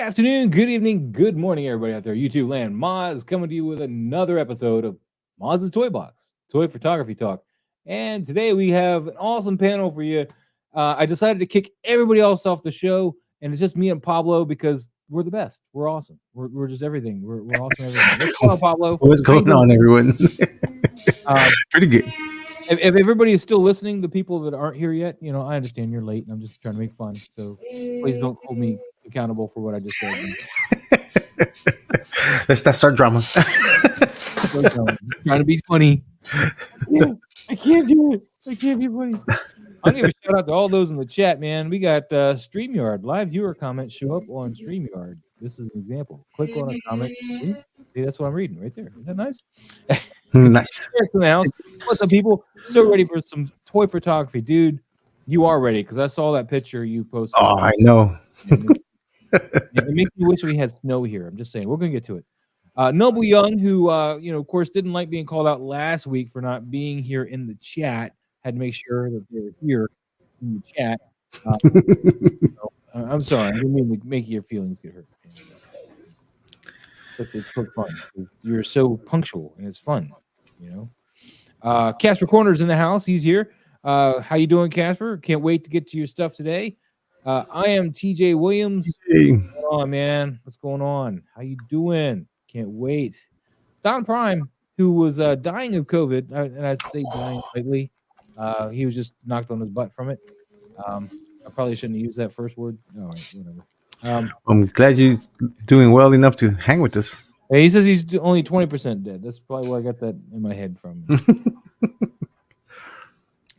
afternoon, good evening, good morning, everybody out there. YouTube land. Moz coming to you with another episode of Moz's Toy Box, Toy Photography Talk. And today we have an awesome panel for you. I decided to kick everybody else off the show, and it's just me and Pablo because we're the best. We're awesome. We're just everything. We're awesome everything. What's going on, Pablo? What's going on, everyone? Pretty good. If everybody is still listening, the people that aren't here yet, I understand you're late, and I'm just trying to make fun. So please don't hold me accountable for what I just said. Let's not start drama. Trying to be funny. I can't do it. I can't be funny. I'll give a shout out to all those in the chat, man. We got StreamYard. Live viewer comments show up on StreamYard. This is an example. Click on a comment. See, that's what I'm reading right there. Isn't that nice? Nice. In the house. What's up, people? So ready for some toy photography, dude? You are ready because I saw that picture you posted. Oh, I know. It makes me wish we had snow here. I'm just saying. We're gonna get to it. Noble Young, who of course didn't like being called out last week for not being here in the chat, had to make sure that they were here in the chat. So, I'm sorry. I didn't mean to make your feelings get hurt. But it's so fun. You're so punctual and it's fun, Casper Corner's in the house. He's here. How you doing, Casper? Can't wait to get to your stuff today. I am TJ Williams. Hey. What's going on, man? What's going on? How you doing? Can't wait. Don Prime, who was dying of COVID, and I say dying lightly. He was just knocked on his butt from it. I probably shouldn't use that first word. All right, whatever. I'm glad you're doing well enough to hang with us. He says he's only 20% dead. That's probably where I got that in my head from.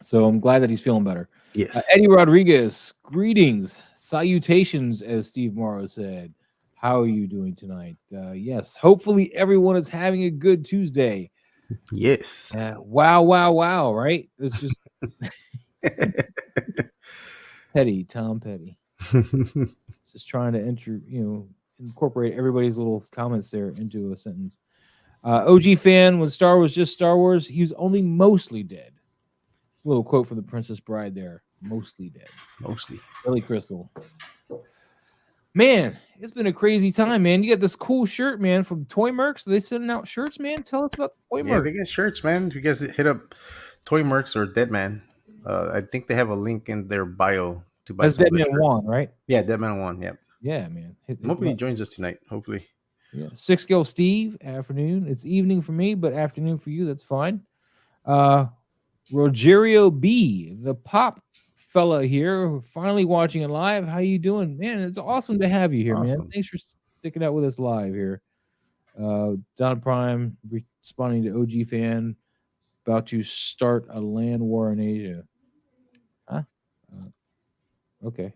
So I'm glad that he's feeling better. Yes. Eddie Rodriguez, greetings, salutations, as Steve Morrow said. How are you doing tonight? Yes, hopefully everyone is having a good Tuesday. Yes. Wow, right? It's just Tom Petty. Just trying to incorporate everybody's little comments there into a sentence. OG fan, when Star was just Star Wars, he was only mostly dead. A little quote from the Princess Bride there. Mostly dead. Mostly. Billy Crystal. Man, it's been a crazy time, man. You got this cool shirt, man, from Toy Mercs. Are they sending out shirts, man? Tell us about Toy Mercs. Yeah, they get shirts, man. If you guys hit up Toy Mercs or Deadman, I think they have a link in their bio to buy. That's Deadman 1, right? Yeah, Deadman 1. Yeah. Yeah, man. Hopefully he joins us tonight. Hopefully. Yeah. 6-Scale Steve, afternoon. It's evening for me, but afternoon for you. That's fine. Rogerio B, the pop fella here, finally watching it live. How you doing, man? It's awesome to have you here, man. Thanks for sticking out with us live here. Don Prime responding to OG fan, about to start a land war in Asia. Huh? Okay.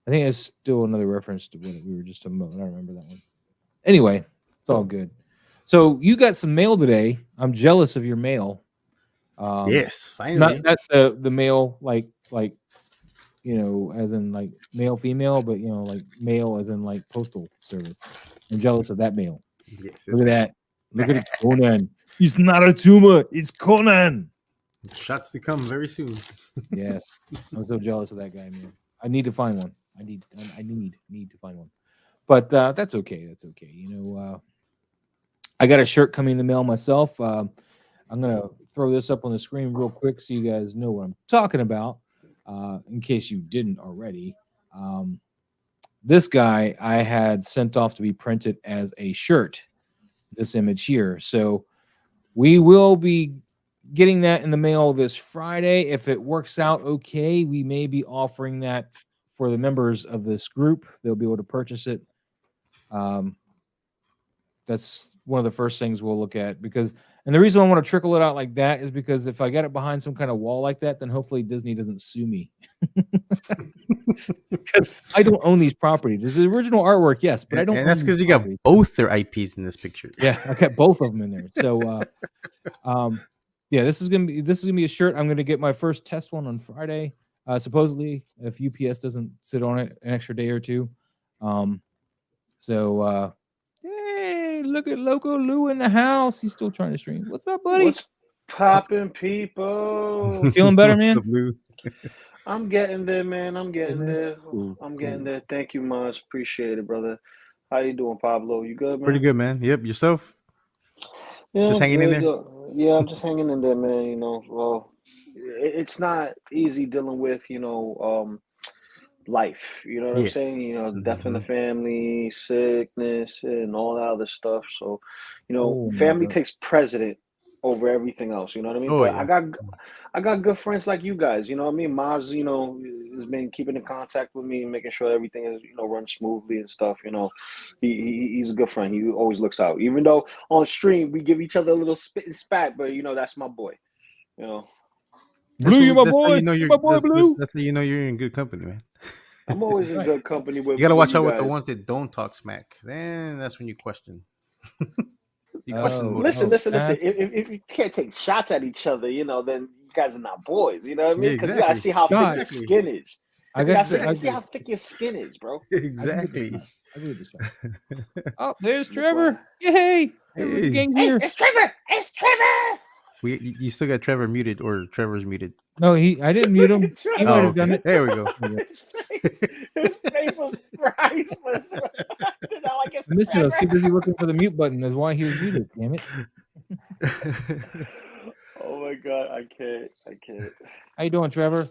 I think it's still another reference to what we were just talking about. I don't remember that one. Anyway, it's all good. So you got some mail today. I'm jealous of your mail. Yes, finally. Not the male, like as in like male female, but like male as in like postal service. I'm jealous of that mail. Yes, look at that. Look at it, Conan. He's not a tumor. It's Conan. Shots to come very soon. Yes, I'm so jealous of that guy, man. I need to find one. I need to find one. But that's okay. That's okay. I got a shirt coming in the mail myself. I'm gonna throw this up on the screen real quick so you guys know what I'm talking about, in case you didn't already. This guy I had sent off to be printed as a shirt, this image here. So we will be getting that in the mail this Friday. If it works out okay, we may be offering that for the members of this group. They'll be able to purchase it. That's one of the first things we'll look at, and the reason I want to trickle it out like that is because if I get it behind some kind of wall like that, then hopefully Disney doesn't sue me. Because I don't own these properties. It's the original artwork, yes, but I don't. And that's because you got both their IPs in this picture. Yeah, I got both of them in there. So, yeah, this is gonna be a shirt. I'm gonna get my first test one on Friday. Supposedly, if UPS doesn't sit on it an extra day or two. Hey, look at Loco Lou in the house. He's still trying to stream. What's up, buddy? What's popping, people? You feeling better, man? I'm getting there, man. I'm getting there. Cool, I'm cool. getting there. Thank you, Maz. Appreciate it, brother. How you doing, Pablo? You good, Pretty man? good, man. Yep. Yourself? Yeah, Just I'm hanging in good. there. Yeah, I'm just hanging in there, man. Well, it's not easy dealing with, life. You know what I'm saying? Yes. Death in the Hmm. family, sickness, and all that other stuff. So, Oh my family god. takes precedent over everything else. You know what I mean? Oh But yeah. I got good friends like you guys. You know what I mean? Maz, has been keeping in contact with me, making sure everything is, runs smoothly and stuff. He's a good friend. He always looks out. Even though on stream we give each other a little spit and spat, but that's my boy. You know, Blue, you my That's how boy. you know You my boy, Blue. that's how you know you're in good company, man. I'm always in Right. good company You with gotta watch you out with the guys. ones that don't talk smack. Then that's when you question. You question the Oh, motives. Listen, oh, listen, listen. that's If you can't take shots at each other, then you guys are not boys. You know what I Yeah, mean? Because you gotta exactly. see how thick God. your Exactly. skin is. I You got gotta the, I, see how thick your skin is, bro. I can get the Exactly. shot. I can get the shot. Oh, there's Look what. Trevor. Yay! Everybody, the Hey, gang's Hey, here. it's Trevor. It's Trevor. you still got Trevor muted or Trevor's muted. No, I didn't mute Look him. at He might Oh, Trevor. have done okay. it. There we go. There we go. His face was priceless. Did I like it's I missed it. I was Trevor? too busy looking for the mute button. That's why he was muted. Damn it. Oh my god, I can't. How you doing, Trevor?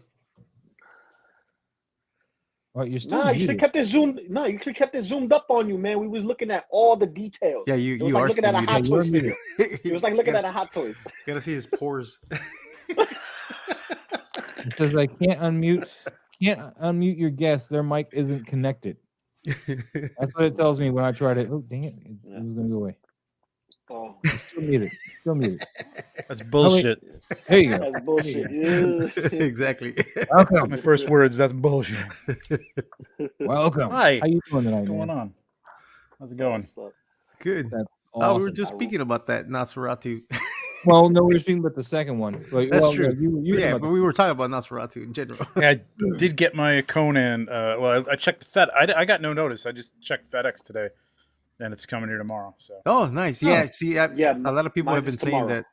Oh, you're still Nah, you should have muted. kept it zoomed. No, you could have kept it zoomed up on you, man. We was looking at all the details. Yeah, It was you like are looking still at a Yeah, Hot muted. you're Toys muted. figure. It was like looking at a Hot Toys. Gotta see his pores. It says I can't unmute your guest. Their mic isn't connected. That's what it tells me when I try to. Oh, dang it! It Yeah. was gonna go away. Oh, It's still muted. Still muted. That's Oh, wait. bullshit. There you go. that's There bullshit. you go. Yeah. Exactly. Welcome. My first words. That's bullshit. Welcome. Hi. How you doing tonight, What's going man? on? How's it going? What's up? Good. That's Oh, we were awesome. just speaking about that Nosferatu. Well, no, we were speaking about the second one. Like, That's well, true. No, you were Yeah, talking but about we were talking about Nosferatu in general. Yeah, I did get my Conan. Well, I checked the Fed. I got no notice. I just checked FedEx today, and it's coming here tomorrow. So Oh, nice. Yeah, see, Yeah, a lot of people have mine's been saying tomorrow.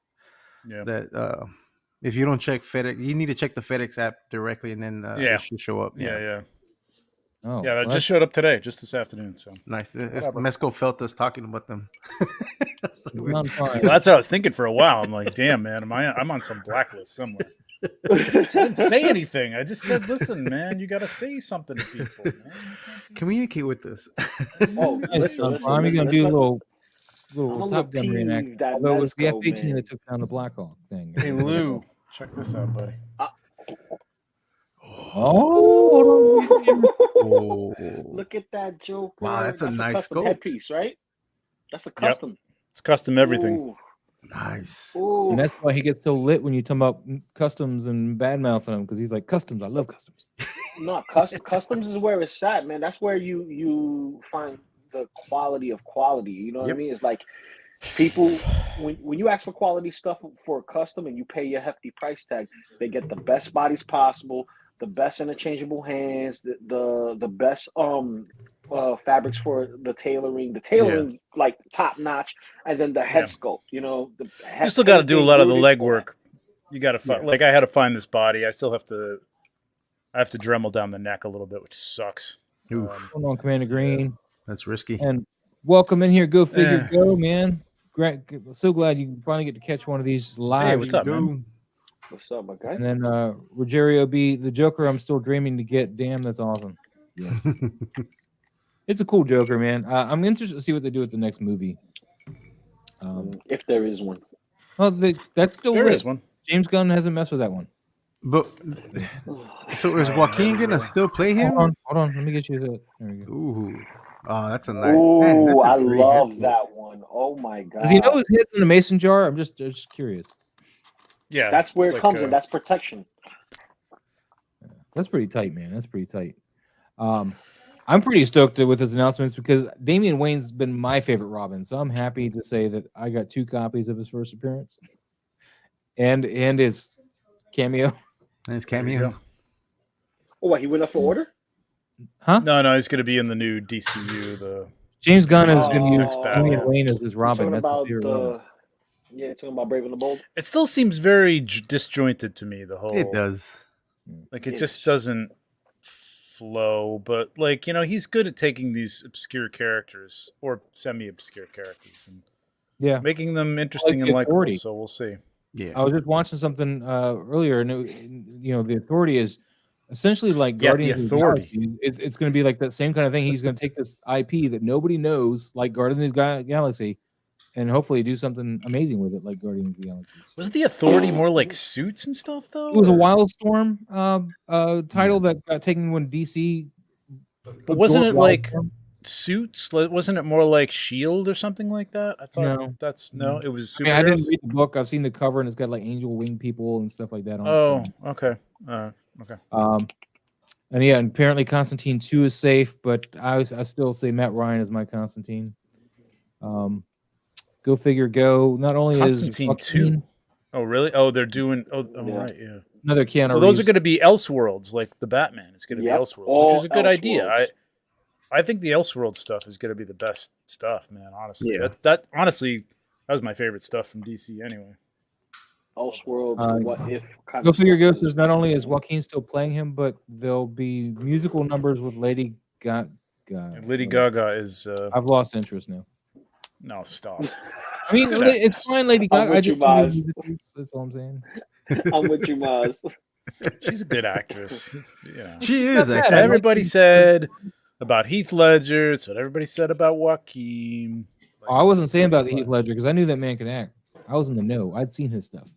that if you don't check FedEx, you need to check the FedEx app directly, and then Yeah. it should show up. yeah. Oh, Yeah, well, it just showed up today, just this afternoon. So Nice. Whatever. Mesco felt us talking about them. that's on fire. well, that's what I was thinking for a while. I'm like, damn, man, I'm on some blacklist somewhere. I didn't say anything. I just said, listen, man, you got to say something to people, man. Communicate with us. Oh, Nice, listen. I'm gonna do a little I'm a little Top Gun reenact. peeved that Although it was the Mezco, F-18 man. that took down the Blackhawk thing. Hey, Lou, check this out, buddy. Oh, Oh, Look at that Joker. Wow, that's a nice custom sculpt. headpiece, right? That's a custom. It's custom everything. Ooh. nice. Ooh. and that's why he gets so lit when you talk about customs and bad mouth on him because he's like customs. I love customs. No, customs is where it's at, man. That's where you find the quality of quality. You know what Yep. I mean? It's like people when you ask for quality stuff for a custom and you pay your hefty price tag, they get the best bodies possible, the best interchangeable hands, the best fabrics for the tailoring. The tailoring like top notch, and then the head sculpt. You still got to do a lot of the legwork. You got to find, like I had to find this body. I have to Dremel down the neck a little bit, which sucks. Hold on, Commander Green. That's risky. And welcome in here. Go figure. Yeah. Go, man. Great. So glad you finally get to catch one of these live. Hey, what's up, man? What's up, my guy? And then Rogerio B, the Joker I'm still dreaming to get. Damn, that's awesome. Yes. It's a cool Joker, man. I'm interested to see what they do with the next movie. If there is one. Well, that's still There lit. is one. James Gunn hasn't messed with that one. But so is Joaquin gonna still play him? Hold on. Let me get you that. There we go. Ooh, oh, that's a nice. Ooh, man, that's a I great love headset. that one. Oh my god. Does he know his head's in a mason jar? I'm just curious. Yeah, That's where it's it comes like, in. That's protection. That's pretty tight, man. That's pretty tight. I'm pretty stoked with his announcements because Damian Wayne's been my favorite Robin, so I'm happy to say that I got 2 copies of his first appearance and his cameo. Nice cameo. Oh, what? He went up for order? Huh? No, he's going to be in the new DCU. The James Gunn is going to use Batman. Damian Wayne as his Robin. Talking That's about his favorite Robin. talking about Brave and the Bold. It still seems very disjointed to me. The whole It does. Like it Yes. just doesn't flow. But like he's good at taking these obscure characters or semi-obscure characters and Yeah, making them interesting the and likable. Authority. So we'll see. Yeah. I was just watching something earlier, and the Authority is essentially like Yeah, the Guardians of the Authority. Galaxy. It's going to be like that same kind of thing. He's going to take this IP that nobody knows, like Guardians of the Galaxy, and hopefully do something amazing with it, like Guardians of the Galaxy. So. Was the Authority more like suits and stuff though? It was a or- Wildstorm title that got taken when DC. But wasn't absorbed it like Wildstorm. suits? Wasn't it more like Shield or something like that? I thought No. that's no. It was. I mean, I didn't superheroes? read the book. I've seen the cover, and it's got like angel wing people and stuff like that on Oh, it. So. okay. And yeah, and apparently Constantine 2 is safe, but I still say Matt Ryan is my Constantine. Go figure. Go. Not only Constantine is 2. Oh, really? Oh, they're doing. Oh, Yeah. right. Yeah. another Keanu Well, those are Reeves. going to be Elseworlds, like the Batman. It's going to Yep, be Elseworlds, all which is a good idea. Elseworlds. I think the Elseworld stuff is going to be the best stuff, man. Honestly, Yeah. that honestly that was my favorite stuff from DC anyway. Elseworld, what if? Kind Go of figure. stuff. Ghost is not only is Joaquin still playing him, but there'll be musical numbers with Lady Gaga. And Lady Gaga is I've lost interest now. no stop. I mean, it's fine, Lady I'm Gaga. I with you, just don't need Maz. musicals, that's all I'm saying. I'm with you, Maz. She's a good actress. Yeah. She is Not bad. actually. I Everybody said about Heath Ledger. It's what everybody said about Joaquin. Oh, I wasn't saying about the Heath Ledger because I knew that man could act. I was in the know. I'd seen his stuff.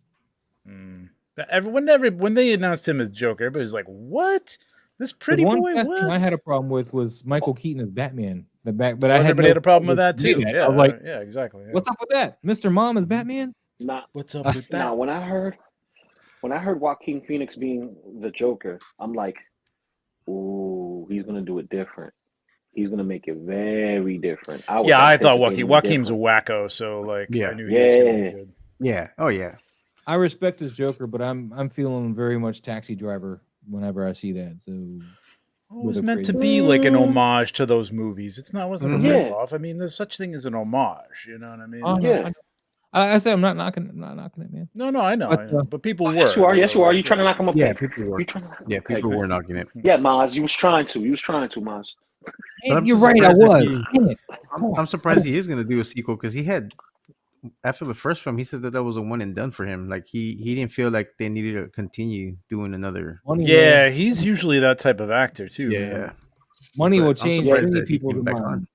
When they announced him as Joker, everybody was like, "What? This pretty The one boy?" casting What? I had a problem with was Michael Keaton as Batman. But Well, everybody had a problem with that too. I Yeah, was like, yeah, exactly. Yeah. what's up with that? Mr. Mom is Batman? Nah, What's up with that? nah. When I heard Joaquin Phoenix being the Joker, I'm like, ooh, he's gonna do it different. He's gonna make it very different. Yeah, I thought anticipating Joaquin's a different. wacko, so like, Yeah. I knew he was gonna be Yeah. good. Yeah. Oh yeah. I respect his Joker, but I'm feeling very much Taxi Driver whenever I see that. So Well, it was With a meant to crazy- be like an homage to those movies. Wasn't a Yeah. ripoff. I mean, there's such thing as an homage. You know what I mean? Oh, no, Yeah. I said I'm not knocking it, man. No, I know, But, but people were. Yes, you are. Yes, you are. You trying to knock him up? Yeah. there? People were. You trying to knock him Yeah. up? People Okay. were knocking it. Yeah, Maz. You was trying to. Maz. Hey, But I'm you're just right. I surprised that was. Damn it. I'm surprised he is going to do a sequel because he had after the first film he said that was a one and done for him. Like he didn't feel like they needed to continue doing another. Money, Yeah, man. he's usually that type of actor too. Yeah. man. Money But will I'm change surprised many that he people's came back mind. on.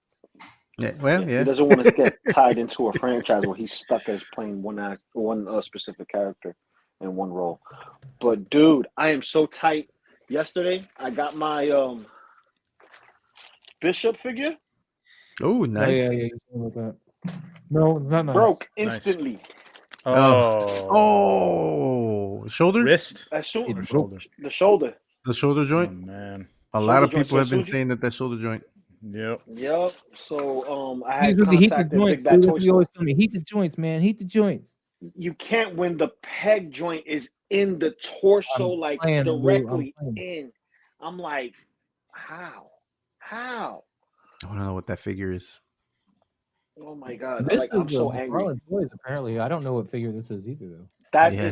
Yeah. Well, He yeah. doesn't want to get tied into a franchise where he's stuck as playing one specific character in one role. But dude, I am so tight. Yesterday, I got my Bishop figure. Oh, nice. Yeah. You told me about that. No, it's not nice. Broke Nice. instantly. Oh. Oh, shoulder. Wrist. As soon, It Shoulder. the shoulder. The shoulder Oh, joint. man. A lot of joint, people have been Suji? saying that shoulder joint. Yep. Yep. So I Heat had the contacted joints. Big Bad Dude, that's Toy what you Store. always tell me. Heat the joints, man. Heat the joints. You can't when the peg joint is in the torso, I'm like playing, bro. I'm directly playing. in. I'm like, how? I want to know what that figure is. Oh my god! This Like, is I'm so the angry. McFarlane Toys, apparently. I don't know what figure this is either, though. That Yeah.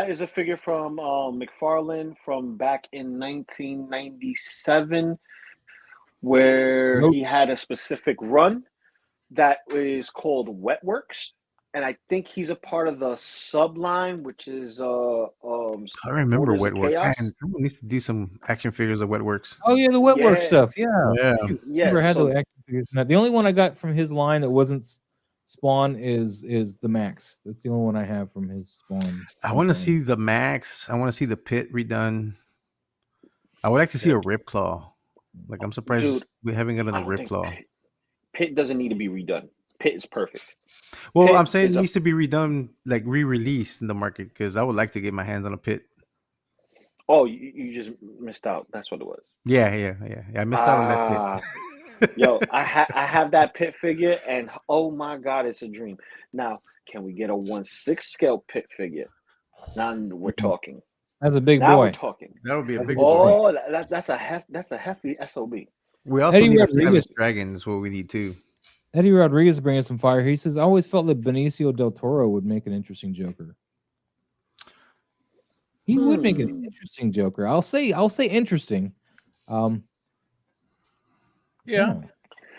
is a figure from McFarlane from back in 1997, where Nope. he had a specific run that is called Wetworks, and I think he's a part of the subline, which is I remember Borders of Wetworks. Chaos? Man, someone needs to do some action figures of Wetworks. Oh, yeah, the Wetwork Yeah. stuff. Yeah. Yeah. Shoot, Yeah, never had so- the action figures. Now, the only one I got from his line that wasn't Spawn is the Max. That's the only one I have from his Spawn. I want to see the Max. I want to see the Pit redone. I would like to see a Rip Claw. Like I'm surprised Dude, we haven't gotten I a don't Rip think Claw. Pit doesn't need to be redone. Pit is perfect. Well, Pit I'm saying is it a- needs to be redone, like re-released in the market, because I would like to get my hands on a Pit. Oh, you just missed out. That's what it was. Yeah. I missed out on that Ah, Pit. Yo, I have that Pit figure, and oh my god, it's a dream. Now, can we get a 1/6 scale Pit figure? Now we're talking. That's a big Now boy. we're talking. That would be a big boy. Oh, that's a hefty SOB. We also Eddie need a Rodriguez. Savage Dragon. Is what we need too. Eddie Rodriguez is bringing some fire. He says, I always felt that Benicio del Toro would make an interesting Joker. He would make an interesting Joker. I'll say interesting. Yeah.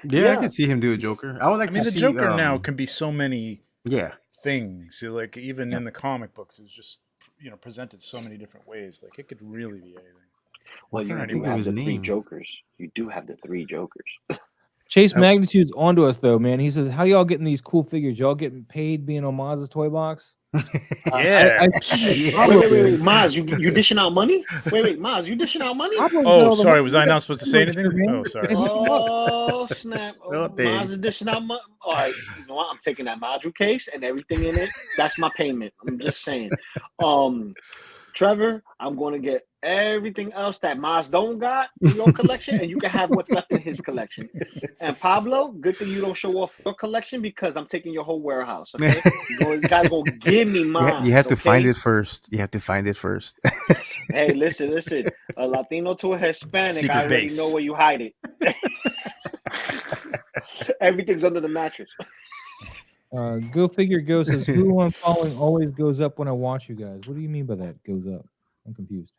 Yeah, I can see him do a Joker. I would like I mean, to the see Joker now can be so many Yeah. things. Like even in the comic books, it's just presented so many different ways. Like it could really be anything. Why Well, can't I you do think of have his the three name? Jokers. You do have the three Jokers. Chase Magnitude's onto us though, man. He says, "How y'all getting these cool figures? Y'all getting paid being on Maz's toy box?" Yeah. Wait, Maz, you dishing out money? Wait, Maz, you dishing out money? Oh, sorry. Was I not supposed to say anything? Oh, sorry. Oh, snap. Oh, Maz is dishing out money. All right, you know what? I'm taking that module case and everything in it. That's my payment. I'm just saying. Trevor, I'm going to get everything else that Maz don't got in your collection, and you can have what's left in his collection. And Pablo, good thing you don't show off your collection because I'm taking your whole warehouse. Okay, you guys go give me mine. You have to find it first. You have to find it first. Hey, listen. A Latino to a Hispanic, Secret I already base. know where you hide it. Everything's under the mattress. Go figure. Go says, "Who I'm following always goes up when I watch you guys." What do you mean by that? Goes up? I'm confused.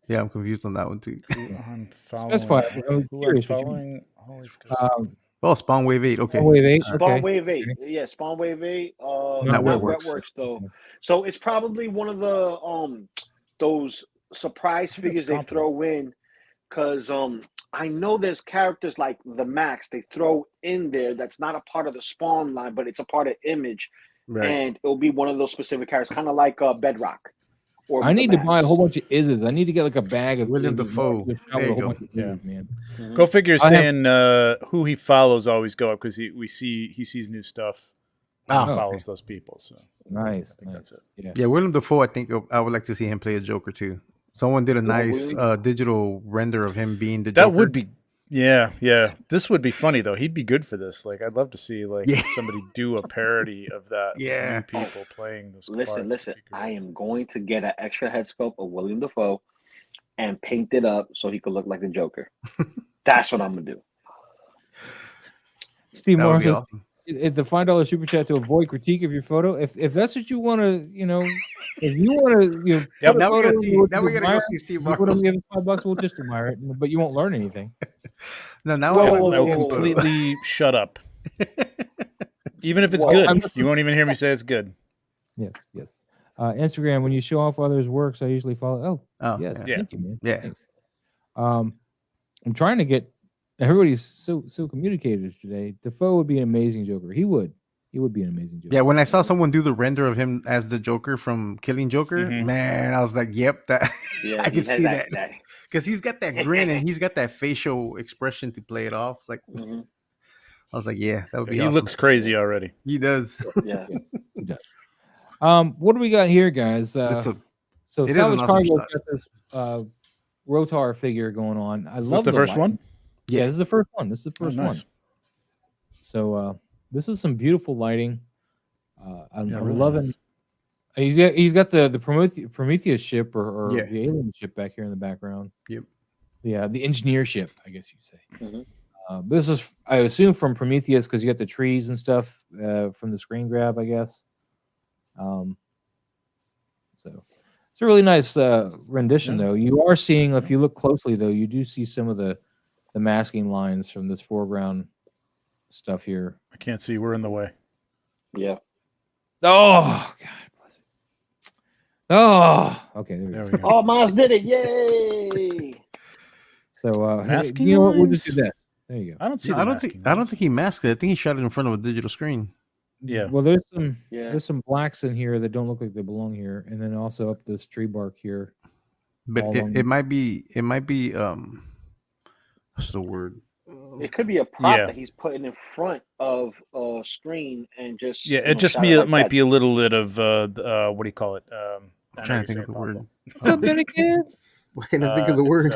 Yeah, I'm confused on that one too. I'm following. Specify. I'm Who I'm curious what you mean. following always goes. Oh, Spawn Wave 8. Okay. Wave 8. Spawn Okay. Wave 8. Yeah, Spawn Wave 8. Not Not Wetworks. Wetworks though. So it's probably one of the those surprise figures they throw in, because I know there's characters like the Max they throw in there that's not a part of the Spawn line, but it's a part of Image, and it'll be one of those specific characters, kind of like Bedrock. Or I need to Max. buy a whole bunch of Izzes. I need to get like a bag of William Izzes. Dafoe. Just There you a whole go. bunch of Izzes, man. Mhm. Go figure. I have- Saying who he follows always go up because he sees new stuff. And Oh, follows those people. So Nice. I think that's it. Yeah. Yeah, William Dafoe. I think I would like to see him play a Joker too. Someone did a nice digital render of him being the Joker. That would be. Yeah. This would be funny though. He'd be good for this. Like I'd love to see somebody do a parody of that. Yeah. New people playing those. Listen. parts would be I am going to get an extra head sculpt of William Dafoe and paint it up so he could look like the Joker. That's what I'm gonna do. Steve That would Morris be says, awesome. the $5 super chat to avoid critique of your photo. If that's what you want to, if you want to, Yep, put a now we photo gotta see. you Now we gotta go admire, see Steve you put Marvel. on the other $5, we'll just admire it, but you won't learn anything. No, now Whoa, I whoa, want I to will see his photo. completely shut up. Even if it's Whoa, good, I'm- you won't even hear me say it's good. Yes. Instagram, when you show off others' works, I usually follow. Oh, Yes, yeah. thank you, man. Yeah. Thanks. I'm trying to get everybody's so communicative today. Defoe would be an amazing Joker. He would be an amazing Joker. Yeah, when I saw someone do the render of him as the Joker from Killing Joker, Mhm. man, I was like, "Yep, that Yeah, I he can has see that." that. Because he's got that grin and he's got that facial expression to play it off. Like Mhm. I was like, "Yeah, that would be He awesome." looks crazy already. He does. Yeah. He does. What do we got here, guys? It's a- So it is Salvage an awesome Cargo's shot. got this Rotar figure going on. I Is love this the first lighting. one? Yeah, this is the first one. This is the first nice. one. So this is some beautiful lighting. I'm really loving. He's got the Prometheus ship or Yeah. the alien ship back here in the background. Yep. Yeah, the engineer ship, I guess you'd say. Mhm. This is, I assume, from Prometheus because you got the trees and stuff from the screen grab, I guess. So it's a really nice rendition, though. You are seeing, if you look closely, though, you do see some of the masking lines from this foreground stuff here. I can't see. We're in the way. Yeah. Oh, God bless it. Oh, okay. There we There go. we go. Oh, Miles did it! Yay! So, hey, Masking you know what? We'll just do lines? this. There you go. I don't see. No, the I don't masking think lines. he masked it. I think he shot it in front of a digital screen. Yeah. Well, there's some Yeah. there's some blacks in here that don't look like they belong here, and then also up this tree bark here. But All along it might be what's the word? It could be a prop Yeah. that he's putting in front of a screen and just Yeah, it just shot it like might that. be a little bit of what do you call it? I'm trying to think of the word. What's up, Bennigan? Why can't I think of the word?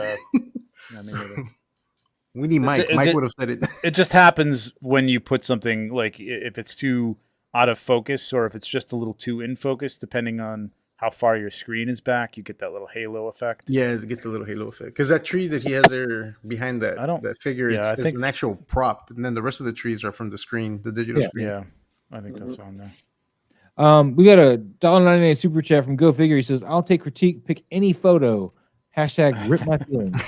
We need Mike. is Mike it- would have said it. It just happens when you put something like if it's too out of focus or if it's just a little too in focus, depending on how far your screen is back, you get that little halo effect. Yeah, it gets a little halo effect. Because that tree that he has there behind that that figure, yeah, I it's think- an actual prop, and then the rest of the trees are from the screen, the digital screen. Yeah, I think that's on there. We got a $1.99 super chat from Go Figure. He says, "I'll take critique. Pick any photo. Hashtag rip my feelings."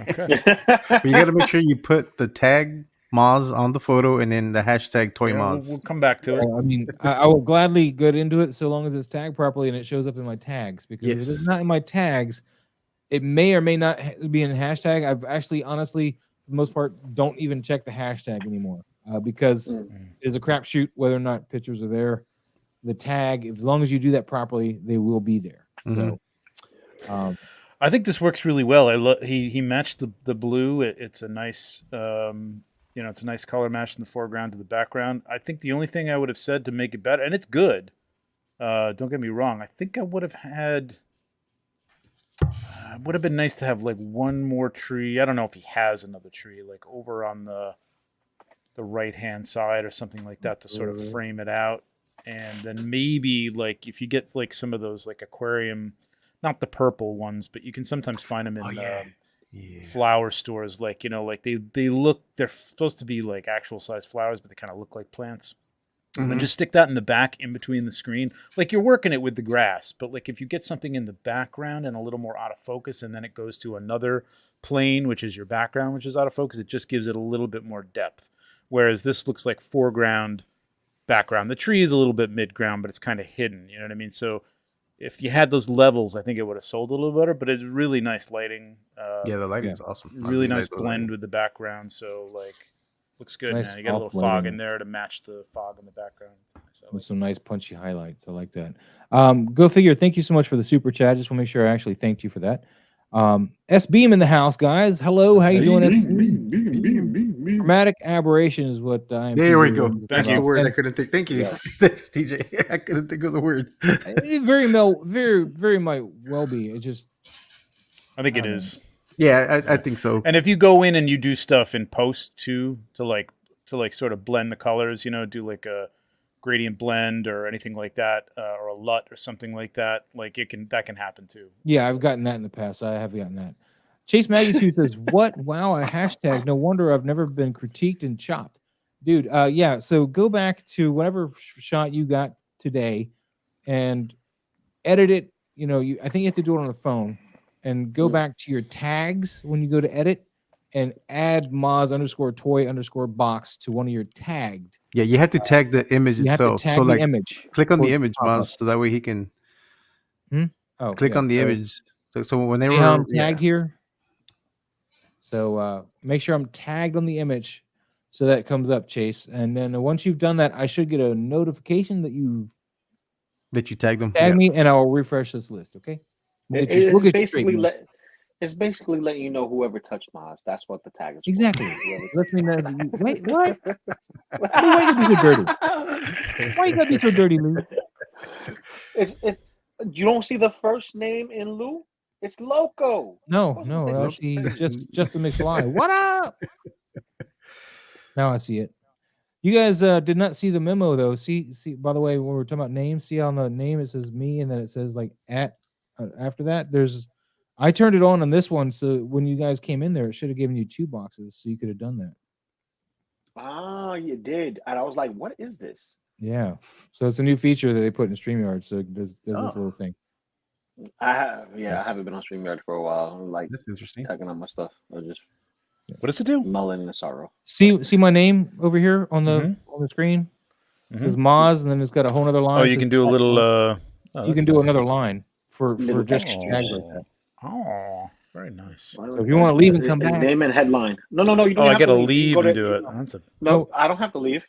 Okay. But you got to make sure you put the tag Moz on the photo and then the hashtag Toy Yeah, Moz. we'll come back to it. I mean, I will gladly get into it so long as it's tagged properly and it shows up in my tags. Because if Yes. it's not in my tags, it may or may not be in hashtag. I've actually, honestly, for the most part, don't even check the hashtag anymore because it's a crapshoot whether or not pictures are there. The tag, as long as you do that properly, they will be there. So, I think this works really well. He matched the blue. It's a nice it's a nice color match in the foreground to the background. I think the only thing I would have said to make it better, and it's good. Don't get me wrong. I think I would have had. Would have been nice to have like one more tree. I don't know if he has another tree, like over on the right hand side or something like that to sort of frame it out. And then maybe like if you get like some of those like aquarium, not the purple ones, but you can sometimes find them in flower stores. Like, like they're supposed to be like actual size flowers, but they kind of look like plants. And just stick that in the back in between the screen. Like you're working it with the grass, but like if you get something in the background and a little more out of focus and then it goes to another plane, which is your background, which is out of focus, it just gives it a little bit more depth. Whereas this looks like foreground, background. The tree is a little bit mid-ground, but it's kind of hidden. You know what I mean? So if you had those levels, I think it would have sold a little better, but it's really nice lighting. The lighting is awesome. Really nice blend with the background. So like, looks good, Nice man. You got a little soft fog lighting. in there to match the fog in the background. With some nice punchy highlights. I like that. Go Figure. Thank you so much for the super chat. Just want to make sure I actually thanked you for that. S Beam in the house, guys. Hello, how you doing? Chromatic aberration is what I'm. There we go. That's you. the word And I couldn't think. Thank you, Yeah. Thanks, TJ. I couldn't think of the word. it very might well be. It just. I think it I don't is. Yeah, I think so. And if you go in and you do stuff in post too, to like sort of blend the colors, do like a gradient blend or anything like that, or a LUT or something like that, like that can happen too. Yeah, I've gotten that in the past. I have gotten that. Chase Maggie Sue says, "What? Wow, a hashtag. No wonder I've never been critiqued and chopped, dude." Yeah. So go back to whatever shot you got today, and edit it. I think you have to do it on the phone, and go back to your tags when you go to edit, and add Moz_toy_box to one of your tagged. Yeah, you have to tag the image You have to itself. tag So the like, image. click on for the it to image, pop up. Moz, so that way he can click Yeah, on the so- image. So whenever See how I'm tagged here? So make sure I'm tagged on the image so that comes up, Chase. And then once you've done that, I should get a notification that you that you tagged them. tagged me, and I'll refresh this list, okay? We'll get you straight, man. It's basically letting you know whoever touched Moz. That's what the tag is. For. Exactly. Let me know that you, wait, what? Why you gotta be so dirty? Why you gotta be so dirty, Lou? It's you don't see the first name in Lou? It's Loco. No, I see just the McFly. What up? Now I see it. You guys did not see the memo though. See. By the way, when we're talking about names, see on the name it says me, and then it says like at. After that, I turned it on this one, so when you guys came in there, it should have given you 2 boxes, so you could have done that. Ah, you did, and I was like, "What is this?" Yeah, so it's a new feature that they put in StreamYard, so it does this little thing. I haven't been on StreamYard for a while. I'm like That's interesting. tagging on my stuff. I just What does it do? mulling in the sorrow. See my name over here on the screen. It says Moz, and then it's got a whole other line. Oh, you can do a little. You can do another line for just tags like that. Oh, very nice. So if you want to leave and come back, name and headline. No, you don't. Oh, I have got to to leave You and go do to- it. That's a. No, I don't have to leave.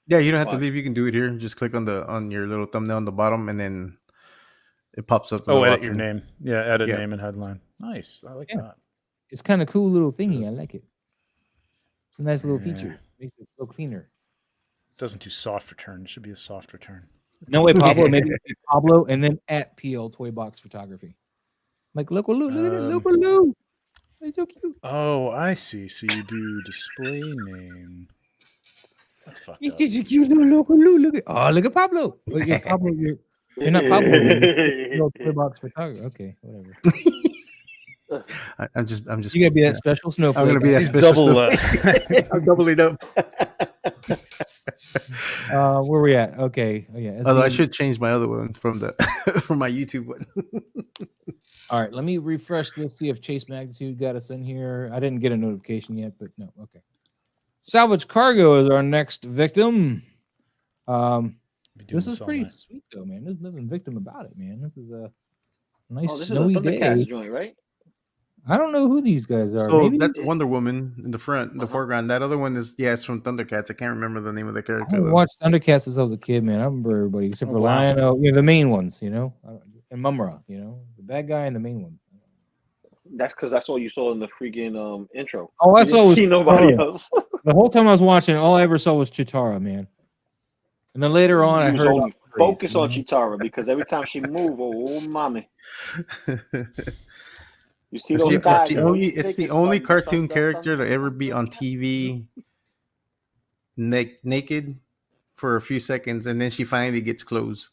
Yeah, you don't have to Why? leave. You can do it here. Just click on your little thumbnail on the bottom, and then it pops up. Oh, the edit your option. name. Yeah, edit Yeah. name and headline. Nice. I like that. it's kind of cool little thingy. I like it. It's a nice little feature. Makes it look cleaner. Doesn't do soft return. It should be a soft return. No way, Pablo. Maybe Pablo, and then at PL Toy Box Photography. Like local Lou, look at it, local Lou. It's so cute. Oh, I see. So you do display name. That's fucked It's up. just a cute little local Lou. Look at Pablo. Well, you're Pablo. You're not Pablo. You're Toy Box Photography. Okay, whatever. I'm just. You gotta be that special snowflake. I'm gonna be that guys. special. Double. I'm doubling up. Where we at? Okay. Oh, yeah. Although I SB. should change my other one from the from my YouTube one. All right. Let me refresh this. See if Chase Magnitude got us in here. I didn't get a notification yet, but no. Okay. Salvage Cargo is our next victim. Be doing This is all pretty night. sweet though, man. There's nothing victim about it, man. This is a nice Oh, this is a snowy Thundercats day. joint, right? I don't know who these guys are. So Maybe that's Wonder Woman in the front, in the Uh-huh. foreground. That other one is it's from Thundercats. I can't remember the name of the I character haven't though. watched Thundercats since I was a kid, man. I remember everybody except Oh, for wow. Lion, the main ones, and Mumra, the bad guy and the main ones. That's because that's all you saw in the freaking intro. Oh, You I saw didn't was see nobody Chitara. else. The whole time I was watching, all I ever saw was Chitara, man. And then later on, I You was heard only about Grace, focus on Chitara because every time she moved, oh mommy, you see It's those the, thighs. it's the only cartoon character to ever be on TV naked for a few seconds, and then she finally gets clothes.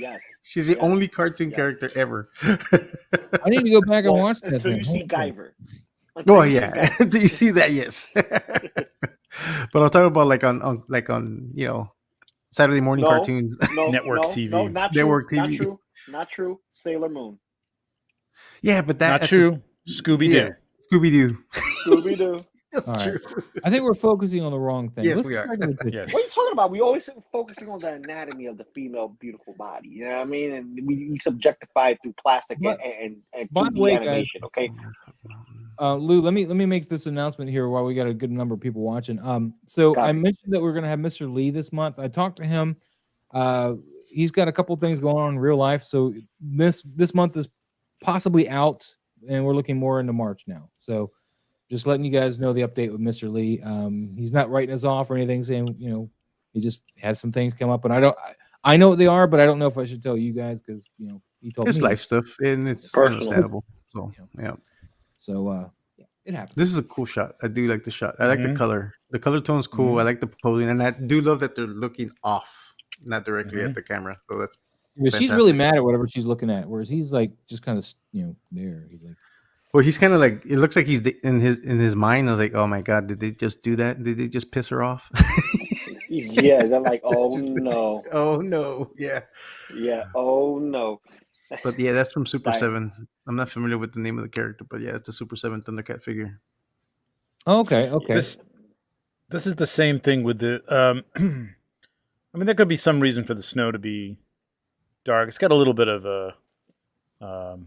Yes, She's the yes, only cartoon yes. character ever. I need to go back and Well, watch that. until Then. you see Holy crap. Guyver. Until Oh you see yeah, Guyver. do you see that? Yes. But I'm talking about like on Saturday morning No, cartoons, no, Network no, TV. no, not network true, not TV. true, not true. Sailor Moon, Yeah, but that Not true. Scooby Doo. Yeah, Scooby Doo. Scooby Doo. That's All right. true. I think we're focusing on the wrong thing. Yes, Let's we get are. back to the picture. Yes. What are you talking about? We always focusing on the anatomy of the female beautiful body. You know what I mean? And we subjectify it through plastic But- and by the 2D way, guys- animation. Okay. Lou, let me make this announcement here while we got a good number of people watching. So Got I it. mentioned that we're going to have Mr. Lee this month. I talked to him. He's got a couple things going on in real life. So this month is possibly out, and we're looking more into March now. So just letting you guys know the update with Mr. Lee. He's not writing us off or anything, saying he just has some things come up, and I know what they are, but I don't know if I should tell you guys because he told It's me. life stuff, and it's Personal. understandable. So yeah, So it happens. this is a cool shot. I do like the shot. I like the Mhm. color. The color tone's cool. I like the posing, and I do love that they're looking off, not directly at the camera. So that's Yeah, she's really fantastic. mad at whatever she's looking at, whereas he's like just kind of there. He's like, well, he's kind of like it looks like he's in his mind. I was like, oh my god, did they just do that? Did they just piss her off? Yeah, they're like, oh no, Oh no, yeah. yeah, oh no. But yeah, that's from Super Dying. 7. I'm not familiar with the name of the character, but yeah, it's a Super 7 Thundercat figure. oh, okay. This is the same thing with the. I mean, there could be some reason for the snow to be dark. It's got a little bit of a, a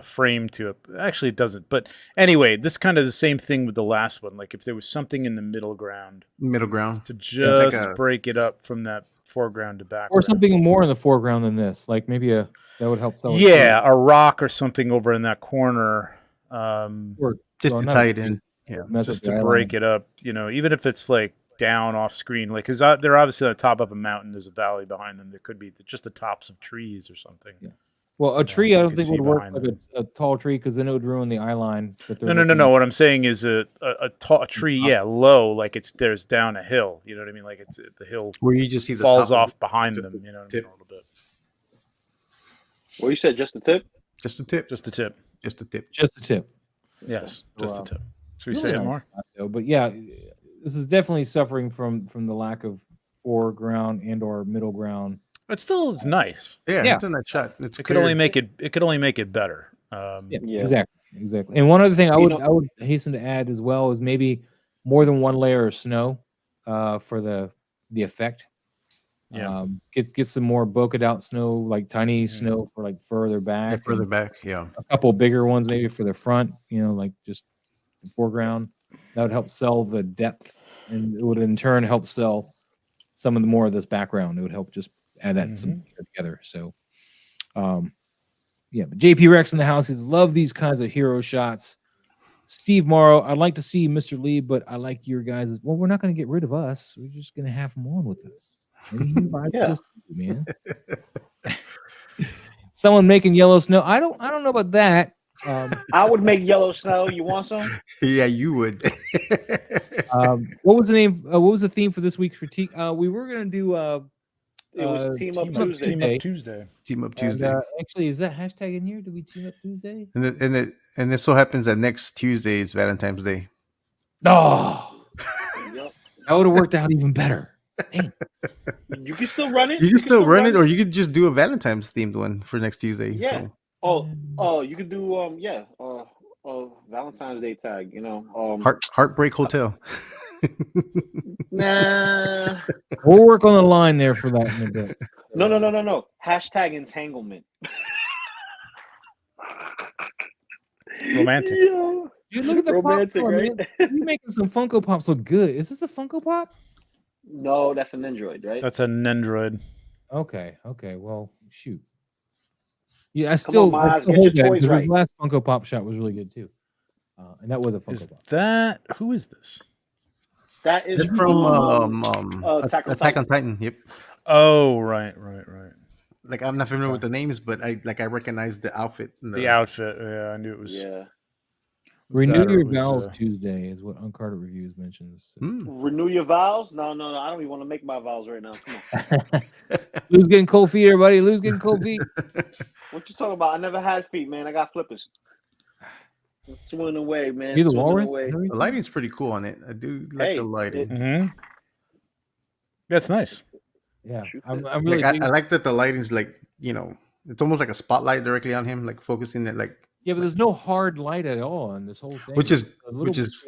frame to it. Actually, it doesn't. But anyway, this kind of the same thing with the last one. Like if there was something in the middle ground Middle ground. to it's just like a- break it up from that foreground to background. Or something more in the foreground than this, like maybe that would help sell. it too. Yeah, a rock or something over in that corner. Or Just well, to not tie a- it in. Yeah. mess Just up to the break eyeline. it up, even if it's like down off screen, like because they're obviously on the top of a mountain. There's a valley behind them. There could be just the tops of trees or something. Yeah. Well, a tree I you don't can think see would work behind like them. a tall tree because then it would ruin the eye line. That they're No. looking at. What I'm saying is a tree, low, like there's down a hill. You know what I mean? Like it's the hill Where you just see the falls top of off it. behind just them. the You know what I tip. mean? A little bit, Well, you said just the tip. Just the tip. just the tip. Just the tip. Just a tip. Yes, just the Wow. tip. Should we Really say it nice more? shot, though. But yeah, this is definitely suffering from the lack of foreground and or middle ground. But still, it's nice. Yeah, Yeah. it's in that shot. It's It could clear. only make it. It could only make it better. Yeah. Exactly. And one other thing I You would hasten to add as well is maybe more than one layer of snow for the effect. Yeah. Get some more bokeh out snow, like tiny snow for like further back. Yeah, further and back. Yeah. a couple bigger ones maybe for the front, like just the foreground. That would help sell the depth, and it would in turn help sell some of the more of this background. It would help just add that some together. So yeah, but JP Rex in the house, he's love these kinds of hero shots. Steve Morrow, I'd like to see Mr. Lee, but I like your guys. Well, we're not going to get rid of us. We're just going to have him on with us. Maybe he buys Yeah. this too, man. Someone making yellow snow. I don't know about that. I would make yellow snow. You want some? Yeah, you would. What was the name? What was the theme for this week's critique? We were going to do. It was Team Up Tuesday. Team Up Tuesday. Team Up And, Tuesday. actually, is that hashtag in here? Do we team up Tuesday? And it so happens that next Tuesday is Valentine's Day. Oh, Yep. That would have worked out even better. Dang. You can still run it. You can still run it, or you could just do a Valentine's themed one for next Tuesday. Yeah. So. Oh, you could do Valentine's Day tag. Heartbreak Hotel. Nah. We'll work on the line there for that in a bit. No. Hashtag entanglement. Romantic. Yeah. Dude, look at the Romantic, pop, right? man. You're making some Funko Pops look good. Is this a Funko Pop? No, that's an Android, right? That's an Android. Okay. Well, shoot. Yeah, I still Miles, get hold your that toys because right. his last Funko Pop shot was really good too, and that was a Is Funko Pop. that who is this? That is That's from Attack on Titan. Yep. Oh, right. Like I'm not familiar with the names, but I recognize the outfit. And The outfit. Yeah, I knew it was. Yeah. Renew your vows Tuesday is what Uncarded Reviews mentions. Renew your vows? No. I don't even want to make my vows right now. Come on. Lou's getting cold feet, everybody. Lou's getting cold feet. What you talking about? I never had feet, man. I got flippers. I'm swimming away, man. You the Swimming walrus? away. The lighting's pretty cool on it. I do like the lighting. Mm-hmm. That's nice. Yeah, I'm really. I like that the lighting's like, it's almost like a spotlight directly on him, like focusing it like. Yeah, but there's no hard light at all on this whole thing. Which is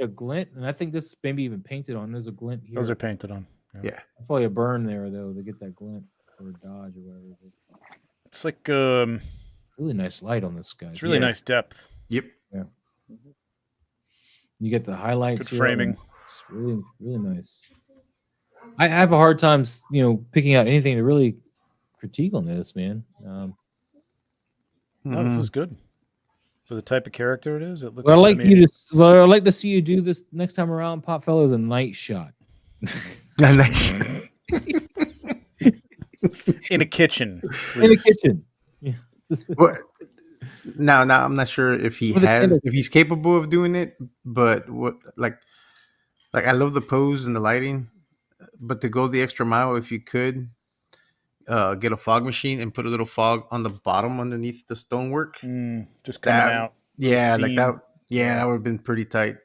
a glint, and I think this maybe even painted on. There's a glint here. Those are painted on. Yeah. Probably a burn there though to get that glint or a dodge or whatever. It's like really nice light on this guy. It's really nice depth. Yep. Yeah. You get the highlights. Good framing. It's really, really nice. I have a hard time, picking out anything to really critique on this, man. No, this is good for the type of character it is. It looks. Well, I'd like to see you do this next time around, Pop Fellows, a night shot. In a kitchen. Please. In a kitchen. Yeah. Well, now I'm not sure if he's capable of doing it, but like I love the pose and the lighting, but to go the extra mile, if you could get a fog machine and put a little fog on the bottom underneath the stonework, just coming out. Yeah, steam. like that. Yeah, that would have been pretty tight.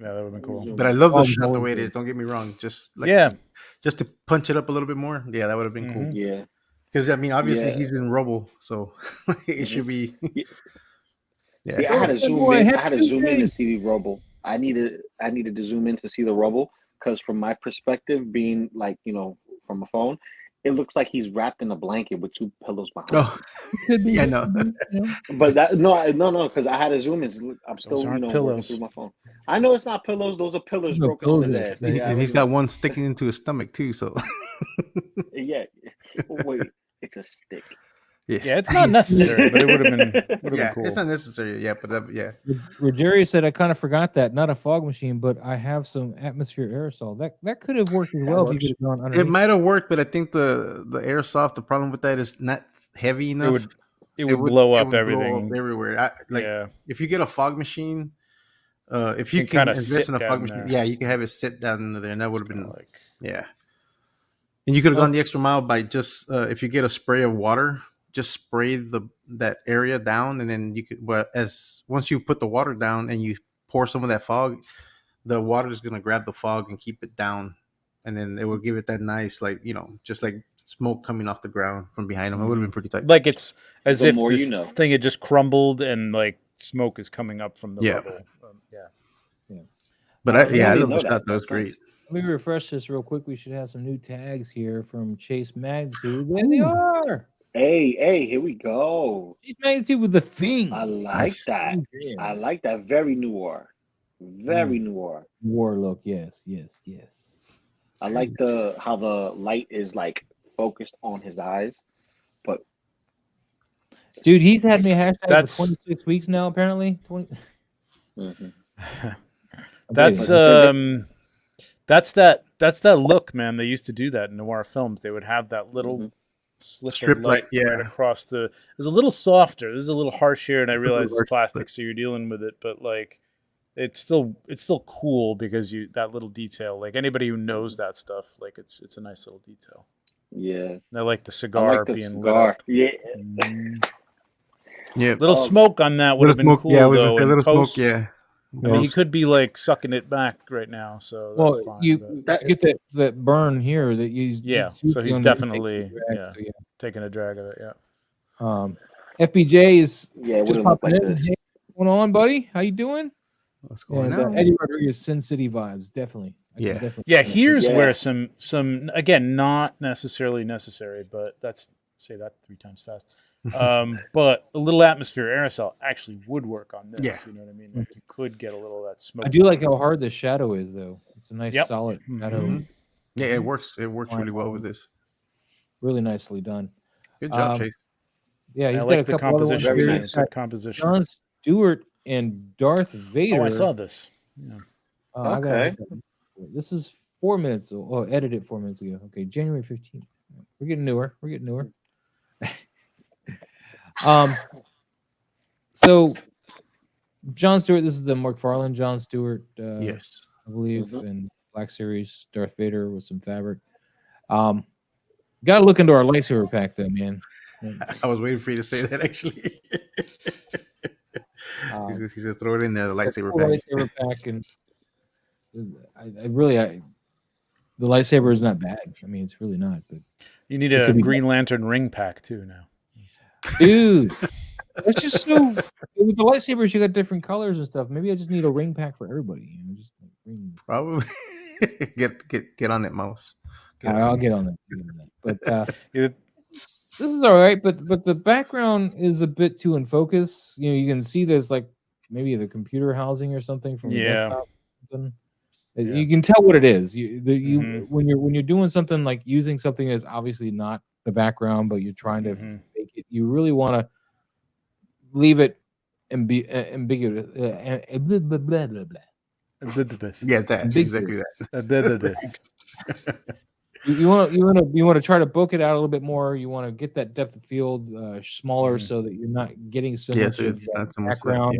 Yeah, that would have been cool. But I love the shot the way it is. Don't get me wrong. Just to punch it up a little bit more. Yeah, that would have been cool. Yeah. Because obviously he's in rubble, so it should be. Yeah. See, I had to zoom in. I had to zoom in to see the rubble. I needed to zoom in to see the rubble because, from my perspective, being from a phone, it looks like he's wrapped in a blanket with two pillows behind. Oh, yeah, no. But no, because I had to zoom in. I'm still pillows through my phone. I know it's not pillows; those are pillars broken on his ass. And he's got one sticking into his stomach too. So yeah. Wait, it's a stick. Yes. Yeah, it's not necessary, but it would have been cool. It's not necessary. Yeah, but yeah. Rogeri said, "I kind of forgot that. Not a fog machine, but I have some atmosphere aerosol. That could have worked as well. If you could have gone underneath. It might have worked, but I think the airsoft. The problem with that is not heavy enough. It would blow up everything. Blow up everywhere. If you get a fog machine, if you can invest in a fog machine, you can have it sit down into there, and that would have been And you could have gone the extra mile by just if you get a spray of water. Just spray that area down, and then you could. Once you put the water down and you pour some of that fog, the water is gonna grab the fog and keep it down, and then it will give it that nice, just like smoke coming off the ground from behind them. It would have been pretty tight. Like it's as if this thing had just crumbled and like smoke is coming up from the rubble. But I love the shot. That was great. Let me refresh this real quick. We should have some new tags here from Chase Magnitude. There they are. Hey, here we go. Chase Magnitude with the thing. I like that. I like that. Very noir. Very noir. War look. Yes. I like how the light is like focused on his eyes. But dude, he's had me hashtag for 26 weeks now. Apparently, 20. That's that look, man. They used to do that in noir films. They would have that little strip light right across the. It was a little softer. This is a little harsh here, and I realize it's plastic, so you're dealing with it. But like, it's still cool because that little detail. Like anybody who knows that stuff, like it's a nice little detail. Yeah, and I like the cigar being lit up. Yeah. Yeah, little smoke on that would have been cool. Yeah, it was though, just a little smoke. Yeah. I mean, he could be like sucking it back right now, so that's fine. You get that burn here that he's so he's definitely taking a drag of it. Yeah. FBJ is just popping in. Hey, what's going on, buddy? How you doing? What's going on? Eddie Rodriguez, Sin City vibes, definitely. Here's where some again, not necessarily necessary, but say that 3 times fast. But a little atmosphere aerosol actually would work on this. Yeah. You know what I mean? Like you could get a little of that smoke. I do like how hard the shadow is, though. It's a nice solid shadow. Mm-hmm. Yeah, it works. It works really well with this. Really nicely done. Good job, Chase. Yeah, he's got like a couple composition. Very nice. Good composition. Jon Stewart and Darth Vader. Oh, I saw this. Yeah. Okay. This is 4 minutes. Oh, edited 4 minutes ago. Okay, January 15th. We're getting newer. So Jon Stewart, this is the McFarlane Jon Stewart. Yes, I believe in Black Series, Darth Vader with some fabric. Got to look into our lightsaber pack, though, man. I was waiting for you to say that. Actually, he said throw it in there, the lightsaber pack, and the lightsaber is not bad. I mean, it's really not. But you need a Green Lantern ring pack too now, dude. That's just so. With the lightsabers, you got different colors and stuff. Maybe I just need a ring pack for everybody. You know, just like rings. Probably get on that mouse. I'll get on that. But this is all right. But the background is a bit too in focus. You know, you can see there's like maybe the computer housing or something from the desktop. You can tell what it is. When you're doing something like using something that's obviously not the background, but you're trying to make it. You really want to leave it ambiguous. Blah, blah, blah, blah, blah. Yeah, that exactly that. You want to try to book it out a little bit more. You want to get that depth of field smaller so that you're not getting so much of that background.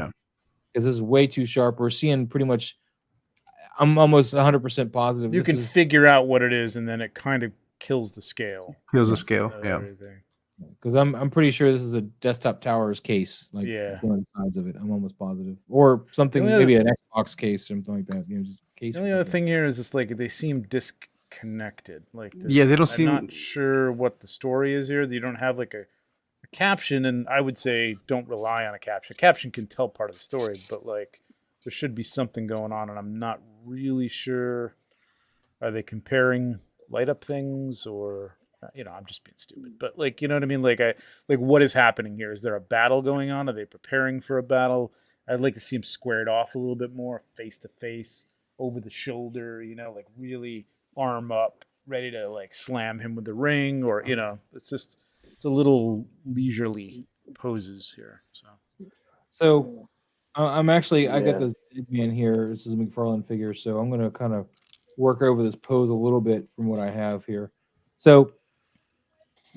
Because this is way too sharp. We're seeing pretty much. I'm almost 100% positive. You can figure out what it is, and then it kind of kills the scale. Yeah. Because I'm pretty sure this is a Desktop Towers case, like one sides of it. I'm almost positive, or something, maybe an Xbox case, something like that. You know, just case. The only other thing here is just like they seem disconnected. Like they don't seem. I'm not sure what the story is here. You don't have like a caption, and I would say don't rely on a caption. A caption can tell part of the story, but like there should be something going on, and I'm not really sure. Are they comparing light up things or? You know, I'm just being stupid, but like, you know what I mean? Like what is happening here? Is there a battle going on? Are they preparing for a battle? I'd like to see him squared off a little bit more, face to face, over the shoulder, you know, like really arm up, ready to like slam him with the ring, or, you know, it's a little leisurely poses here. So I'm actually, I got this man here. This is a McFarlane figure. So I'm going to kind of work over this pose a little bit from what I have here. So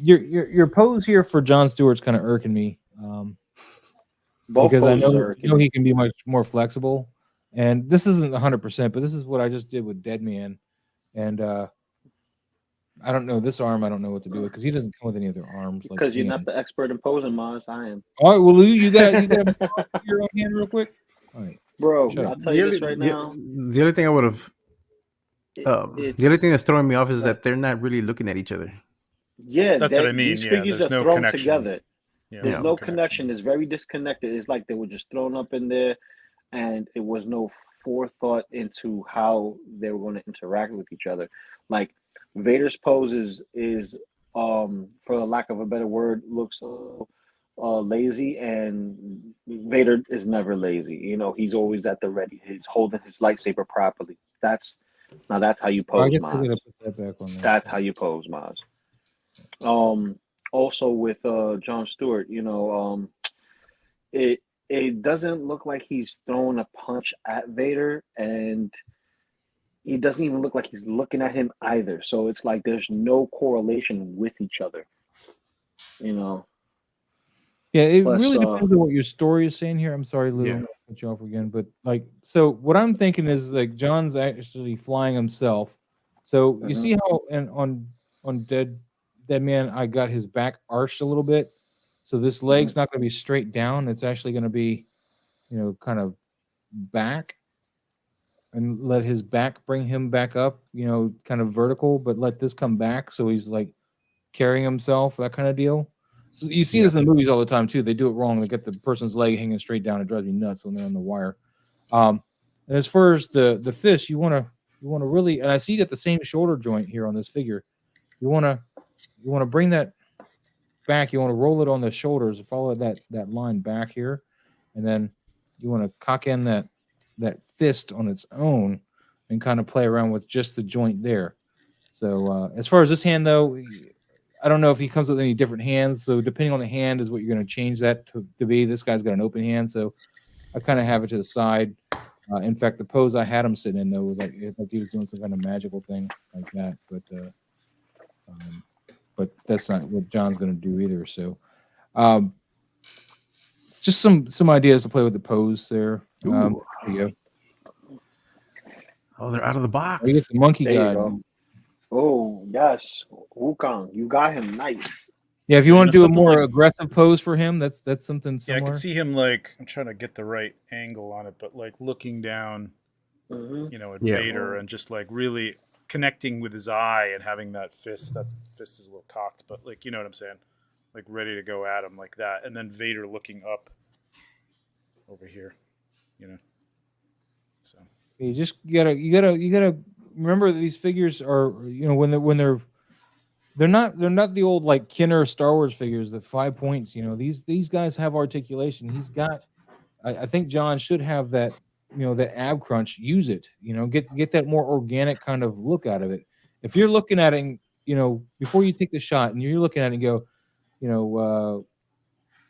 your pose here for Jon Stewart's kind of irking me, because I know he can be much more flexible, and this isn't 100%, but this is what I just did with Dead Man, and I don't know this arm. I don't know what to do with because he doesn't come with any other arms. Because you're not the expert in posing, Mars. I am. All right, well, you got your own hand real quick. All right, bro. I'll tell you this right now. The only thing I would have. The only thing that's throwing me off is that they're not really looking at each other. Yeah, that's what I mean. These figures are no thrown connection. Together. There's no connection. It's very disconnected. It's like they were just thrown up in there, and it was no forethought into how they were going to interact with each other. Like Vader's pose is for the lack of a better word, looks lazy, and Vader is never lazy. You know, he's always at the ready. He's holding his lightsaber properly. That's how you pose, Maz. That's how you pose, Maz. Also with Jon Stewart, you know, it doesn't look like he's throwing a punch at Vader, and he doesn't even look like he's looking at him either. So it's like there's no correlation with each other, you know. Yeah, it really depends on what your story is saying here. I'm sorry, Lou, I'm gonna cut you off again, but like, so what I'm thinking is like John's actually flying himself. So you see how on Dead Man, I got his back arched a little bit. So this leg's not going to be straight down. It's actually going to be, you know, kind of back and let his back bring him back up, kind of vertical, but let this come back so he's like carrying himself, that kind of deal. So you see this in movies all the time too. They do it wrong. They get the person's leg hanging straight down. It drives me nuts when they're on the wire. And as far as the fist, you want to really, and I see you got the same shoulder joint here on this figure. You want to bring that back. You want to roll it on the shoulders, follow that line back here, and then you want to cock in that fist on its own and kind of play around with just the joint there. So as far as this hand though, I don't know if he comes with any different hands. So depending on the hand is what you're going to change that to be. This guy's got an open hand, so I kind of have it to the side. In fact, the pose I had him sitting in though was like he was doing some kind of magical thing like that. But that's not what John's going to do either. So just some ideas to play with the pose there. There you go. Oh, they're out of the box. You get the monkey guy. Oh, yes. Wukong, you got him nice. Yeah, if you want to do a more aggressive pose for him, that's something similar. Yeah, I can see him like, I'm trying to get the right angle on it, but like looking down, at Vader and just like really connecting with his eye and having that fist. That fist is a little cocked, but like, you know what I'm saying? Like ready to go at him like that. And then Vader looking up over here, So you gotta remember that these figures are, when they're not the old like Kenner Star Wars figures, the 5 points. These guys have articulation. He's got. I think John should have that. That ab crunch. Use it. Get that more organic kind of look out of it. If you're looking at it, before you take the shot, and you're looking at it and go,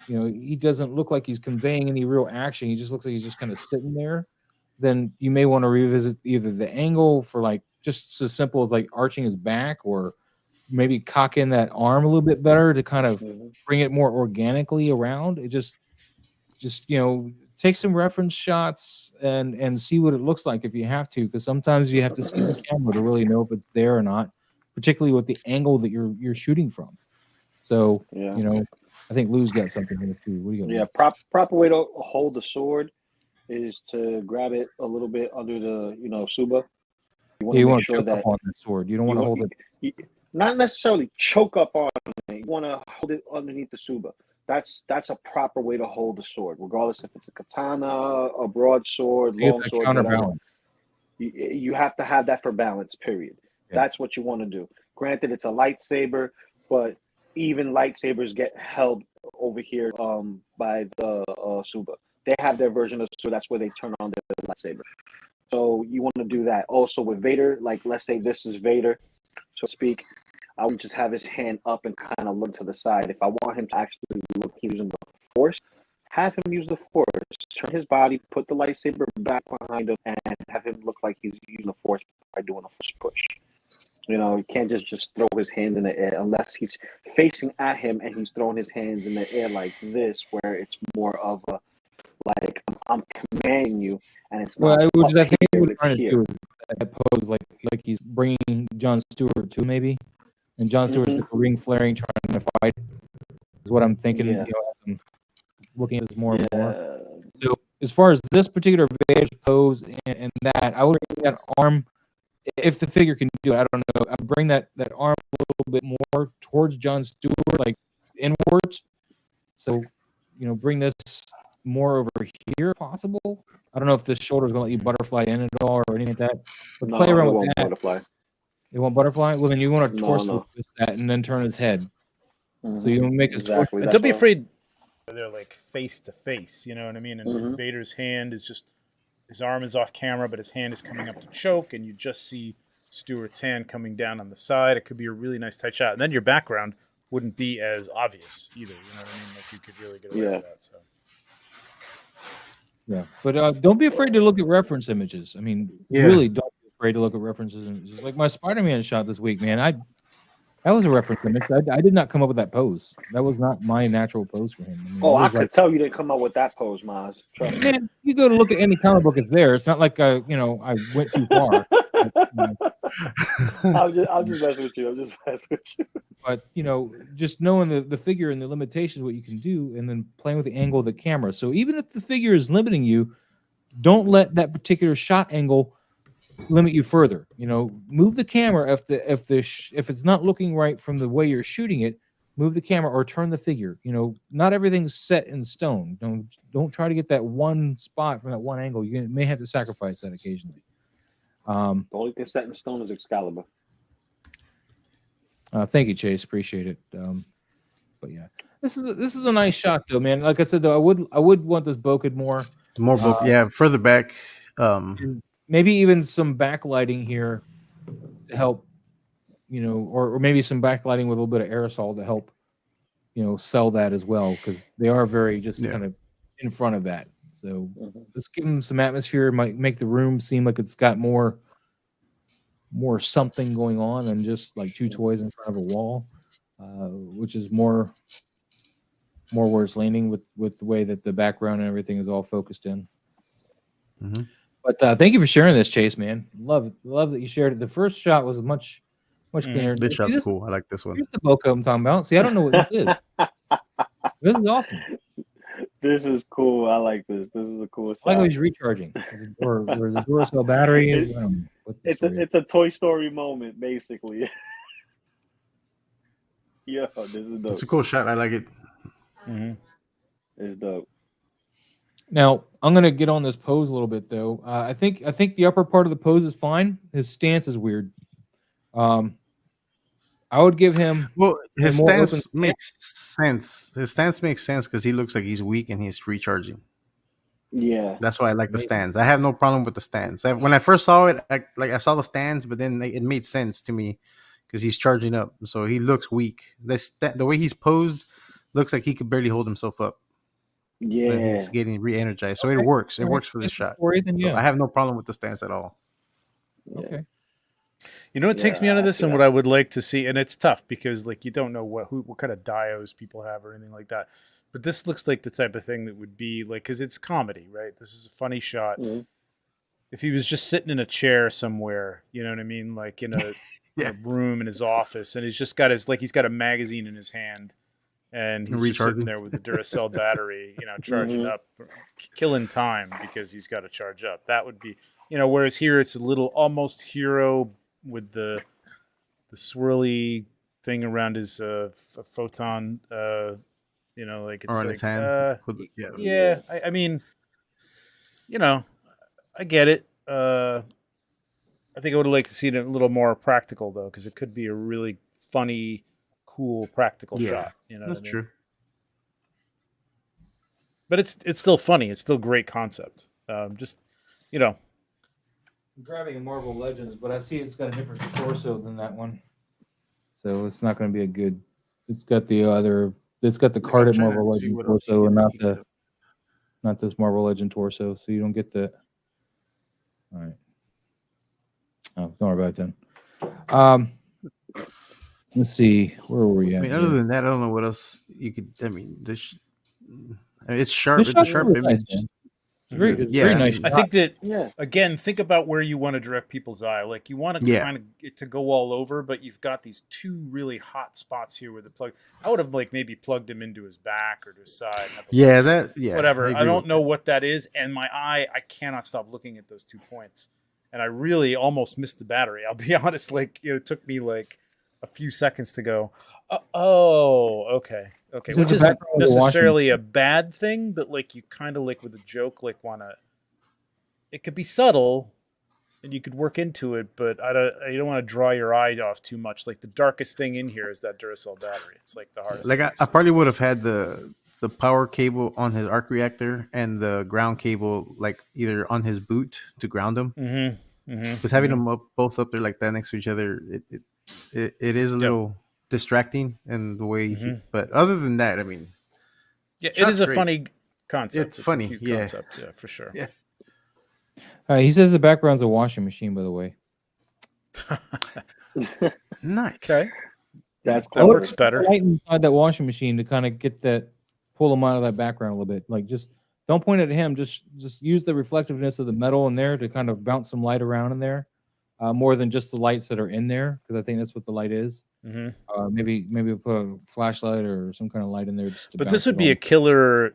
he doesn't look like he's conveying any real action. He just looks like he's just kind of sitting there. Then you may want to revisit either the angle for like just as simple as like arching his back, or maybe cock in that arm a little bit better to kind of bring it more organically around. It just take some reference shots and see what it looks like if you have to, because sometimes you have to see the camera to really know if it's there or not, particularly with the angle that you're shooting from. So I think Lou's got something here too. What do you got? Yeah, proper way to hold the sword is to grab it a little bit under the Suba. You want to choke up on the sword. You don't want to hold it. Not necessarily choke up on it. You want to hold it underneath the Suba. That's a proper way to hold the sword, regardless if it's a katana, a broadsword, long sword, counterbalance. You have to have that for balance, period. Yeah. That's what you want to do. Granted, it's a lightsaber, but even lightsabers get held over here by the Suba. They have their version of sword. That's where they turn on their lightsaber. So you want to do that. Also with Vader, like let's say this is Vader, so to speak, I would just have his hand up and kind of look to the side. If I want him to actually look using the Force, have him use the Force. Turn his body, put the lightsaber back behind him, and have him look like he's using the Force by doing a Force push. You can't just throw his hands in the air unless he's facing at him and he's throwing his hands in the air like this, where it's more of a like I'm commanding you, and it's not. Well, which I think he was trying to do that pose, like he's bringing John Stewart to maybe, and John Stewart's with the ring flaring, trying to fight. Is what I'm thinking. As I'm looking at this more and more. So as far as this particular Vader's pose and that, I would bring that arm, if the figure can do it. I don't know. I would bring that arm a little bit more towards John Stewart, like inwards. So bring this more over here, possible. I don't know if this shoulder is going to let you butterfly in at all or anything like that. But play around with that. Butterfly. It won't butterfly? Well, then you want to torso twist that and then turn his head. So you make his torso. Don't be afraid. They're like face to face. You know what I mean? And Vader's hand is just, his arm is off camera, but his hand is coming up to choke, and you just see Stewart's hand coming down on the side. It could be a really nice tight shot. And then your background wouldn't be as obvious either. You know what I mean? Like you could really get away with that. So. Yeah, but don't be afraid to look at reference images. I mean, really don't be afraid to look at references images. Like my Spider-Man shot this week, man, that was a reference image. I did not come up with that pose. That was not my natural pose for him. I mean, I could tell you didn't come up with that pose, Maz. Man, you go to look at any comic book, it's there. It's not like I went too far. I'm just messing with you. But just knowing the figure and the limitations, what you can do, and then playing with the angle of the camera. So even if the figure is limiting you, don't let that particular shot angle limit you further. You know, move the camera if it's not looking right from the way you're shooting it. Move the camera or turn the figure. You know, not everything's set in stone. Don't try to get that one spot from that one angle. You may have to sacrifice that occasionally. The only thing set in stone is Excalibur. Thank you, Chase. Appreciate it. But yeah, this is a nice shot though, man. Like I said though, I would want this bokeh more. More bokeh, yeah, further back. Maybe even some backlighting here to help, you know, or maybe some backlighting with a little bit of aerosol to help, you know, sell that as well, because they are very just kind of in front of that. So let's give them some atmosphere. It might make the room seem like it's got more something going on than just like two toys in front of a wall, which is more where it's leaning with the way that the background and everything is all focused in. But thank you for sharing this, Chase, man. Love that you shared it. The first shot was much cleaner. This shot's cool. I like this one. Here's the bokeh I'm talking about. See, I don't know what this is. This is awesome. This is cool. I like this. This is a cool shot. I like how he's recharging, or the Duracell battery. It's a Toy Story moment, basically. Yeah, this is dope. It's a cool shot. I like it. It's dope. Now I'm gonna get on this pose a little bit though. I think the upper part of the pose is fine. His stance is weird. I would give him. Well, his stance makes sense. His stance makes sense because he looks like he's weak and he's recharging. Yeah, that's why I like the stands. I have no problem with the stands. When I first saw it, I saw the stands, but then it made sense to me because he's charging up, so he looks weak. The way he's posed looks like he could barely hold himself up. Yeah, and he's getting re-energized, so it works. It works for this shot. So I have no problem with the stance at all. Okay. You know what takes me out of this, and what I would like to see, and it's tough because like you don't know what kind of dios people have or anything like that. But this looks like the type of thing that would be like, because it's comedy, right? This is a funny shot. If he was just sitting in a chair somewhere, you know what I mean, like in a, a room in his office, and he's just got he's got a magazine in his hand. And he's just sitting there with the Duracell battery, you know, charging up, killing time because he's got to charge up. That would be, you know, whereas here it's a little almost hero with the swirly thing around his photon, you know, like it's or on like, his hand. I mean, you know, I get it. I think I would like to see it a little more practical though, because it could be a really funny, cool practical shot, you know. That's true. But it's still funny. It's still great concept. Just, you know, I'm grabbing a Marvel Legends, but I see it's got a different torso than that one, so it's not going to be a good. It's got the carded Marvel Legend torso, and not this Marvel Legend torso. So you don't get the. All right. Oh, don't worry about it then. Let's see, where were we at? I mean, other than that, I don't know what else you could. I mean, it's sharp. It's a sharp image. Nice, it's very nice. I think that again, think about where you want to direct people's eye. Like you want to kind of get to go all over, but you've got these two really hot spots here with the plug. I would have like maybe plugged him into his back or to his side. Whatever. I don't know what that is, and my eye, I cannot stop looking at those 2 points, and I really almost missed the battery. I'll be honest. Like it took me like a few seconds to go, okay. Which isn't necessarily a bad thing, but like you kind of like with a joke, like it could be subtle and you could work into it, but you don't want to draw your eye off too much. Like the darkest thing in here is that Duracell battery. It's like the hardest. Like I probably would have had the power cable on his arc reactor and the ground cable like either on his boot to ground him. Because having them both up there like that next to each other, it is a little distracting in the way but other than that, I mean, it is a funny concept. It's funny, a cute concept, for sure. He says the background's a washing machine, by the way. Nice. Okay, that works better. Light inside that washing machine to kind of pull him out of that background a little bit. Like just don't point it at him. Just use the reflectiveness of the metal in there to kind of bounce some light around in there. More than just the lights that are in there, because I think that's what the light is. Maybe we'll put a flashlight or some kind of light in there. But this would be a killer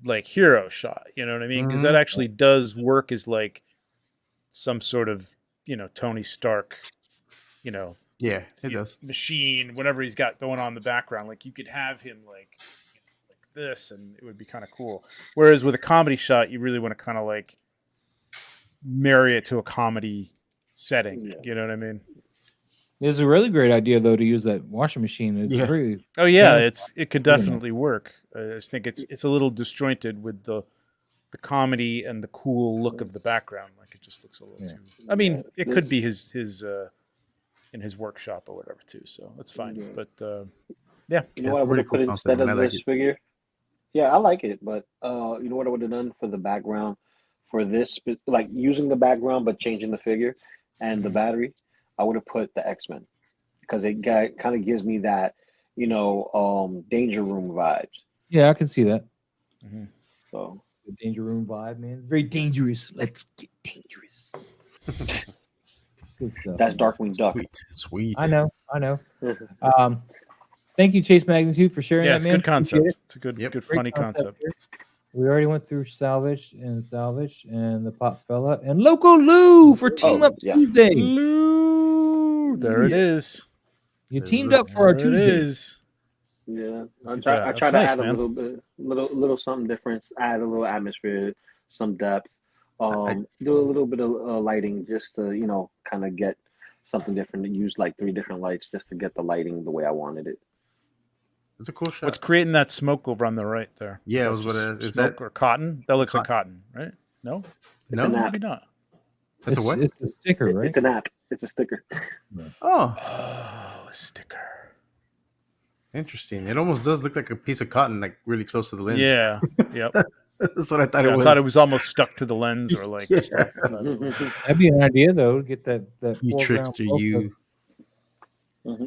like hero shot. You know what I mean? Because that actually does work as like some sort of, Tony Stark, yeah, it does. machine, whatever he's got going on in the background. Like you could have him like this, and it would be kind of cool. Whereas with a comedy shot, you really want to kind of like marry it to a comedy setting. Yeah. You know what I mean? It's a really great idea though to use that washing machine. It's very it could definitely work. I just think it's a little disjointed with the comedy and the cool look of the background. Like it just looks a little too. I mean, it could be his in his workshop or whatever too. So that's fine. Yeah. But yeah, you know what I would have put instead of this figure? Yeah, I like it, but you know what I would have done for the background for this, like using the background but changing the figure and the battery. I would have put the X-Men because it kind of gives me that, Danger Room vibes. Yeah, I can see that. Mm-hmm. So the Danger Room vibe, man. It's very dangerous. Let's get dangerous. Good stuff. That's Darkwing Duck. Sweet. I know. Thank you, Chase Magnitude, for sharing that, man. It's a good concept. It's a good funny concept. We already went through Salvage and the Pop Fella and Loco Lou for Team Up Tuesday. Lou, there it is. You teamed up for our Tuesday. It is. Yeah, I try to add a little something different. Add a little atmosphere, some depth. Do a little bit of lighting just to kind of get something different. Use like 3 different lights just to get the lighting the way I wanted it. It's a cool shot. What's creating that smoke over on the right there? Yeah, is that or cotton? That looks like cotton, right? No, maybe not. That's what? It's a sticker, right? It's an app. It's a sticker. Oh, a sticker. Interesting. It almost does look like a piece of cotton, like really close to the lens. Yeah. Yep. That's what I thought it was. I thought it was almost stuck to the lens, or like. Yeah. That'd be an idea, though. Get that. You trickster, you.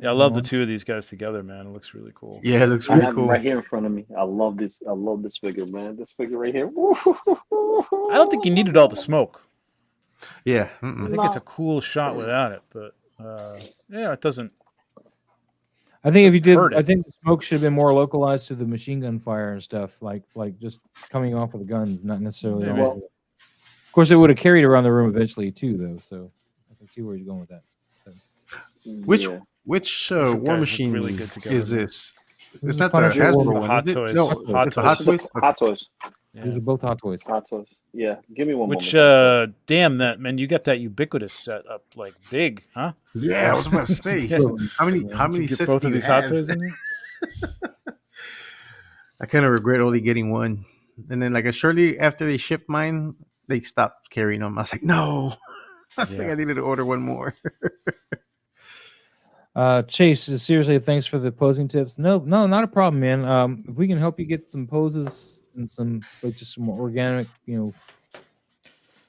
Yeah, I love the two of these guys together, man. It looks really cool. Yeah, it looks really cool. Right here in front of me. I love this figure, man. This figure right here. I don't think you needed all the smoke. Yeah. I think it's a cool shot without it, but it doesn't. I think if you did, I think the smoke should have been more localized to the machine gun fire and stuff, like just coming off of the guns, not necessarily. Of course, it would have carried around the room eventually too, though. So I can see where you're going with that. So. Which War Machine really good together, is this? It's not the Hasbro one. Hot Toys. No, it's Hot Toys. Hot Toys. Yeah. These are both Hot Toys. Hot Toys. Yeah, give me one. Damn that, man! You got that ubiquitous set up like big, huh? Yeah, I was about to say. How many sets both do of you these have? Hot Toys in there? I kind of regret only getting one, and then shortly after they shipped mine, they stopped carrying them. I was like, no, I think I needed to order one more. Chase, seriously, thanks for the posing tips. No, not a problem, man. If we can help you get some poses and some just some organic,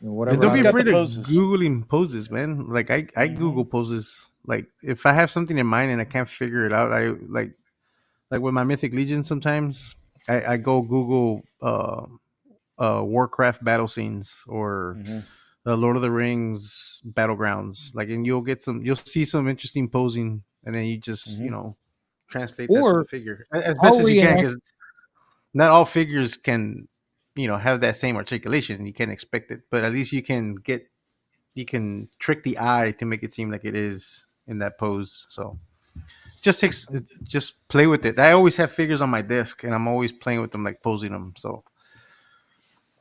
whatever. And don't be afraid of Googling poses, man. Like I Google poses. Like if I have something in mind and I can't figure it out, I like with my Mythic Legion. Sometimes I go Google Warcraft battle scenes or. Lord of the Rings battlegrounds, and you'll see some interesting posing, and then you just translate that to the figure as best as you can, because not all figures can have that same articulation. You can't expect it, but at least you can trick the eye to make it seem like it is in that pose. So just play with it. I always have figures on my desk, and I'm always playing with them, like posing them. So.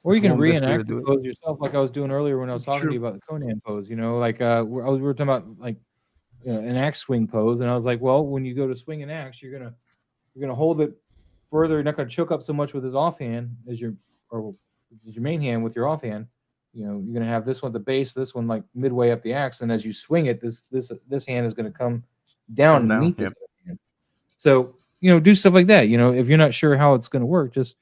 Or you can reenact the pose yourself, like I was doing earlier when I was talking to you about the Conan pose. We were talking about an axe swing pose, and I was like, well, when you go to swing an axe, you're gonna hold it further. You're not gonna choke up so much with his offhand as your main hand with your offhand. You're gonna have this one at the base, this one like midway up the axe, and as you swing it, this hand is gonna come down underneath this hand. So do stuff like that. If you're not sure how it's gonna work, just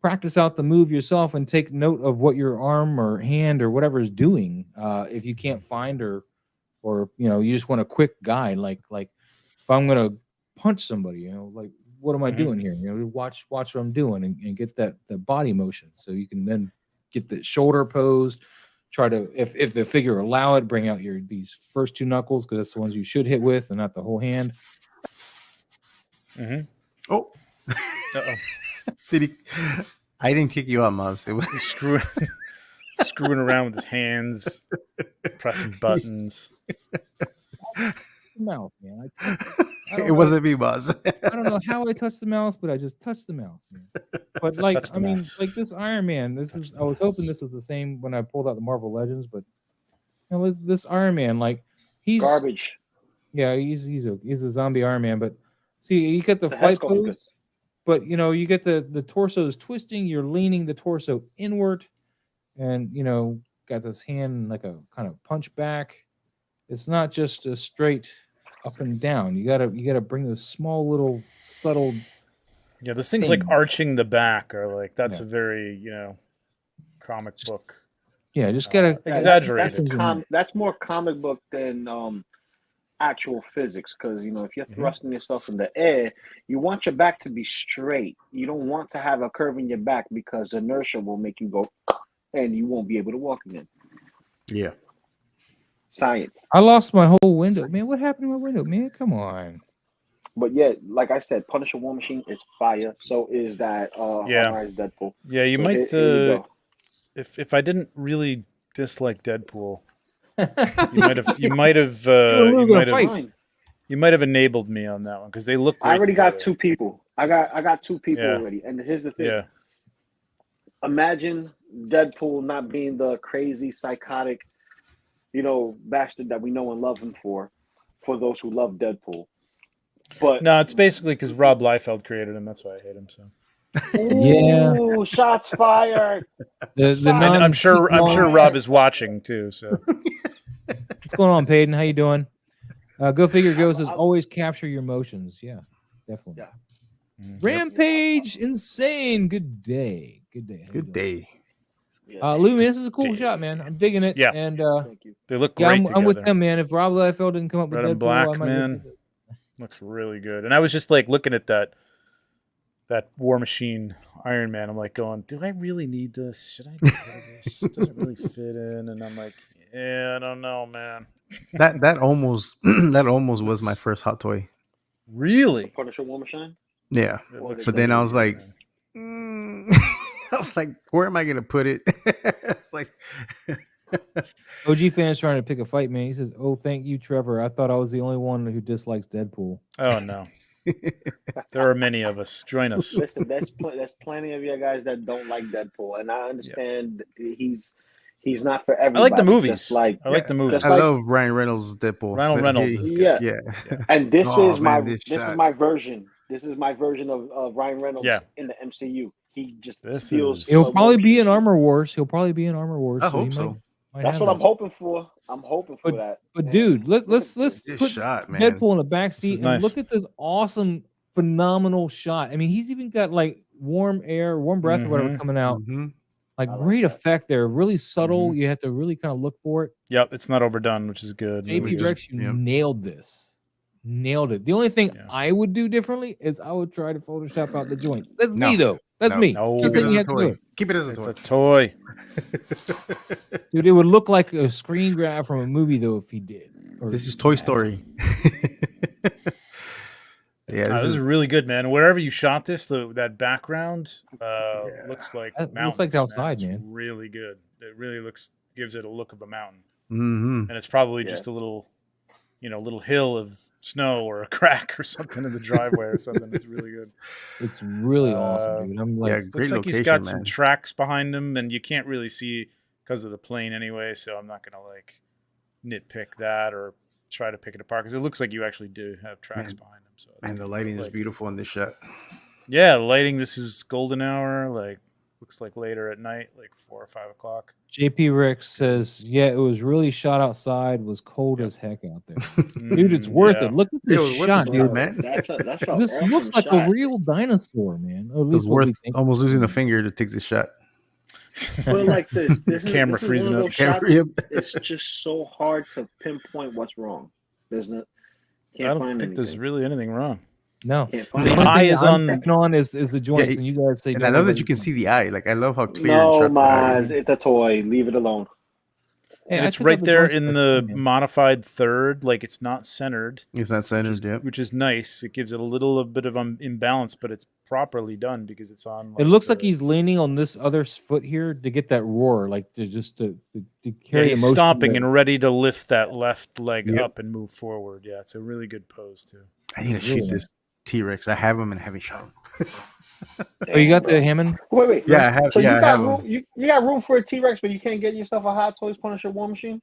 practice out the move yourself and take note of what your arm or hand or whatever is doing. If you can't find or you just want a quick guide, like if I'm gonna punch somebody, what am I doing here? Watch what I'm doing and get the body motion, so you can then get the shoulder posed. Try to, if the figure allow it, bring out these first 2 knuckles, because that's the ones you should hit with and not the whole hand. Oh. Uh-oh. Did he? I didn't kick you out, Mouse. It was screwing around with his hands, pressing buttons. The mouse, man. It wasn't me, Mouse. I don't know how I touched the mouse, but I just touched the mouse, man. But like, I mean, like this Iron Man. I was hoping this was the same when I pulled out the Marvel Legends, but you know, this Iron Man, like he's garbage. Yeah, he's a zombie Iron Man, but see, you get the fight pose, but you know, you get the torso is twisting. You're leaning the torso inward, and you know, got this hand like a kind of punch back. It's not just a straight up and down. You gotta bring those small little subtle. Yeah, those things like arching the back are like that's a very comic book. Yeah, just gotta exaggerate. That's more comic book than actual physics, because if you're thrusting yourself in the air, you want your back to be straight. You don't want to have a curve in your back because inertia will make you go, and you won't be able to walk again. Yeah. Science. I lost my whole window, man. What happened to my window, man? Come on. But yeah, like I said, Punisher War Machine is fire. So is that Deadpool. Yeah, you might if I didn't really dislike Deadpool, you might have enabled me on that one because they look great. I already got two people. I got two people already. And here's the thing. Yeah. Imagine Deadpool not being the crazy psychotic bastard that we know and love him for those who love Deadpool. But no, it's basically because Rob Liefeld created him. That's why I hate him. So yeah, shots fired. I'm sure Rob is watching too. So what's going on, Payton? How you doing? Go figure. Says always capture your emotions. Yeah, definitely. Yeah. Rampage, insane. Good day. Good day. Lou, this is a cool shot, man. I'm digging it. Yeah, and they look great. I'm with them, man. If Rob Liefeld didn't come up with Red and Black, man, looks really good. And I was just like looking at that War Machine Iron Man. I'm like going, do I really need this? Should I get rid of this? It doesn't really fit in. And I'm like, yeah, I don't know, man. That almost was my first hot toy. Really? Punisher War Machine? Yeah, but then I was like, I was like, where am I gonna put it? It's like OG fans trying to pick a fight, man. He says, "Oh, thank you, Trevor. I thought I was the only one who dislikes Deadpool." Oh no, there are many of us. Join us. Listen, there's plenty of you guys that don't like Deadpool, and I understand he's not for everybody. I like the movies. I like the movies. I love Ryan Reynolds' Deadpool. Ryan Reynolds is good. Yeah. And this is my version. This is my version of Ryan Reynolds in the MCU. He just steals. He'll probably be in Armor Wars. I hope so. That's what I'm hoping for. I'm hoping for that. But dude, let's put man. Deadpool in the backseat and look at this awesome, phenomenal shot. I mean, he's even got like warm breath or whatever coming out. Like great effect there, really subtle. You have to really kind of look for it. Yep, it's not overdone, which is good. JP Rex, you nailed this. Nailed it. The only thing I would do differently is I would try to Photoshop out the joints. That's me though. That's me. No. Keep it as a toy. It's a toy. Dude, it would look like a screen grab from a movie though if he did. This is Toy Story. This is really good, man. Wherever you shot this, that background looks like mountains. Looks like outside, man. It's really good. It really gives it a look of a mountain, and it's probably just a little hill of snow or a crack or something in the driveway or something. It's really good. It's really awesome, dude. I'm like, looks like he's got some tracks behind him, and you can't really see because of the plane anyway. So I'm not gonna like nitpick that or try to pick it apart because it looks like you actually do have tracks behind him. So the lighting is beautiful in this shot. Yeah, the lighting. This is golden hour. Like looks like later at night, like 4 or 5 o'clock. JP Rex says, "Yeah, it was really shot outside. It was cold as heck out there, dude. It's worth it. Look at this shot, dude. Man, this looks like a real dinosaur, man. Or at least it's worth almost losing a finger to take the shot. Put it like this: camera freezing up. It's just so hard to pinpoint what's wrong, isn't it? I don't think there's really anything wrong. No, the eye is on is the joints, and you guys say. And I love that you can see the eye. Like I love how clear. No, Maz, it's a toy. Leave it alone. Hey, it's right there in the modified third. Like it's not centered. It's not centered, which is nice. It gives it a little bit of imbalance, but it's properly done because it's on. It looks like he's leaning on this other foot here to get that roar, like to carry he's emotion. Stomping and ready to lift that left leg up and move forward. Yeah, it's a really good pose too. I need to shoot this T-Rex. I have him and haven't shot him. Oh, you got the Hammond? Wait. Yeah, I have. So yeah, you got room. You got room for a T-Rex, but you can't get yourself a Hot Toys Punisher War Machine.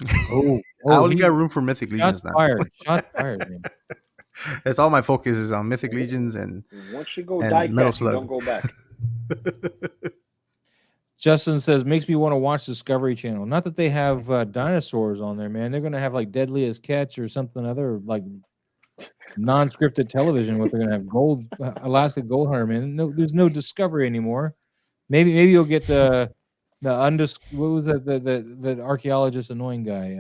I only got room for Mythic Legions now. Shots fired, man. That's all my focus is on Mythic Legions and once you go die cast, you don't go back. Justin says makes me want to watch Discovery Channel. Not that they have dinosaurs on there, man. They're gonna have like Deadly as Catch or something other like non-scripted television. What they're gonna have Alaska Gold Hunter, man. No, there's no Discovery anymore. Maybe you'll get the what was that the archaeologist annoying guy?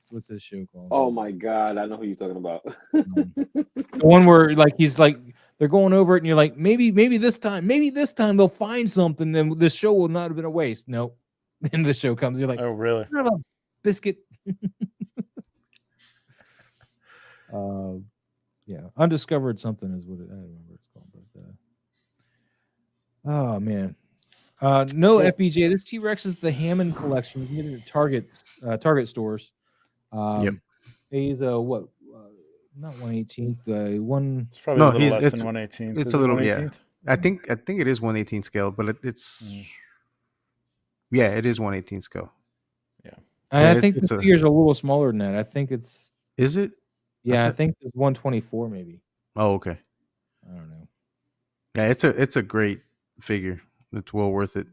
What's his show called? Oh my God, I know who you're talking about. The one where like he's like they're going over it and you're like maybe this time they'll find something and this show will not have been a waste. Nope. Then the show comes, you're like, oh really? Son of a biscuit. Yeah, undiscovered something is what I don't remember what it's called, but oh man. No FBJ. This T-Rex is the Hammond collection. You can get it at Target stores. Yep. He's what? Not 1/18th. One. It's probably a little less than 1/18th. It's a little, yeah. I think it is 1/18 scale, but it's yeah, it is 1/18 scale. Yeah, I think the figure's a little smaller than that. I think it's. Is it? Yeah, I think it's 124 maybe. Oh, okay. I don't know. Yeah, it's a great figure. It's well worth it.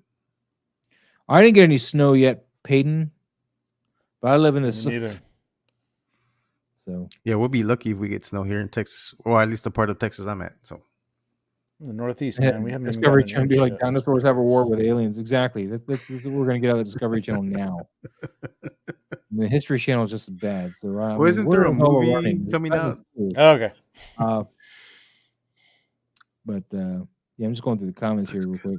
I didn't get any snow yet, Peyton, but I live in the so yeah, we'll be lucky if we get snow here in Texas, or at least the part of Texas I'm at. So in the Northeast, man, we haven't Discovery Channel be like dinosaurs have a war with aliens. Exactly. This is what we're gonna get out of the Discovery Channel now. The History Channel is just bad. So isn't there a movie coming out? Oh, okay. But yeah, I'm just going through the comments here real quick.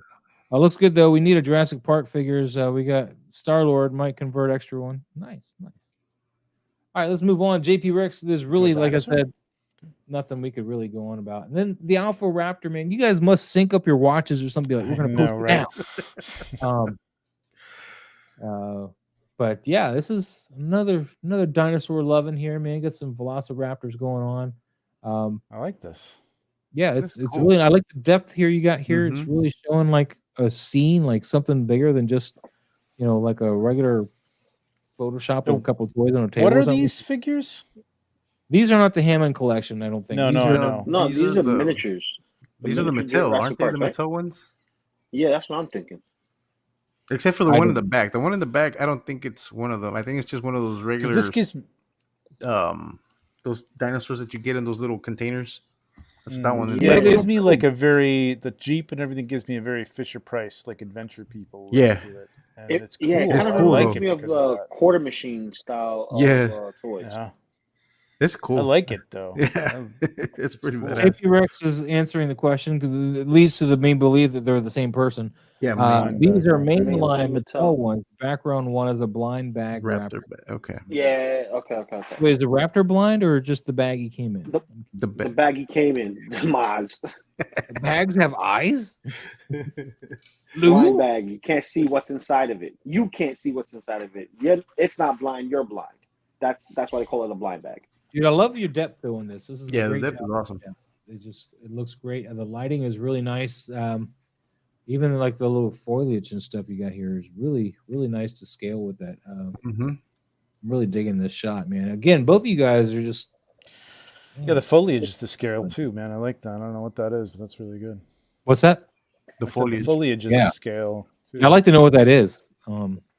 Looks good though. We need a Jurassic Park figures. We got Star-Lord might convert extra one. Nice. All right, let's move on. JP Rex, there's really, like I said, nothing we could really go on about. And then the Alpha Raptor, man, you guys must sync up your watches or something. Like we're gonna post now. But yeah, this is another dinosaur loving here, man. Got some Velociraptors going on. I like this. Yeah, it's cool. Really. I like the depth here you got here. Mm-hmm. It's really showing like a scene, like something bigger than just like a regular Photoshop of a couple of toys on a table. What are these figures? These are not the Hammond collection, I don't think. No, these are the miniatures. These are the Mattel, aren't they? The Mattel ones? Yeah, that's what I'm thinking. Except for the one in the back. The one in the back, I don't think it's one of them. I think it's just one of those regular. This gives those dinosaurs that you get in those little containers. That's that one. Yeah, it gives me like the Jeep and everything gives me a very Fisher Price, like adventure people. Yeah. It's cool. Yeah, it kind of reminds me of the quarter machine style of toys. Yeah. It's cool. I like it though. Yeah. It's pretty badass. JP Rex is answering the question because it leads to the main belief that they're the same person. Yeah. These are mainline Mattel ones. The background one is a blind bag Raptor. Okay. Yeah. Okay. Wait, is the Raptor blind or just the bag he came in? The bag he came in. The mods. The bags have eyes. Blind bag. You can't see what's inside of it. You can't see what's inside of it. It's not blind. You're blind. That's why they call it a blind bag. Dude, I love your depth though in this. This is the depth is awesome. It looks great. And the lighting is really nice. Even like the little foliage and stuff you got here is really, really nice to scale with that. I'm really digging this shot, man. Again, both of you guys are just. Yeah, the foliage is the scale too, man. I like that. I don't know what that is, but that's really good. What's that? The foliage. The foliage is the scale. Too. I'd like to know what that is.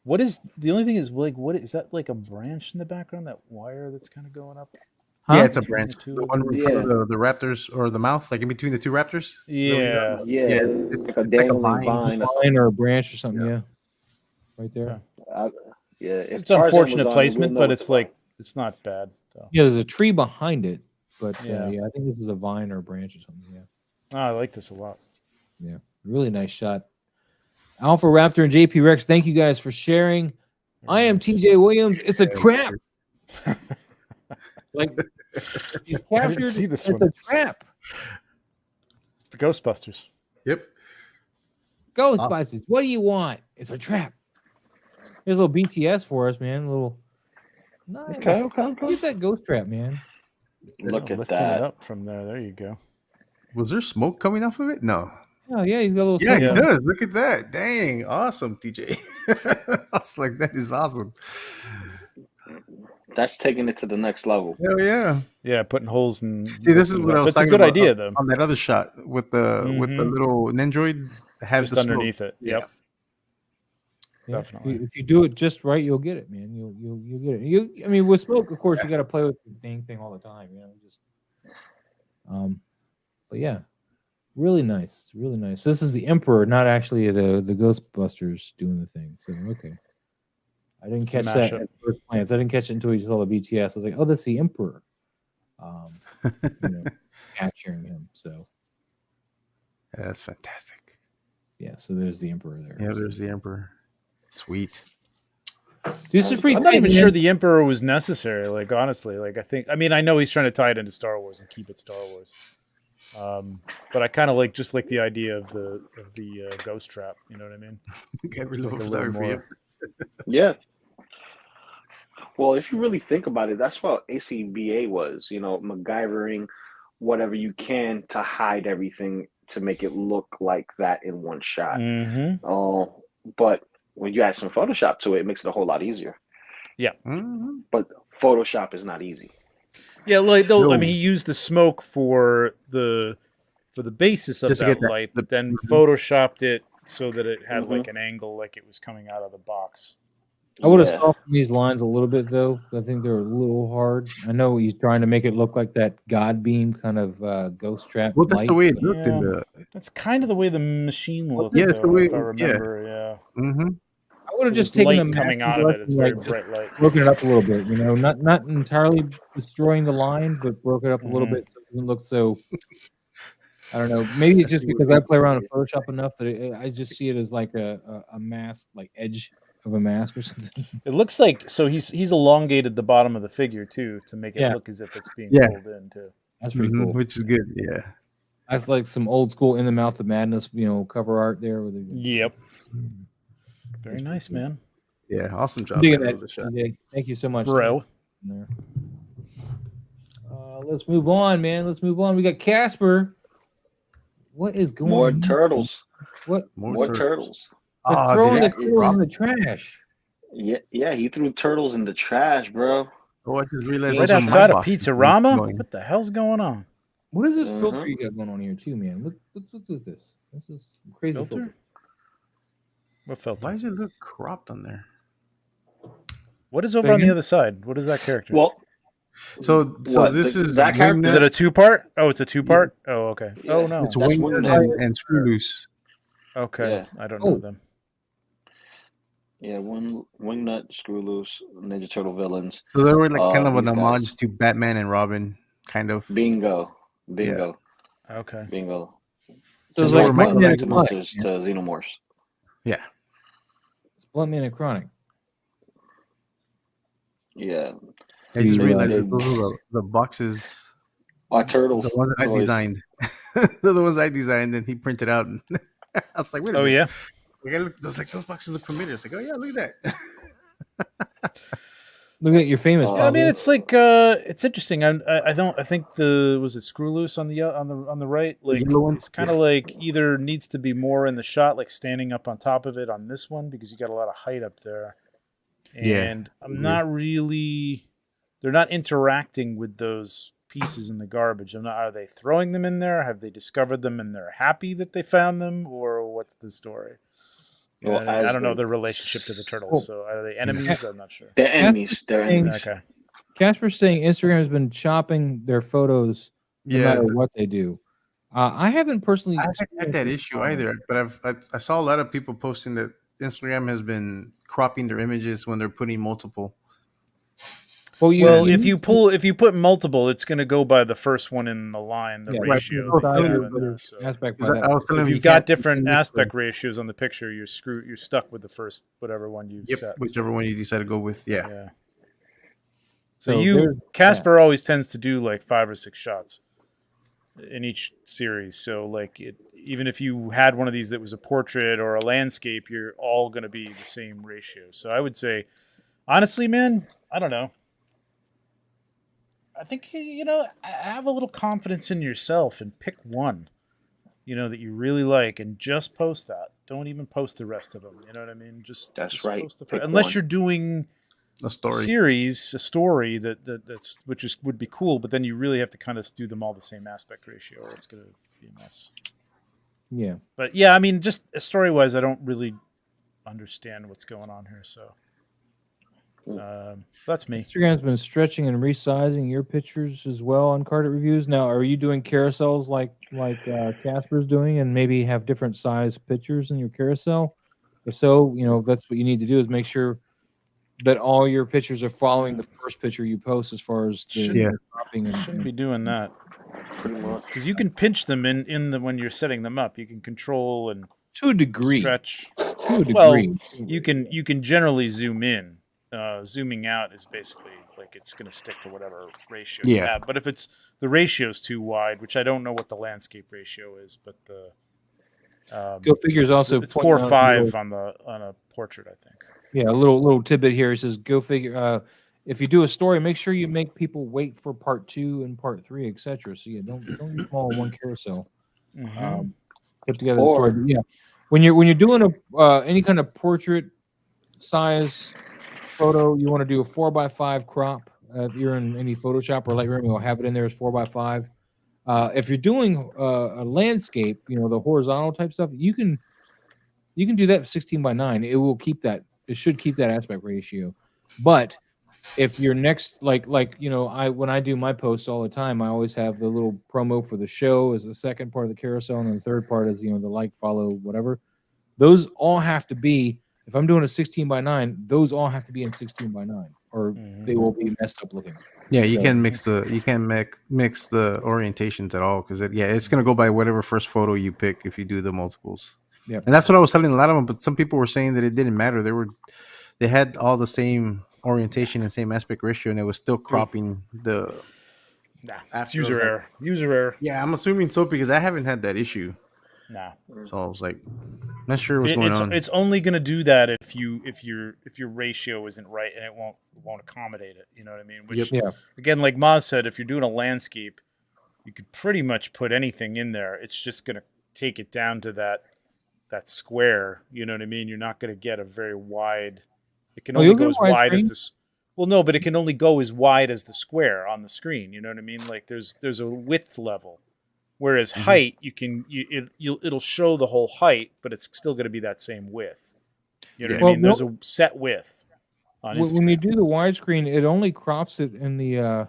What is the only thing is like what is that like a branch in the background? That wire that's kind of going up? Huh? Yeah, it's a branch. The one in front of the raptors or the mouth, like in between the two raptors. Yeah. It's like a dangling vine or a branch or something. Yeah, right there. It's unfortunate placement, but it's like it's not bad. So. Yeah, there's a tree behind it, but yeah, I think this is a vine or a branch or something. Yeah. Oh, I like this a lot. Yeah, really nice shot. Alpha Raptor and JP Rex, thank you guys for sharing. I am TJ Williams. It's a trap. Like he's captured. It's a trap. the Ghostbusters. Yep. Ghostbusters. What do you want? It's a trap. Here's a little BTS for us, man. A little. Nice. Okay. Look at that ghost trap, man. Look at lifting that. it up from there. There you go. Was there smoke coming off of it? No. Oh yeah, he's got a little. Yeah, smoke he on. does. Look at that. Dang, awesome, TJ. I was like, that is awesome. That's taking it to the next level. Hell yeah. Yeah, putting holes in. See, this is what I was talking talking about. It's a good idea, though. though. On that other shot with the little Nendroid, have Just the smoke. underneath it. Yep. Yeah, Definitely. if you do it just right, you'll get it, man. You'll get it. I mean, with smoke, of course, you got to play with the thing all the time, you know. Just, but yeah, really nice, really nice. So this is the Emperor, not actually the Ghostbusters doing the thing. So okay, I didn't catch that at first glance. I didn't catch it until we saw the BTS. I was like, oh, that's the Emperor, capturing him. So Yeah, that's fantastic. yeah, so there's the Emperor there. Yeah, so. there's the Emperor. Sweet. This is pretty. I'm not even sure the Emperor was necessary. Like honestly, like I know he's trying to tie it into Star Wars and keep it Star Wars. But I kind of like the idea of the ghost trap. You know what I mean? Get rid of Like a it little for you. more. Yeah. Well, if you really think about it, that's what ACBA was. MacGyvering whatever you can to hide everything to make it look like that in one shot. Mm-hmm. But when you add some Photoshop to it, it makes it a whole lot easier. Yeah. Mm-hmm. But Photoshop is not easy. Yeah, like I mean, he used the smoke for the basis of that light, but then photoshopped it so that it had like an angle, like it was coming out of the box. I would have softened these lines a little bit, though. I think they're a little hard. I know he's trying to make it look like that God beam kind of ghost trap. Well, that's the way it looked in the. That's kind of the way the machine looked. Yeah, that's the way. If I remember, yeah. Mm-hmm. I would have just taken light coming out of it. It's very bright light. Broken it up a little bit, not entirely destroying the line, but broke it up a little bit so it doesn't look so. I don't know. Maybe it's just because I play around with Photoshop enough that I just see it as like a mask, like edge of a mask or something. It looks like he's elongated the bottom of the figure too to make it look as if it's being pulled in too. That's pretty cool. Which is good. Yeah. That's like some old school In the Mouth of Madness, cover art there. Yep. Very nice, man. Yeah, awesome job. Thank you so much, bro. Let's move on, man. Let's move on. We got Casper. What is going on? More turtles. What? More turtles. Throwing the turtles in the trash. Yeah, he threw turtles in the trash, bro. Oh, I just realized right outside of Pizzarama. What the hell's going on? What is this filter you got going on here, too, man? What's with this? This is crazy filter. What filter? Why does it look cropped on there? What is over on the other side? What is that character? Well, so this is that character. Is it a 2-part? Oh, it's a 2-part. Yeah. Oh, okay. Yeah. Oh no, it's Wingnut and Screw Loose. Okay, yeah. I don't know them. Yeah, Wingnut, Screw Loose, Ninja Turtle villains. So they were like kind of an homage to Batman and Robin, kind of. Bingo. Yeah. Okay. Bingo. So it's like monsters to Xenomorphs. Yeah. It's Bluntman and Chronic. Yeah. I just realized the boxes are turtles. The ones that I designed. They're the ones I designed and he printed out. And I was like, wait a minute. Yeah. I was like, those boxes look familiar. It's like, oh yeah, look at that. Look at your famous. Yeah, I mean, it's like it's interesting. I think was it Screw Loose on the right? Like it's kind of like either needs to be more in the shot, like standing up on top of it on this one because you got a lot of height up there. And I'm not really. They're not interacting with those pieces in the garbage. Are they throwing them in there? Have they discovered them and they're happy that they found them, or what's the story? Well, I don't know their relationship to the turtles. So are they enemies? I'm not sure. They're enemies. Okay. Casper's saying Instagram has been chopping their photos no matter what they do. I haven't personally. I haven't had that issue either, but I saw a lot of people posting that Instagram has been cropping their images when they're putting multiple. Well, if you put multiple, it's going to go by the first one in the line, the ratio. If you've got different aspect ratios on the picture, you're stuck with the first whatever one you set. Whichever one you decide to go with, yeah. So Casper always tends to do like 5 or 6 shots. in each series. So like even if you had one of these that was a portrait or a landscape, you're all going to be the same ratio. So I would say, honestly, man, I don't know. I think, have a little confidence in yourself and pick one, that you really like, and just post that. Don't even post the rest of them. You know what I mean? Just right. Post unless you're doing a story, a story that's would be cool, but then you really have to kind of do them all the same aspect ratio, or it's gonna be a mess. Yeah, but yeah, I mean, just story wise, I don't really understand what's going on here, so that's me. Instagram's been stretching and resizing your pictures as well on card reviews. Now, are you doing carousels like Casper's doing, and maybe have different size pictures in your carousel? If so, that's what you need to do, is make sure that all your pictures are following the first picture you post as far as the cropping. Shouldn't be doing that, because you can pinch them in when you're setting them up. You can control and to a degree stretch. To a degree. Well, you can generally zoom in. Zooming out is basically like it's going to stick to whatever ratio you have. But if it's the ratio's too wide, which I don't know what the landscape ratio is, but the Go Figure is also it's 4:5 on a portrait, I think. Yeah, a little tidbit here. It says, Go Figure. If you do a story, make sure you make people wait for part 2 and part 3, etc. So yeah, don't use them all in one carousel. Put together the story. But yeah, when you're doing any kind of portrait size photo, you want to do a 4:5 crop. If you're in any Photoshop or Lightroom, you'll have it in there as 4:5. If you're doing a landscape, the horizontal type stuff, you can do that 16:9. It will keep that. It should keep that aspect ratio. But if you're next, when I do my posts all the time, I always have the little promo for the show as the second part of the carousel, and then the third part is the like, follow, whatever. Those all have to be. If I'm doing a 16:9, those all have to be in 16:9, or they will be messed up looking. Yeah, you can't mix the orientations at all, because it's gonna go by whatever first photo you pick if you do the multiples. Yeah, and that's what I was telling a lot of them. But some people were saying that it didn't matter. They had all the same orientation and same aspect ratio, and it was still cropping the. It's user error. User error. Yeah, I'm assuming so, because I haven't had that issue. Nah. So I was like, not sure what's going on. It's only going to do that if your ratio isn't right, and it won't accommodate it. You know what I mean? Which, again, like Maz said, if you're doing a landscape, you could pretty much put anything in there. It's just going to take it down to that square. You know what I mean? You're not going to get a very wide. It can only go as wide as this. Well, no, but it can only go as wide as the square on the screen. You know what I mean? Like there's a width level. Whereas height, it'll show the whole height, but it's still going to be that same width. You know what I mean? There's a set width on Instagram. When you do the widescreen, it only crops it in the.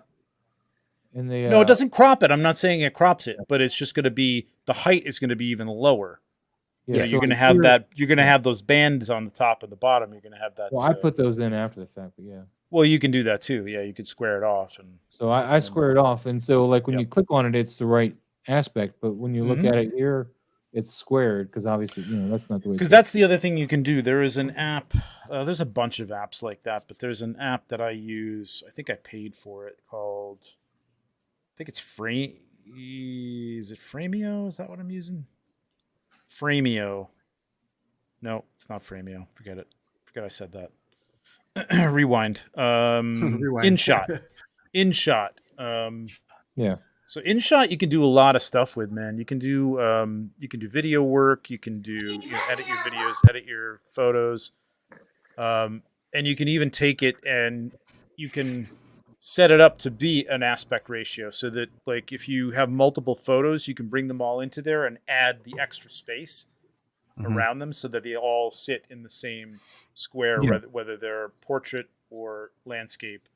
No, it doesn't crop it. I'm not saying it crops it, but it's just going to be the height is going to be even lower. Yeah, so you're going to have that. You're going to have those bands on the top and the bottom. You're going to have that. Well, I put those in after the fact, but yeah. Well, you can do that too. Yeah, you could square it off, and so I square it off, and so like when you click on it, it's the right aspect, but when you look at it here, it's squared, because obviously that's not the way. Because that's the other thing you can do. There is an app. There's a bunch of apps like that, but there's an app that I use. I think I paid for it. Called, I think it's free. Is it Framio? Is that what I'm using? Framio. No, it's not Framio. Forget it. Forget I said that. Rewind. InShot. Yeah. So InShot, you can do a lot of stuff with, man. You can do video work. You can do edit your videos, edit your photos, and you can even take it and you can set it up to be an aspect ratio, so that like if you have multiple photos, you can bring them all into there and add the extra space around them, so that they all sit in the same square, whether they're portrait or landscape.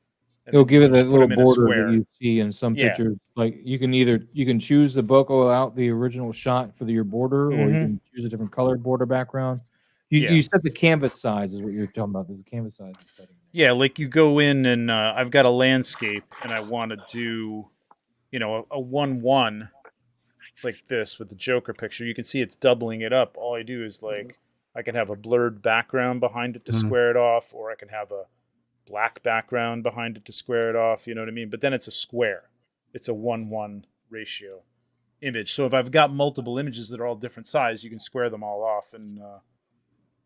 It'll give it that little border that you see in some pictures. Like you can choose to buckle out the original shot for your border, or you can choose a different colored border background. You set the canvas size is what you're talking about. There's a canvas size setting. Yeah, like you go in and I've got a landscape and I want to do, a 1:1 like this with the Joker picture. You can see it's doubling it up. All I do is like I can have a blurred background behind it to square it off, or I can have a black background behind it to square it off, you know what I mean? But then it's a square. It's a 1:1 ratio. image. So if I've got multiple images that are all different size, you can square them all off, and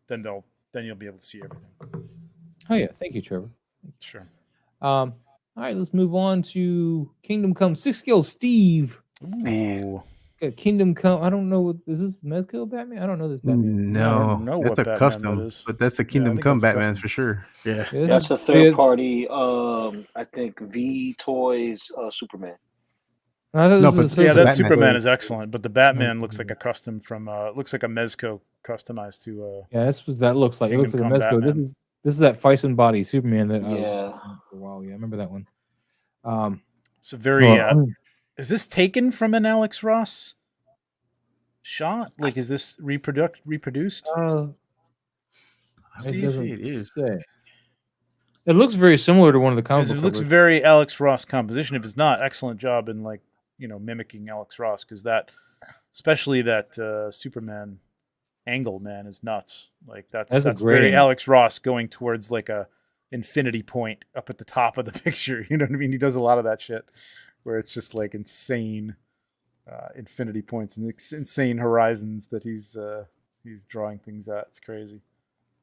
then you'll be able to see everything. Oh yeah, thank you, Trevor. Sure. All right, let's move on to Kingdom Come 6-scale Steve. Ooh. Kingdom Come. I don't know what is this Mezco Batman? I don't know this Batman. No, I don't know that's what a Batman custom, that is. but that's a Kingdom Come Batman for sure. Yeah, that's a third party. I think V Toys Superman. That Superman is excellent, but the Batman looks like a custom from looks like a Mezco customized to. Yeah, that's what that looks like. It looks like a Mezco. Batman. This is that Feisen body Superman that for a while. Yeah, I remember that one. It's a very. Is this taken from an Alex Ross shot? Like, is this reproduced? It doesn't say. It looks very similar to one of the comic books. It looks very Alex Ross composition. If it's not, excellent job in mimicking Alex Ross, because that, especially that Superman angle, man, is nuts. Like that's very angle. Alex Ross going towards like a infinity point up at the top of the picture. You know what I mean? He does a lot of that shit where it's just like insane infinity points and insane horizons that he's drawing things at. It's crazy.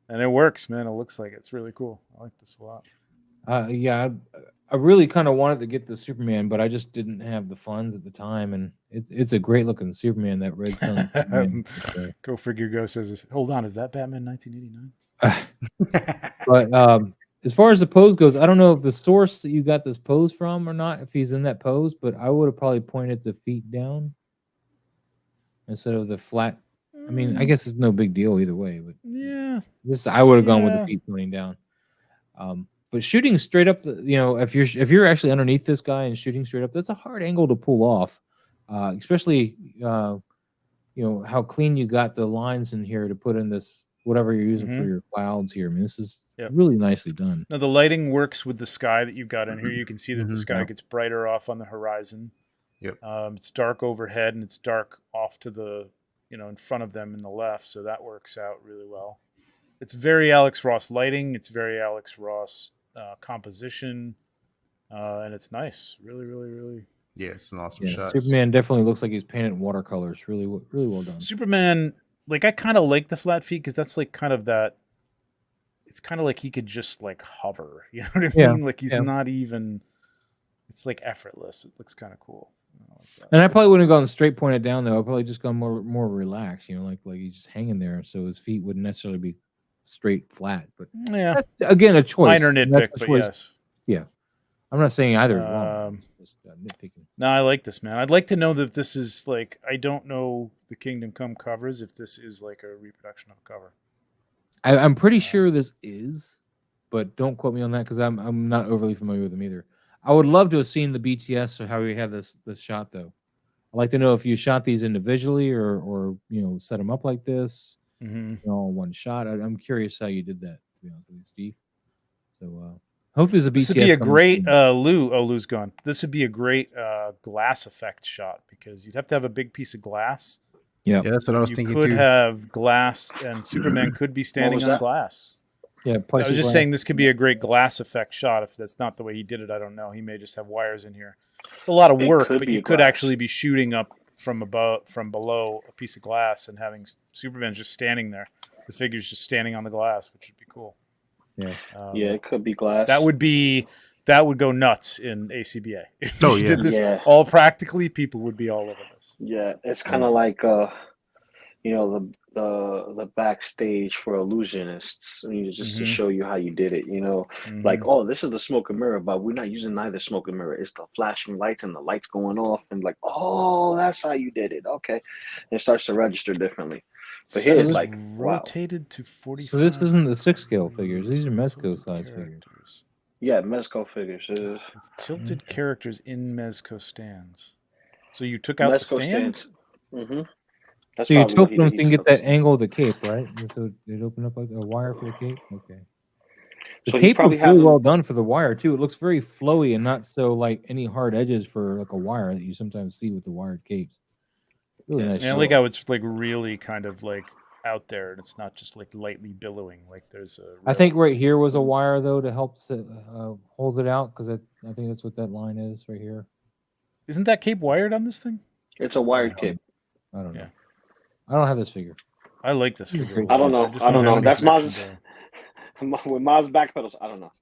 And it works, man. It looks like it's really cool. I like this a lot. Yeah, I really kind of wanted to get the Superman, but I just didn't have the funds at the time. And it's a great looking Superman, that Red Sun Superman. Go figure. Go says, hold on, is that Batman 1989? But as far as the pose goes, I don't know if the source that you got this pose from or not, if he's in that pose, but I would have probably pointed the feet down instead of the flat. I mean, I guess it's no big deal either way, but yeah, I would have gone with the feet pointing down. But shooting straight up, if you're actually underneath this guy and shooting straight up, that's a hard angle to pull off, especially how clean you got the lines in here to put in this whatever you're using for your clouds here. I mean, this is really nicely done. Now the lighting works with the sky that you've got in here. You can see that the sky gets brighter off on the horizon. Yep. It's dark overhead and it's dark off to the in front of them in the left, so that works out really well. It's very Alex Ross lighting. It's very Alex Ross composition, and it's nice. Really, really, really. Yeah, it's an awesome shot. Superman definitely looks like he's painted in watercolors. Really, really well done. Superman, like I kind of like the flat feet because that's like kind of that. It's kind of like he could just like hover. You know what I mean? Like he's not even. It's like effortless. It looks kind of cool. And I probably wouldn't have gone straight pointed down though. I'd probably just gone more relaxed. Like he's just hanging there, so his feet wouldn't necessarily be straight flat. But that's, again, a choice. Minor nitpick, but yes. Yeah, I'm not saying either is wrong. Just nitpicking. No, I like this, man. I'd like to know that this is like, I don't know the Kingdom Come covers, if this is like a reproduction of a cover. I'm pretty sure this is, but don't quote me on that because I'm not overly familiar with them either. I would love to have seen the BTS or how we had this shot though. I'd like to know if you shot these individually or set them up like this, one shot. I'm curious how you did that, to be honest with you, Steve. So hope there's a BTS. This would be a great Lou's gone. This would be a great glass effect shot because you'd have to have a big piece of glass. Yeah, that's what I was thinking too. You could have glass, and Superman could be standing on glass. Yeah, I was just saying this could be a great glass effect shot. If that's not the way he did it, I don't know. He may just have wires in here. It's a lot of work, but you could actually be shooting up from below a piece of glass and having Superman just standing there. The figure's just standing on the glass, which would be cool. Yeah, it could be glass. That would go nuts in ACBA. If you did this all practically, people would be all over this. Yeah, it's kind of like the backstage for illusionists, just to show you how you did it, like, oh, this is the smoke and mirror, but we're not using neither smoke and mirror. It's the flashing lights and the lights going off, and like, oh, that's how you did it. Okay, and it starts to register differently. But So here's it's like, wow, rotated to 45. So this isn't the 6-scale figures. These are Mezco size figures. yeah, Mezco figures. With tilted characters in Mezco stands. So you took out the stand? So you took them so you can get that angle of the cape, right? So it opened up like a wire for the cape. Okay. The cape was really well done for the wire too. It looks very flowy and not so like any hard edges for like a wire that you sometimes see with the wired capes. Really nice. And I like how it's like really kind of like out there, and it's not just like lightly billowing. Like there's a. I think right here was a wire though to help hold it out because I think that's what that line is right here. Isn't that cape wired on this thing? It's a wired cape. I don't know. I don't have this figure. I like this figure. I don't know. I don't know. That's Maz's. With Maz's back pedals, I don't know.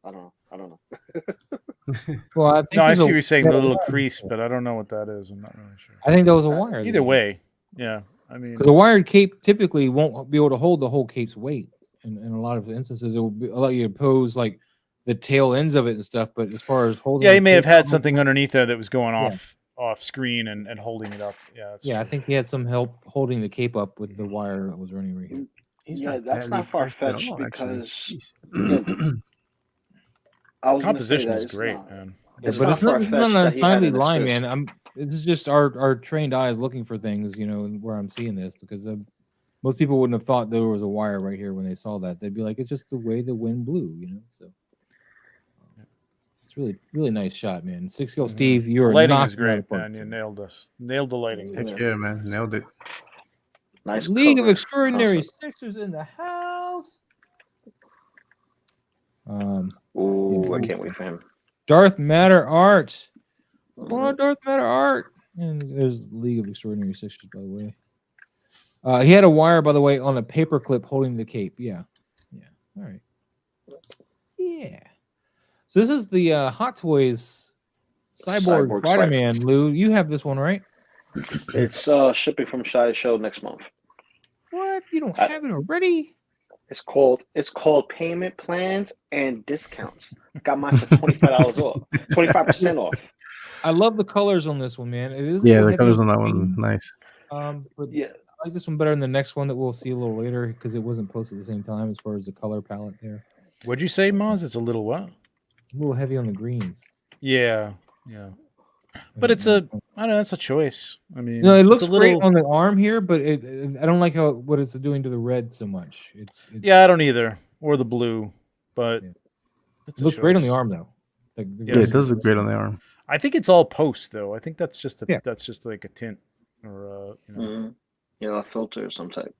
Well, I think I see what you're saying. The little crease, but I don't know what that is. I'm not really sure. I think that was a wire. Either way, yeah. I mean, because a wired cape typically won't be able to hold the whole cape's weight. In a lot of instances, it will allow you to pose like the tail ends of it and stuff. But as far as holding, he may have had something underneath there that was going off screen and holding it up. Yeah, true. I think he had some help holding the cape up with the wire that was running right here. That's not far fetched because composition is great, man. Yeah, but it's not an untimely line, man. It's just our trained eyes looking for things, where I'm seeing this, because most people wouldn't have thought there was a wire right here when they saw that. They'd be like, it's just the way the wind blew, So it's really, really nice shot, man. 6-kill Steve, you're lighting is great, man. You nailed us. Nailed the lighting. Yeah, man, nailed it. Nice. League of Extraordinary Sixers in the house. I can't wait for him. Darth Matter Art. What's going on, Darth Matter Art? And there's League of Extraordinary Sixers, by the way. He had a wire, by the way, on a paper clip holding the cape. Yeah. All right. Yeah. So this is the Hot Toys Cyborg Spider-Man. Lou, you have this one, right? It's shipping from Shy Show next month. What? You don't have it already? It's called Payment Plans and Discounts. Got mine for $25 off, 25% off. I love the colors on this one, man. It is the colors on that one, nice. But I like this one better than the next one that we'll see a little later because it wasn't posted at the same time as far as the color palette there. What'd you say, Maz? It's a little what? A little heavy on the greens. Yeah. But it's I don't know. That's a choice. I mean, it looks great on the arm here, but I don't like what it's doing to the red so much. It's I don't either, or the blue, but it looks great on the arm though. It does look great on the arm. I think it's all post though. I think that's just like a tint or a filter of some type.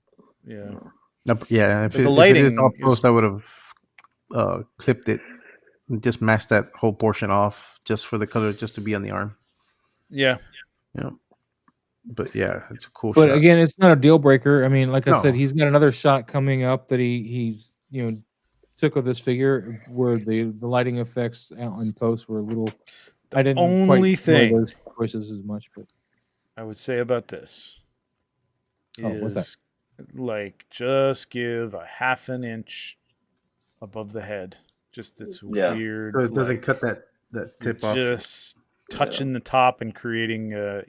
Yeah. Yeah. If it is all post, I would have clipped it. Just mask that whole portion off just for the color, just to be on the arm. Yeah. But yeah, it's a cool shot. But again, it's not a deal breaker. I mean, like I said, he's got another shot coming up that he's took of this figure where the lighting effects out in post were a little. I didn't only quite know those choices as much, but I would say about this is like just give a half an inch above the head. Just it's weird. So it doesn't cut that tip off. Just touching the top and creating a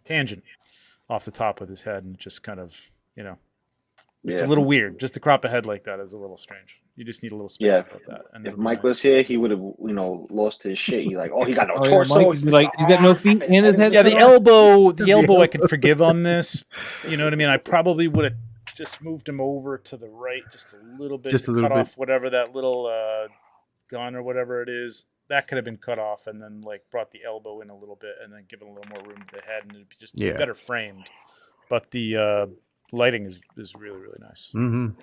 tangent off the top of his head, and just kind of it's a little weird. Just to crop a head like that is a little strange. You just need a little space about that. And if Mike was here, he would have lost his shit. He's like, he got no torso. He's like, he's got no feet in his head. Yeah, the elbow I can forgive on this. You know what I mean? I probably would have just moved him over to the right just a little bit, cut off whatever that little gun or whatever it is. That could have been cut off, and then brought the elbow in a little bit, and then given a little more room to the head, and it'd be just better framed. But the lighting is really, really nice. Mm-hmm.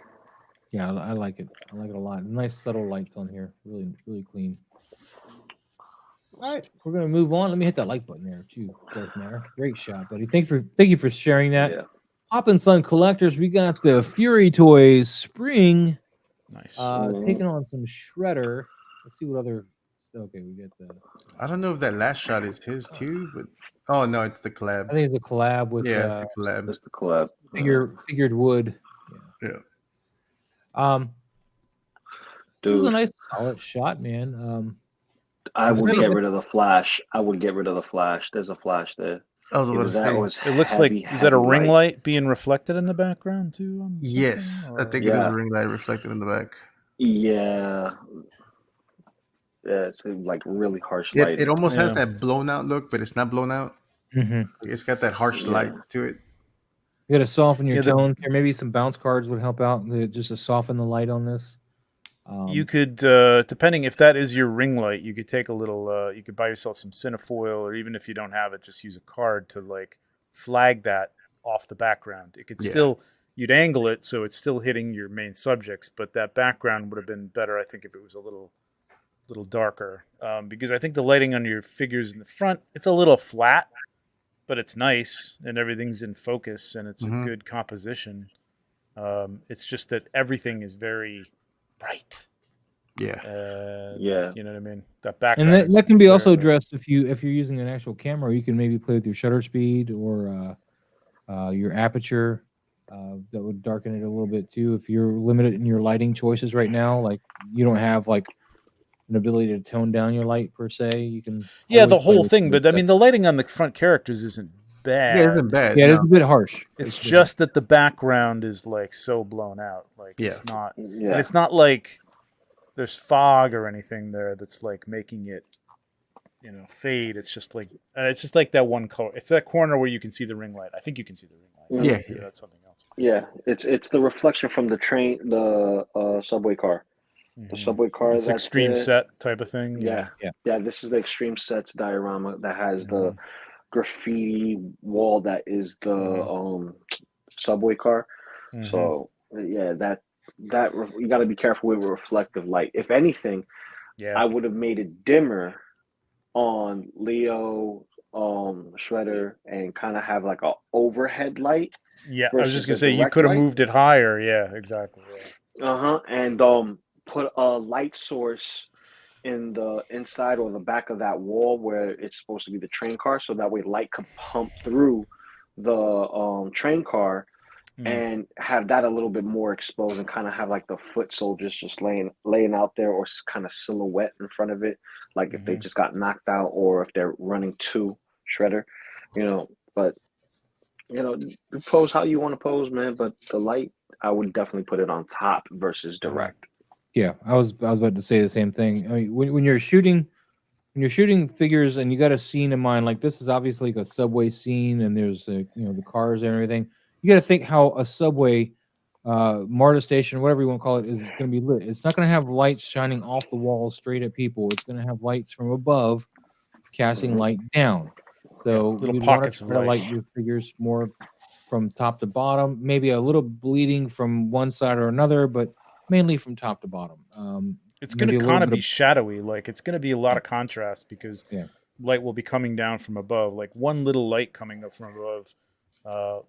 Yeah, I like it. I like it a lot. Nice subtle lights on here. Really, really clean. All right, we're gonna move on. Let me hit that like button there too. Darth Matter. Great shot, buddy. Thank you for sharing that. Yeah. Hop and Sun collectors, we got the Fury Toys Spring. Nice. Taking on some Shredder. Let's see what other. Okay, we get the. I don't know if that last shot is his too, but no, it's the collab. I think it's a collab with. It's a collab. It's the collab. Figured wood. Yeah. This is a nice solid shot, man. I would get rid of the flash. There's a flash there. It looks like is that a ring light being reflected in the background too? Yes, I think it is a ring light reflected in the back. Yeah, it's like really harsh light. It almost has that blown out look, but it's not blown out. Mm-hmm. It's got that harsh light to it. You got to soften your tones here. Maybe some bounce cards would help out just to soften the light on this. You could, depending if that is your ring light, you could take a little. You could buy yourself some cinefoil, or even if you don't have it, just use a card to flag that off the background. It could still, you'd angle it so it's still hitting your main subjects, but that background would have been better, I think, if it was a little little darker, because I think the lighting on your figures in the front, it's a little flat, but it's nice and everything's in focus and it's a good composition. It's just that everything is very bright. Yeah. You know what I mean? That background. And that can be also addressed if you're using an actual camera. You can maybe play with your shutter speed or your aperture. That would darken it a little bit too. If you're limited in your lighting choices right now, like you don't have like an ability to tone down your light per se, you can. Yeah, the whole thing. But I mean, the lighting on the front characters isn't bad. Yeah, it isn't bad. Yeah, it's a bit harsh. It's just that the background is like so blown out. Like it's not. Yeah. And it's not like there's fog or anything there that's like making it, fade. It's just like that one color. It's that corner where you can see the ring light. I think you can see the ring light. Yeah, that's something else. Yeah, it's the reflection from the train, the subway car. The subway car. It's extreme set type of thing. Yeah. This is the extreme sets diorama that has the graffiti wall that is the subway car. So that you got to be careful with reflective light. If anything, I would have made it dimmer on Leo, Shredder, and kind of have like a overhead light. Yeah, I was just gonna say you could have moved it higher. Yeah, exactly. Yeah. And put a light source in the inside or the back of that wall where it's supposed to be the train car, so that way light could pump through the train car and have that a little bit more exposed and kind of have like the foot soldiers just laying out there or kind of silhouette in front of it, like if they just got knocked out or if they're running to Shredder, but pose how you want to pose, man, but the light, I would definitely put it on top versus direct. Yeah, I was about to say the same thing. I mean, when you're shooting figures and you got a scene in mind, like this is obviously like a subway scene, and there's the cars and everything. You got to think how a subway, MARTA station, whatever you want to call it, is going to be lit. It's not going to have lights shining off the walls straight at people. It's going to have lights from above, casting light down. So little pockets of light. Light your figures more from top to bottom, maybe a little bleeding from one side or another, but mainly from top to bottom. It's going to kind of be shadowy. Like it's going to be a lot of contrast because light will be coming down from above. Like one little light coming up from above,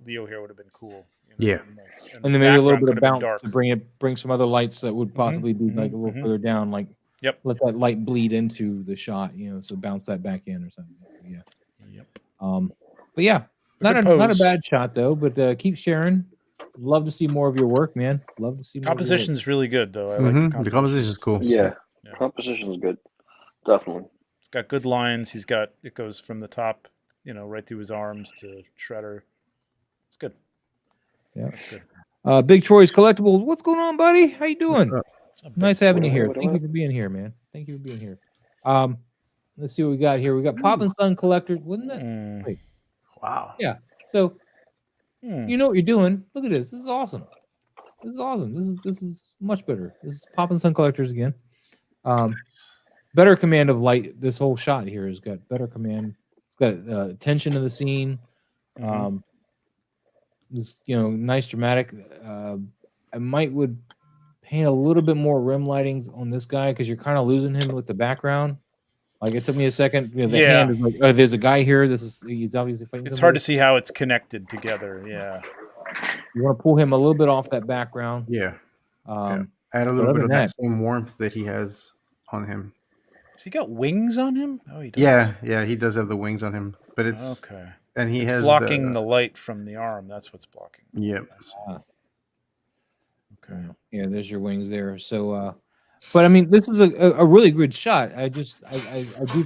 Leo here would have been cool. Yeah, and then maybe a little bit of bounce to bring some other lights that would possibly be like a little further down. Like let that light bleed into the shot. So bounce that back in or something. Yeah. Yep. But yeah, not a bad shot though. But keep sharing. Love to see more of your work, man. Love to see more. Composition's really good, though. I like the composition is cool. Yeah. Composition is good, definitely. It's got good lines. It goes from the top, right through his arms to Shredder. It's good. Yeah, that's good. Big Troy's Collectibles. What's going on, buddy? How you doing? Nice having you here. Thank you for being here, man. Thank you for being here. Let's see what we got here. We got Pop and Son Collectors. Wasn't that? Wait. Wow. Yeah. So. You know what you're doing. Look at this. This is awesome. This is much better. This is Pop and Son Collectors again. Better command of light. This whole shot here has got better command. It's got tension of the scene. This nice dramatic. I would paint a little bit more rim lightings on this guy because you're kind of losing him with the background. Like it took me a second. The hand is like, there's a guy here. He's obviously fighting. It's hard to see how it's connected together. Yeah. You want to pull him a little bit off that background. Yeah. Add a little bit of that same warmth that he has on him. Has he got wings on him? Oh, he does. Yeah, he does have the wings on him, but it's okay. And he has blocking the light from the arm. That's what's blocking. Yep. Okay. Yeah, there's your wings there. So. But I mean, this is a really good shot. I do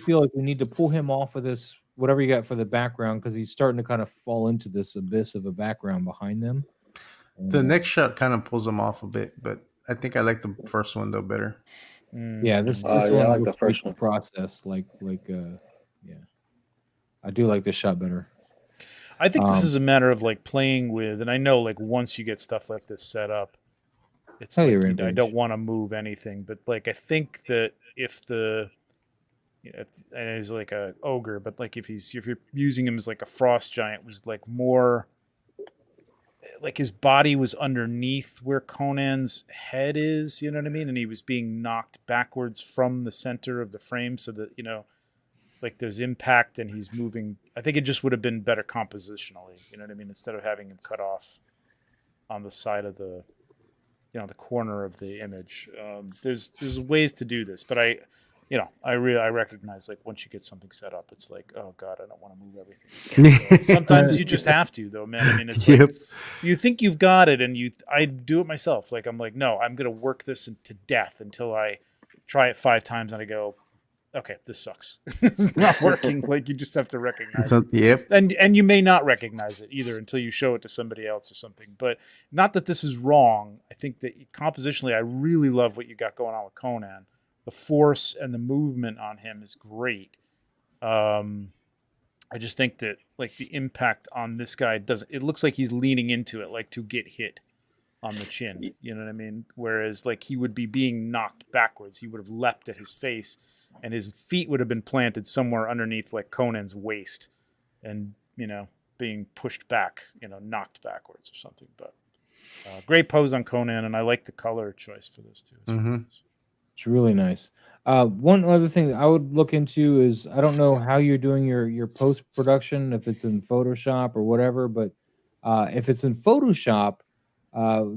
feel like we need to pull him off of this, whatever you got for the background, because he's starting to kind of fall into this abyss of a background behind them. The next shot kind of pulls him off a bit, but I think I like the first one though better. Yeah, this one I like the first one process. I do like this shot better. I think this is a matter of like playing with, and I know like once you get stuff like this set up. It's like, I don't want to move anything, but like I think that if and he's like a ogre, but like if you're using him as like a frost giant, was like more like his body was underneath where Conan's head is, you know what I mean? And he was being knocked backwards from the center of the frame so that, like there's impact and he's moving. I think it just would have been better compositionally, you know what I mean? Instead of having him cut off on the side of the, the corner of the image. There's ways to do this, but I recognize like once you get something set up, it's like, oh God, I don't want to move everything. So sometimes you just have to though, man. I mean, it's like you think you've got it and I do it myself. Like I'm like, no, I'm going to work this to death until I try it 5 times and I go, okay, this sucks. It's not working. Like you just have to recognize it. Yep. And you may not recognize it either until you show it to somebody else or something. But not that this is wrong. I think that compositionally, I really love what you got going on with Conan. The force and the movement on him is great. I just think that like the impact on this guy it looks like he's leaning into it, like to get hit on the chin. You know what I mean? Whereas like he would be being knocked backwards. He would have leapt at his face and his feet would have been planted somewhere underneath like Conan's waist and, being pushed back, knocked backwards or something. But great pose on Conan. And I like the color choice for this too. It's really nice. One other thing that I would look into is, I don't know how you're doing your post-production, if it's in Photoshop or whatever, but if it's in Photoshop,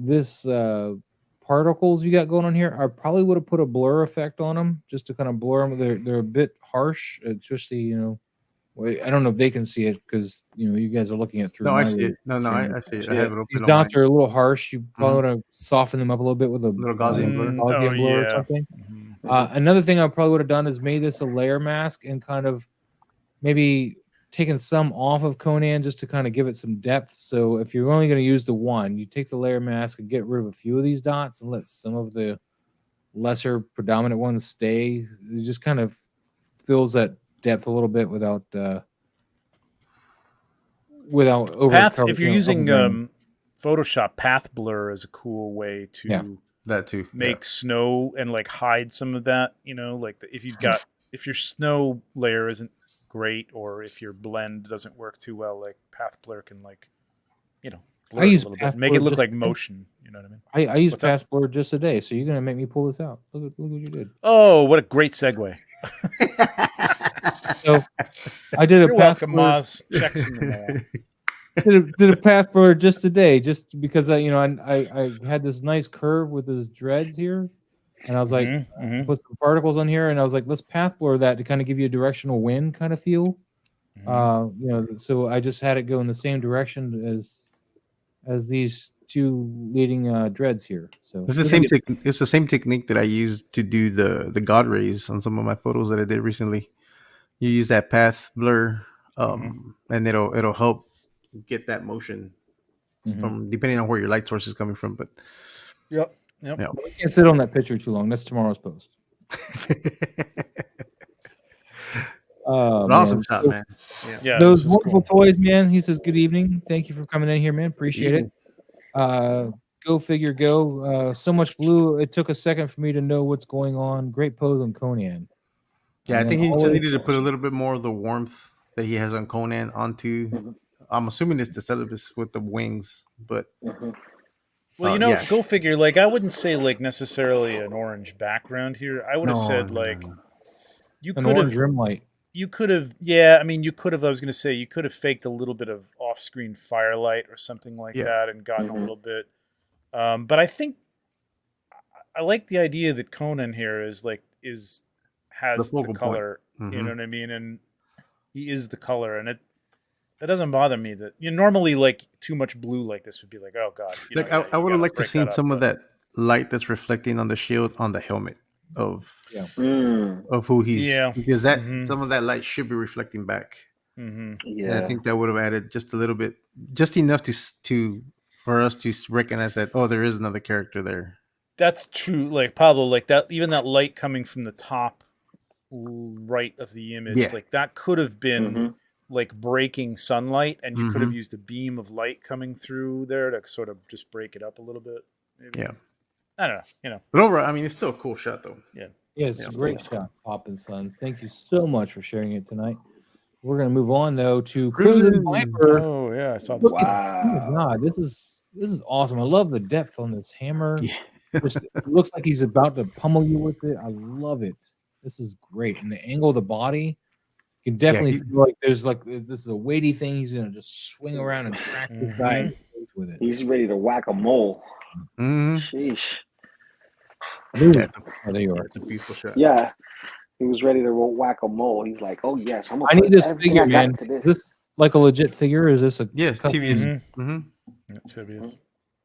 this particles you got going on here, I probably would have put a blur effect on them just to kind of blur them. They're a bit harsh, especially I don't know if they can see it because you guys are looking at through. No, I see it. No, I see it. I have it open. These dots are a little harsh. You probably want to soften them up a little bit with a little Gaussian blur, or something. Another thing I probably would have done is made this a layer mask and kind of maybe taken some off of Conan just to kind of give it some depth. So if you're only going to use the one, you take the layer mask and get rid of a few of these dots and let some of the lesser predominant ones stay. It just kind of fills that depth a little bit without over path. If you're using Photoshop, path blur is a cool way to that too make snow and like hide some of that. Like if your snow layer isn't great, or if your blend doesn't work too well, like path blur can blur I use a little bit, make it look like motion. You know what I mean? I use path blur just today, so you're gonna make me pull this out. Look what you did. Oh, what a great segue! So I did a You're path welcome, blur. Maz. Checks in the mail. did a path blur just today, just because I had this nice curve with those dreads here, and I was like, put some particles on here, and I was like, let's path blur that to kind of give you a directional wind kind of feel. So I just had it go in the same direction as these two leading dreads here. So it's the same. It's the same technique that I used to do the God rays on some of my photos that I did recently. You use that path blur, and it'll help get that motion from depending on where your light source is coming from. But yep. We can't sit on that picture too long. That's tomorrow's post. Awesome shot, man. Yeah, those wonderful toys, man. He says, good evening. Thank you for coming in here, man. Appreciate it. Go figure, go. So much blue. It took a second for me to know what's going on. Great pose on Conan. Yeah, I think he just needed to put a little bit more of the warmth that he has on Conan onto. I'm assuming it's the Celebus with the wings, but well, go figure. Like, I wouldn't say like necessarily an orange background here. I would have said you could have rim light. You could have, I mean, you could have. I was going to say you could have faked a little bit of off-screen firelight or something like that, and gotten a little bit. But I think I like the idea that Conan here has the color. You know what I mean, and he is the color, and it doesn't bother me that normally like too much blue like this would be like, oh God. I would have liked to see some of that light that's reflecting on the shield on the helmet of who he's because that some of that light should be reflecting back. And I think that would have added just a little bit, just enough to for us to recognize that there is another character there. That's true. Like Pablo, like that, even that light coming from the top right of the image, like that could have been like breaking sunlight, and you could have used a beam of light coming through there to sort of just break it up a little bit. Maybe. Yeah. I don't know, But overall, I mean, it's still a cool shot, though. Yeah, it's a great shot, Pop and Son. Thank you so much for sharing it tonight. We're going to move on, though, to Crimson Viper. Oh, yeah, I saw this. Wow. Oh my god, this is awesome. I love the depth on this hammer. Yeah. It looks like he's about to pummel you with it. I love it. This is great, and the angle of the body, you can definitely feel like there's like this is a weighty thing. He's gonna just swing around and crack this guy in the face with it. He's ready to whack a mole. Sheesh. Yeah, there you are. It's a beautiful shot. Yeah, he was ready to whack a mole. He's like, "Oh yes, I'm gonna I need this figure, man. This. Is this like a legit figure? Or is this a yes? TVS. That's TVS.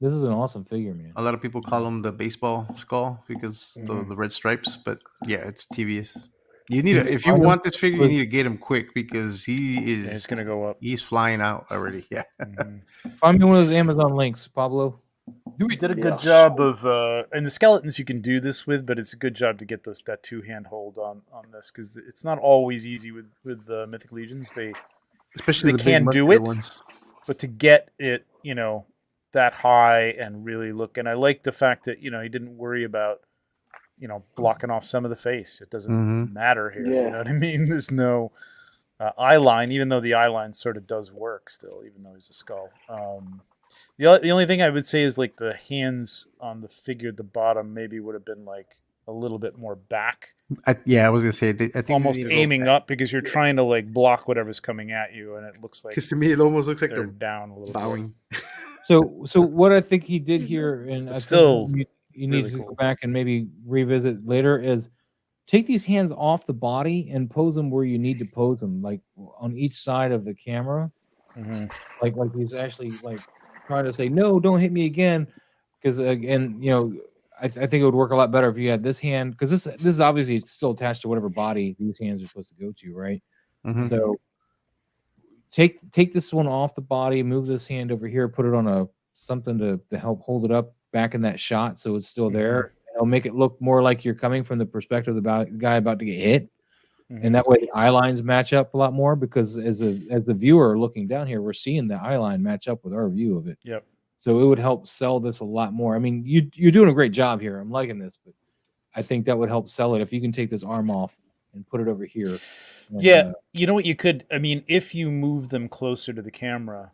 This is an awesome figure, man. A lot of people call him the baseball skull because the red stripes, but yeah, it's TVS. You need if you want this figure, you need to get him quick because he's gonna go up. He's flying out already. Yeah. Find me one of those Amazon links, Pablo. We did a good job of, and the skeletons you can do this with, but it's a good job to get that two-hand hold on this because it's not always easy with the Mythic Legions. Especially they can do it, ones. But to get it, that high and really look, and I like the fact that he didn't worry about blocking off some of the face. It doesn't matter here. You know what I mean? There's no eye line, even though the eye line sort of does work still, even though he's a skull. The only thing I would say is like the hands on the figure at the bottom maybe would have been like a little bit more back. I was gonna say I think almost aiming up because you're trying to like block whatever's coming at you, and it looks like because to me it almost looks like they're down a little bowing. So what I think he did here, and I still think you need really to cool. go back and maybe revisit later, is take these hands off the body and pose them where you need to pose them, like on each side of the camera. Like he's actually like trying to say, no, don't hit me again, because again, I think it would work a lot better if you had this hand, because this is obviously still attached to whatever body these hands are supposed to go to, right? So take this one off the body, move this hand over here, put it on something to help hold it up back in that shot so it's still there. It'll make it look more like you're coming from the perspective of the guy about to get hit. And that way the eye lines match up a lot more, because as the viewer looking down here, we're seeing the eye line match up with our view of it. Yep. So it would help sell this a lot more. I mean, you're doing a great job here. I'm liking this, but I think that would help sell it if you can take this arm off and put it over here. And, you know what you could, I mean, if you move them closer to the camera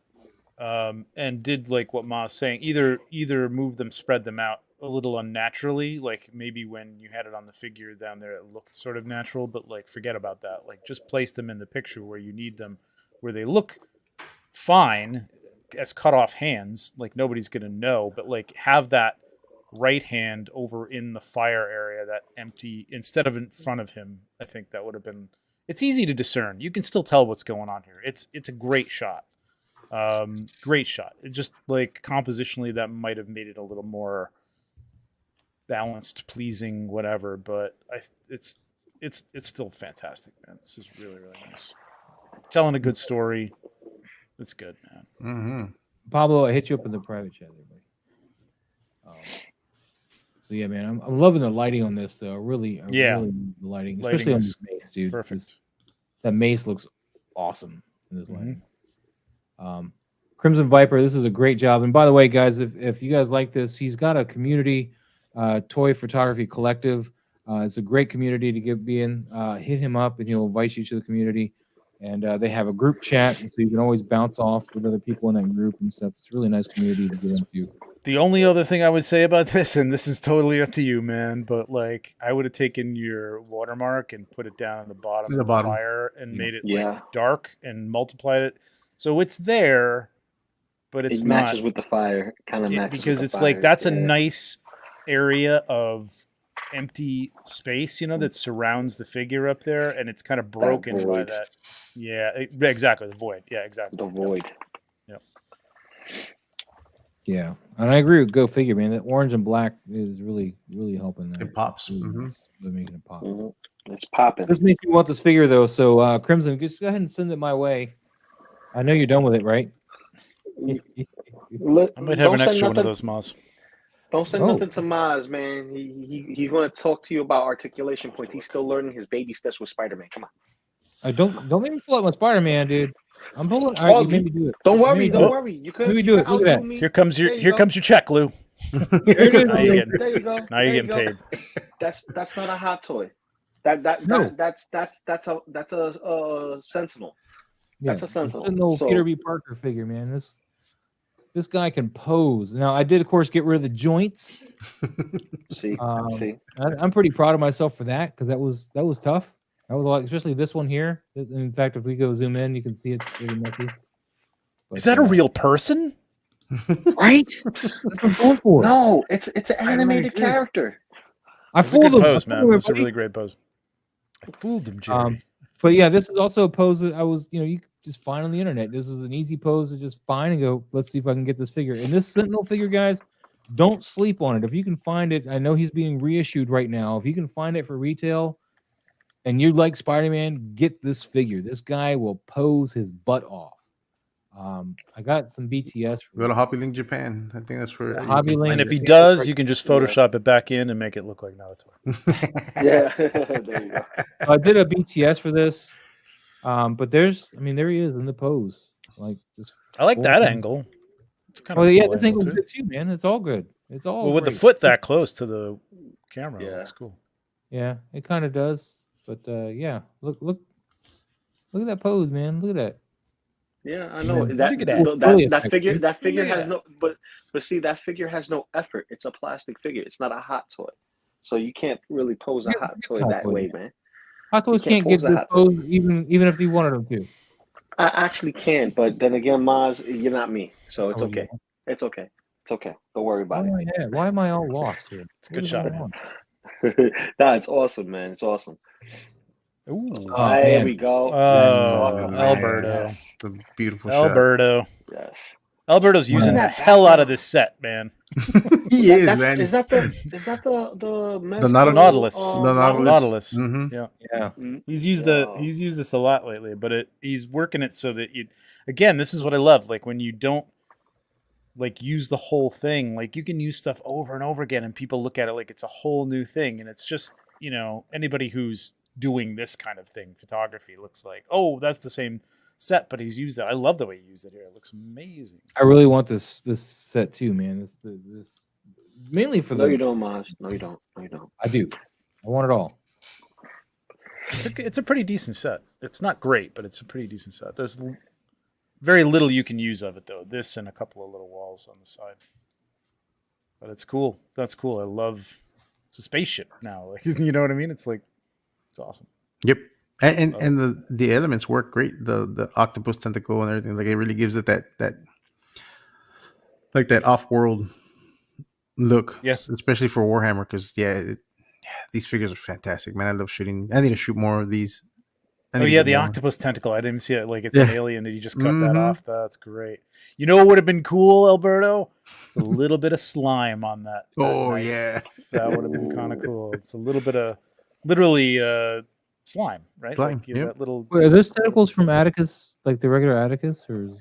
and did like what Ma's saying, either move them, spread them out a little unnaturally, like maybe when you had it on the figure down there it looked sort of natural, but like forget about that. Like just place them in the picture where you need them, where they look fine as cut off hands, like nobody's gonna know, but like have that right hand over in the fire area, that empty, instead of in front of him. I think that would have been, it's easy to discern. You can still tell what's going on here. It's a great shot. Great shot. It just like compositionally that might have made it a little more balanced, pleasing, whatever, but it's still fantastic, man. This is really, really nice. Telling a good story. It's good, man. Pablo, I hit you up in the private chat there, buddy. So yeah, man, I'm loving the lighting on this though. Really the lighting, especially on this mace, dude. Perfect. That mace looks awesome in this lighting. Crimson Viper, this is a great job. And by the way, guys, if you guys like this, he's got a community, Toytography Collective. It's a great community to be in. Hit him up and he'll invite you to the community. And they have a group chat, so you can always bounce off with other people in that group and stuff. It's a really nice community to get into. The only other thing I would say about this, and this is totally up to you, man, but like I would have taken your watermark and put it down at the bottom of the fire and made it like dark and multiplied it. So it's there, but it's not. It matches with the fire. Kind of matches because with it's the like fire. That's a nice area of empty space, that surrounds the figure up there, and it's kind of broken by that. Yeah, exactly. The void. Yeah, exactly. The void. Yep. Yeah, and I agree with Go Figure, man. That orange and black is really, really helping. That. It pops. They're making it pop. It's popping. This makes me want this figure though. So Crimson, just go ahead and send it my way. I know you're done with it, right? I might have an extra one of those, Maz. Don't say nothing to Maz, man. He's going to talk to you about articulation points. He's still learning his baby steps with Spider-Man. Come on. Don't make me pull out my Spider-Man, dude. I'm pulling. All right, you made me do it. Don't worry. You could. Maybe do it. Look at that. Here comes your check, Lou. There you go. Now you're getting paid. That's not a hot toy. That's a Sentinel. That's a Sentinel. It's an old Peter B. Parker figure, man. This guy can pose. Now, I did, of course, get rid of the joints. See. I'm pretty proud of myself for that because that was tough. That was a lot, especially this one here. In fact, if we go zoom in, you can see it's really messy. Is that a real person? Right? That's what I'm going for. No, it's an animated character. I fooled him. Pose, man. That's a really great pose. I fooled him, Jerry. But yeah, this is also a pose that I was, you could just find on the internet. This was an easy pose to just find and go, let's see if I can get this figure. And this Sentinel figure, guys, don't sleep on it. If you can find it, I know he's being reissued right now. If you can find it for retail and you like Spider-Man, get this figure. This guy will pose his butt off. I got some BTS. Go to Hobby Link Japan. I think that's where Hobby Link. And if he does, you can just Photoshop it back in and make it look like Naruto. Yeah, there you go. So I did a BTS for this, but there he is in the pose. Like, just I like that angle. It's kind of this angle's good too, man. It's all good. It's all with the foot that close to the camera. Yeah, that's cool. Yeah, it kind of does. But yeah, look at that pose, man. Look at that. Yeah, I know that figure has no, but see, that figure has no effort. It's a plastic figure. It's not a hot toy, so you can't really pose a hot toy that way, man. Hot toys can't get this pose even if you wanted them to. I actually can, but then again, Maz, you're not me, so it's okay. Yeah. It's okay. It's okay. Don't worry about it. Why am I all lost here? It's a good shot. Nah, it's awesome, man. It's awesome. Ooh, there we go. Alberto. Yes. The beautiful Alberto. Shot. Yes. Alberto's using the hell out of this set, man. He is, man. Is that the Nautilus? The Nautilus. Mm-hmm. Yeah. He's used this a lot lately, but he's working it so that this is what I love. Like when you don't use the whole thing, like you can use stuff over and over again, and people look at it like it's a whole new thing, and it's just anybody who's doing this kind of thing, photography, looks like, oh, that's the same set, but he's used it. I love the way he used it here. It looks amazing. I really want this set too, man. This mainly for you don't, Maj. No, you don't. I do. I want it all. It's a pretty decent set. It's not great, but it's a pretty decent set. There's very little you can use of it though. This and a couple of little walls on the side. But it's cool. That's cool. I love. It's a spaceship now. Like, you know what I mean? It's like. It's awesome. Yep. And the elements work great. The octopus tentacle and everything. Like it really gives it that off-world look. Yes. Especially for Warhammer, because these figures are fantastic, man. I love shooting. I need to shoot more of these. The octopus tentacle. I didn't see it. Like it's an alien. Did you just cut that off? That's great. You know what would have been cool, Alberto? It's a little bit of slime on that. Yeah. That would have been kind of cool. It's a little bit of literally slime, right? Slime. That little. Wait, are those tentacles from Atticus, like the regular Atticus, or?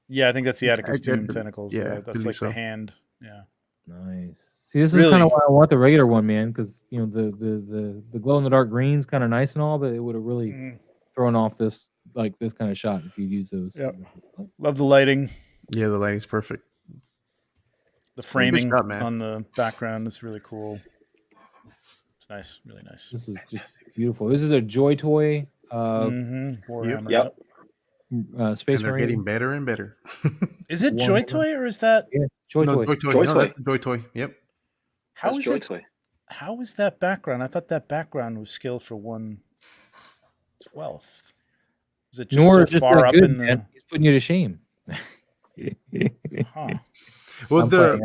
Yeah, I think that's the Atticus tomb tentacles. Yeah, that's like the hand. Yeah. Nice. See, this is kind of why I want the regular one, man, because the glow in the dark green's kind of nice and all, but it would have really thrown off this kind of shot if you use those. Yep. Love the lighting. Yeah, the lighting's perfect. The framing on the background is really cool. It's nice, really nice. This is just beautiful. This is a Joy Toy. Warhammer. Yep. Space and they're Marine. getting better and better. Is it Joy Toy or is that? Yeah, Joy Toy. That's Joy Toy. Yep. How is it? How is that background? I thought that background was scaled for 1/12. Is it just far up in the? He's putting you to shame. Huh. Well, this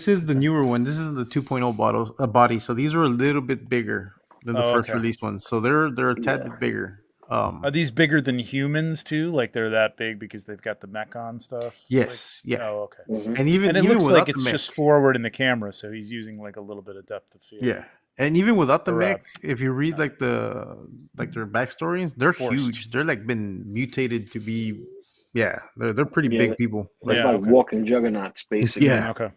is the newer one. This is the 2.0 body. So these are a little bit bigger than the first released ones. So they're a tad bit bigger. Are these bigger than humans too? Like they're that big because they've got the mech on stuff? Yes. Oh, okay. Mm-hmm. And it looks like it's just forward in the camera, so he's using like a little bit of depth of field. Yeah. And even without the mech, if you read their backstories, they're huge. They're like been mutated to be they're pretty big people. Like walking juggernauts, basically. Yeah. Okay.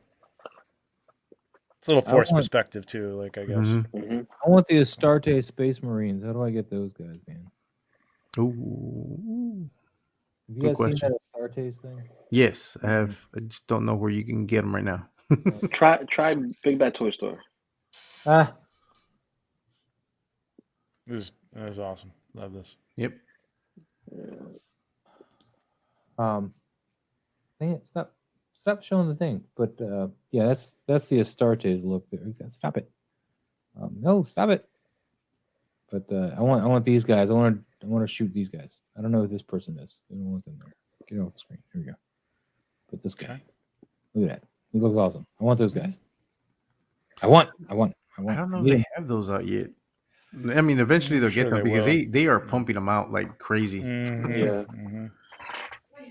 It's a little forced perspective too, like I guess. Mm-hmm. Mm-hmm. I want the Astarte Space Marines. How do I get those guys, man? Ooh. Have you guys seen that Astartes thing? Yes, I have. I just don't know where you can get them right now. Try Big Bad Toy Store. This is awesome. Love this. Yep. Dang it, stop showing the thing. But yeah, that's the Astartes look there. Stop it. No, stop it. But I want these guys. I want to shoot these guys. I don't know who this person is. I don't want them there. Get off the screen. Here we go. Put this guy. Look at that. He looks awesome. I want those guys. I want. I don't know if they have those out yet. I mean, eventually they'll get them because they are pumping them out like crazy. Yeah.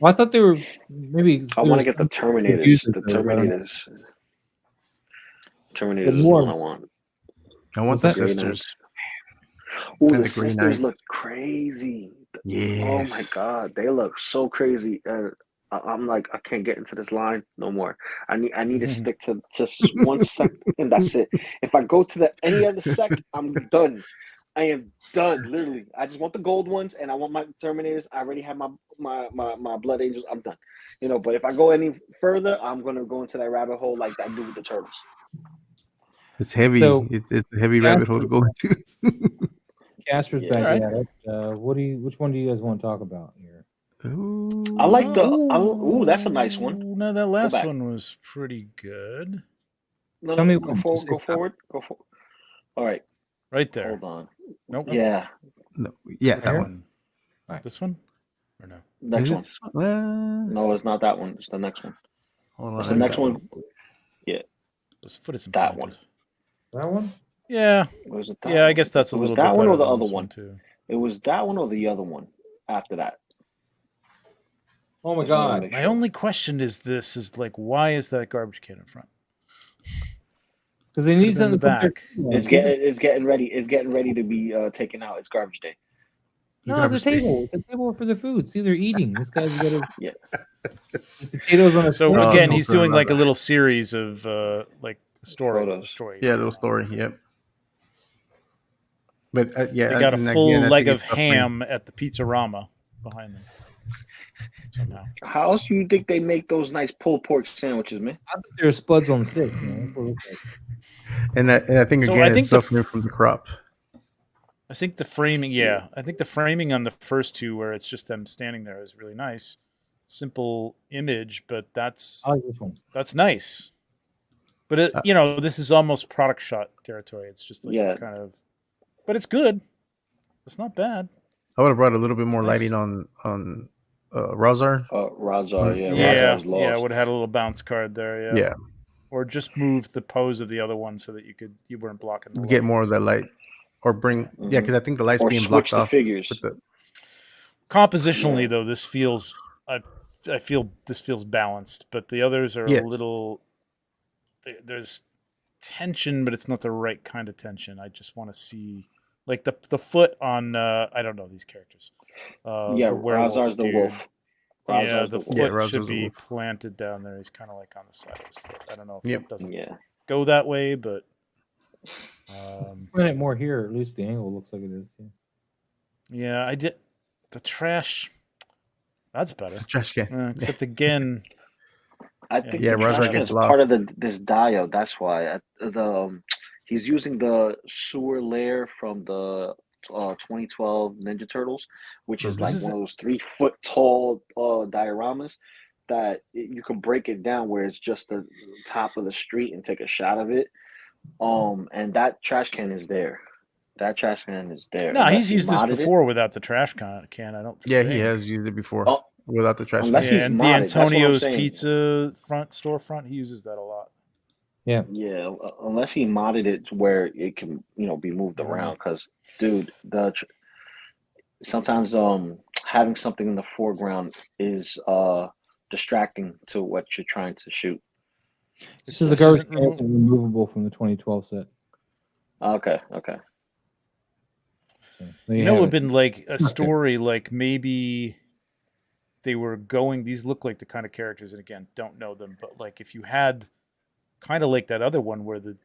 Well, I thought they were maybe. I want to get the Terminators. The Terminators. Terminators is the one I want. I want the sisters. Oh, the sisters look crazy. Yes. Oh my god, they look so crazy. I'm like, I can't get into this line no more. I need to stick to just one sect, and that's it. If I go to any other sect, I'm done. I am done. Literally, I just want the gold ones, and I want my Terminators. I already have my Blood Angels. I'm done. But if I go any further, I'm gonna go into that rabbit hole like that dude with the turtles. It's heavy. So, it's a heavy rabbit hole to go into. Casper's back at it. Which one do you guys want to talk about here? Ooh, I like that's a nice one. No, that last one was pretty good. No, tell me go forward. All right. Right there. Hold on. Nope. Yeah. No. Yeah, that one. Right. This one? Or no? Next one. No, it's not that one. It's the next one. Hold on. It's the next one. Yeah. This foot is that one. That one? Yeah. I guess that's a little bit that one or the other one too. It was that one or the other one after that. Oh my god. My only question is like, why is that garbage can in front? Because they need something in the back. It's getting ready. It's getting ready to be taken out. It's garbage day. No, it's a table. It's a table for the food. See, they're eating. This guy's got potatoes on his So again, he's doing like a little series of like story. Yeah, little story. Yep. But they got a full leg of ham at the Pizzarama behind them. Somehow. How else do you think they make those nice pulled pork sandwiches, man? I think they're spuds on sticks. And I think it's suffering from the crop. I think the framing, I think the framing on the first two, where it's just them standing there, is really nice. Simple image, but that's I like this one. That's nice. But this is almost product shot territory. It's just like kind of, but it's good. It's not bad. I would have brought a little bit more lighting on Razar. Razar, yeah. Yeah, would have had a little bounce card there, yeah. Or just move the pose of the other one so that you weren't blocking the light. Get more of that light. Or bring, because I think the light's being blocked off. Figures. Compositionally, though, this feels, I feel this feels balanced, but the others are a little, there's tension, but it's not the right kind of tension. I just want to see, like the foot on, I don't know these characters. Razar's the wolf. The foot should be planted down there. He's kind of like on the side of his foot. I don't know if it doesn't go that way, but. Put it more here, at least the angle looks like it is. Yeah, I did. The trash. That's better. It's a trash can. Except again. I think the trash can is part of this diode. That's why he's using the sewer layer from the 2012 Ninja Turtles, which is like one of those 3 foot tall dioramas that you can break it down where it's just the top of the street and take a shot of it. And that trash can is there. No, he's used this before without the trash can. I don't. Yeah, he has used it before without the trash can. And the Antonio's Pizza storefront, he uses that a lot. Yeah. Yeah, unless he modded it to where it can, be moved around. Because, dude, sometimes having something in the foreground is distracting to what you're trying to shoot. This is a garbage can removable from the 2012 set. Okay. So it would have been like a story, like maybe they were going. These look like the kind of characters, and again, don't know them, but like if you had kind of like that other one where the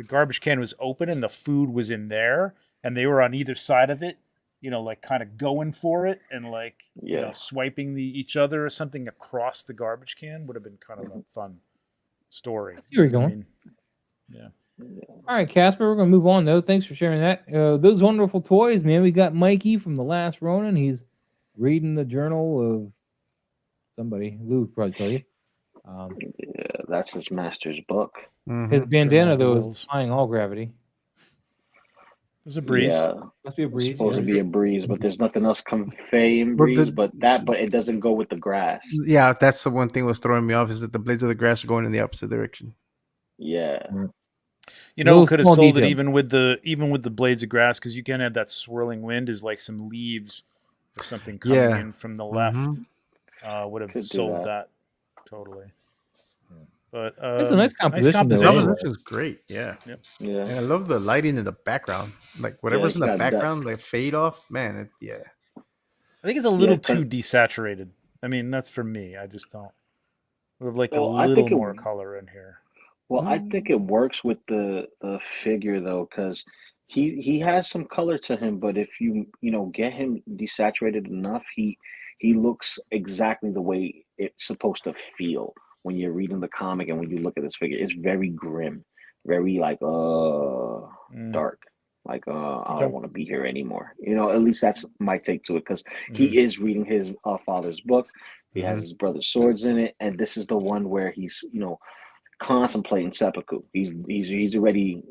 garbage can was open and the food was in there, and they were on either side of it, like kind of going for it and like swiping each other or something across the garbage can would have been kind of a fun story. I see where you're going. All right, Casper, we're going to move on, though. Thanks for sharing that. Those wonderful toys, man. We got Mikey from The Last Ronin. He's reading the journal of somebody. Lou would probably tell you. Yeah, that's his master's book. His bandana, though, is defying all gravity. There's a breeze. Yeah, must be a breeze. It's supposed to be a breeze, but there's nothing else conveying breeze. But it doesn't go with the grass. Yeah, that's the one thing was throwing me off is that the blades of the grass are going in the opposite direction. Yeah. You know, could have sold it even with the blades of grass, because you can add that swirling wind is like some leaves or something coming in from the left. Would have sold that totally. But it's a nice composition. The composition is great. Yeah. Yeah. And I love the lighting in the background. Like whatever's in the background, like fade off. Man, I think it's a little too desaturated. I mean, that's for me. I just don't. Would have liked a little more color in here. Well, I think it works with the figure though, because he has some color to him. But if you get him desaturated enough, he looks exactly the way it's supposed to feel. When you're reading the comic and when you look at this figure, it's very grim, very like dark, like I don't want to be here anymore. At least that's my take to it, because he is reading his father's book. He has his brother's swords in it, and this is the one where he's contemplating seppuku. He's already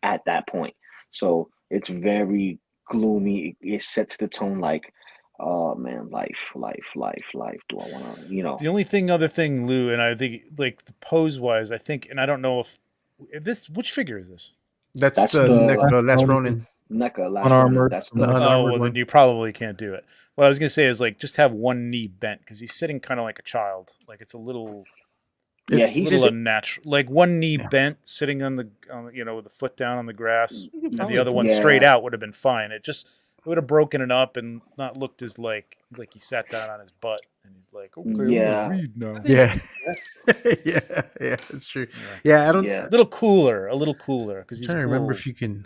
at that point, so it's very gloomy. It sets the tone like, oh man, life. Do I want to, The only other thing, Lou, and I think like the pose wise, I think, and I don't know if which figure is this? That's the last Ronin. NECA, last Ronin. That's the well, then you probably can't do it. What I was gonna say is like just have one knee bent, because he's sitting kind of like a child. Like it's a little. He's a little unnatural. Like one knee bent, sitting on the with the foot down on the grass, and the other one straight out would have been fine. It would have broken it up and not looked as like he sat down on his butt and he's like, okay, I'm gonna read now. Yeah, it's true. Yeah, I don't. A little cooler, because he's. I'm trying to remember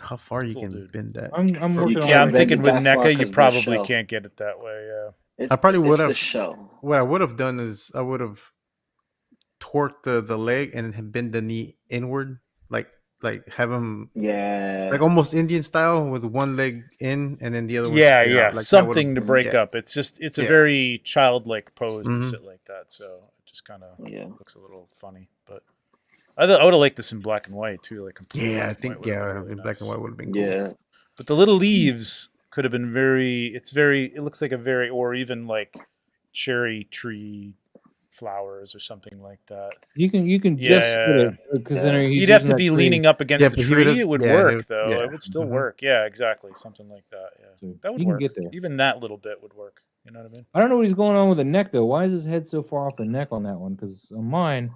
how far you can bend that. I'm working on I'm thinking with NECA, you probably can't get it that way. Yeah, I probably would have. Show. What I would have done is I would have torqued the leg and bend the knee inward, like have him like almost Indian style with one leg in and then the other one out. Like something to break up. It's a very childlike pose to sit like that, so it just kind of looks a little funny. But I would have liked this in black and white too, like completely. I think really in black and white would have been cool. Yeah, but the little leaves could have been it looks like or even like cherry tree flowers or something like that. You can just put it, because then you'd have to be leaning up against the tree. It would work though. It would still work. Yeah, exactly. Something like that. Yeah, so that would work. Get there. Even that little bit would work. You know what I mean? I don't know what he's going on with the neck though. Why is his head so far off the neck on that one? Because on mine,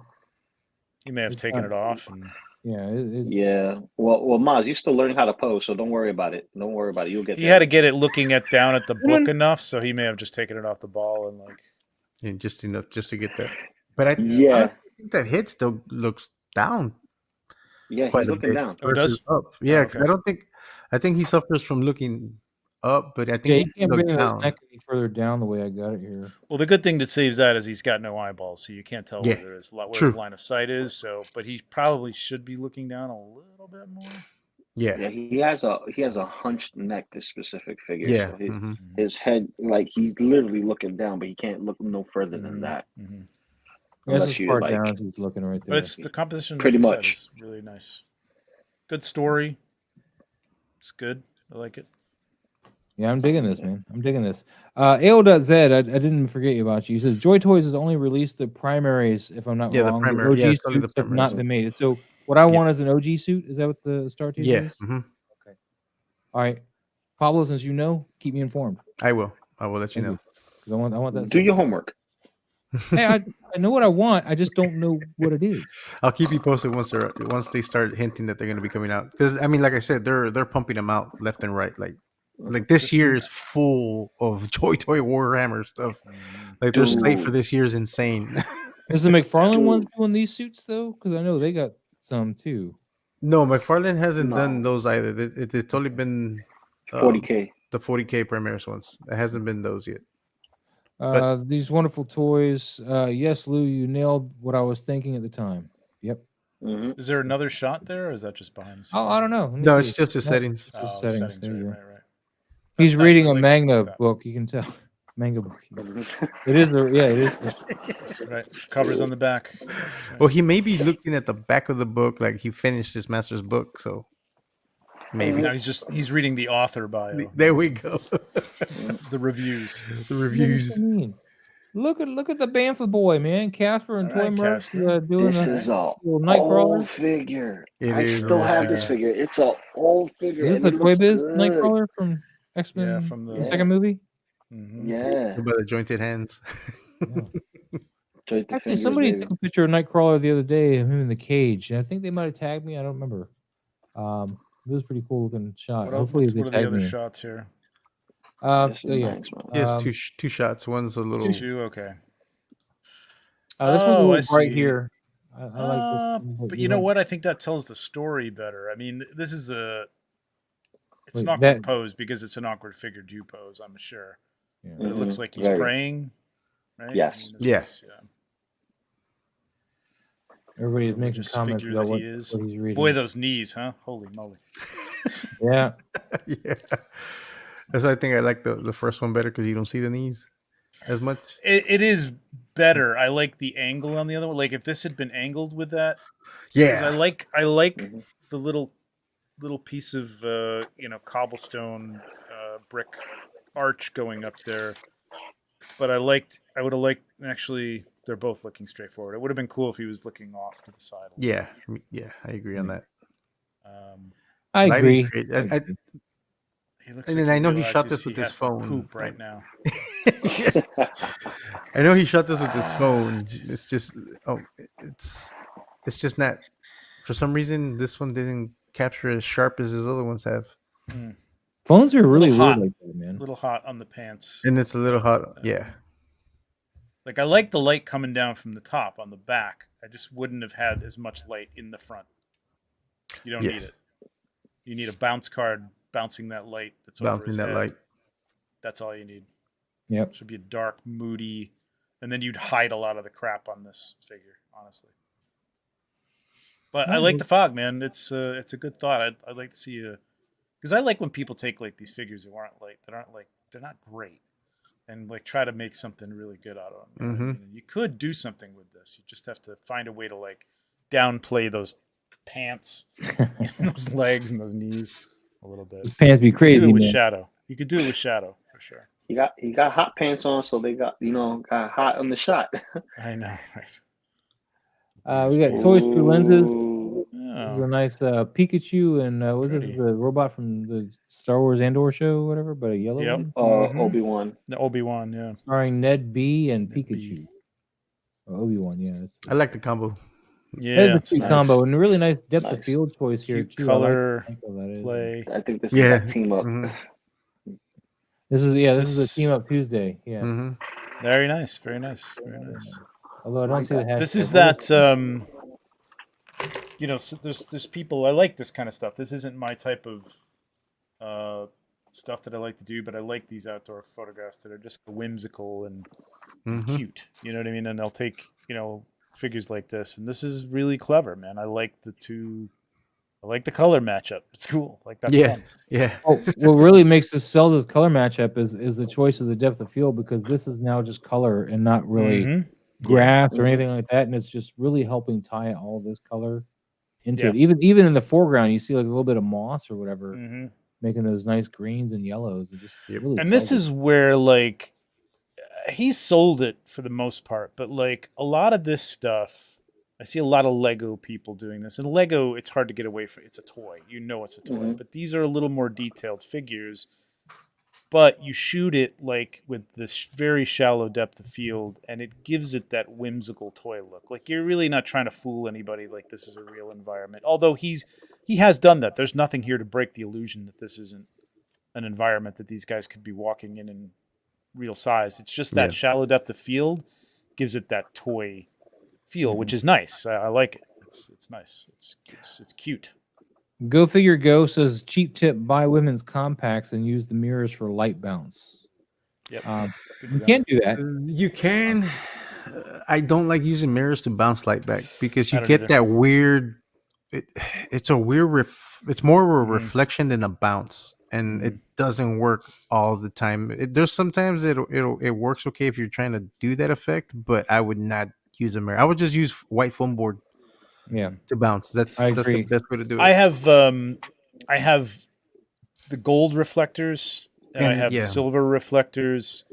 he may have taken it off. And... Well, Maz, you're still learning how to pose, so don't worry about it. You'll get. He had to get it looking down at the book enough, so he may have just taken it off the ball and like. And just enough just to get there. But I think that head still looks down. Yeah, he's looking down. Or does up. Yeah, because I think he suffers from looking up, but I think he can't bring his neck any further down the way I got it here. Well, the good thing that saves that is he's got no eyeballs, so you can't tell where his line of sight is. So, but he probably should be looking down a little bit more. Yeah, he has a hunched neck. This specific figure. Yeah, so his head, like he's literally looking down, but he can't look no further than that. That's as far down as he's looking right there. But it's the composition. Pretty much is really nice. Good story. It's good. I like it. Yeah, I'm digging this, man. I'm digging this. AO.Z, I didn't forget about you. He says Joy Toys has only released the primaries, if I'm not wrong. The primary. OG suits have not been made. So what I want is an OG suit. Is that what the Star Team is? Okay. All right. Pablo, since you know, keep me informed. I will let you know. I want that. Do your homework. Hey, I know what I want. I just don't know what it is. I'll keep you posted once they start hinting that they're going to be coming out. Because I mean, like I said, they're pumping them out left and right. Like this year is full of Toy Warhammer stuff. Like their slate for this year is insane. Is the McFarlane ones doing these suits though? Because I know they got some too. No, McFarlane hasn't done those either. It's only been 40K. The 40K Primaris ones. It hasn't been those yet. These wonderful toys. Yes, Lou, you nailed what I was thinking at the time. Yep. Mm-hmm. Is there another shot there, or is that just behind the scenes? Oh, I don't know. No, it's just the settings. Just settings. Right. He's reading a Magna book. You can tell. Manga book. It is it is. Right. Covers on the back. Right. Well, he may be looking at the back of the book like he finished his master's book, so maybe. Now he's reading the author bio. There we go. The reviews. The reviews. What do you mean? Look at the Bamfa boy, man. Casper and Toy Merch doing this is a old figure. I still have this figure. It's an old figure. Is this the Toy Biz Nightcrawler from X-Men? Yeah, from the second movie. Mm-hmm. Yeah, by the jointed hands. Yeah. Actually, somebody took a picture of Nightcrawler the other day of him in the cage. I think they might have tagged me. I don't remember. It was a pretty cool looking shot. Hopefully, what are the other shots here? Yes, two shots. One's a little. Two, okay. This one's right here. I like this. But you know what? I think that tells the story better. I mean, this is it's an awkward pose because it's an awkward figure to pose, I'm sure. Yeah. But it looks like he's praying, right? Yes. I mean, yes. Everybody's making comments about what he's reading. Boy, those knees, huh? Holy moly. Yeah. Yeah. That's why I think I like the first one better because you don't see the knees as much. It is better. I like the angle on the other one. Like if this had been angled with that. Yeah. I like the little piece of cobblestone brick arch going up there. But I would have liked actually they're both looking straight forward. It would have been cool if he was looking off to the side. Yeah, I agree on that. I agree. And then I know he shot this with his phone. Poop right now. I know he shot this with his phone. It's just it's just not. For some reason, this one didn't capture as sharp as his other ones have. Phones are really weird like that, man. A little hot on the pants. And it's a little hot, yeah. Like I like the light coming down from the top on the back. I just wouldn't have had as much light in the front. You don't need it. You need a bounce card bouncing that light. That's bouncing that light. That's all you need. Yep. It should be a dark, moody, and then you'd hide a lot of the crap on this figure, honestly. But I like the fog, man. It's a good thought. I'd like to see because I like when people take like these figures that they're not great, and like try to make something really good out of them. Mm-hmm. You could do something with this. You just have to find a way to like downplay those pants, and those legs, and those knees a little bit. Those pants be crazy. You could do it with shadow. You could do it with shadow for sure. He got hot pants on, so they got hot on the shot. I know, right? We got toys through lenses. This is a nice Pikachu and was this the robot from the Star Wars Andor show or whatever, but a yellow one? Obi-Wan. The Obi-Wan, yeah. Starring Ned B and Pikachu. Obi-Wan, yeah. I like the combo. Yeah, it's a cute combo and a really nice depth of field choice here too. Color play. I think this is a team up. Mm-hmm. This is a team up Tuesday. Yeah. Mm-hmm. Very nice. Very nice. Very nice. Although I don't see the hashtag. This is that so there's people I like this kind of stuff. This isn't my type of stuff that I like to do, but I like these outdoor photographs that are just whimsical and cute. You know what I mean? And they'll take, figures like this, and this is really clever, man. I like the color matchup. It's cool. Like that's fun. Yeah. What really makes this sell this color matchup is the choice of the depth of field, because this is now just color and not really grass or anything like that, and it's just really helping tie all this color into it. Even in the foreground, you see like a little bit of moss or whatever, making those nice greens and yellows. It just really and this is where like he sold it for the most part, but like a lot of this stuff, I see a lot of Lego people doing this. And Lego, it's hard to get away from. It's a toy. It's a toy. But these are a little more detailed figures. But you shoot it like with this very shallow depth of field, and it gives it that whimsical toy look. Like you're really not trying to fool anybody like this is a real environment. Although he has done that. There's nothing here to break the illusion that this isn't an environment that these guys could be walking in real size. It's just that shallow depth of field gives it that toy feel, which is nice. I like it. It's nice. It's cute. Go Figure Go says cheap tip: buy women's compacts and use the mirrors for light bounce. Yep. You can't do that. You can. I don't like using mirrors to bounce light back because you get that weird. It's a weird. It's more of a reflection than a bounce, and doesn't work all the time. There's sometimes it works okay if you're trying to do that effect, but I would not use a mirror. I would just use white foam board. Yeah, to bounce. That's the best way to do it. I have the gold reflectors and I have the silver reflectors,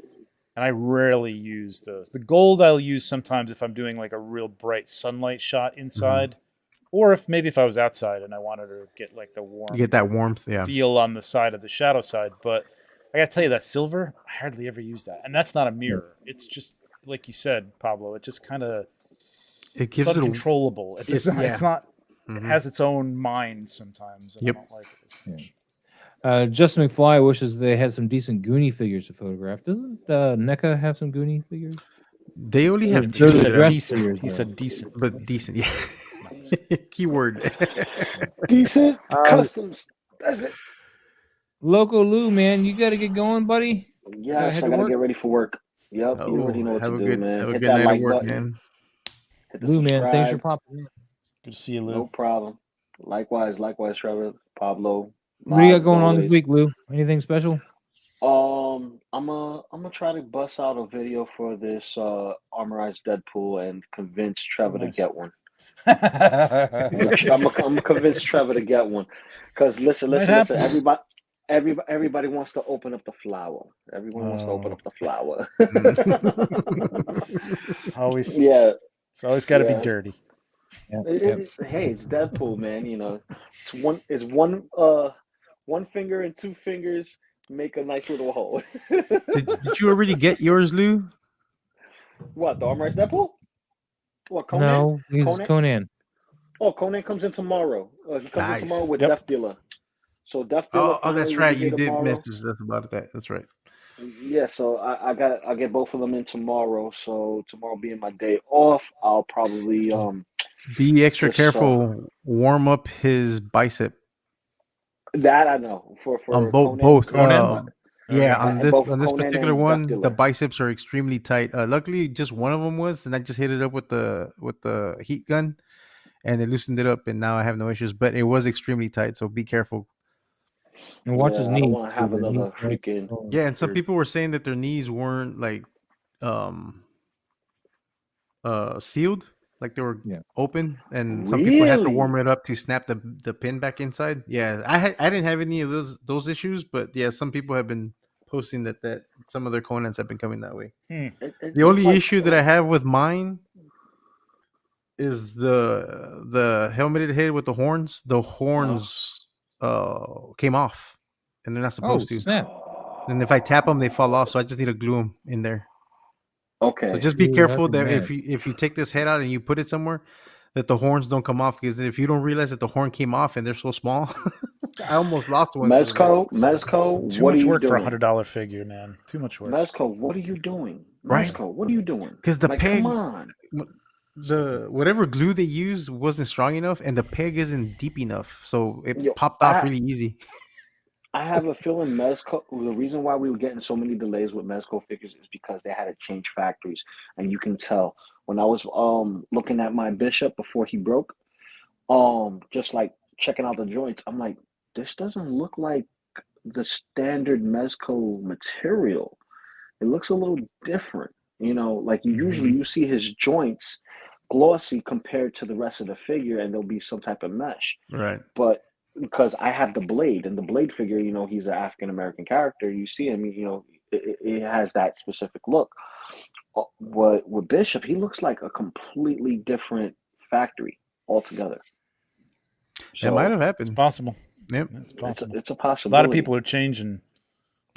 and I rarely use those. The gold I'll use sometimes if I'm doing like a real bright sunlight shot inside, or if I was outside and I wanted to get like the warm, get that warmth, feel on the side of the shadow side. But I gotta tell you, that silver, I hardly ever use that, and that's not a mirror. It's just like you said, Pablo. It just kind of it's uncontrollable. It's not. It has its own mind sometimes, and I don't like it as much. Justin McFly wishes they had some decent Goonie figures to photograph. Doesn't NECA have some Goonie figures? They only have two. Decent. He said decent. But decent, yeah. Keyword. Decent customs. That's it. Loco Lou, man, you got to get going, buddy. Yes, I got to get ready for work. Yep, you already know what to do, man. Have a good night at work, man. Lou, man, thanks for popping in. Good to see you, Lou. No problem. Likewise, Trevor, Pablo. What do you got going on this week, Lou? Anything special? I'm gonna try to bust out a video for this armorized Deadpool and convince Trevor to get one. I'm gonna convince Trevor to get one, because listen. Everybody wants to open up the flower. Everyone wants to open up the flower. It's always got to be dirty. Hey, it's Deadpool, man. You know, it's one finger and two fingers make a nice little hole. Did you already get yours, Lou? What, the armorized Deadpool? What, Conan? No, it's Conan. Oh, Conan comes in tomorrow. He comes in tomorrow with Death Dealer. So Death Dealer. Oh, that's right. You did message us about that. That's right. Yeah, so I'll get both of them in tomorrow. So tomorrow being my day off, I'll probably be extra careful. Warm up his bicep. That I know for on Conan. both. Conan. On this particular one, the biceps are extremely tight. Luckily, just one of them was, and I just hit it up with the heat gun, and it loosened it up, and now I have no issues. But it was extremely tight, so be careful. And watch his knees. And some people were saying that their knees weren't like sealed, like they were open, and some people had to warm it up to snap the pin back inside. Yeah, I didn't have any of those issues, but yeah, some people have been posting that some of their Conans have been coming that way. The only issue that I have with mine is the helmeted head with the horns. The horns came off, and they're not supposed to. Snap. And if I tap them, they fall off. So I just need to glue them in there. Okay. So just be careful that if you take this head out and you put it somewhere, that the horns don't come off, because if you don't realize that the horn came off and they're so small, I almost lost one. Mezco, too much work for $100 figure, man. Too much work. Mezco, what are you doing? Right? Mezco, what are you doing? Because the peg, come on. the whatever glue they used wasn't strong enough, and the peg isn't deep enough, so it popped off really easy. I have a feeling Mezco, the reason why we were getting so many delays with Mezco figures is because they had to change factories. And you can tell when I was looking at my Bishop before he broke, just like checking out the joints, I'm like, this doesn't look like the standard Mezco material. It looks a little different. You know, like usually you see his joints glossy compared to the rest of the figure, and there'll be some type of mesh. Right. But because I have the Blade, and the Blade figure, you know, he's an African American character. You see him, you know, it has that specific look. But with Bishop, he looks like a completely different factory altogether. So, it might have happened. It's possible. Yep, it's possible. It's a possibility. A lot of people are changing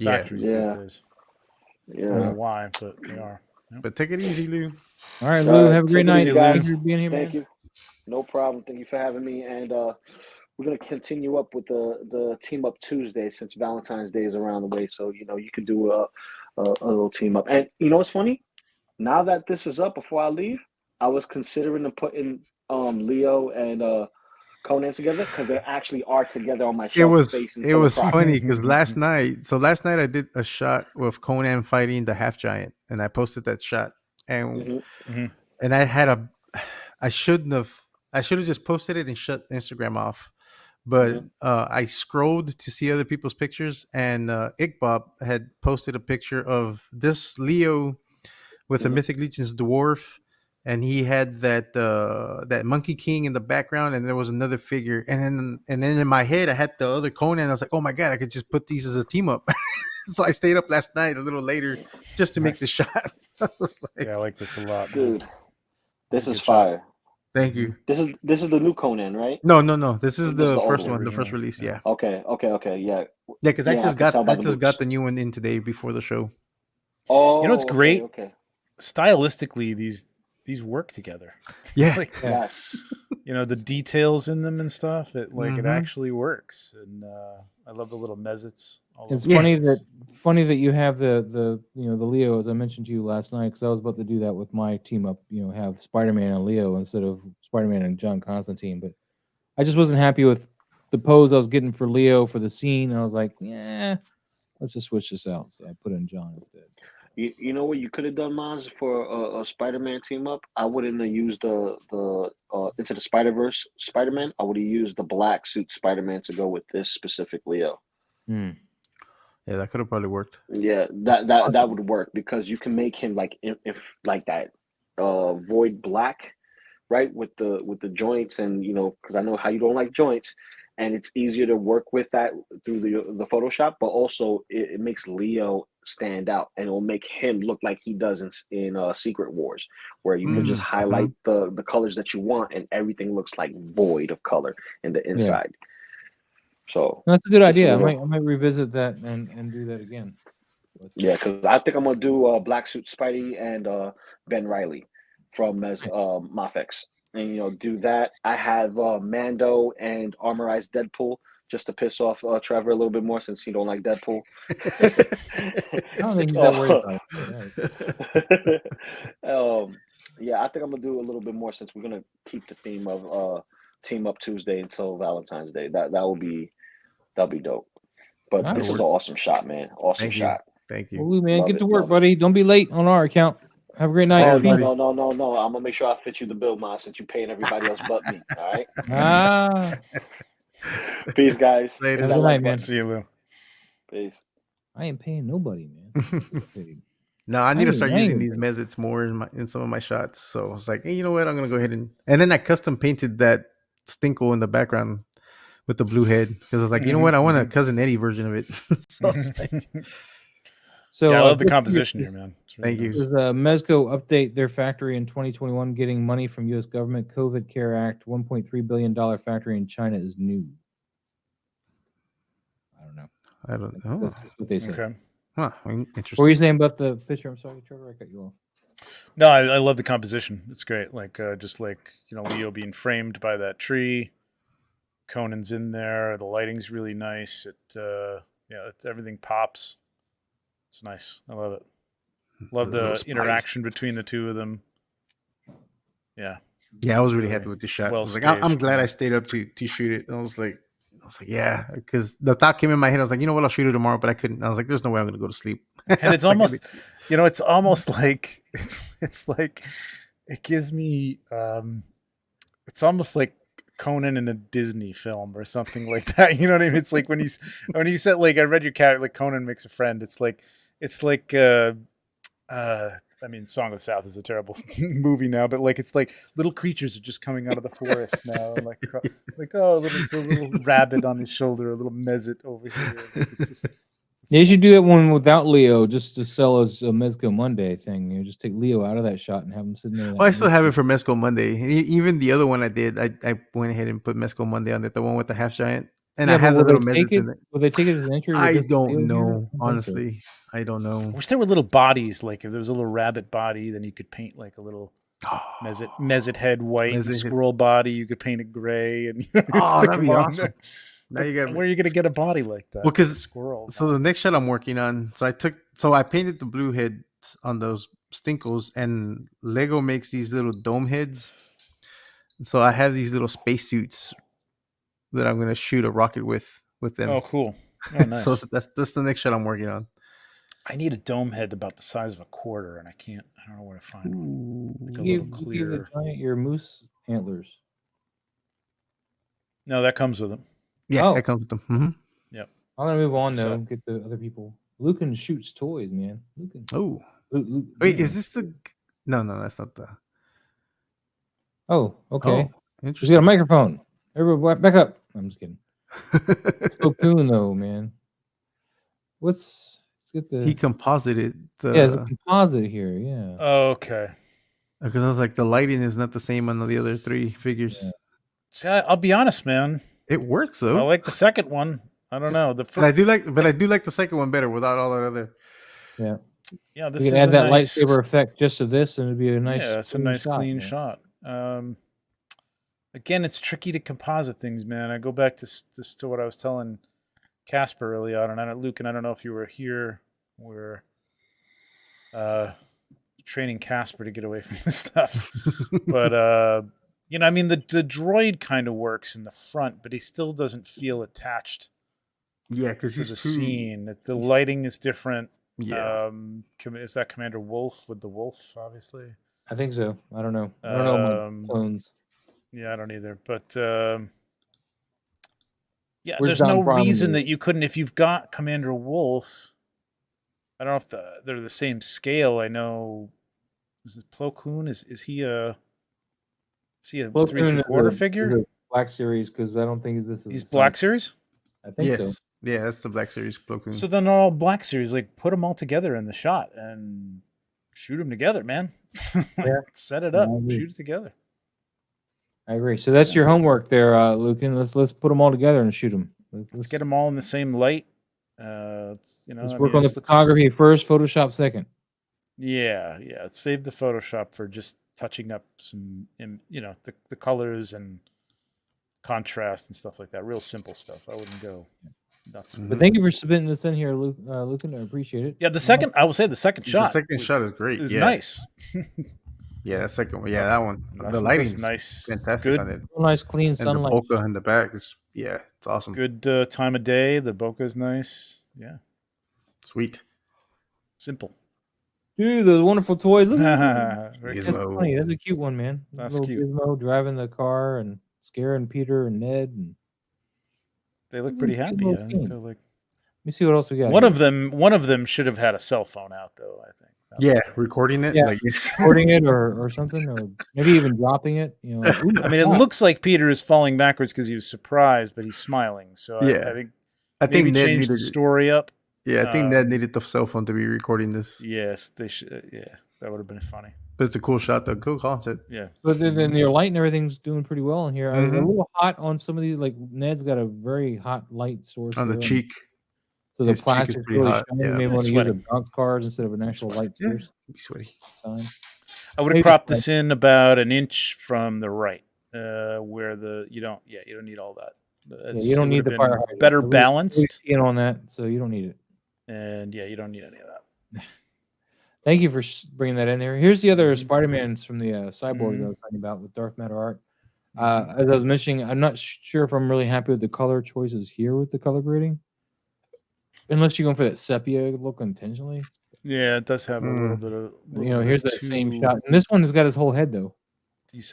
factories these days. Yeah, I don't know why, but they are. Yep. But take it easy, Lou. All right, Lou. Have a great night, guys. Thank you. No problem. Thank you for having me. And we're going to continue up with the Team Up Tuesday, since Valentine's Day is around the way. So, you know, you can do a little team up. And you know what's funny? Now that this is up, before I leave, I was considering putting Leo and Conan together, because they actually are together on my shelf. It was funny because last night I did a shot with Conan fighting the half giant, and I posted that shot. And and I shouldn't have. I should have just posted it and shut Instagram off. but I scrolled to see other people's pictures, and Iqbal had posted a picture of this Leo with a Mythic Legions dwarf, and he had that Monkey King in the background, and there was another figure, and then in my head I had the other Conan. I was like, oh my god, I could just put these as a team up. So I stayed up last night a little later just to make the shot. I like this a lot, dude. This is fire. Thank you. This is the new Conan, right? No. This is the first one, the first release. Yeah. Okay. Yeah. Yeah, because I just got the new one in today before the show. Oh, you know what's great? Okay. Stylistically, these work together. Yeah. Yes. You know, the details in them and stuff. It actually works, and I love the little mezzets. It's funny that you have the Leo, as I mentioned to you last night, because I was about to do that with my team up. You know, have Spider-Man and Leo instead of Spider-Man and John Constantine, but I just wasn't happy with the pose I was getting for Leo for the scene. I was like, yeah, let's just switch this out. So I put in John instead. You know what you could have done, Maz, for a Spider-Man team up? I wouldn't have used the Into the Spider-Verse Spider-Man. I would have used the black suit Spider-Man to go with this specific Leo. Yeah, that could have probably worked. Yeah, that would work because you can make him like if like that void black, right, with the joints, and because I know how you don't like joints, and it's easier to work with that through the Photoshop, but also it makes Leo stand out, and it will make him look like he does in Secret Wars, where you can just highlight the colors that you want, and everything looks like void of color in the inside. Yeah. So that's a good idea. I might revisit that and do that again. Yeah, because I think I'm gonna do Black Suit Spidey and Ben Reilly from Mafex, and do that. I have Mando and Armorized Deadpool just to piss off Trevor a little bit more since he don't like Deadpool. I don't think he's that worried about it. Yeah, I think I'm gonna do a little bit more since we're gonna keep the theme of Team Up Tuesday until Valentine's Day. That'll be dope. But this is an awesome shot, man. Awesome shot. Thank you. Well, man, get to work, buddy. Don't be late on our account. Have a great night. Oh, no. I'm gonna make sure I fit you the bill, Ma, since you're paying everybody else but me. All right. Peace, guys. Later. Good night, man. See you, Lou. Peace. I ain't paying nobody, man. No, I need to start using these mezzets more in some of my shots. So I was like, hey, you know what? I'm gonna go ahead and then I custom painted that Stinkle in the background with the blue head because I was like, you know what? I want a Cousin Eddie version of it. So I love the composition here, man. Thank you. This is Mezco update their factory in 2021, getting money from U.S. government. COVID CARE Act, $1.3 billion factory in China is new. I don't know. That's just what they say. Okay. Huh, interesting. What were you saying about the picture? I'm sorry, Trevor, I cut you off. No, I love the composition. It's great. Like just like Leo being framed by that tree. Conan's in there. The lighting's really nice. Everything pops. It's nice. I love it. Love the interaction between the two of them. Yeah. Yeah, I was really happy with the shot. Well, I'm glad I stayed up to shoot it. I was like, yeah, because the thought came in my head. I was like, you know what, I'll shoot it tomorrow, but I couldn't. I was like, there's no way I'm going to go to sleep. And it's almost, it's almost like it's like it gives me. It's almost like Conan in a Disney film or something like that. You know what I mean? It's like when you said, like, I read your cat, like Conan makes a friend. It's like I mean, Song of the South is a terrible movie now, but like it's like little creatures are just coming out of the forest now, and like it's a little rabbit on his shoulder, a little mezzet over here. It's you should do that one without Leo, just to sell as a Mezco Monday thing. Just take Leo out of that shot and have him sitting there. Well, I still have it for Mezco Monday. Even the other one I did, I went ahead and put Mezco Monday on it, the one with the half giant. And I have the little mezzets in it. Will they take it as an entry? I don't know, honestly. I don't know. I wish there were little bodies. Like if there was a little rabbit body, then you could paint like a little mezzet head white, and squirrel body. You could paint it gray, and that'd be awesome. Now you got. Where are you gonna get a body like that? Well, because squirrel. So the next shot I'm working on. So I painted the blue heads on those Stinkles, and Lego makes these little dome heads. So I have these little spacesuits that I'm gonna shoot a rocket with them. Oh, cool. Oh, nice. So that's the next shot I'm working on. I need a dome head about the size of a quarter, and I don't know where to find one. Like you give the giant your moose antlers. No, that comes with them. Yeah, that comes with them. Mm-hmm. Yep. I'm gonna move on though. Get the other people. Lucan shoots toys, man. Lucan. Oh, wait, is this the? No, that's not the. Oh, okay. Oh, interesting. He's got a microphone. Everybody, back up. I'm just kidding. So cool though, man. Let's get the. He composited the. Yeah, it's a composite here. Yeah. Oh, okay. Because I was like, the lighting is not the same on the other 3 figures. Yeah. See, I'll be honest, man. It works though. I like the second one. I don't know. But I do like the second one better without all that other. Yeah. Yeah, this you can add that lightsaber effect just to this, and it'd be a nice. Yeah, it's a nice clean shot. Again, it's tricky to composite things, man. I go back to what I was telling Casper early on, and Luke, and I don't know if you were here. We're training Casper to get away from this stuff, but I mean, the droid kind of works in the front, but he still doesn't feel attached. Yeah, because he's the scene. The lighting is different. Yeah. Is that Commander Wolf with the wolf? Obviously, I think so. I don't know. I don't know my clones. Yeah, I don't either. But yeah, there's no reason that you couldn't. If you've got Commander Wolf, I don't know if they're the same scale. I know. Is it Plo Koon? Is he a 3 3/4 figure? Black Series, because I don't think this is. He's Black Series. I think so. Yeah, that's the Black Series Plo Koon. So then they're all Black Series. Like, put them all together in the shot and shoot them together, man. Set it up, shoot it together. I agree. So that's your homework there, Lucan. Let's put them all together and shoot them. Let's get them all in the same light. Let's work on the photography first, Photoshop second. Yeah. Save the Photoshop for just touching up some, the colors and contrast and stuff like that. Real simple stuff. I wouldn't go nuts. But thank you for submitting this in here, Lucan. I appreciate it. Yeah, I will say the second shot. The second shot is great. It's nice. Yeah, the second one. Yeah, that one. The lighting's nice, fantastic good. on it. Nice, clean sunlight. And the bokeh in the back is it's awesome. Good time of day. The bokeh is nice. Yeah, sweet, simple. Dude, those wonderful toys. Look that's funny. That's a cute one, man. That's cute. Gizmo driving the car and scaring Peter and Ned, and they look pretty happy. I think they're like. Let me see what else we got. One of them should have had a cell phone out, though. I think. Recording it. Yeah, recording it or something, or maybe even dropping it. I mean, it looks like Peter is falling backwards because he was surprised, but he's smiling. So I think Ned needed the story up. Yeah, I think Ned needed the cell phone to be recording this. Yes, they should. Yeah, that would have been funny. But it's a cool shot, though. Cool concept. Yeah. But then your light and everything's doing pretty well in here. A little hot on some of these. Like Ned's got a very hot light source on the cheek. So the plastic's really shiny. You may want to use a bounce card instead of an actual light source. Be sweaty. I would have cropped this in about an inch from the right, where you don't need all that. You don't need the fire hydrant. Better balanced. On that, so you don't need it. And you don't need any of that. Thank you for bringing that in there. Here's the other Spider-Mans from the Cyborg that I was talking about with Darth Matter art. As I was mentioning, I'm not sure if I'm really happy with the color choices here with the color grading. Unless you're going for that sepia look intentionally. Yeah, it does have a little bit of. Here's that same shot, and this one has got his whole head though. This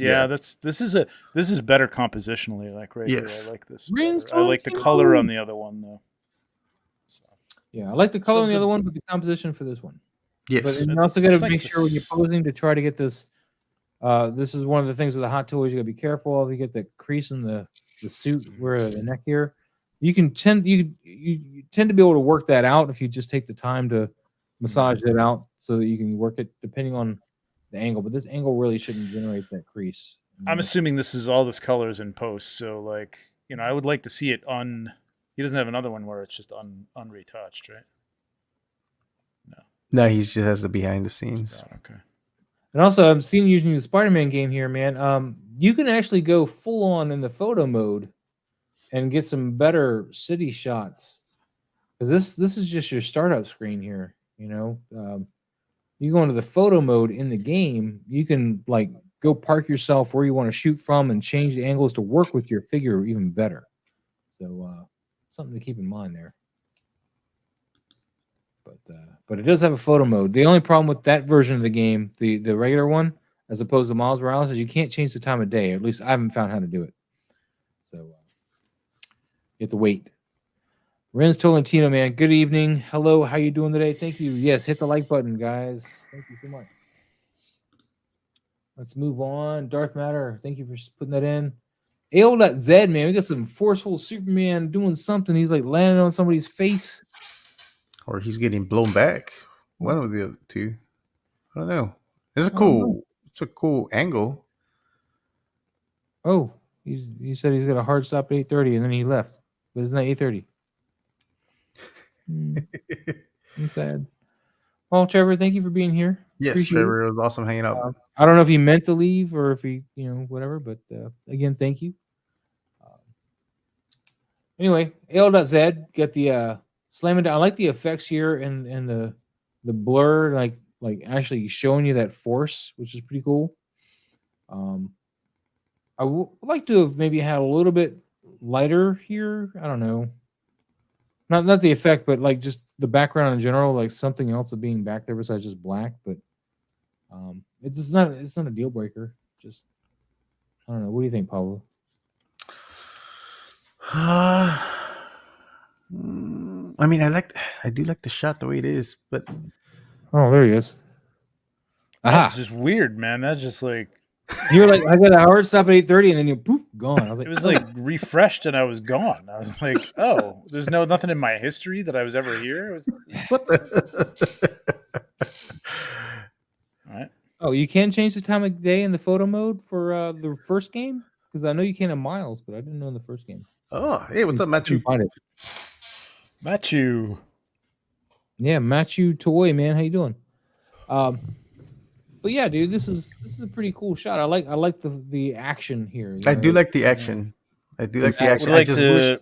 is better compositionally. Like here, I like this. I like the color on the other one though. So. Yeah, I like the color on the other one, but the composition for this one. Yes, but you also got to make sure when you're posing to try to get this. This is one of the things with the hot toys you got to be careful of. You get the crease in the suit where the neck here. You tend to be able to work that out if you just take the time to massage it out so that you can work it depending on the angle. But this angle really shouldn't generate that crease. I'm assuming this is all this colors in post. So I would like to see it on. He doesn't have another one where it's just unretouched, right? No, he just has the behind the scenes. Okay. And also, I'm seeing using the Spider-Man game here, man. You can actually go full on in the photo mode and get some better city shots, because this is just your startup screen here. You go into the photo mode in the game, you can go park yourself where you want to shoot from and change the angles to work with your figure even better. So something to keep in mind there. But it does have a photo mode. The only problem with that version of the game, the regular one, as opposed to Miles Morales, is you can't change the time of day. Or at least I haven't found how to do it. So. You have to wait. Ren's Tolentino, man. Good evening. Hello. How you doing today? Thank you. Yes, hit the like button, guys. Thank you so much. Let's move on. Darth Matter. Thank you for putting that in. AO.Z, man. We got some forceful Superman doing something. He's like landing on somebody's face. Or he's getting blown back. One of the other two. I don't know. It's a cool angle. Oh, he said he's got a hard stop at 8:30 and then he left. But it's not 8:30. I'm sad. Well, Trevor, thank you for being here. Yes, Appreciate Trevor, it was awesome hanging out. I don't know if he meant to leave or if he, whatever, but again, thank you. Anyway, AL.Z got the slamming down. I like the effects here and the blur, like actually showing you that force, which is pretty cool. I would like to have maybe had a little bit lighter here. I don't know. Not the effect, but like just the background in general, like something else of being back there besides just black. But it's not a deal breaker. Just I don't know. What do you think, Pablo? I mean, I do like the shot the way it is, but there he is. That's just weird, man. That's just like you're like, I got a hard stop at 8:30, and then you're poof gone. I was like, it was like refreshed, and I was gone. I was like, oh, there's nothing in my history that I was ever here. It was what the. All right. Oh, you can change the time of day in the photo mode for the first game? Because I know you can in Miles, but I didn't know in the first game. Oh, hey, what's up, Matthew? Find it. Matthew. Yeah, Matthew Toy, man. How you doing? But yeah, dude, this is a pretty cool shot. I like the action here. I do like the action. I do like the action. I just wish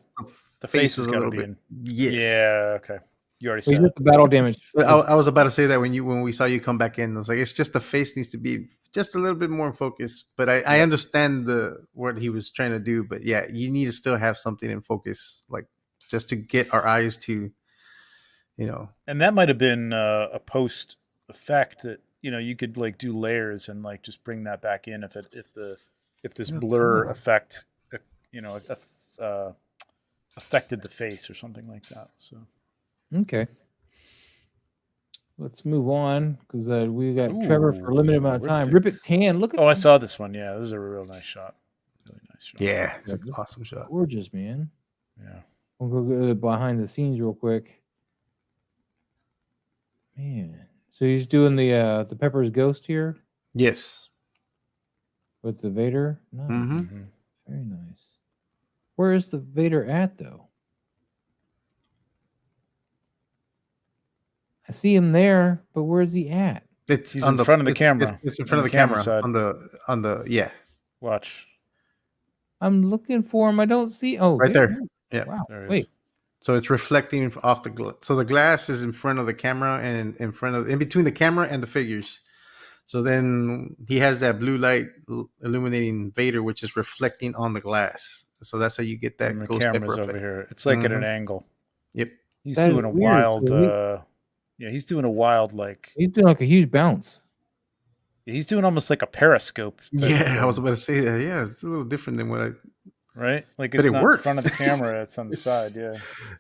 the face is a little bit. Yes. Yeah. Okay. You already said the battle damage. I was about to say that when we saw you come back in, I was like, it's just the face needs to be just a little bit more in focus. But I understand what he was trying to do. But yeah, you need to still have something in focus, like just to get our eyes to, And that might have been a post effect that you could like do layers and like just bring that back in if this blur effect affected the face or something like that. So. Okay. Let's move on because we got Trevor for a limited amount of time. Rip It Tan. Look at. I saw this one. Yeah, this is a real nice shot. Really nice shot. Yeah, it's an awesome shot. Gorgeous, man. Yeah. We'll go behind the scenes real quick. Man, so he's doing the Pepper's Ghost here. Yes. With the Vader. Nice. Mm-hmm. Very nice. Where is the Vader at though? I see him there, but where's he at? He's in front of the camera. It's in front of the camera side. on the yeah. Watch. I'm looking for him. I don't see. Oh, right there. Yeah. Wow. There Wait. So it's reflecting off the glass. So the glass is in front of the camera and in between the camera and the figures. So then he has that blue light illuminating Vader, which is reflecting on the glass. So that's how you get that. And the camera's over here. It's like at an angle. Yep. He's doing a wild. He's doing a wild like. He's doing like a huge bounce. He's doing almost like a periscope. Yeah, I was about to say that. Yeah, it's a little different than what I. Right, like it's not in front of the camera; it's on the side. Yeah,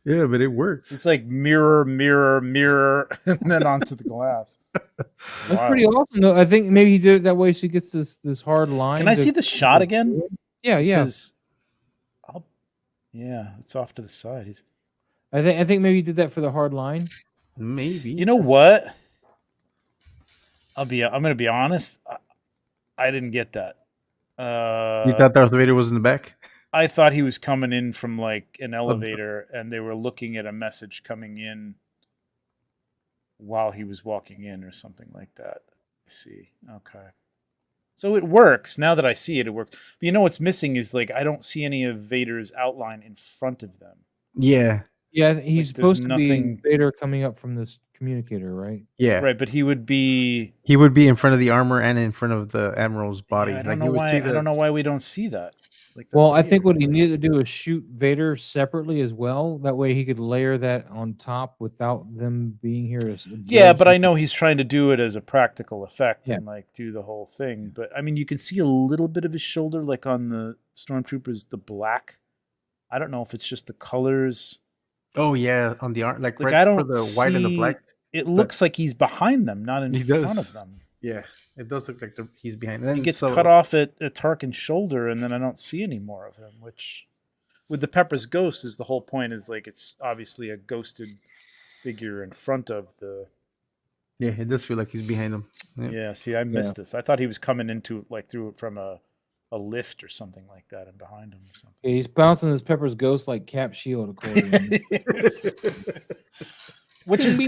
yeah, but it works. It's like mirror, mirror, mirror, and then onto the glass. That's pretty awesome, though. I think maybe he did it that way so he gets this hard line. Can I see the shot again? Yeah. Yeah, it's off to the side. I think maybe he did that for the hard line. Maybe. You know what? I'm gonna be honest. I didn't get that. You thought Darth Vader was in the back? I thought he was coming in from like an elevator, and they were looking at a message coming in while he was walking in, or something like that. Let's see, okay, so it works now that I see it. It works. But you know what's missing is like I don't see any of Vader's outline in front of them. Yeah. Yeah, he's supposed to be Vader coming up from this communicator, right? Yeah, right. But he would be in front of the armor and in front of the Admiral's body. Yeah, I don't know why we don't see that. Like, well, I think what he needed to do is shoot Vader separately as well. That way he could layer that on top without them being here. Yeah, but I know he's trying to do it as a practical effect and like do the whole thing. But I mean, you can see a little bit of his shoulder, like on the stormtroopers, the black. I don't know if it's just the colors. Oh yeah, on the art, like Like right I don't for the see, white and the black. It looks like he's behind them, not in front of them. Yeah, it does look like he's behind. And then he gets cut off at Tarkin's shoulder, and then I don't see any more of him. Which, with the Pepper's ghost, is the whole point. Is like it's obviously a ghosted figure in front of the. Yeah, it does feel like he's behind him. Yep. Yeah, see, I missed this. I thought he was coming into like through it from a lift or something like that, and behind him or something. Yeah, he's bouncing his Pepper's ghost like Cap Shield accordion. Which is,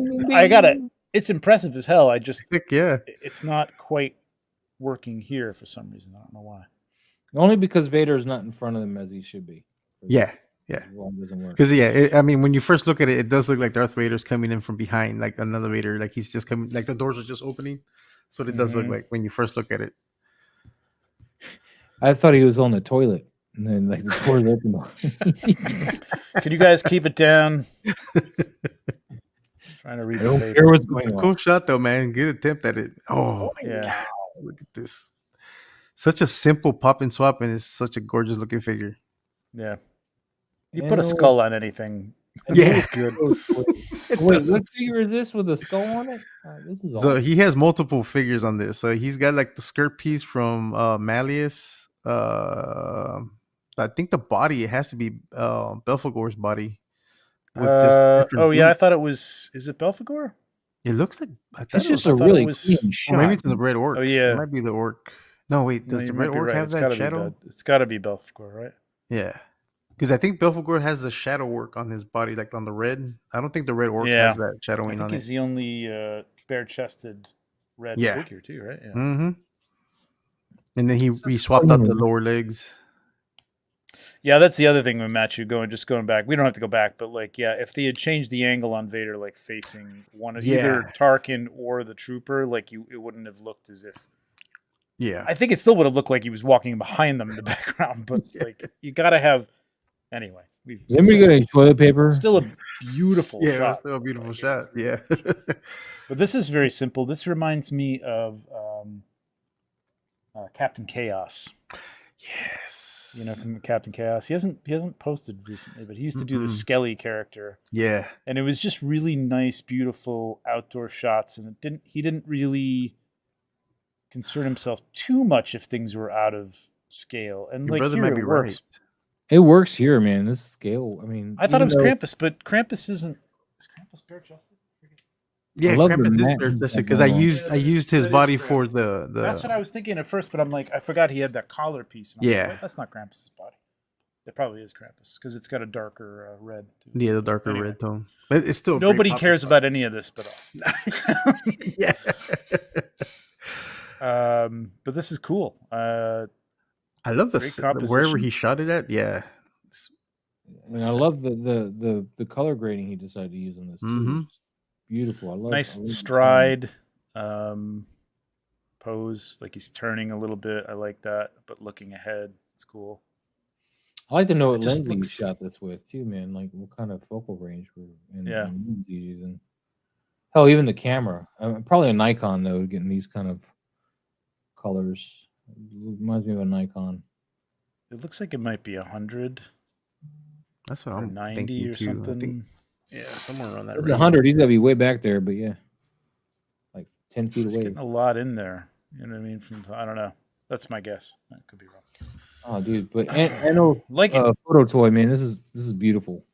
it's impressive as hell. I just think, it's not quite working here for some reason. I don't know why. Only because Vader is not in front of them as he should be. Yeah. Because I mean, when you first look at it, it does look like Darth Vader's coming in from behind, like another Vader, like he's just coming, like the doors are just opening. So it does look like when you first look at it. I thought he was on the toilet, and then like the doors open. Can you guys keep it down? Trying to read the paper. Hear what's going on. Cool shot though, man. Good attempt at it. Oh yeah, God. Look at this. Such a simple pop and swap, and it's such a gorgeous looking figure. Yeah. You put a skull on anything. Yeah, it's good. Wait, what figure is this with a skull on it? This is so awesome. He has multiple figures on this. So he's got like the skirt piece from Malleus. I think the body, it has to be Belphegor's body. I thought it was. Is it Belphegor? It looks like it's just a really clean shot. Maybe it's in the Red Orc. Oh yeah, it might be the Orc. No, wait, does the Red Orc have that shadow? It's got to be Belphegor, right? Yeah, because I think Belphegor has the shadow work on his body, like on the red. I don't think the Red Orc has that shadowing on it. He's the only bare-chested red figure too, right? Yeah. Mm-hmm. And then he swapped out the lower legs. Yeah, that's the other thing with Matthew going back. We don't have to go back, but like, yeah, if they had changed the angle on Vader, like facing one of either Tarkin or the Trooper, like it wouldn't have looked as if. Yeah, I think it still would have looked like he was walking behind them in the background, but like you got to have. Anyway, is anybody got any toilet paper? Still a beautiful shot. Yeah, still a beautiful shot. Yeah, but this is very simple. This reminds me of Captain Chaos. Yes, you know, from Captain Chaos. He hasn't posted recently, but he used to do the Skelly character. Yeah, and it was just really nice, beautiful outdoor shots, and he didn't really concern himself too much if things were out of scale. And your like here it works. Right. It works here, man. This scale. I mean, I thought it was Krampus, but Krampus isn't. Is Krampus bare-chested? Yeah, Krampus is bare-chested because I used his body for the. That's what I was thinking at first, but I'm like, I forgot he had that collar piece. And I'm like, that's not Krampus's body. It probably is Krampus because it's got a darker red. Too. Yeah, the darker red tone. But it's still nobody cares about any of this but us. Yeah. But this is cool. I love the wherever he shot it at. Yeah, and I love the color grading he decided to use on this too. Beautiful. I love nice stride, pose, like he's turning a little bit. I like that, but looking ahead, it's cool. I like to know what lens he shot this with too, man. Like what kind of focal range and he's using. Hell, even the camera. Probably a Nikon though, getting these kind of colors. It reminds me of a Nikon. It looks like it might be 100. That's what I'm 90 or too. something. Yeah, somewhere around that. 100. He's got to be way back there, but yeah, like 10 feet away. Getting a lot in there. You know what I mean? I don't know. That's my guess. I could be wrong. Oh, dude, but I know like photo toy, man. This is beautiful.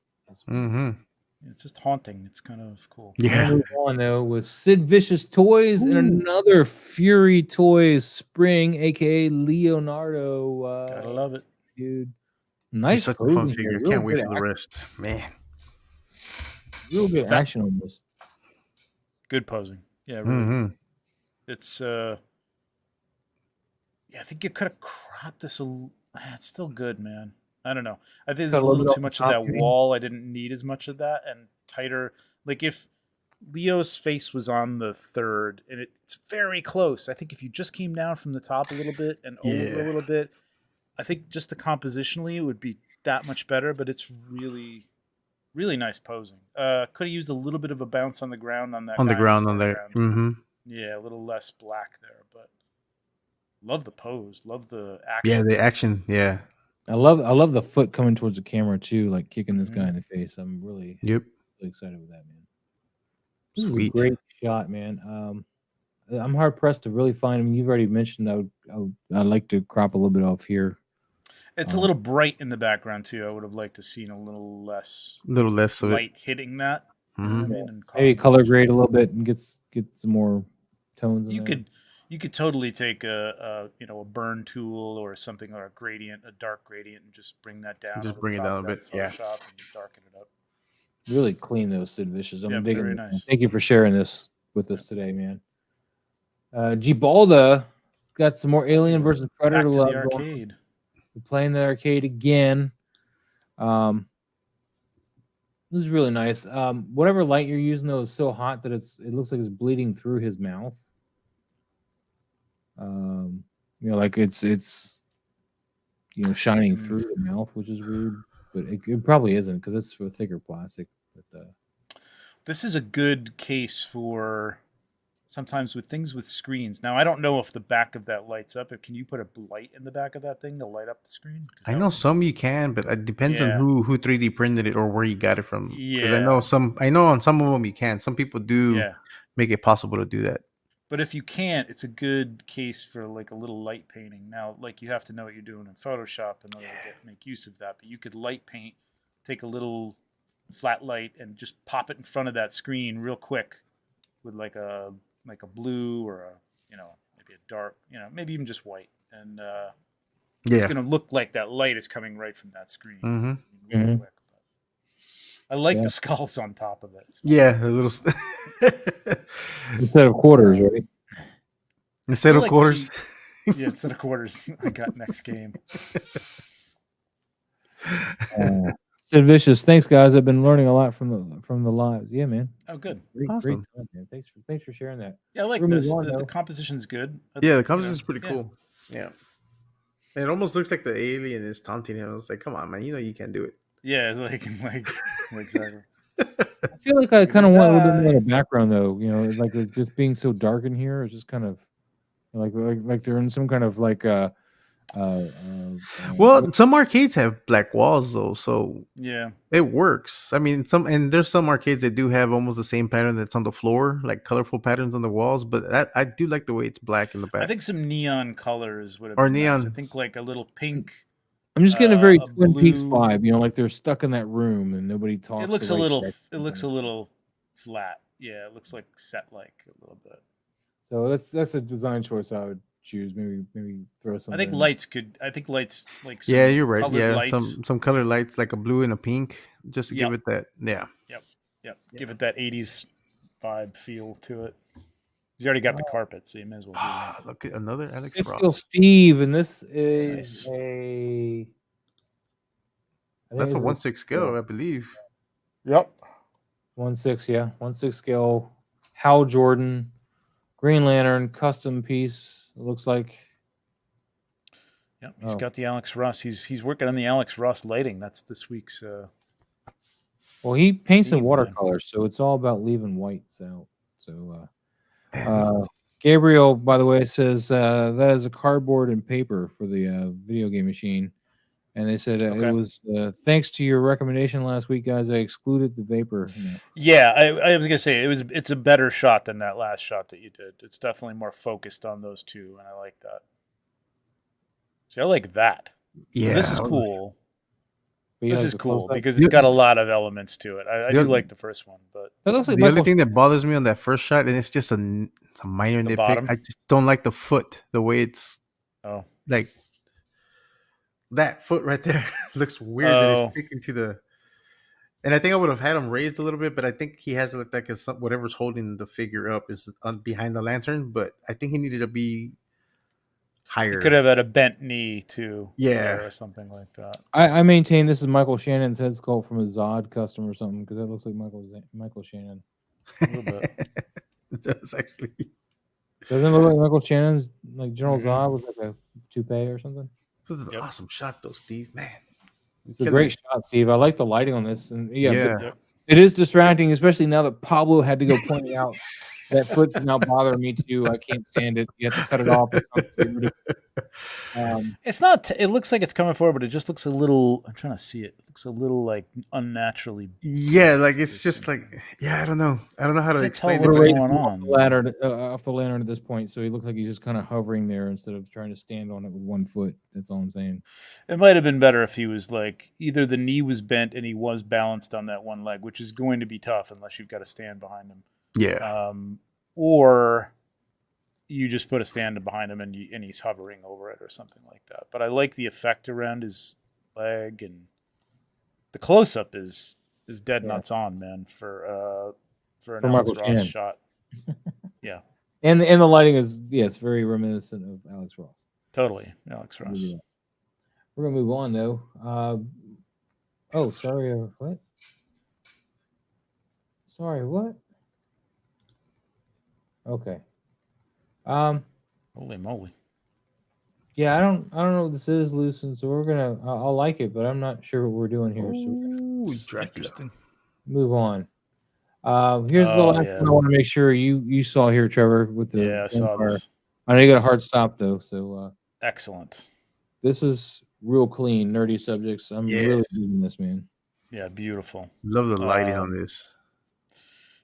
Yeah, just haunting. It's kind of cool. Yeah. Move on though with Sid Vicious Toys and another Fury Toys spring, A.K.A. Leonardo. Gotta love it, dude. Nice, such a fun figure. Can't wait for the rest, man. Real good action on this. Good posing. Yeah, really. It's I think you could have cropped this a little. It's still good, man. I don't know. I think there's a little too much of that wall. I didn't need as much of that and tighter. Like if Leo's face was on the third and it's very close. I think if you just came down from the top a little bit and over a little bit, I think just the compositionally it would be that much better, but it's really, really nice posing. Could have used a little bit of a bounce on the ground on that. On the ground on there. Yeah, a little less black there, but love the pose. Love the action. Yeah, the action. Yeah. I love the foot coming towards the camera too, like kicking this guy in the face. I'm really excited with that, man. This is a great shot, man. I'm hard pressed to really find. I mean, you've already mentioned I'd like to crop a little bit off here. It's a little bright in the background too. I would have liked to seen a little less light hitting that. You know what I mean? Maybe color grade a little bit and get some more tones. You could totally take a burn tool or something, or a dark gradient, and just bring that down. Just bring it down a bit. Photoshop and darken it up. Really clean those Sid Vicious. I'm digging it. Nice. Thank you for sharing this with us today, man. Gibalda got some more Alien versus Predator love. The arcade. We're playing the arcade again. This is really nice. Whatever light you're using though is so hot that it looks like it's bleeding through his mouth. Like it's shining through the mouth, which is weird, but it probably isn't because it's for thicker plastic. But this is a good case for sometimes with things with screens. Now I don't know if the back of that lights up. Can you put a light in the back of that thing to light up the screen? I know some you can, but it depends on who 3D printed it or where you got it from. Yeah, I know on some of them you can. Some people do make it possible to do that. But if you can't, it's a good case for like a little light painting. Now, like you have to know what you're doing in Photoshop in order to make use of that. But you could light paint, take a little flat light, and just pop it in front of that screen real quick with like a blue or maybe a dark, maybe even just white, and it's going to look like that light is coming right from that screen. Real quick. I like the skulls on top of it. Yeah, a little instead of quarters, right? Instead of quarters. Instead of quarters. I got next game. Sid Vicious, thanks guys. I've been learning a lot from the lives. Yeah, man. Oh, good. Great time, man. Thanks for sharing that. Yeah, I like this. The composition's good. Yeah, the composition's pretty cool. Yeah. It almost looks like the alien is taunting him. I was like, come on, man, you can't do it. Yeah, like exactly. I feel like I kind of want a little bit more of the background, though. Like it just being so dark in here, it's just kind of like they're in some kind of like. Well, some arcades have black walls though, so it works. I mean, there's some arcades that do have almost the same pattern that's on the floor, like colorful patterns on the walls. But I do like the way it's black in the back. I think some neon colors would have been neon. Nice. I think like a little pink. I'm just getting a very Twin Peaks vibe, like they're stuck in that room and nobody talks. It looks a little flat. Yeah, it looks like set-like a little bit. So that's a design choice I would choose. Maybe throw some. I think lights like yeah, you're right. Yeah, lights. some colored lights like a blue and a pink, just to give it that. Yeah. Yep. Give it that 80s vibe feel to it. He's already got the carpet, so you may as well. Look at another Alex Ross. Steve, and this is a. That's a 1/6 scale, I believe. Yep. 1/6, yeah, 1/6 scale. Hal Jordan, Green Lantern custom piece. It looks like. Yep, he's got the Alex Ross. He's working on the Alex Ross lighting. That's this week's. Well, he paints in watercolors, so it's all about leaving whites out. So. Gabriel, by the way, says that is a cardboard and paper for the video game machine, and they said it was thanks to your recommendation last week, guys. I excluded the vapor. Yeah, I was gonna say it's a better shot than that last shot that you did. It's definitely more focused on those two, and I like that. See, I like that. Yeah, this is cool. This is cool because it's got a lot of elements to it. I do like the first one, but the only thing that bothers me on that first shot, and it's just a minor nitpick, I just don't like the foot, the way it's like that foot right there looks weird that it's sticking to the. And I think I would have had him raised a little bit, but I think he has it like that because whatever's holding the figure up is behind the lantern. But I think he needed to be higher. He could have had a bent knee too. Yeah. Or something like that. I maintain this is Michael Shannon's head sculpt from a Zod custom or something because that looks like Michael Shannon. A little bit. It does actually. Doesn't it look like Michael Shannon's like General Zod with like a toupee or something? This is an awesome shot though, Steve. Man. It's a great shot, Steve. I like the lighting on this. And it is distracting, especially now that Pablo had to go point out That foot's now bothering me too. I can't stand it. You have to cut it off. It's not. It looks like it's coming forward, but it just looks a little. I'm trying to see it. It looks a little like unnaturally. Yeah, like it's just like I don't know. I don't know how to explain what's it. going on. Off the lantern at this point, so he looks like he's just kind of hovering there instead of trying to stand on it with one foot. That's all I'm saying. It might have been better if he was like either the knee was bent and he was balanced on that one leg, which is going to be tough unless you've got to stand behind him. Yeah. Or you just put a stand behind him and he's hovering over it or something like that. But I like the effect around his leg, and the close up is dead nuts on, man, for an Alex Ross shot. Yeah. And the lighting is it's very reminiscent of Alex Ross. Totally, Alex Ross. Yeah. We're gonna move on though. Sorry, what? Sorry, what? Okay. Holy moly. Yeah, I don't know what this is, Lucen. So we're gonna. I'll like it, but I'm not sure what we're doing here. Ooh, so interesting. Move on. Here's the last one I want to make sure you saw here, Trevor. With the I saw this. I know you got a hard stop though, so excellent. This is real clean, nerdy subjects. I'm really digging this, man. Yeah, beautiful. Love the lighting on this.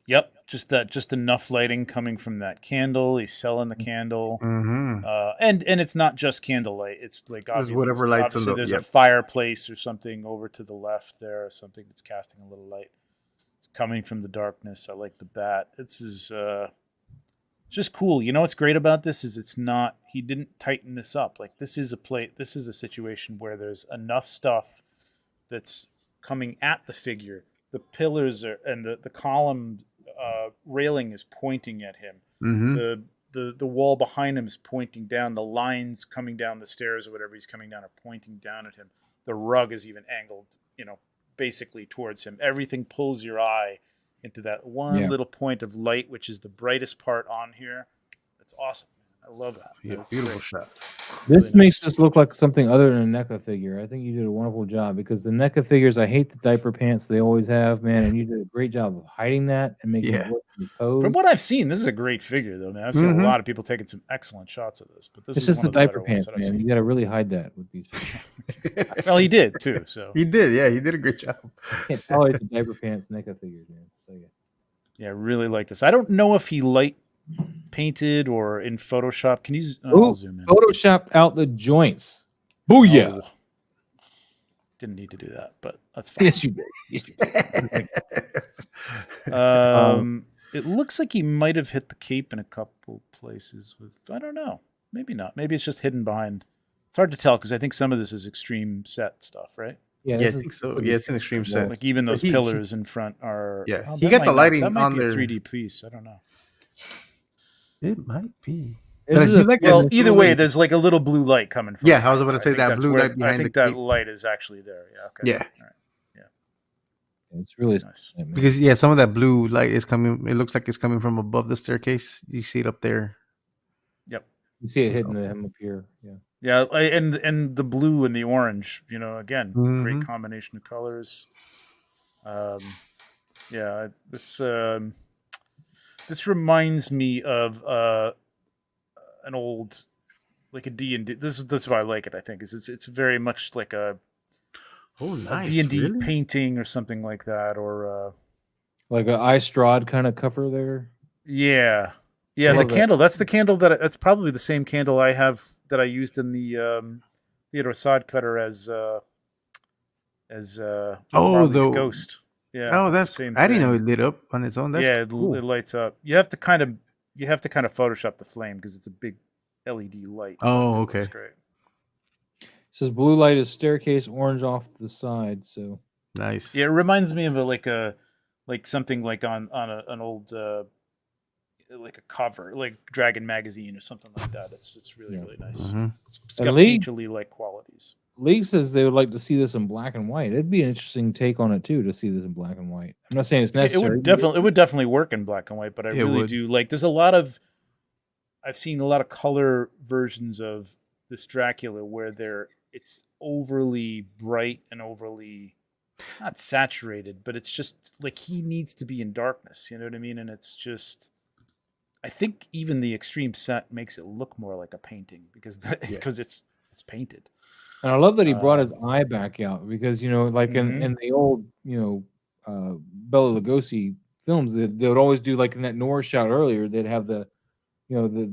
Yep, just enough lighting coming from that candle. He's selling the candle, and it's not just candlelight. It's like whatever lights on there's a fireplace or something over to the left there, or something that's casting a little light. It's coming from the darkness. I like the bat. This is just cool. You know what's great about this is it's not. He didn't tighten this up. Like this is a situation where there's enough stuff that's coming at the figure. The pillars and the column railing is pointing at him. Mm-hmm. The wall behind him is pointing down. The lines coming down the stairs or whatever he's coming down are pointing down at him. The rug is even angled, basically towards him. Everything pulls your eye into that one little point of light, which is the brightest part on here. That's awesome. I love that. Yeah, beautiful shot. This really makes this look like something other than a NECA figure. I think you did a wonderful job because the NECA figures, I hate the diaper pants they always have, man, and you did a great job of hiding that and making it look pose. From what I've seen, this is a great figure, though, man. I've seen a lot of people taking some excellent shots of this, but this is just one the of diaper pants, man. You got to really hide that with these figures. Well, he did too. So he did, he did a great job. I can't tolerate the diaper pants NECA figures, man. So, yeah, I really like this. I don't know if he light painted or in Photoshop. Can you zoom in? Photoshopped out the joints. Booyah! Didn't need to do that, but that's fine. Yes, you did. Yes, you did. It looks like he might have hit the cape in a couple places with. I don't know. Maybe not. Maybe it's just hidden behind. It's hard to tell because I think some of this is extreme set stuff, right? Yeah, I think so. Yeah, it's an extreme set. Like even those pillars in front are. Yeah, he got the lighting that might on be there. A 3D piece. I don't know. It might be. Either way, there's like a little blue light coming from. Yeah, I was about to say that blue light behind. I think that light is actually there. Yeah. Okay. Yeah. All right. Yeah. It's really nice. Because some of that blue light is coming. It looks like it's coming from above the staircase. You see it up there. Yep. You see it hitting him up here. Yeah. Yeah, and the blue and the orange. Again, great combination of colors. Yeah. This reminds me of an old, like a D&D. That's why I like it. I think it's very much like a nice D&D painting or something like that, or like an Istrad kind of cover there. Yeah. The candle. That's the candle that's probably the same candle I have that I used in the Theodore Sod Cutter as the ghost. Yeah. Oh, that's same. I didn't know it lit up on its own. That's cool. It lights up. You have to kind of Photoshop the flame because it's a big LED light. Oh, okay. That's great. It says blue light is staircase, orange off the side. So nice. Yeah, it reminds me of something like on an old like a cover, like Dragon magazine or something like that. It's really nice. It's got painterly like qualities. League says they would like to see this in black and white. It'd be an interesting take on it too to see this in black and white. I'm not saying it's necessary. It would definitely work in black and white, but I really do like. There's I've seen a lot of color versions of this Dracula where it's overly bright and overly not saturated, but it's just like he needs to be in darkness. You know what I mean? And it's just I think even the extreme set makes it look more like a painting because it's painted. And I love that he brought his eye back out because like Mm-hmm. in the old Bela Lugosi films, they would always do like in that noir shot earlier. They'd have the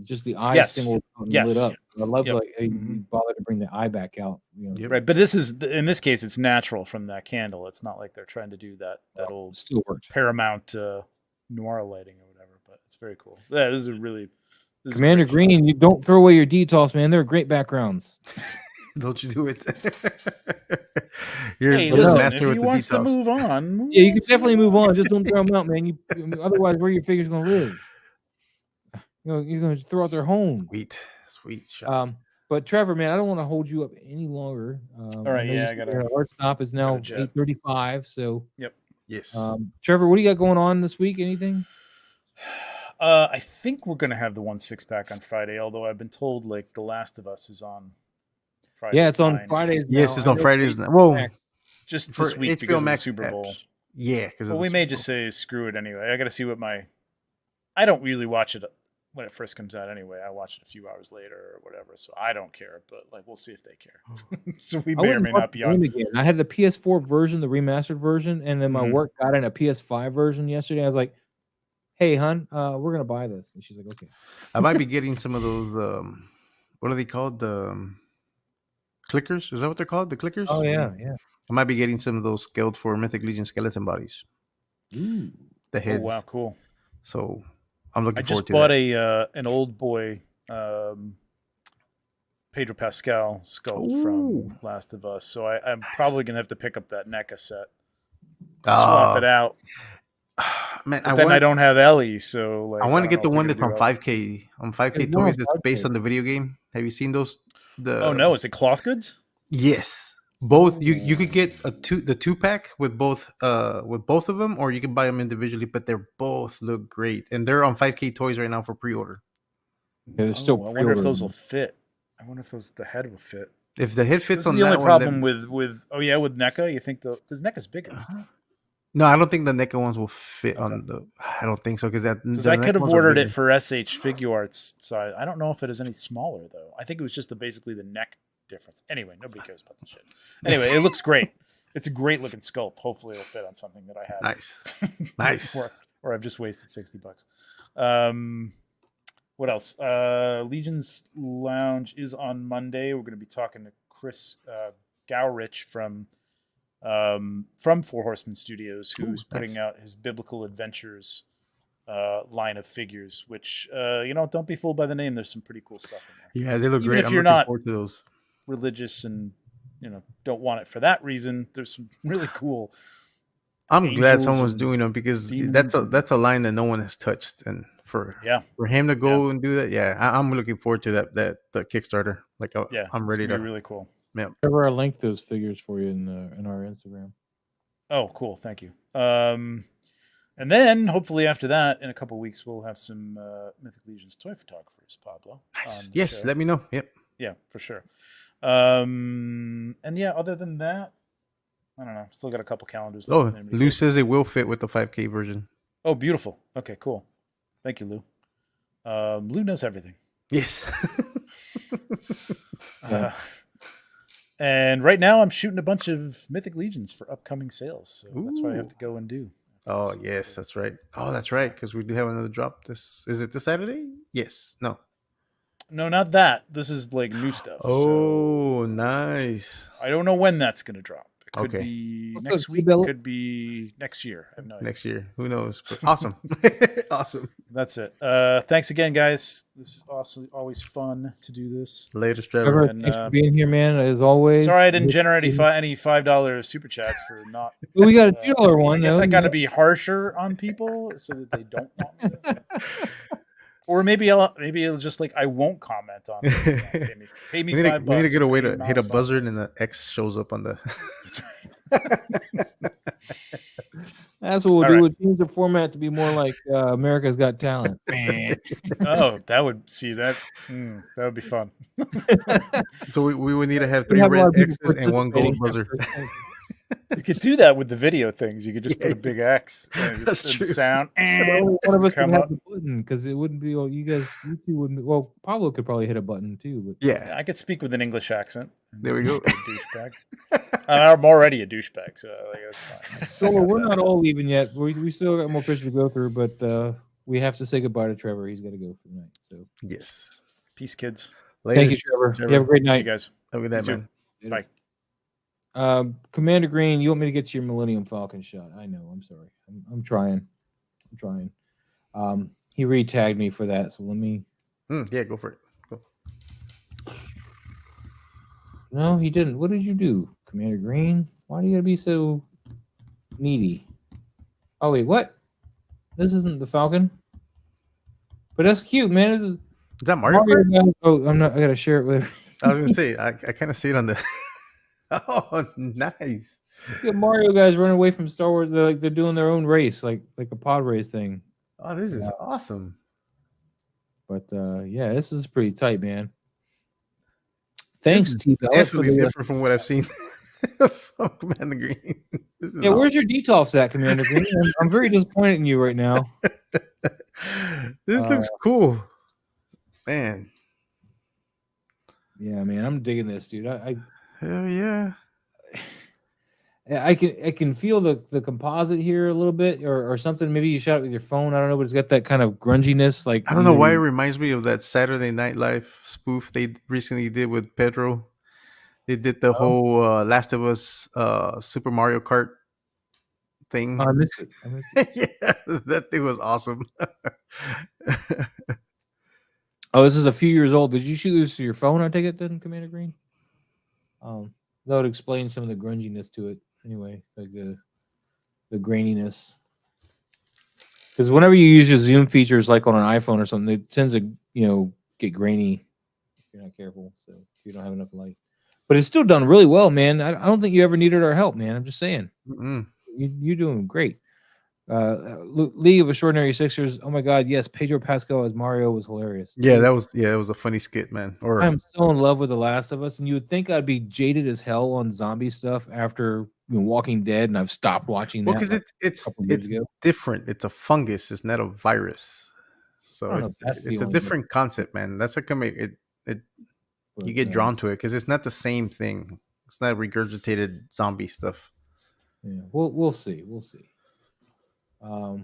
just the eye single lit up. I love like he bothered to bring the eye back out. Right, but this is in this case it's natural from that candle. It's not like they're trying to do that old still works. Paramount noir lighting or whatever. But it's very cool. Yeah, this is Commander Green. You don't throw away your details, man. They're great backgrounds. Don't you do it? Hey, listen, if he wants to move on, yeah, you can definitely move on. Just don't throw them out, man. Otherwise, where your figure's gonna live? You're gonna throw out their home. Sweet shot. But Trevor, man, I don't want to hold you up any longer. All right, I got our stop is now 8:35. So yes. Trevor, what do you got going on this week? Anything? I think we're gonna have the 1 6-pack on Friday. Although I've been told like The Last of Us is on Friday. Yeah, it's on Fridays. Yes, it's on Fridays now. Well, just for this week HBO because Max of the Super Bowl. Yeah, because we may just say screw it anyway. I got to see what I don't really watch it when it first comes out anyway. I watch it a few hours later or whatever, so I don't care. But like, we'll see if they care. So we may or may not be on. Again. I had the PS4 version, the remastered version, and then my work got in a PS5 version yesterday. I was like, "Hey, hon, we're gonna buy this," and she's like, "Okay." I might be getting some of those. What are they called? The clickers? Is that what they're called? The clickers? Oh yeah. I might be getting some of those scaled for Mythic Legion skeleton bodies. Ooh. The heads. Oh wow, cool. So I'm looking forward to that. I just bought an old boy Pedro Pascal sculpt from Last of Us. So I'm probably gonna have to pick up that NECA set. Swap it out. Man, I don't have Ellie, so like, I want to get the one that's on 5K. On 5K Toys, that's based on the video game. Have you seen those? Oh no, is it cloth goods? Yes. Both you could get the 2-pack with both of them, or you can buy them individually. But they both look great, and they're on 5K Toys right now for pre-order. Yeah, they're still. I wonder if those will fit. I wonder if the head will fit. If the head fits on the that only problem with with NECA, you think because NECA's bigger, isn't it? No, I don't think the NECA ones will fit on the. I don't think so because I could have ordered it for SH Figuarts size. I don't know if it is any smaller though. I think it was just basically the neck difference. Anyway, nobody cares about the shit. Anyway, it looks great. It's a great looking sculpt. Hopefully, it'll fit on something that I have. Nice. or I've just wasted $60. What else? Legion's Lounge is on Monday. We're going to be talking to Chris Gowrich from Four Horsemen Studios, who's putting out his Biblical Adventures line of figures, which don't be fooled by the name. There's some pretty cool stuff in there. Yeah, they look great. If you're not religious and don't want it for that reason, there's some really cool. I'm glad someone's doing them because that's a line that no one has touched, and for him to go and do that, I'm looking forward to the Kickstarter. Like, I'm ready to. Really cool. Yeah. I'll link those figures for you in our Instagram. Oh, cool! Thank you. And then hopefully after that, in a couple of weeks, we'll have some Mythic Legion's toy photographers, Pablo. Nice. Yes, let me know. Yep. Yeah, for sure. And other than that, I don't know. Still got a couple calendars. Lou says it will fit with the 5K version. Oh, beautiful. Okay, cool. Thank you, Lou. Lou knows everything. Yes. And right now I'm shooting a bunch of Mythic Legions for upcoming sales. So that's what I have to go and do. Oh, yes, that's right. Oh, that's right. Because we do have another drop. Is it this Saturday? Yes. No, not that. This is like new stuff. Oh, nice. I don't know when that's going to drop. It could be next week. It could be next year. I have no idea. Next year. Who knows? But awesome. Awesome. That's it. Thanks again, guys. This is always fun to do this. Later, Trevor. Thanks for being here, man. As always. Sorry I didn't generate any $5 super chats for not. Well, we got a $2 one. I guess I got to be harsher on people so that they don't want me to. Or maybe it'll just like I won't comment on it. Pay me $5. We need to get a way to hit a buzzer and the X shows up on the. That's what we'll do. We'll change the format to be more like America's Got Talent. Oh, that would be fun. So we would need to have 3 red X's and 1 gold buzzer. You could do that with the video things. You could just put a big X. That's true. Sound. One of us could have the button because it wouldn't be. Well, you two wouldn't. Well, Pablo could probably hit a button too. But yeah, I could speak with an English accent. There we go. Douchebag. I'm already a douchebag, so that's fine. So we're not all leaving yet. We still got more pictures to go through, but we have to say goodbye to Trevor. He's got to go for the night. So yes, peace, kids. Later. Thank you, Trevor. You have a great night, you guys. Have a good night, man. Bye. Commander Green, you want me to get your Millennium Falcon shot? I know. I'm sorry. I'm trying. He re-tagged me for that, so let me. Yeah, go for it. Go. No, he didn't. What did you do, Commander Green? Why do you gotta be so needy? Oh wait, what? This isn't the Falcon. But that's cute, man. Is that Mario Kart? Oh, I'm not. I gotta share it with. I was gonna say I kind of see it on the. Oh, nice. Yeah, Mario guys running away from Star Wars. They're doing their oon race, like a pod race thing. Oh, this is awesome. But yeah, this is pretty tight, man. Thanks, T-Bell. Definitely different from what I've seen from Commander Green. Yeah, awesome. Where's your detolfs at, Commander Green? I'm very disappointed in you right now. This looks cool, man. Yeah, man, I'm digging this, dude. Hell yeah. I can feel the composite here a little bit, or something. Maybe you shot it with your phone. I don't know, but it's got that kind of grunginess. Like I don't know why it reminds me of that Saturday Night Live spoof they recently did with Pedro. They did the whole Last of Us Super Mario Kart thing. I missed it. Yeah, that thing was awesome. Oh, this is a few years old. Did you shoot this to your phone? I take it then, Commander Green. That would explain some of the grunginess to it. Anyway, like the graininess. Because whenever you use your zoom features, like on an iPhone or something, it tends to get grainy if you're not careful. So if you don't have enough light, but it's still done really well, man. I don't think you ever needed our help, man. I'm just saying. You're doing great. League of Extraordinary Sixers. Oh my God, yes, Pedro Pascal as Mario was hilarious. Yeah, it was a funny skit, man. I'm so in love with The Last of Us, and you would think I'd be jaded as hell on zombie stuff after Walking Dead, and I've stopped watching that. Well, because it's different. It's a fungus. It's not a virus. So it's a different concept, man. That's what it you get drawn to it because it's not the same thing. It's not regurgitated zombie stuff. Yeah, we'll see. I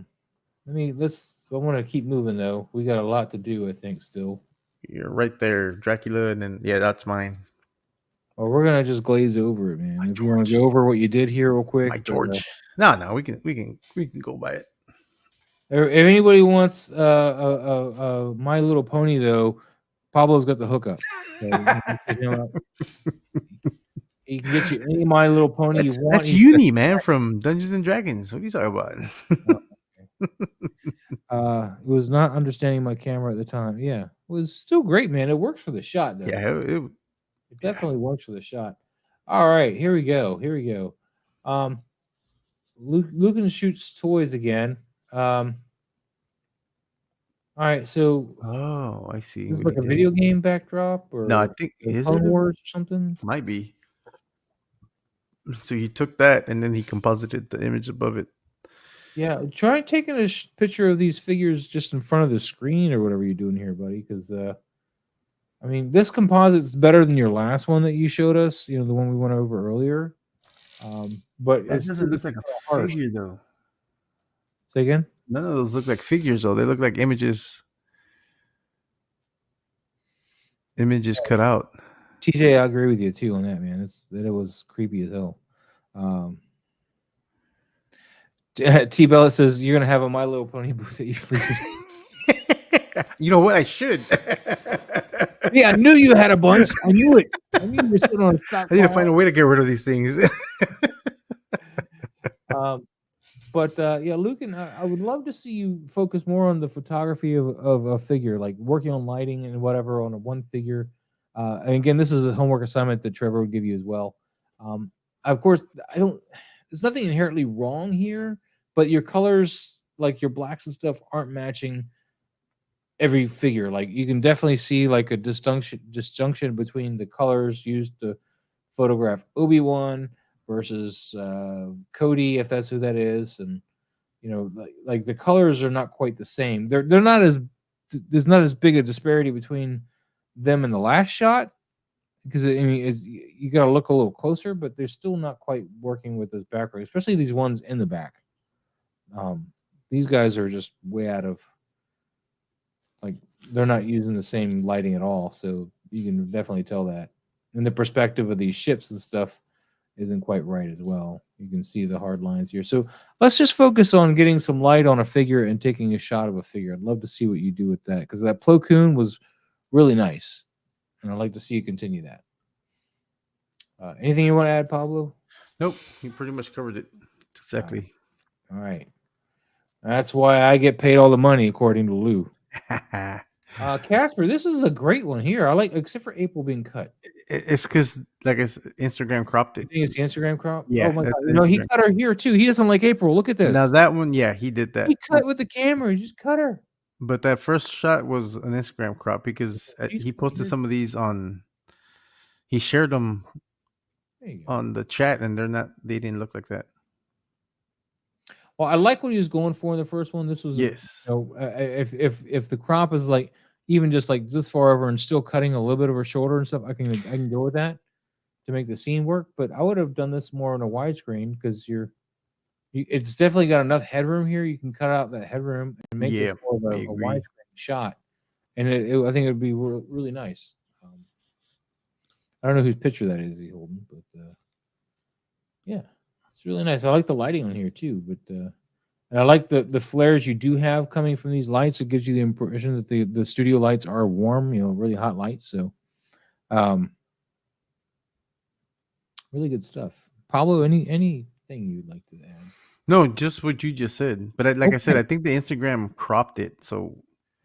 want to keep moving though. We got a lot to do, I think, still. You're right there, Dracula, and then that's mine. Well, we're gonna just glaze over it, man. If you want to go over what you did here real quick. My George. No, we can go by it. If anybody wants My Little Pony though, Pablo's got the hookup. So he can get you any My Little Pony you want. That's Uni, man, from Dungeons and Dragons. What are you talking about? It was not understanding my camera at the time. Yeah, it was still great, man. It works for the shot, though. Yeah, it definitely works for the shot. All right, here we go. Lucan shoots toys again. All right, so I see. Is this like a video game backdrop, or no? I think is Clone Wars or something. Might be. So he took that and then he composited the image above it. Yeah, try taking a picture of these figures just in front of the screen or whatever you're doing here, buddy. Because this composite is better than your last one that you showed us. The one we went over earlier. But it doesn't look like a figure, though. Say again? None of those look like figures, though. They look like images. Images cut out. TJ, I agree with you too on that, man. It was creepy as hell. T Bella says you're gonna have a My Little Pony booth at you. You know what? I should. Yeah, I knew you had a bunch. I knew it. I knew you were sitting on a stock. I need to find a way to get rid of these things. Yeah, Lucan, I would love to see you focus more on the photography of a figure, like working on lighting and whatever on one figure. And again, this is a homework assignment that Trevor would give you as well. Of course, there's nothing inherently wrong here, but your colors, like your blacks and stuff, aren't matching every figure. Like you can definitely see like a disjunction between the colors used to photograph Obi-Wan versus Cody, if that's who that is, and like the colors are not quite the same. They're not as there's not as big a disparity between them and the last shot because you got to look a little closer, but they're still not quite working with this background, especially these ones in the back. These guys are just way out of like they're not using the same lighting at all, so you can definitely tell that. And the perspective of these ships and stuff isn't quite right as well. You can see the hard lines here. So let's just focus on getting some light on a figure and taking a shot of a figure. I'd love to see what you do with that because that Plo Koon was really nice, and I'd like to see you continue that. Anything you want to add, Pablo? Nope, you pretty much covered it exactly. All right. That's why I get paid all the money, according to Lou. Casper, this is a great one here. I like, except for April being cut. It's because like it's Instagram cropped it. You think it's the Instagram crop? Yeah. Oh my God. No, he cut her here too. He doesn't like April. Look at this. Now that one, yeah, he did that. He cut with the camera. He just cut her. But that first shot was an Instagram crop because he posted some of these on. He shared them on the chat, and they didn't look like that. Well, I like what he was going for in the first one. This was yes. If the crop is like even just like this far over and still cutting a little bit of her shoulder and stuff, I can go with that to make the scene work. But I would have done this more on a widescreen because it's definitely got enough headroom here. You can cut out that headroom and make this more of a widescreen shot, and I think it would be really nice. I don't know whose picture that is he's holding, but yeah, it's really nice. I like the lighting on here too, but and I like the flares you do have coming from these lights. It gives you the impression that the studio lights are warm, really hot lights. So, really good stuff. Pablo, anything you'd like to add? No, just what you just said. But I said, I think the Instagram cropped it. So,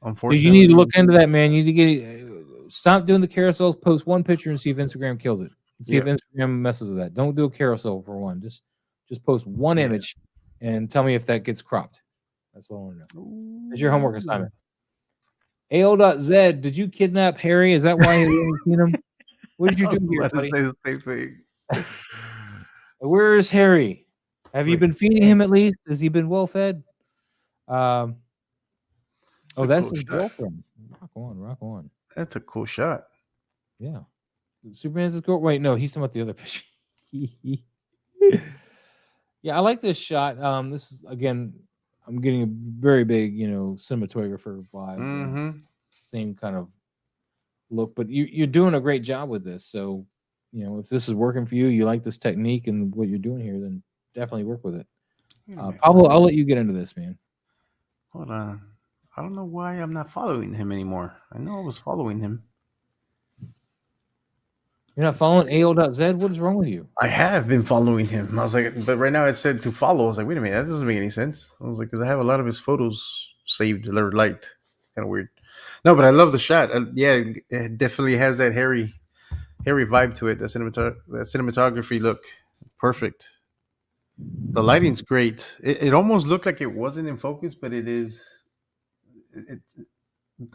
unfortunately, you need to look into that, man. You need to get stop doing the carousels. Post one picture and see if Instagram kills it. See if Instagram messes with that. Don't do a carousel for one. Just post one image and tell me if that gets cropped. That's what I want to know. That's your homework assignment. A.O.Z, did you kidnap Harry? Is that why you didn't see him? What did you do here, buddy? Say the same thing. Where is Harry? Have you been feeding him at least? Has he been well fed? That's his girlfriend. Rock on. That's a cool shot. Yeah. Superman's his girl. Wait, no, he's talking about the other picture. Yeah, I like this shot. This is again, I'm getting a very big, cinematographer vibe. Mm-hmm. Same kind of look, but you're doing a great job with this. So, if this is working for you, you like this technique and what you're doing here, then definitely work with it. Pablo, I'll let you get into this, man. Hold on. I don't know why I'm not following him anymore. I know I was following him. You're not following A.O.Z? What is wrong with you? I have been following him. I was like, but right now it said to follow. I was like, wait a minute, that doesn't make any sense. I was like, because I have a lot of his photos saved or liked. Kind of weird. No, but I love the shot. It definitely has that hairy vibe to it. The cinematography look perfect. The lighting's great. It almost looked like it wasn't in focus, but it is.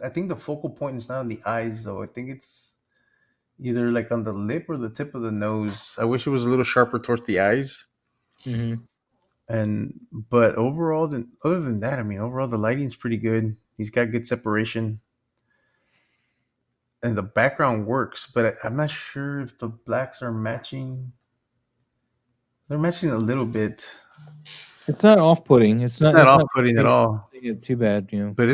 I think the focal point is not on the eyes, though. I think it's either like on the lip or the tip of the nose. I wish it was a little sharper towards the eyes. Mm-hmm. But overall, other than that, overall the lighting's pretty good. He's got good separation, and the background works. But I'm not sure if the blacks are matching. They're matching a little bit. It's not off-putting. It's not off-putting at all. Too bad, But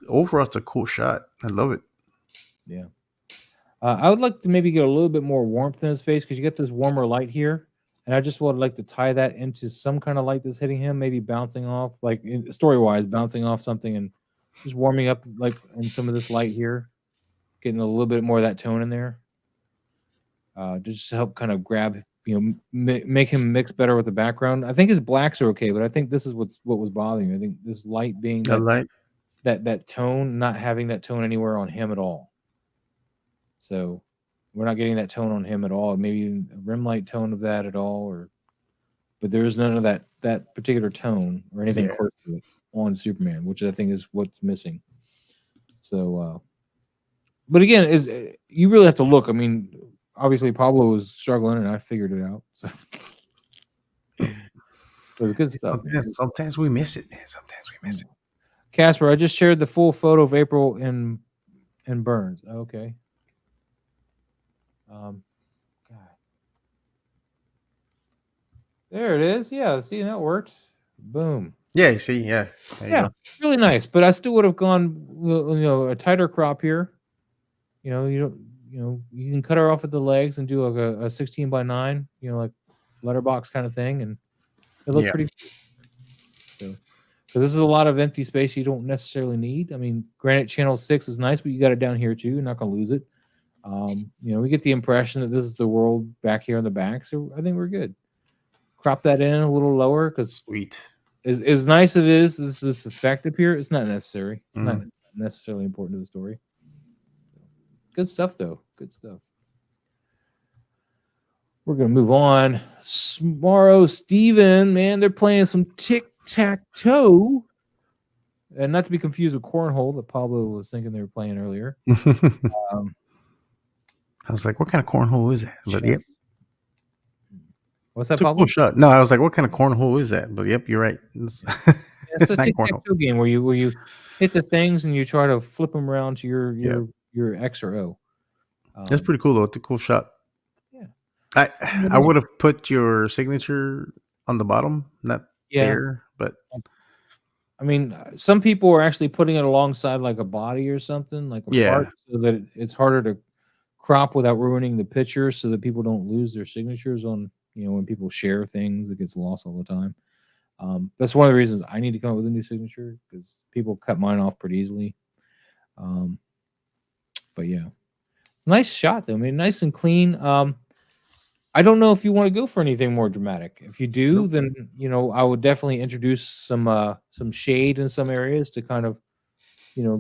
overall it's a cool shot. I love it. Yeah. I would like to maybe get a little bit more warmth in his face because you get this warmer light here, and I just would like to tie that into some kind of light that's hitting him, maybe bouncing off, like story-wise, bouncing off something and just warming up like in some of this light here, getting a little bit more of that tone in there. Just to help kind of grab, make him mix better with the background. I think his blacks are okay, but I think this is what was bothering me. I think this light being that tone, not having that tone anywhere on him at all. So we're not getting that tone on him at all. Maybe even a rim light tone of that at all, but there is none of that particular tone or anything close to it on Superman, which I think is what's missing. So, but again, you really have to look. obviously Pablo was struggling, and I figured it out. So it was good stuff. Sometimes we miss it, man. Sometimes we miss it. Casper, I just shared the full photo of April in Burns. Okay. God. There it is. Yeah, see, that worked. Boom. Yeah, you see, yeah. Yeah, really nice. But I still would have gone, a tighter crop here. You can cut her off at the legs and do like a 16:9, like letterbox kind of thing, and it looked pretty cool. So, because this is a lot of empty space you don't necessarily need. I mean, granted, channel 6 is nice, but you got it down here too. You're not going to lose it. We get the impression that this is the world back here in the back, so I think we're good. Crop that in a little lower because sweet. As nice as it is, this effect up here, it's not necessary. It's not necessarily important to the story. Good stuff, though. Good stuff. We're going to move on. Smaro Steven, man, they're playing some tic-tac-toe. And not to be confused with cornhole that Pablo was thinking they were playing earlier. I was like, what kind of cornhole is that? But yep. What's that, Pablo? Cool shot. No, I was like, what kind of cornhole is that? But yep, you're right. It's a tic-tac-toe game where you hit the things and you try to flip them around to your X or O. That's pretty cool, though. It's a cool shot. Yeah. I would have put your signature on the bottom, not there, but... I mean, some people are actually putting it alongside like a body or something, like a part, so that it's harder to crop without ruining the picture, so that people don't lose their signatures on, when people share things, it gets lost all the time. That's one of the reasons I need to come up with a new signature, because people cut mine off pretty easily. But yeah, it's a nice shot though. I mean, nice and clean. I don't know if you want to go for anything more dramatic. If you do, then I would definitely introduce some shade in some areas to kind of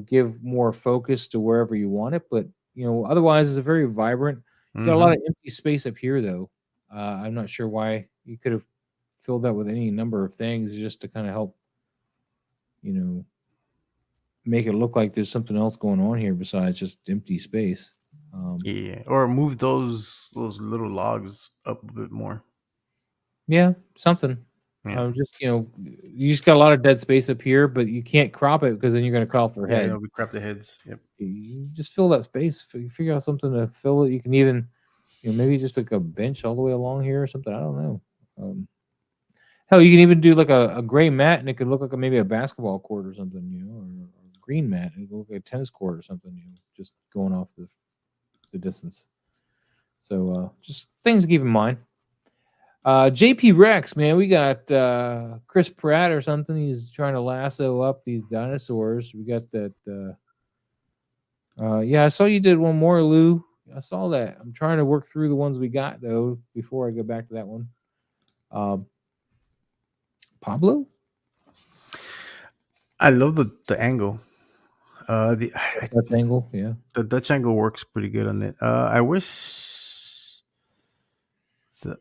give more focus to wherever you want it. But otherwise, it's a very vibrant. You got a lot of empty space up here, though. I'm not sure why you could have filled that with any number of things just to kind of help, make it look like there's something else going on here besides just empty space. Or move those little logs up a bit more. Yeah, something. Just you just got a lot of dead space up here, but you can't crop it because then you're going to cut off their heads. Yeah, we crop the heads. Yep. You just fill that space. Figure out something to fill it. You can even, maybe just like a bench all the way along here or something. I don't know. Hell, you can even do like a gray mat, and it could look like maybe a basketball court or something, or a green mat. It could look like a tennis court or something. Just going off the distance. So just things to keep in mind. JP Rex, man, we got Chris Pratt or something. He's trying to lasso up these dinosaurs. We got that. I saw you did one more, Lou. I saw that. I'm trying to work through the ones we got though before I go back to that one. Pablo, I love the angle. The Dutch angle, yeah. The Dutch angle works pretty good on it. I wish I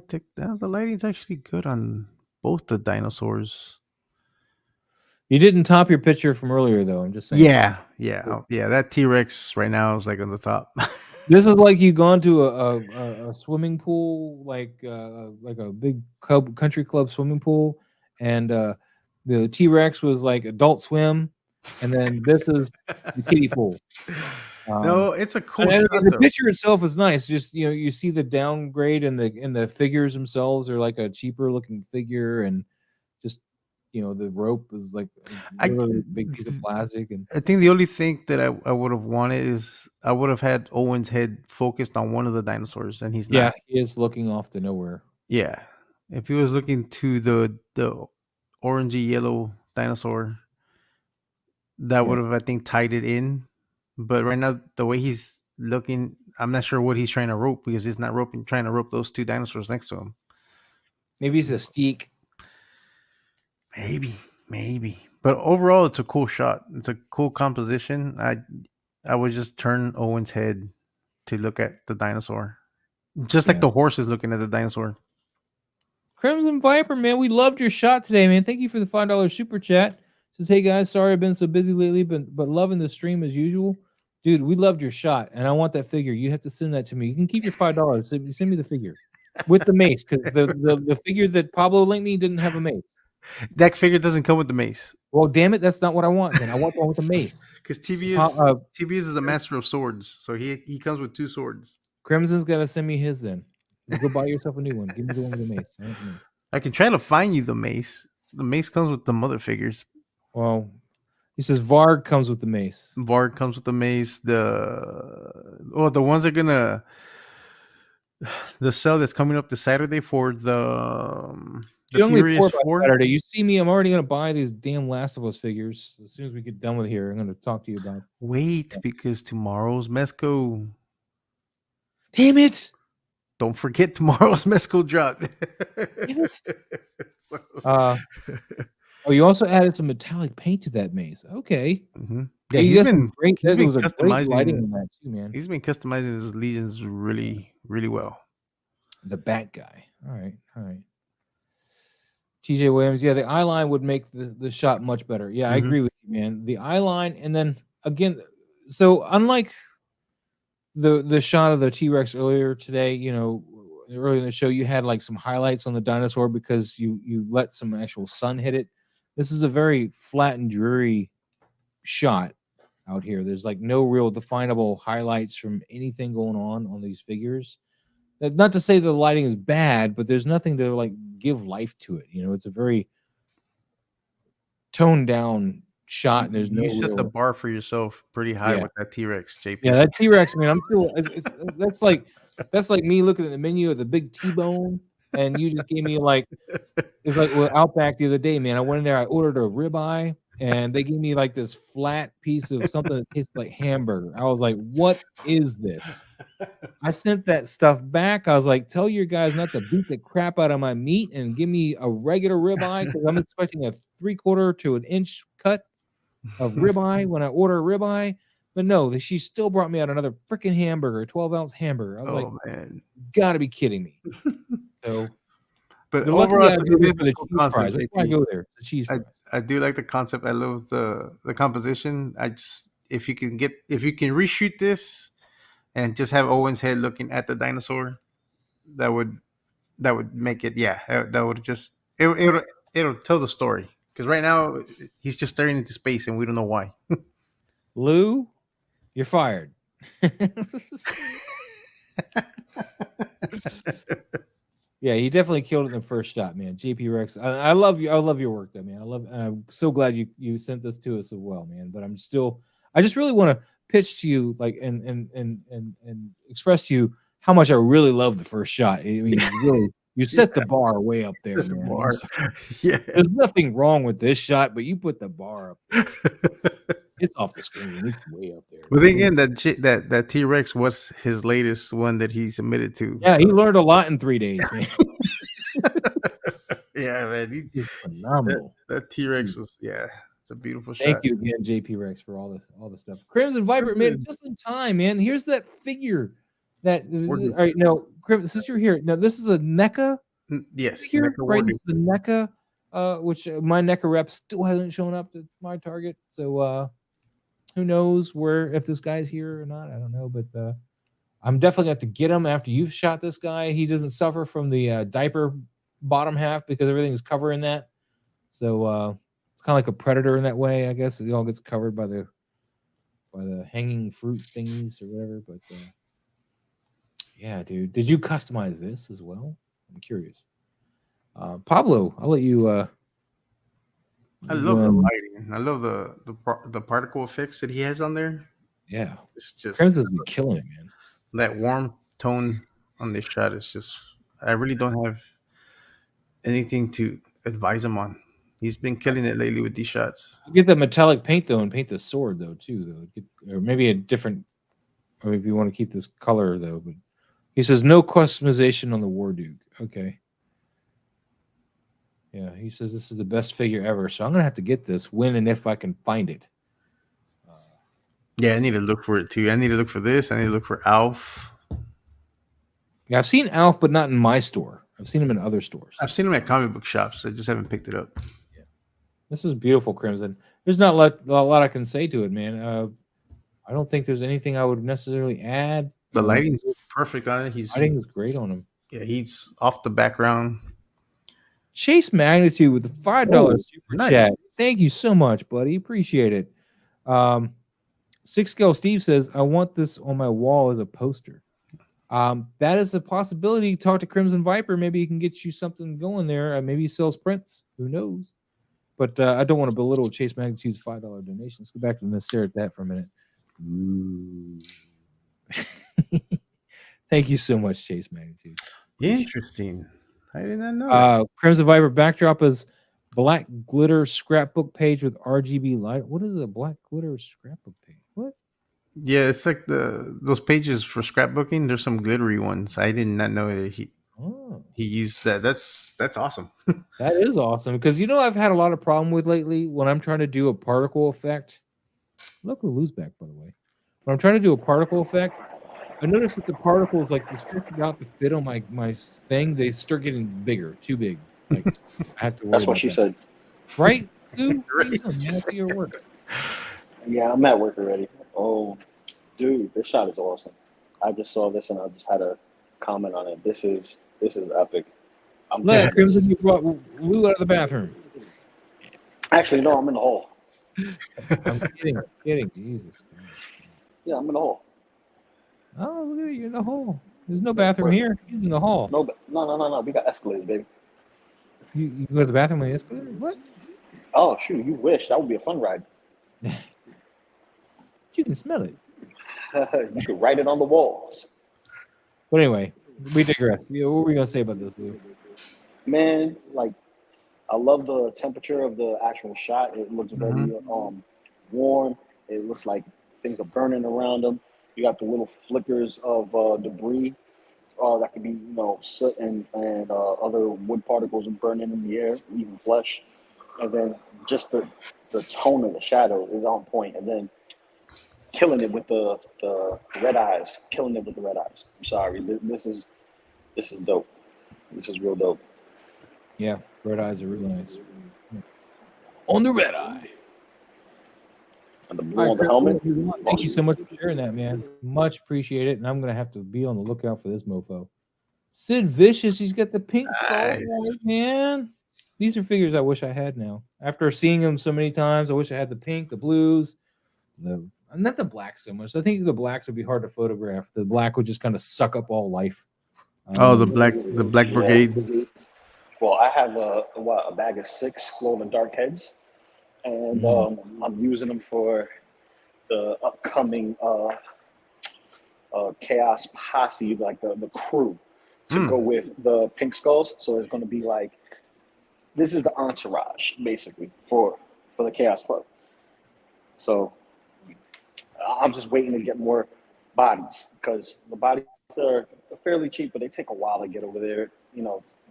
think the lighting's actually good on both the dinosaurs. You didn't top your picture from earlier, though. I'm just saying. Yeah. That T-Rex right now is like on the top. This is like you gone to a swimming pool, like a big country club swimming pool, and the T-Rex was like Adult Swim, and then this is the kiddie pool. No, it's a cool shot, the picture itself is nice. Just you see the downgrade in the figures themselves are like a cheaper looking figure, and just the rope is like a big piece of plastic. And I think the only thing that I would have wanted is I would have had Owen's head focused on one of the dinosaurs, and he's not. Yeah, he is looking off to nowhere. Yeah, if he was looking to the orangey yellow dinosaur, that would have, I think, tied it in. But right now, the way he's looking, I'm not sure what he's trying to rope, because he's not trying to rope those two dinosaurs next to him. Maybe he's a steak. Maybe. But overall, it's a cool shot. It's a cool composition. I would just turn Owen's head to look at the dinosaur, just like the horse is looking at the dinosaur. Crimson Viper, man, we loved your shot today, man. Thank you for the $5 super chat. Says, hey guys, sorry I've been so busy lately, but loving the stream as usual. dude, we loved your shot, and I want that figure. You have to send that to me. You can keep your $5. Send me the figure with the mace, because the figure that Pablo linked me didn't have a mace. That figure doesn't come with the mace. Well, damn it, that's not what I want. Then I want the one with the mace. Because TBS is a master of swords, so he comes with 2 swords. Crimson's got to send me his then. You go buy yourself a new one. Give me the one with the mace. I want the mace. I can try to find you the mace. The mace comes with the mother figures. Well, he says Varg comes with the mace. Varg comes with the mace. The ones are gonna the sale that's coming up this Saturday for the Furious 4. Saturday. You see me, I'm already gonna buy these damn Last of Us figures. As soon as we get done with here, I'm gonna talk to you about. Wait, because tomorrow's Mezco. Damn it! Don't forget tomorrow's Mezco drop. So. Oh, you also added some metallic paint to that maze. Okay. Mm-hmm. Yeah, he's been customizing lighting in that too, man. He's been customizing his legions really, really well. The Bat guy. All right. TJ Williams. Yeah, the eye line would make the shot much better. Yeah, I agree with you, man. The eye line, and then again, so unlike the shot of the T-Rex earlier today, earlier in the show, you had like some highlights on the dinosaur because you let some actual sun hit it. This is a very flat and dreary shot out here. There's like no real definable highlights from anything going on these figures. Not to say the lighting is bad, but there's nothing to like give life to it. It's a very toned down shot. And there's no. You set the bar for yourself pretty high with that T-Rex, JP. Yeah, that T-Rex, man. I'm still. That's like me looking at the menu of the big T-bone, and you just gave me like. It's like Outback the other day, man. I went in there, I ordered a ribeye, and they gave me like this flat piece of something that tastes like hamburger. I was like, "What is this?" I sent that stuff back. I was like, "Tell your guys not to beat the crap out of my meat and give me a regular ribeye because I'm expecting a 3/4 to an inch cut of ribeye when I order a ribeye." But no, she still brought me out another freaking hamburger, 12-ounce hamburger. I was man, gotta be kidding me. So, but overall, I go there for the cheese fries. I go there. The cheese fries. I do like the concept. I love the composition. If you can reshoot this and just have Owen's head looking at the dinosaur, that would make it. Yeah, that would just it'll tell the story. Because right now he's just staring into space and we don't know why. Lou, you're fired. Yeah, he definitely killed it in the first shot, man. JP Rex, I love you. I love your work, though, man. I'm so glad you sent this to us as well, man. But I just really want to pitch to you, like, and express to you how much I really love the first shot. I mean, you set the bar way up there, man. Yeah, there's nothing wrong with this shot, but you put the bar up there. It's off the screen. It's way up there. But again, that T-Rex was his latest one that he submitted to. Yeah, he learned a lot in 3 days, man. Yeah, man. He's phenomenal. That T-Rex was, it's a beautiful shot. Thank you again, JP Rex, for all the stuff. Crimson Viper, man, just in time, man. Here's that figure. All right, no, since you're here, now this is a NECA. Yes, here, right? It's the NECA, which my NECA rep still hasn't shown up to my target. So who knows if this guy's here or not? I don't know, but I'm definitely going to have to get him after you've shot this guy. He doesn't suffer from the diaper bottom half because everything is covering that. So it's kind of like a predator in that way, I guess. It all gets covered by the hanging fruit thingies or whatever. But yeah, dude, did you customize this as well? I'm curious. Pablo, I'll let you. I love the lighting. I love the particle effects that he has on there. Yeah, it's just Crimson's been killing it, man. That warm tone on this shot is just. I really don't have anything to advise him on. He's been killing it lately with these shots. You get the metallic paint though, and paint the sword though too, or maybe a different. Or if you want to keep this color though, but he says no customization on the War Duke. Okay. Yeah, he says this is the best figure ever, so I'm gonna have to get this when and if I can find it. Yeah, I need to look for it too. I need to look for this. I need to look for Alf. Yeah, I've seen Alf, but not in my store. I've seen him in other stores. I've seen him at comic book shops. I just haven't picked it up. Yeah, this is beautiful, Crimson. There's not a lot I can say to it, man. I don't think there's anything I would necessarily add. The lighting's perfect on it. Lighting is great on him. Yeah, he's off the background. Chase Magnitude with the $5 super chat. Thank you so much, buddy. Appreciate it. 6-Scale Steve says, I want this on my wall as a poster. That is a possibility. Talk to Crimson Viper. Maybe he can get you something going there. Maybe he sells prints. Who knows? But I don't want to belittle Chase Magnitude's $5 donation. Let's go back and stare at that for a minute. Ooh. Thank you so much, Chase Magnitude. Interesting. I did not know. Crimson Viper backdrop is black glitter scrapbook page with RGB light. What is a black glitter scrapbook page? What? Yeah, it's like those pages for scrapbooking. There's some glittery ones. I did not know that he used that. That's awesome. That is awesome because I've had a lot of problem with lately when I'm trying to do a particle effect. Look who Lou's back, by the way. When I'm trying to do a particle effect, I noticed that the particles, like, they stretch out to fit on my thing. They start getting bigger, too big. Like, I have to worry. That's what she said. Right, Lou? Right. Your work. Yeah, I'm at work already. Oh, dude, this shot is awesome. I just saw this and I just had a comment on it. This is epic. Look, Crimson, you brought Lou out of the bathroom. Actually, no, I'm in the hall. I'm kidding. Jesus Christ. Yeah, I'm in the hall. Oh, look at you in the hall. There's no bathroom here. He's in the hall. No. We got escalators, baby. You go to the bathroom with the escalator? What? Oh, shoot. You wish. That would be a fun ride. You can smell it. You could write it on the walls. But anyway, we digress. What were we going to say about this, Lou? Man, I love the temperature of the actual shot. It looks very warm. It looks like things are burning around them. You got the little flickers of debris that could be, soot and other wood particles burning in the air, even flesh. And then just the tone of the shadow is on point. And then killing it with the red eyes. I'm sorry. This is dope. This is real dope. Yeah, red eyes are really nice. On the red eye. And the blue on the helmet. Thank you so much for sharing that, man. Much appreciate it. And I'm gonna have to be on the lookout for this mofo. Sid Vicious, he's got the pink skull, man. These are figures I wish I had now. After seeing them so many times, I wish I had the pink, the blues, not the black so much. I think the blacks would be hard to photograph. The black would just kind of suck up all life. The black brigade. Well, I have a bag of 6 glow-in-the-dark heads, and I'm using them for the upcoming Chaos Posse, like the crew, to go with the pink skulls. So it's going to be like, this is the entourage, basically, for the Chaos Club. So I'm just waiting to get more bodies, because the bodies are fairly cheap, but they take a while to get over there,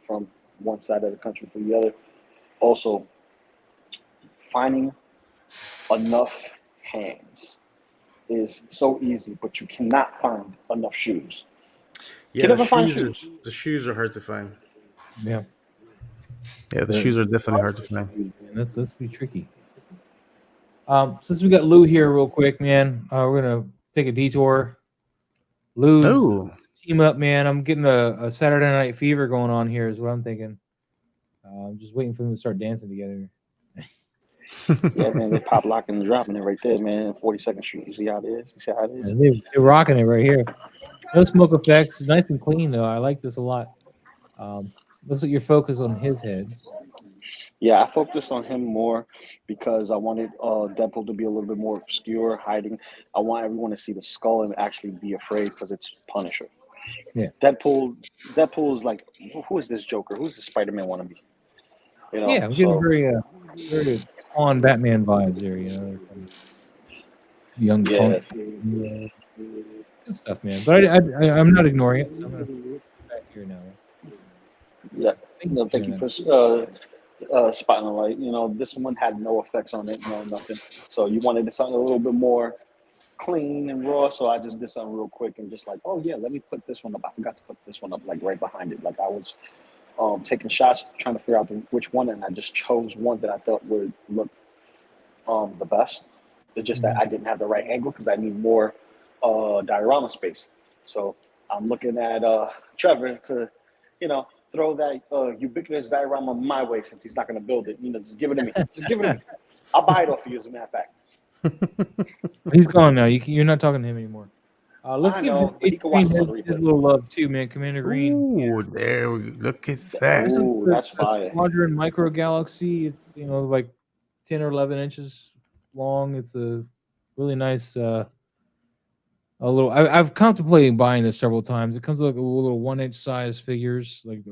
from one side of the country to the other. Also, finding enough hands is so easy, but you cannot find enough shoes. Yeah, the shoes are hard to find. Yeah, the shoes are definitely hard to find. That's be tricky. Since we got Lou here real quick, man, we're gonna take a detour. Lou, team up, man. I'm getting a Saturday Night Fever going on here is what I'm thinking. I'm just waiting for them to start dancing together. Yeah, man, they pop locking and dropping it right there, man. 42nd Street. You see how it is? Yeah, they're rocking it right here. No smoke effects. Nice and clean, though. I like this a lot. Looks like you're focused on his head. Yeah, I focused on him more because I wanted Deadpool to be a little bit more obscure, hiding. I want everyone to see the skull and actually be afraid because it's Punisher. Yeah. Deadpool is like, who is this Joker? Who's the Spider-Man wannabe? Yeah, I'm getting very Spawn Batman vibes there, Young punk. Yeah. Good stuff, man. But I'm not ignoring it. So I'm gonna put it back here now. Yeah, thank you for spotting the light. This one had no effects on it, nothing. So you wanted something a little bit more clean and raw, so I just did something real quick and just like, oh yeah, let me put this one up. I forgot to put this one up like right behind it. Like I was taking shots, trying to figure out which one, and I just chose one that I thought would look the best. It's just that I didn't have the right angle because I need more diorama space. So I'm looking at Trevor to, throw that ubiquitous diorama my way since he's not going to build it. Just give it to me. Just give it to me. I'll buy it off of you, as a matter of fact. He's gone now. You're not talking to him anymore. Let's give Green his little love too, man. Commander Green. Ooh, there we go. Look at that. Ooh, that's fire. Squadron Micro Galaxy. It's like 10 or 11 inches long. It's a really nice. I've contemplated buying this several times. It comes with like a little 1-inch size figures, like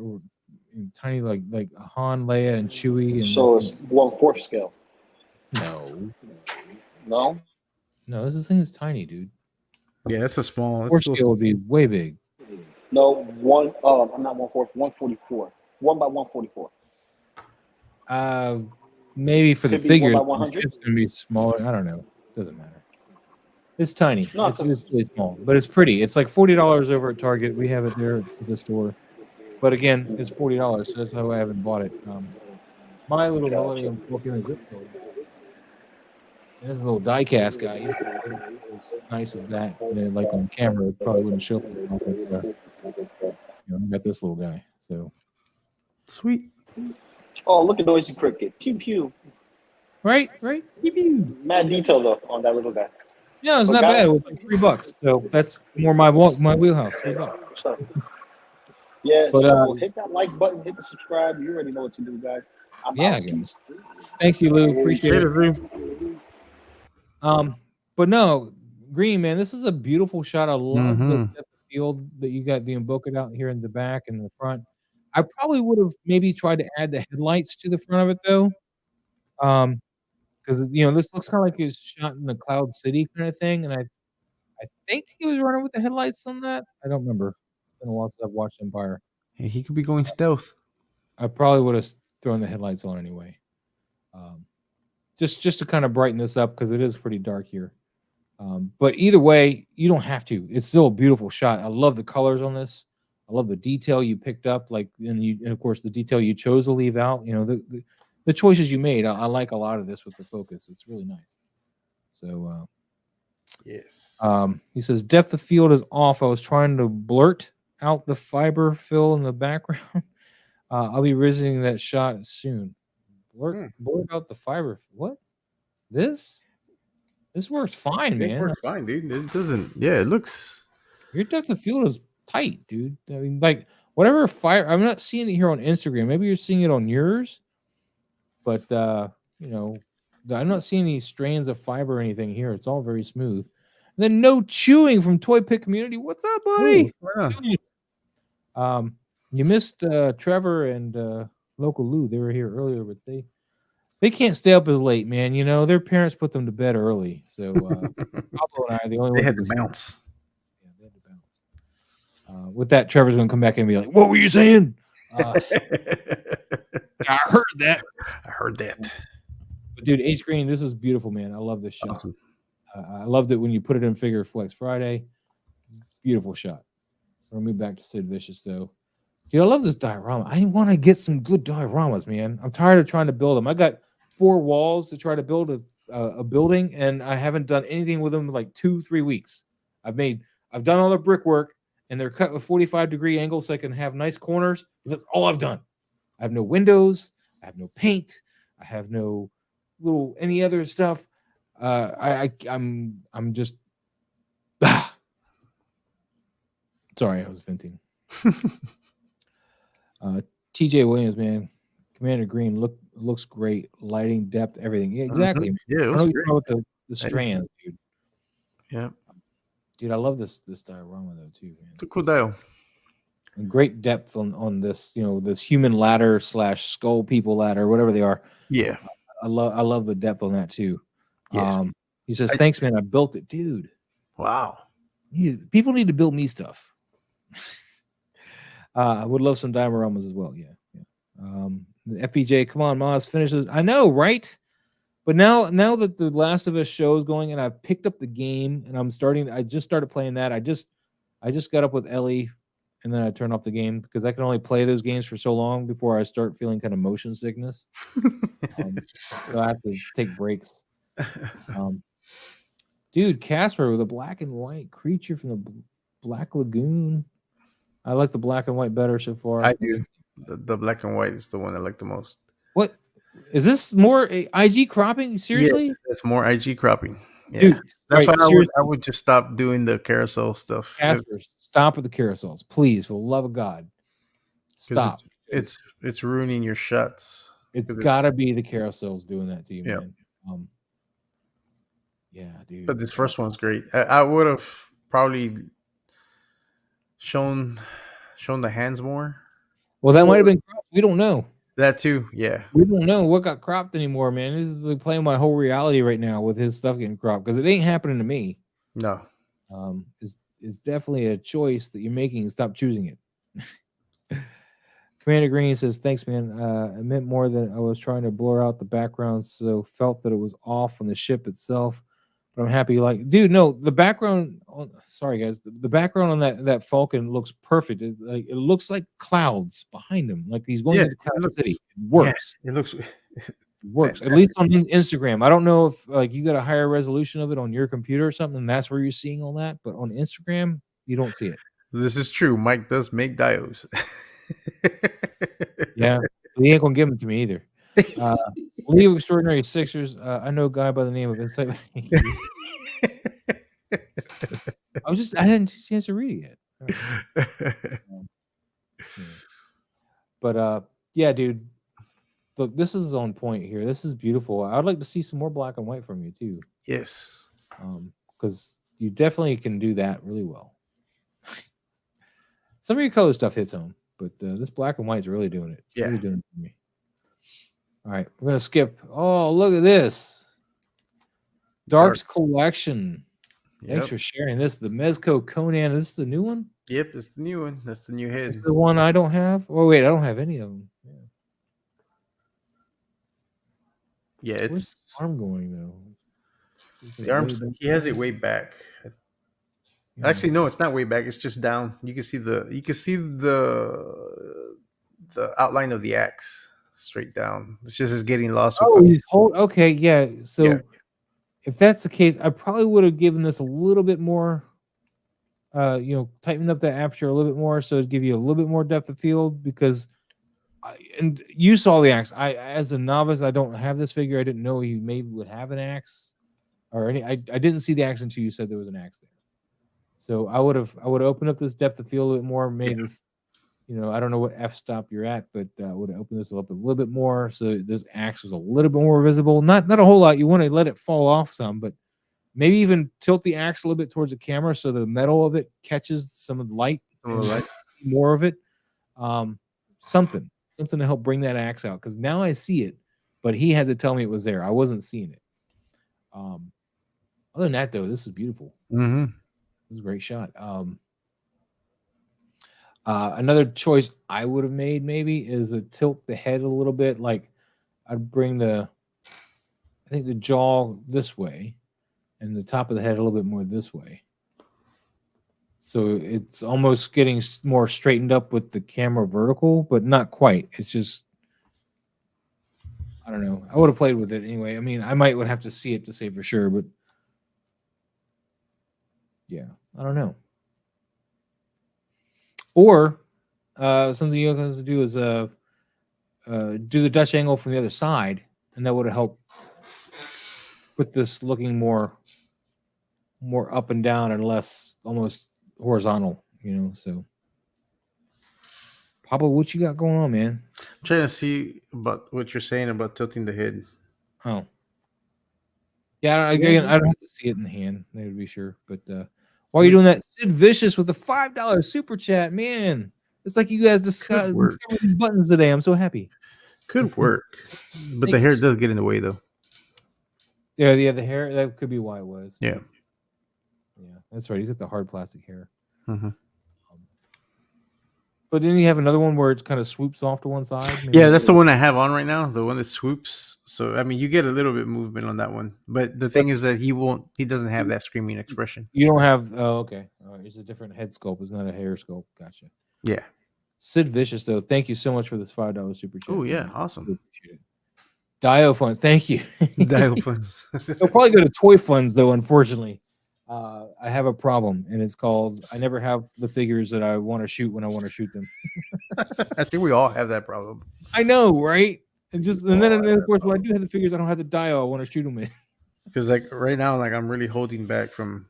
tiny, like Han, Leia, and Chewie. And so it's 1/4 scale. No, this thing is tiny, dude. Yeah, it's a small. 4 scale would be way big. No, I'm not 1/4, 144. 1 by 144. Maybe for Could the be figures, 1 by 100? it's gonna be smaller. I don't know. Doesn't matter. It's tiny. No, it's really small, but it's pretty. It's like $40 over at Target. We have it there at the store. But again, it's $40, so that's how I haven't bought it. My little Millennium Falcon is this little. This is a little die-cast guy. He's as nice as that. Like on camera, it probably wouldn't show up. But, I got this little guy. So sweet. Oh, look at Noisy Cricket. Pew pew. Right. Pew pew. Mad detail though on that little guy. Yeah, it's not bad. It was like $3, so that's more my wheelhouse. $3. Yeah, but, so hit that like button, hit the subscribe. You already know what to do, guys. Thank you, Lou. Appreciate it. But no, Green, man, this is a beautiful shot. I love the field that you got the Invoker out here in the back and the front. I probably would have maybe tried to add the headlights to the front of it though. Because this looks kind of like it was shot in the Cloud City kind of thing, and I think he was running with the headlights on that. I don't remember. It's been a while since I've watched Empire. Hey, he could be going stealth. I probably would have thrown the headlights on anyway. Just to kind of brighten this up because it is pretty dark here. But either way, you don't have to. It's still a beautiful shot. I love the colors on this. I love the detail you picked up, and of course the detail you chose to leave out. The choices you made. I like a lot of this with the focus. It's really nice. So, yes. He says depth of field is off. I was trying to blurt out the fiber fill in the background. I'll be visiting that shot soon. Blurt out the fiber. What? This works fine, man. It works fine, dude. It doesn't. Yeah, it looks. Your depth of field is tight, dude. I mean, like whatever fire. I'm not seeing it here on Instagram. Maybe you're seeing it on yours. But I'm not seeing any strands of fiber or anything here. It's all very smooth. And then no chewing from Toy Pick Community. What's up, buddy? You missed Trevor and Local Lou. They were here earlier, but they can't stay up as late, man. Their parents put them to bed early. So Pablo and I are the only ones. They had to bounce. Yeah, they had to bounce. With that, Trevor's going to come back and be like, "What were you saying?" I heard that. But dude, H Green, this is beautiful, man. I love this shot. Awesome. I loved it when you put it in Figure Flex Friday. Beautiful shot. We'll move back to Sid Vicious though. Dude, I love this diorama. I want to get some good dioramas, man. I'm tired of trying to build them. I got 4 walls to try to build a building, and I haven't done anything with them in like 2-3 weeks. I've done all the brickwork, and they're cut with 45-degree angles so I can have nice corners. That's all I've done. I have no windows. I have no paint. I have no any other stuff. I'm just sorry, I was venting. TJ Williams, man, Commander Green looks great. Lighting, depth, everything. Yeah, exactly. Yeah, it was great. With the strands, dude. Yeah, dude, I love this diorama though too, man. It's a cool dial. And great depth on this, this human ladder / skull people ladder, whatever they are. Yeah, I love the depth on that too. Yes. He says, "Thanks, man. I built it, dude." Wow. People need to build me stuff. I would love some dioramas as well. Yeah. The FPJ, come on, Moz, finish it. I know, right? But now that the Last of Us show is going, and I've picked up the game, and I just started playing that. I just got up with Ellie. And then I turn off the game because I can only play those games for so long before I start feeling kind of motion sickness. So I have to take breaks. Dude, Casper with a black and white creature from the Black Lagoon. I like the black and white better so far. I do. The black and white is the one I like the most. What is this more IG cropping? Seriously? Yes, that's more IG cropping. Yeah, dude, that's why I would just stop doing the carousel stuff. Casper, stop with the carousels, please, for the love of God. Stop. It's ruining your shots. It's got to be the carousels doing that to you, man. Yeah, dude. But this first one's great. I would have probably shown the hands more. Well, that might have been cropped. We don't know. That too, yeah. We don't know what got cropped anymore, man. This is like playing my whole reality right now with his stuff getting cropped because it ain't happening to me. No. It's definitely a choice that you're making. Stop choosing it. Commander Green says, "Thanks, man. I meant more than I was trying to blur out the background, so felt that it was off on the ship itself. But I'm happy. Like, dude, no, the background. Sorry, guys. The background on that Falcon looks perfect. It looks like clouds behind him, like he's going into Cloud City. It works. Yeah, it looks. It works. At least on Instagram. I don't know if like you got a higher resolution of it on your computer or something. And that's where you're seeing all that. But on Instagram, you don't see it. This is true. Mike does make dios. Yeah, he ain't gonna give them to me either. League of Extraordinary Sixers. I know a guy by the name of Insight. I didn't get a chance to read it yet. But yeah, dude. Look, this is on point here. This is beautiful. I'd like to see some more black and white from you too. Yes. Because you definitely can do that really well. Some of your color stuff hits home, but this black and white is really doing it. Yeah. Really doing it for me. All right, we're gonna skip. Oh, look at this. Dark's Collection. Thanks for sharing this. The Mezco Conan. Is this the new one? Yep, it's the new one. That's the new head. It's the one I don't have. Oh wait, I don't have any of them. Yeah, it's arm going though. The arms. He has it way back. Actually, no, it's not way back. It's just down. You can see the outline of the axe straight down. It's just getting lost. Okay, yeah. So if that's the case, I probably would have given this a little bit more. Tighten up the aperture a little bit more so it'd give you a little bit more depth of field because. And you saw the axe. As a novice, I don't have this figure. I didn't know he maybe would have an axe or any. I didn't see the axe until you said there was an axe there. So I would have opened up this depth of field a bit more. Made this, I don't know what f-stop you're at, but I would have opened this up a little bit more so this axe was a little bit more visible. Not a whole lot. You want to let it fall off some, but maybe even tilt the axe a little bit towards the camera so the metal of it catches some of the light. More of it. Something to help bring that axe out because now I see it, but he had to tell me it was there. I wasn't seeing it. Other than that, though, this is beautiful. Mm-hmm. It was a great shot. Another choice I would have made maybe is to tilt the head a little bit. Like I'd bring the jaw this way and the top of the head a little bit more this way. So it's almost getting more straightened up with the camera vertical, but not quite. It's just, I don't know. I would have played with it anyway. I mean, I would have to see it to say for sure, but yeah, I don't know. Or something you guys do is do the Dutch angle from the other side, and that would have helped put this looking more up and down and less almost horizontal, so Papa, what you got going on, man? I'm trying to see about what you're saying about tilting the head. Oh yeah, again, I don't have to see it in the hand, to be sure, but while you're doing that, Sid Vicious with the $5 super chat, man, it's like you guys discovered these buttons today. I'm so happy. Could work, but the hair does get in the way though. Yeah, the hair, that could be why it was. Yeah, that's right. He's got the hard plastic hair. Mm-hmm. But then you have another one where it kind of swoops off to one side. Yeah, that's the one I have on right now. The one that swoops. So I mean, you get a little bit movement on that one. But the thing is that he doesn't have that screaming expression. You don't have. Oh, okay. All right. It's a different head sculpt. It's not a hair sculpt. Gotcha. Yeah. Sid Vicious, though, thank you so much for this $5 super chat. Oh yeah, awesome. Really appreciate it. Dio Funds. Thank you. Dio Funds. They'll probably go to Toy Funds, though, unfortunately. I have a problem, and it's called I never have the figures that I want to shoot when I want to shoot them. I think we all have that problem. I know, right? And then of course, when I do have the figures, I don't have the Dio I want to shoot them in. Because like right now, like I'm really holding back from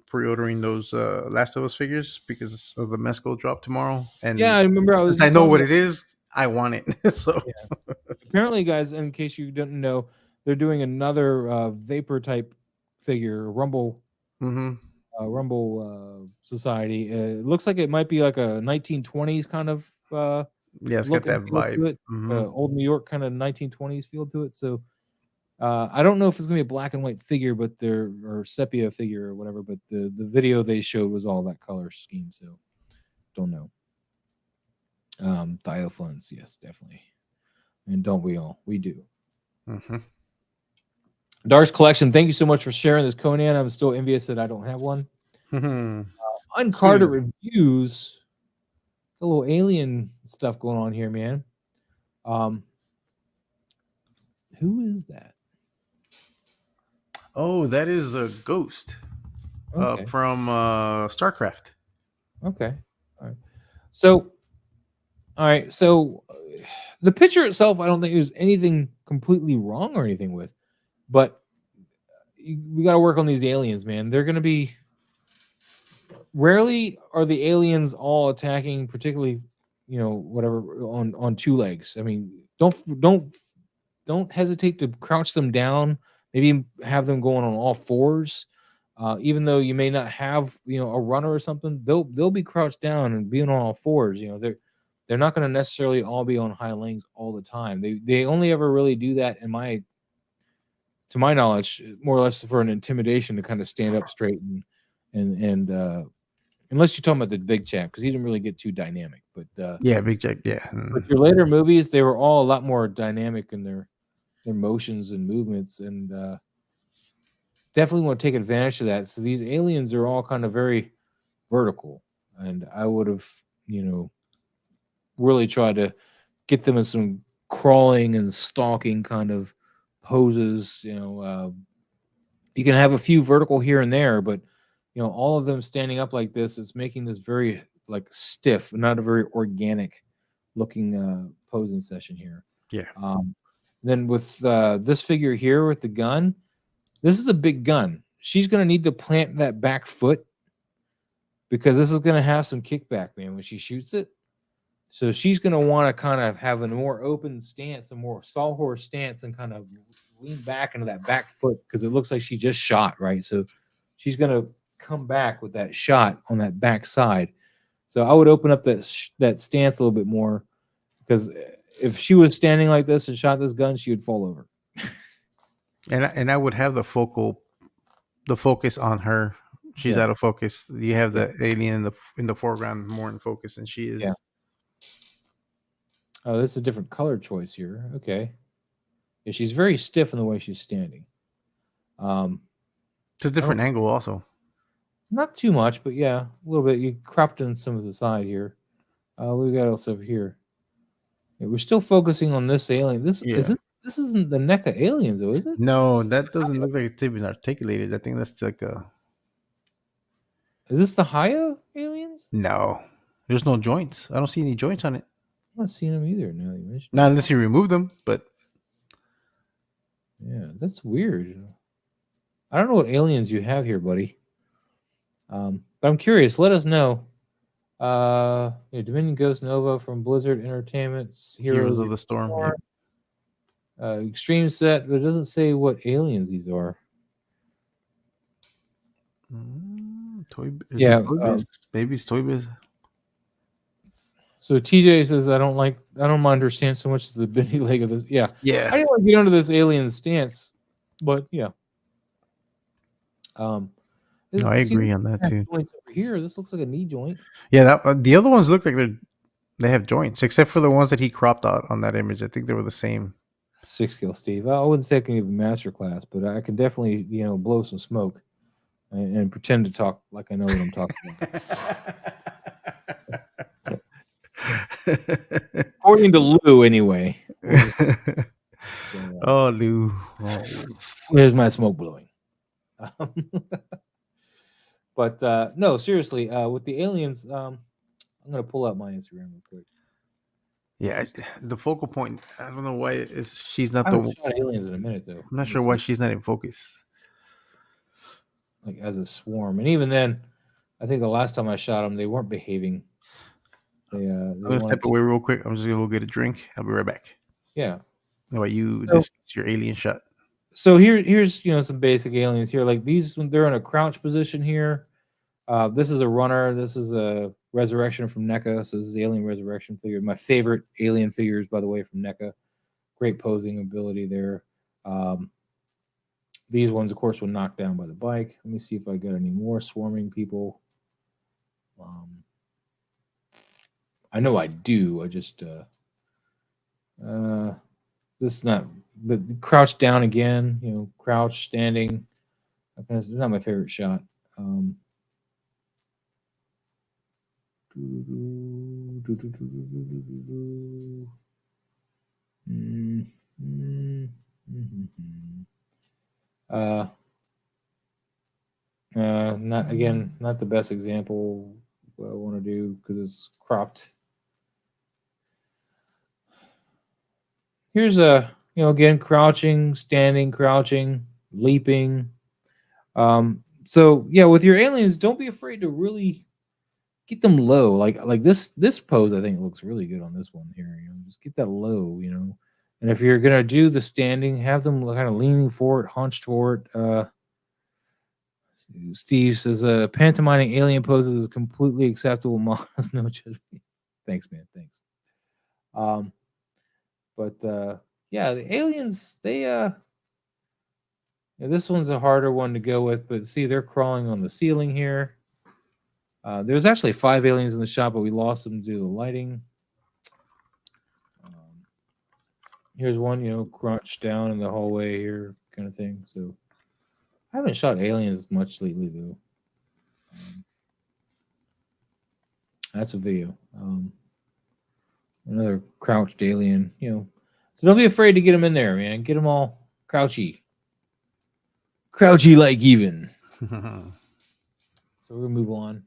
pre-ordering those Last of Us figures because of the Mezco drop tomorrow. And yeah, I remember. Since I know what it is, I want it. So apparently, guys, in case you didn't know, they're doing another vapor type figure, Rumble. Rumble Society. It looks like it might be like a 1920s kind of it's got that vibe to it. Old New York kind of 1920s feel to it. So I don't know if it's gonna be a black and white figure, but or sepia figure or whatever. But the video they showed was all that color scheme. So don't know. Dio Funds, yes, definitely. And don't we all? We do. Dark's Collection, thank you so much for sharing this, Conan. I'm still envious that I don't have one. Uncarded Reviews, a little alien stuff going on here, man. Who is that? Oh, that is a ghost from StarCraft. Okay. All right. So the picture itself, I don't think there's anything completely wrong or anything with. But we got to work on these aliens, man. They're going to be. Rarely are the aliens all attacking, particularly, whatever on two legs. I mean, don't hesitate to crouch them down. Maybe have them going on all fours. Even though you may not have a runner or something, they'll be crouched down and being on all fours. They're not going to necessarily all be on high legs all the time. They only ever really do that to my knowledge, more or less for an intimidation to kind of stand up straight and unless you're talking about the big chap, because he didn't really get too dynamic. But Big Jack, yeah. But your later movies, they were all a lot more dynamic in their motions and movements, and definitely want to take advantage of that. So these aliens are all kind of very vertical, and I would have, really tried to get them in some crawling and stalking kind of poses. You can have a few vertical here and there, but all of them standing up like this is making this very like stiff, not a very organic looking posing session here. Yeah. Then with this figure here with the gun, this is a big gun. She's going to need to plant that back foot because this is going to have some kickback, man, when she shoots it. So she's going to want to kind of have a more open stance, a more sawhorse stance, and kind of lean back into that back foot because it looks like she just shot, right? So she's going to come back with that shot on that back side. So I would open up that stance a little bit more, because if she was standing like this and shot this gun, she would fall over. And I would have the focus on her. She's out of focus. You have the alien in the foreground more in focus, and she is. Yeah. Oh, this is a different color choice here. Okay. Yeah, she's very stiff in the way she's standing. It's a different angle also. Not too much, but yeah, a little bit. You cropped in some of the side here. We got else over here. Yeah, we're still focusing on this alien. This isn't the NECA aliens, though, is it? No, that doesn't look like it's even articulated. I think that's like a. Is this the Haya aliens? No, there's no joints. I don't see any joints on it. I'm not seeing them either. Now you mentioned. Not unless you remove them, but. Yeah, that's weird. I don't know what aliens you have here, buddy. But I'm curious. Let us know. Dominion Ghost Nova from Blizzard Entertainment. Heroes of the Storm. Yeah. Extreme set, but it doesn't say what aliens these are. Maybe it's Toy Biz. So TJ says, I don't mind her stance so much as the bendy leg of this. Yeah. Yeah. I didn't want to get under this alien stance, but yeah. No, I agree on that too. Over here, this looks like a knee joint. Yeah, the other ones look like they have joints, except for the ones that he cropped out on that image. I think they were the same. 6 kill, Steve. I wouldn't say I can give a master class, but I can definitely, blow some smoke and pretend to talk like I know what I'm talking about. According to Lou, anyway. Oh, Lou. Oh. There's my smoke blowing. But no, seriously, with the aliens, I'm gonna pull out my Instagram real quick. Yeah, the focal point. I don't know why she's not I the. haven't shot aliens in a minute though. I'm not sure why she's not in focus. Like as a swarm, and even then, I think the last time I shot them, they weren't behaving. I'm gonna step away real quick. I'm just gonna go get a drink. I'll be right back. Yeah. How about you discuss your alien shot? So here's some basic aliens here. Like these, when they're in a crouch position here. This is a runner. This is a resurrection from NECA. So this is the alien resurrection figure. My favorite alien figures, by the way, from NECA. Great posing ability there. These ones, of course, were knocked down by the bike. Let me see if I got any more swarming people. I know I do. I just this is not, but crouch down again. Crouch, standing. It's not my favorite shot. Not the best example what I want to do because it's cropped. Here's again, crouching, standing, crouching, leaping. So yeah, with your aliens, don't be afraid to really get them low. Like this pose, I think looks really good on this one here. Just get that low, And if you're gonna do the standing, have them kind of leaning forward, hunched forward. Steve says, pantomiming alien poses is completely acceptable. No judgment. Thanks, man. Thanks. But yeah, the aliens, this one's a harder one to go with, but see, they're crawling on the ceiling here. There's actually 5 aliens in the shop, but we lost them due to the lighting. Here's one, crouched down in the hallway here, kind of thing. So I haven't shot aliens much lately, though. That's a video. Another crouched alien, So don't be afraid to get them in there, man. Get them all crouchy. Crouchy like even. So we're going to move on.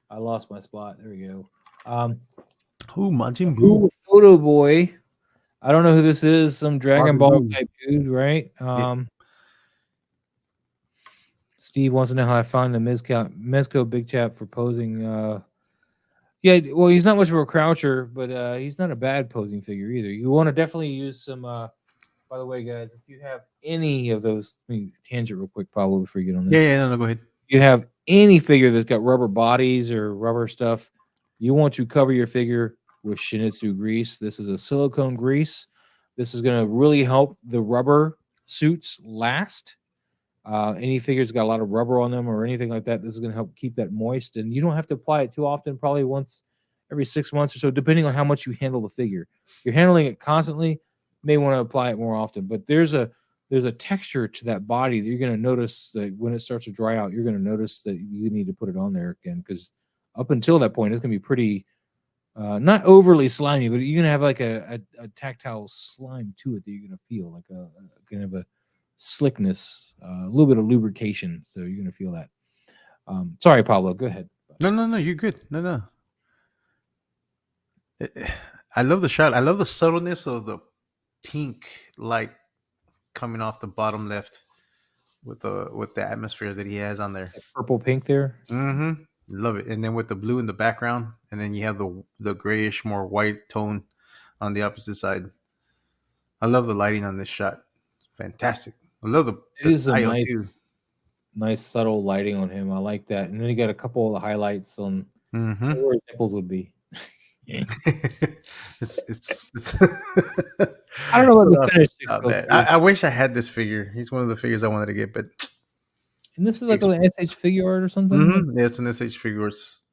I lost my spot. There we go. Majin Buu. Photo Boy. I don't know who this is. Some Dragon Ball type dude, right? Steve wants to know how I found the Mezco Big Chap for posing. Yeah, well, he's not much of a croucher, but he's not a bad posing figure either. You want to definitely use some. By the way, guys, if you have any of those, let me tangent real quick, Pablo, before you get on this. Yeah, no, go ahead. You have any figure that's got rubber bodies or rubber stuff, you want to cover your figure with Shinizu grease. This is a silicone grease. This is going to really help the rubber suits last. Any figures got a lot of rubber on them or anything like that, this is going to help keep that moist. And you don't have to apply it too often, probably once every 6 months or so, depending on how much you handle the figure. If you're handling it constantly, you may want to apply it more often. But there's a texture to that body that you're going to notice that when it starts to dry out, you're going to notice that you need to put it on there again, because up until that point, it's going to be pretty, not overly slimy, but you're going to have like a tactile slime to it that you're going to feel, like a kind of a slickness, a little bit of lubrication. So you're going to feel that. Sorry, Pablo, go ahead. No, you're good. No. I love the shot. I love the subtleness of the pink light coming off the bottom left with the atmosphere that he has on there. That purple pink there. Mm-hmm. Love it. And then with the blue in the background, and then you have the grayish, more white tone on the opposite side. I love the lighting on this shot. Fantastic. I love the nice subtle lighting on him. I like that. And then you got a couple of the highlights on where his nipples would be. it's I don't know what the finish. I wish I had this figure. He's one of the figures I wanted to get, but and this is like an SH figure art or something. Mm-hmm. Yeah, it's an SH figures.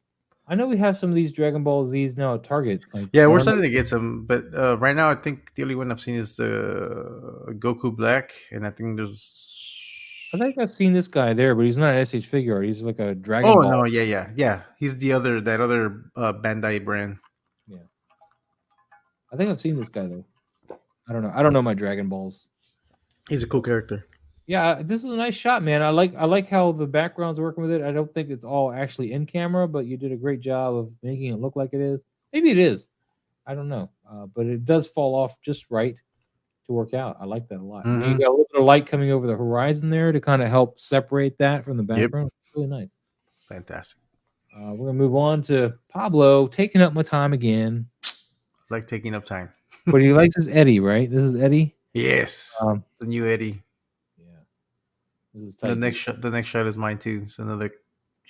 I know we have some of these Dragon Ball Z's now at Target. Yeah, we're starting to get some, but right now I think the only one I've seen is the Goku Black, and I think I think I've seen this guy there, but he's not an SH figure art. He's like a Dragon Ball. Oh no, yeah. He's that other Bandai brand. Yeah, I think I've seen this guy though. I don't know my Dragon Balls. He's a cool character. Yeah, this is a nice shot, man. I like how the background's working with it. I don't think it's all actually in camera, but you did a great job of making it look like it is. Maybe it is. I don't know, but it does fall off just right to work out. I like that a lot. Mm-hmm. You got a little bit of light coming over the horizon there to kind of help separate that from the background. Yep. Really nice. Fantastic. We're gonna move on to Pablo, taking up my time again. Like taking up time. But he likes his Eddie, right? This is Eddie. Yes, the new Eddie. Yeah. This is the next shot is mine too. It's another.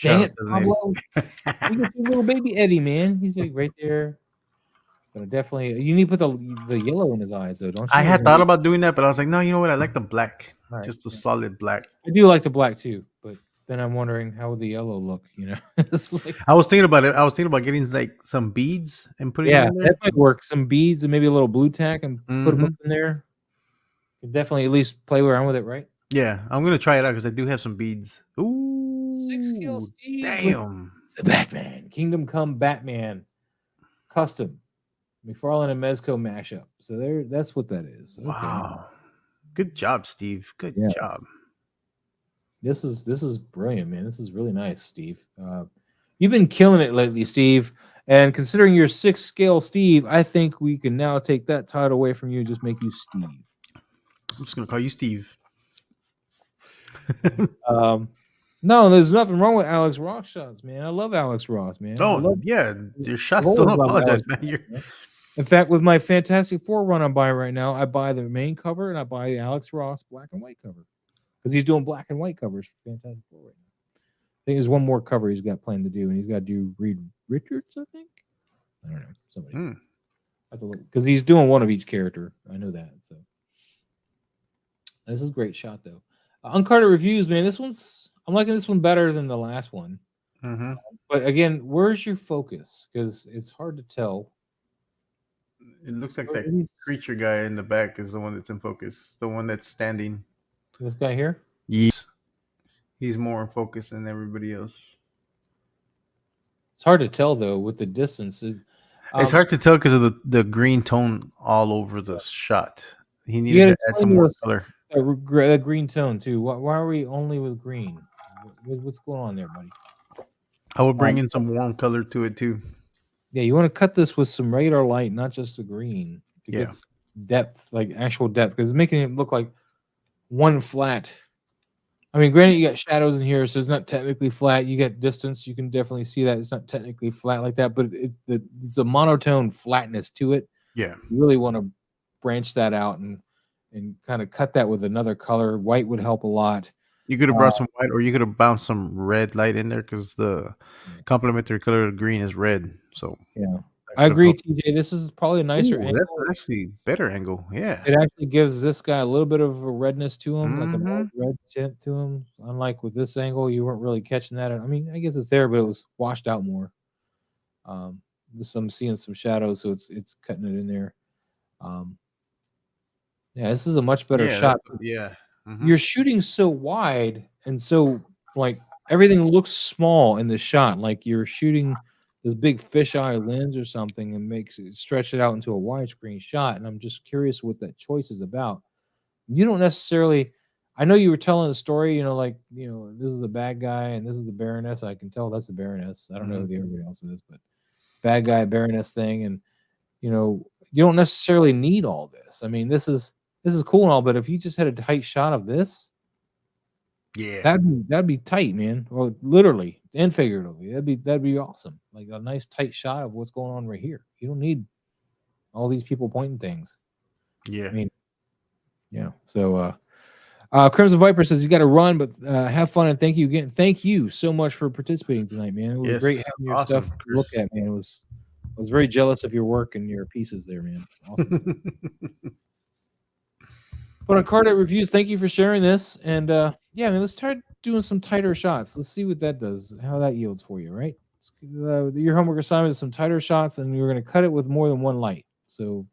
Dang it, Pablo! You got your little baby Eddie, man. He's like right there. Gonna definitely. You need to put the yellow in his eyes, though, don't you? I had thought about doing that, but I was like, no, you know what? I like the black, right. Just the solid black. I do like the black too, but then I'm wondering how would the yellow look. You know, like, I was thinking about it. I was thinking about getting like some beads and putting. Yeah, them in there. That might work. Some beads and maybe a little blue tack and put them up in there. You definitely at least play around with it, right? Yeah, I'm gonna try it out because I do have some beads. Ooh, 6 scale Steve. Damn, the Batman, Kingdom Come Batman, custom. McFarlane and Mezco mashup. So that's what that is. Okay. Wow. Good job, Steve. Good job. This is brilliant, man. This is really nice, Steve. You've been killing it lately, Steve. And considering you're 6 scale Steve, I think we can now take that title away from you and just make you Steve. I'm just gonna call you Steve. No, there's nothing wrong with Alex Ross shots, man. I love Alex Ross, man. Oh, yeah. Your shots don't apologize, man. In fact, with my Fantastic Four run I'm buying right now, I buy the main cover and I buy the Alex Ross black and white cover because he's doing black and white covers for Fantastic Four right now. I think there's one more cover he's got planned to do, and he's got to do Reed Richards, I think. I don't know. Somebody. Because he's doing one of each character. I know that. So this is a great shot, though. Uncarded reviews, man. I'm liking this one better than the last one. Mm-hmm. But again, where's your focus? Because it's hard to tell. It looks like that creature guy in the back is the one that's in focus. The one that's standing. This guy here? Yes. He's more in focus than everybody else. It's hard to tell, though, with the distance. It's hard to tell because of the green tone all over the shot. He needed to add some more color. That green tone, too. Why are we only with green? What's going on there, buddy? I would bring in some warm color to it, too. Yeah, you want to cut this with some radar light, not just the green. To get depth, like actual depth, because it's making it look like one flat. I mean, granted, you got shadows in here, so it's not technically flat. You get distance, you can definitely see that it's not technically flat like that, but it's a monotone flatness to it. Yeah, you really want to branch that out and kind of cut that with another color. White would help a lot. You could have brought some white, or you could have bounced some red light in there because the complementary color of green is red. So yeah, I agree, TJ. This is probably a nicer angle. That's actually better angle. Yeah, it actually gives this guy a little bit of a redness to him, like a red tint to him. Unlike with this angle, you weren't really catching that. I mean, I guess it's there, but it was washed out more. I'm seeing some shadows, so it's cutting it in there. Yeah, this is a much better shot. Yeah. Mm-hmm. You're shooting so wide and so like everything looks small in the shot, like you're shooting this big fisheye lens or something and makes it stretch it out into a widescreen shot. And I'm just curious what that choice is about. You don't necessarily. I know you were telling a story, this is a bad guy and this is the Baroness. I can tell that's the Baroness. I don't know who everybody else is, but bad guy Baroness thing, and you don't necessarily need all this. I mean, this is cool and all, but if you just had a tight shot of this, that'd be tight, man. Or literally and figuratively, that'd be awesome. Like a nice tight shot of what's going on right here. You don't need all these people pointing things. Yeah, I mean, yeah. So, Crimson Viper says you got to run, but have fun and thank you again. Thank you so much for participating tonight, man. It was great having your stuff to look at, man. I was very jealous of your work and your pieces there, man. It's awesome. But on Card Reviews, thank you for sharing this. And let's try doing some tighter shots. Let's see what that does, how that yields for you, right? Your homework assignment is some tighter shots, and you're going to cut it with more than one light. So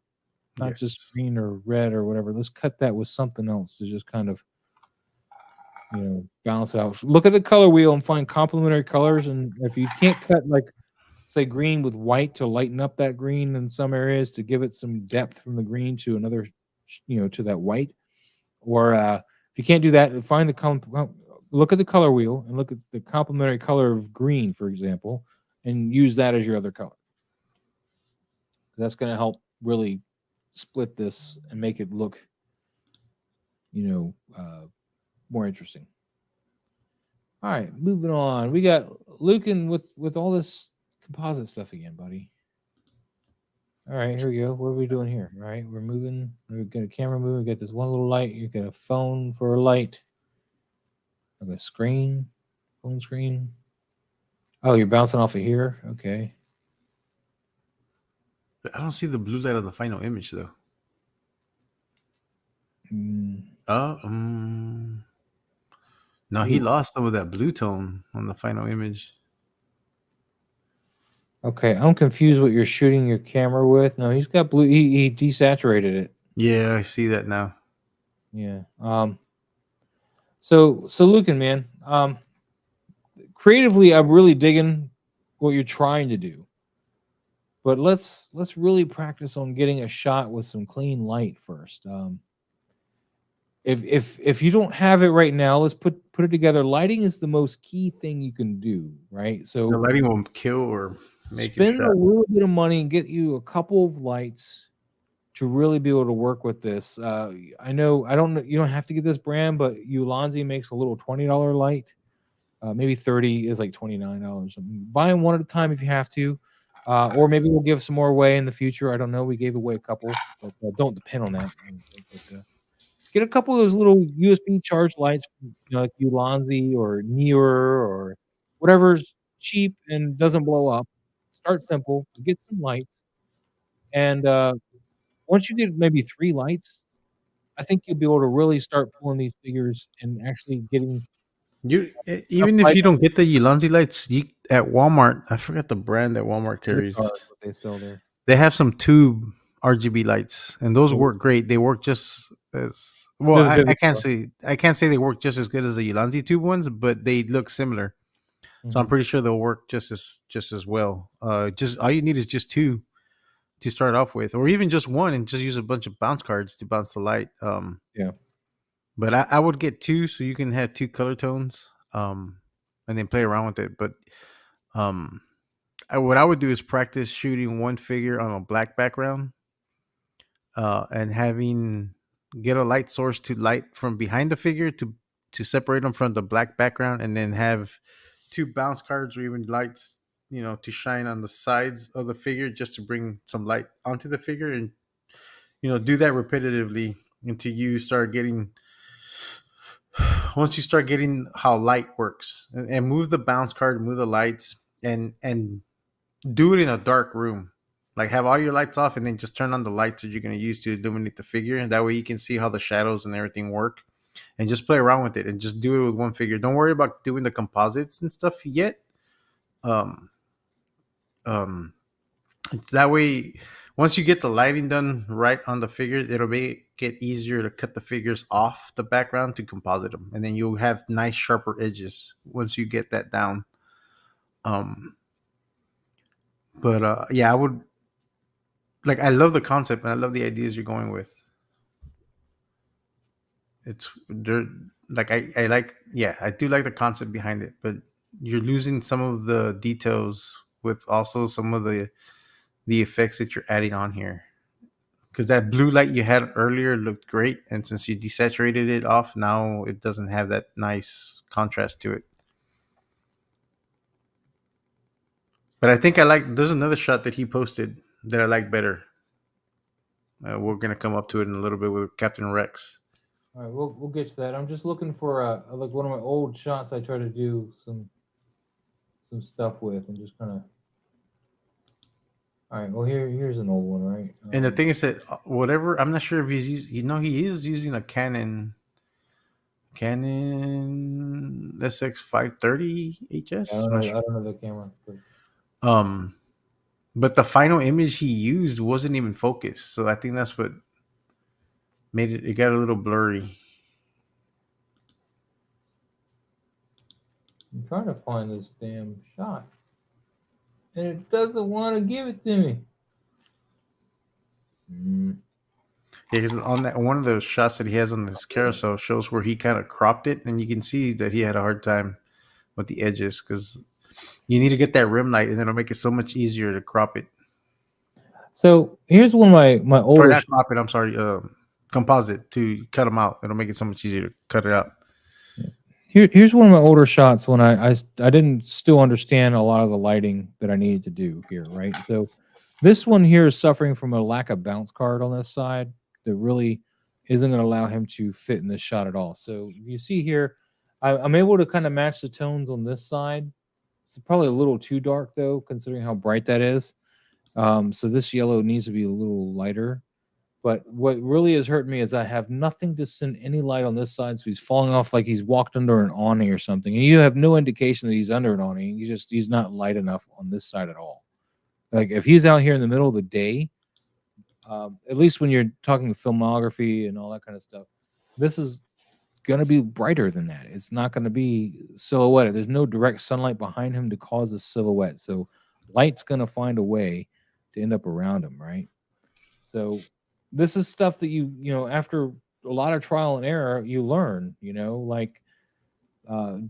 not just green or red or whatever. Let's cut that with something else to just kind of, balance it out. Look at the color wheel and find complementary colors. And if you can't cut, like, say, green with white to lighten up that green in some areas to give it some depth from the green to another, to that white, Or if you can't do that, find look at the color wheel and look at the complementary color of green, for example, and use that as your other color. That's going to help really split this and make it look, more interesting. All right, moving on. We got Lucan with all this composite stuff again, buddy. All right, here we go. What are we doing here? All right, we're moving. We've got a camera moving. We got this one little light. You got a phone for a light. I've got a screen, phone screen. Oh, you're bouncing off of here? Okay. I don't see the blue light on the final image, though. No, he lost some of that blue tone on the final image. Okay, I'm confused what you're shooting your camera with. No, he's got blue. He desaturated it. Yeah, I see that now. Yeah. So Lucan, man, creatively, I'm really digging what you're trying to do. But let's really practice on getting a shot with some clean light first. If you don't have it right now, let's put it together. Lighting is the most key thing you can do, right? So the lighting won't kill or make spend a little bit of money and get you a couple of lights to really be able to work with this. I know you don't have to get this brand, but Ulanzi makes a little $20 light. Maybe 30 is like $29. Buy them one at a time if you have to. Or maybe we'll give some more away in the future. I don't know. We gave away a couple, but don't depend on that. But, get a couple of those little USB charged lights, like Ulanzi or Neewer or whatever's cheap and doesn't blow up. Start simple, get some lights, and once you get maybe 3 lights, I think you'll be able to really start pulling these figures and actually getting. Even if you don't get the Ulanzi lights, at Walmart, I forgot the brand that Walmart carries. What they sell there. They have some tube RGB lights, and those work great. They work just as well. I can't say they work just as good as the Ulanzi tube ones, but they look similar. Mm-hmm. So I'm pretty sure they'll work just as well. Just all you need is just 2 to start off with, or even just 1, and just use a bunch of bounce cards to bounce the light. Yeah. But I would get 2 so you can have 2 color tones, and then play around with it. But what I would do is practice shooting 1 figure on a black background, and get a light source to light from behind the figure to separate them from the black background, and then have 2 bounce cards or even lights, to shine on the sides of the figure just to bring some light onto the figure, and do that repetitively until you start getting. Once you start getting how light works, and move the bounce card, move the lights, and do it in a dark room. Like, have all your lights off and then just turn on the lights that you're going to use to illuminate the figure. And that way you can see how the shadows and everything work, and just play around with it and just do it with 1 figure. Don't worry about doing the composites and stuff yet. It's that way. Once you get the lighting done right on the figures, it'll make it easier to cut the figures off the background to composite them. And then you'll have nice sharper edges once you get that down. But yeah, I would, I love the concept and I love the ideas you're going with. I do like the concept behind it, but you're losing some of the details with also some of the effects that you're adding on here. Because that blue light you had earlier looked great, and since you desaturated it off, now it doesn't have that nice contrast to it. But I think there's another shot that he posted that I like better. We're going to come up to it in a little bit with Captain Rex. All right, we'll get to that. I'm just looking for one of my old shots I try to do some stuff with, and just kind of. All right. Well, here's an old one, right? And the thing is that whatever, I'm not sure if he's he is using a Canon SX530 HS. I don't know the camera. But the final image he used wasn't even focused, so I think that's what made it. It got a little blurry. I'm trying to find this damn shot, and it doesn't want to give it to me. Yeah, because on that one of those shots that he has on this carousel shows where he kind of cropped it, and you can see that he had a hard time with the edges because you need to get that rim light, and it'll make it so much easier to crop it. So here's one of my older. Or not crop it. I'm sorry, composite to cut them out. It'll make it so much easier to cut it out. Here's one of my older shots when I didn't still understand a lot of the lighting that I needed to do here, right? So this one here is suffering from a lack of bounce card on this side that really isn't going to allow him to fit in this shot at all. So if you see here, I'm able to kind of match the tones on this side. It's probably a little too dark though, considering how bright that is. So this yellow needs to be a little lighter. But what really has hurt me is I have nothing to send any light on this side, so he's falling off like he's walked under an awning or something. And you have no indication that he's under an awning. He's not light enough on this side at all. Like if he's out here in the middle of the day, at least when you're talking filmography and all that kind of stuff, this is going to be brighter than that. It's not going to be silhouette. There's no direct sunlight behind him to cause a silhouette. So light's going to find a way to end up around him, right? So this is stuff that you know, after a lot of trial and error, you learn, you know, like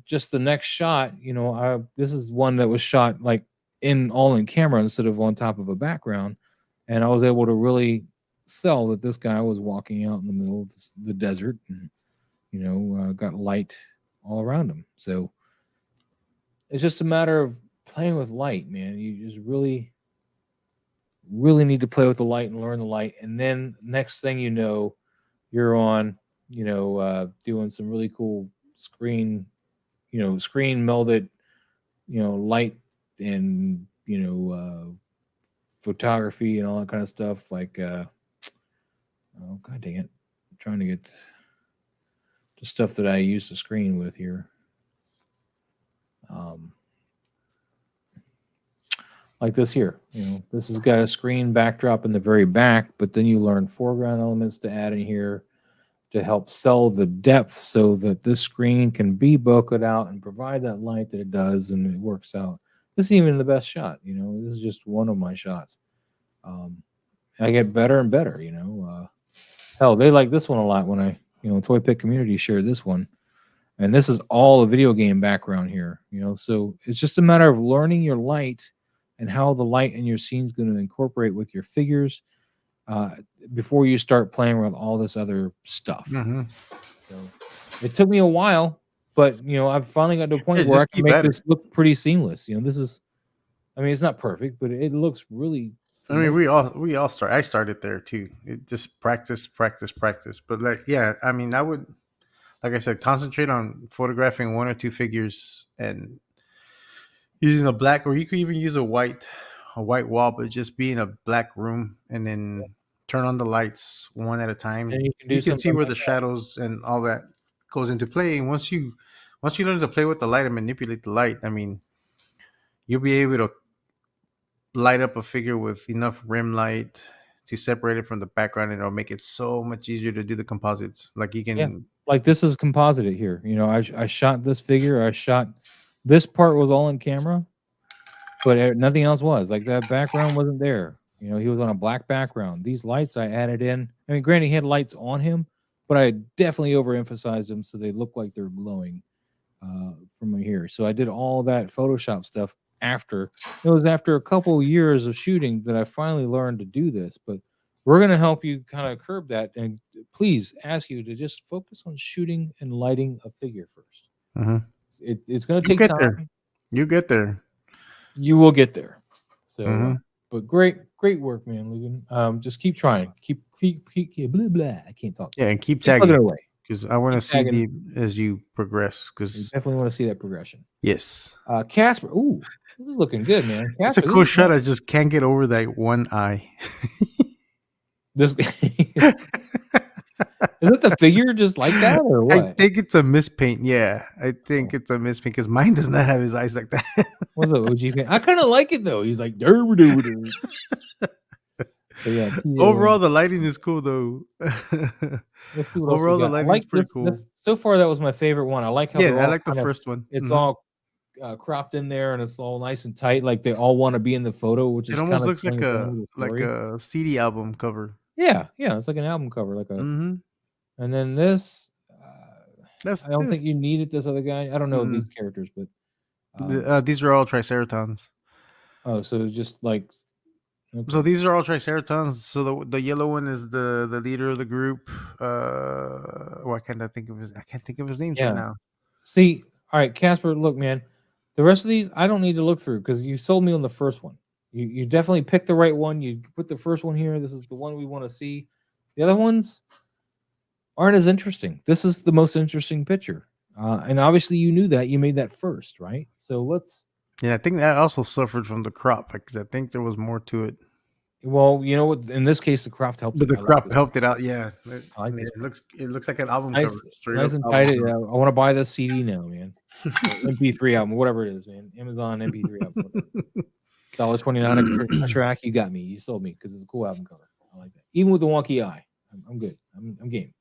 just the next shot, you know, this is one that was shot like in camera instead of on top of a background. And I was able to really sell that this guy was walking out in the middle of the desert and, you know, got light all around him. So it's just a matter of playing with light, man. You just really need to play with the light and learn the light. And then next thing you know, you're on, you know, doing some really cool screen melded, you know, light and, you know, photography and all that kind of stuff. Like, oh, God dang it. I'm trying to get the stuff that I use the screen with here. Like this here, you know, this has got a screen backdrop in the very back, but then you learn foreground elements to add in here to help sell the depth so that this screen can be bokeh out and provide that light that it does, and it works out. This is even the best shot, you know, this is just one of my shots. I get better and better, you know. Hell, they like this one a lot when I, you know, Toy Pick community shared this one. And this is all a video game background here, you know, so it's just a matter of learning your light and how the light in your scene is going to incorporate with your figures before you start playing with all this other stuff. Mm-hmm. So it took me a while, but, you know, I've finally got to a point where I can make this look pretty seamless. You know, this is, I mean, it's not perfect, but it looks really. I mean, we all start. I started there too. It just practice. But like, yeah, I mean, I would, like I said, concentrate on photographing one or two figures and using a black, or you could even use a white wall, but just be in a black room and then turn on the lights one at a time. And you can see where the shadows and all that goes into play. And once you learn to play with the light and manipulate the light, I mean, you'll be able to light up a figure with enough rim light to separate it from the background, and it'll make it so much easier to do the composites. Like you can, like this is composited here. You know, I shot this figure. This part was all in camera, but nothing else was. Like that background wasn't there. You know, he was on a black background. These lights I added in. I mean, granted, he had lights on him, but I definitely overemphasized them so they look like they're glowing from here. So I did all that Photoshop stuff after. It was after a couple of years of shooting that I finally learned to do this. But we're going to help you kind of curb that, and please ask you to just focus on shooting and lighting a figure first. Mm-hmm. It's going to take time. There. You get there. You will get there. So, but great work, man, Logan. Just keep trying. Keep blah blah. I can't talk. Yeah, and keep tagging away because I want to see as you progress. Because definitely want to see that progression. Yes. Casper. Ooh, this is looking good, man. Casper, it's a cool shot. I just can't get over that one eye. This. Is it the figure just like that, or what? I think it's a mispaint. Yeah, I think it's a mispaint because mine does not have his eyes like that. What's the OG fan? I kind of like it though. He's like, yeah. Overall, the lighting is cool though. Overall, the lighting is pretty cool. So far, that was my favorite one. I like how I like the first one. It's all cropped in there and it's all nice and tight. Like they all want to be in the photo, which it almost looks like a CD album cover. Yeah, it's like an album cover, like a. Mm-hmm. And then this, I don't think you needed this other guy. I don't know these characters, but these are all Triceratons. Oh, so just like. Okay. So these are all Triceratons. So the yellow one is the leader of the group. Why can't I think of his? I can't think of his name right now. See, all right, Casper. Look, man, the rest of these I don't need to look through because you sold me on the first one. You definitely picked the right one. You put the first one here. This is the one we want to see. The other ones aren't as interesting. This is the most interesting picture, and obviously you knew that. You made that first, right? So let's. Yeah, I think that also suffered from the crop because I think there was more to it. Well, you know what? In this case, the crop helped. But the crop helped it out. Yeah, I like it looks like an album nice, cover. It's nice and tight. I want to buy this CD now, man. MP3 album, whatever it is, man. Amazon MP3 album. $1.29 a track. You got me. You sold me because it's a cool album cover. I like that. Even with the wonky eye, I'm good. I'm game.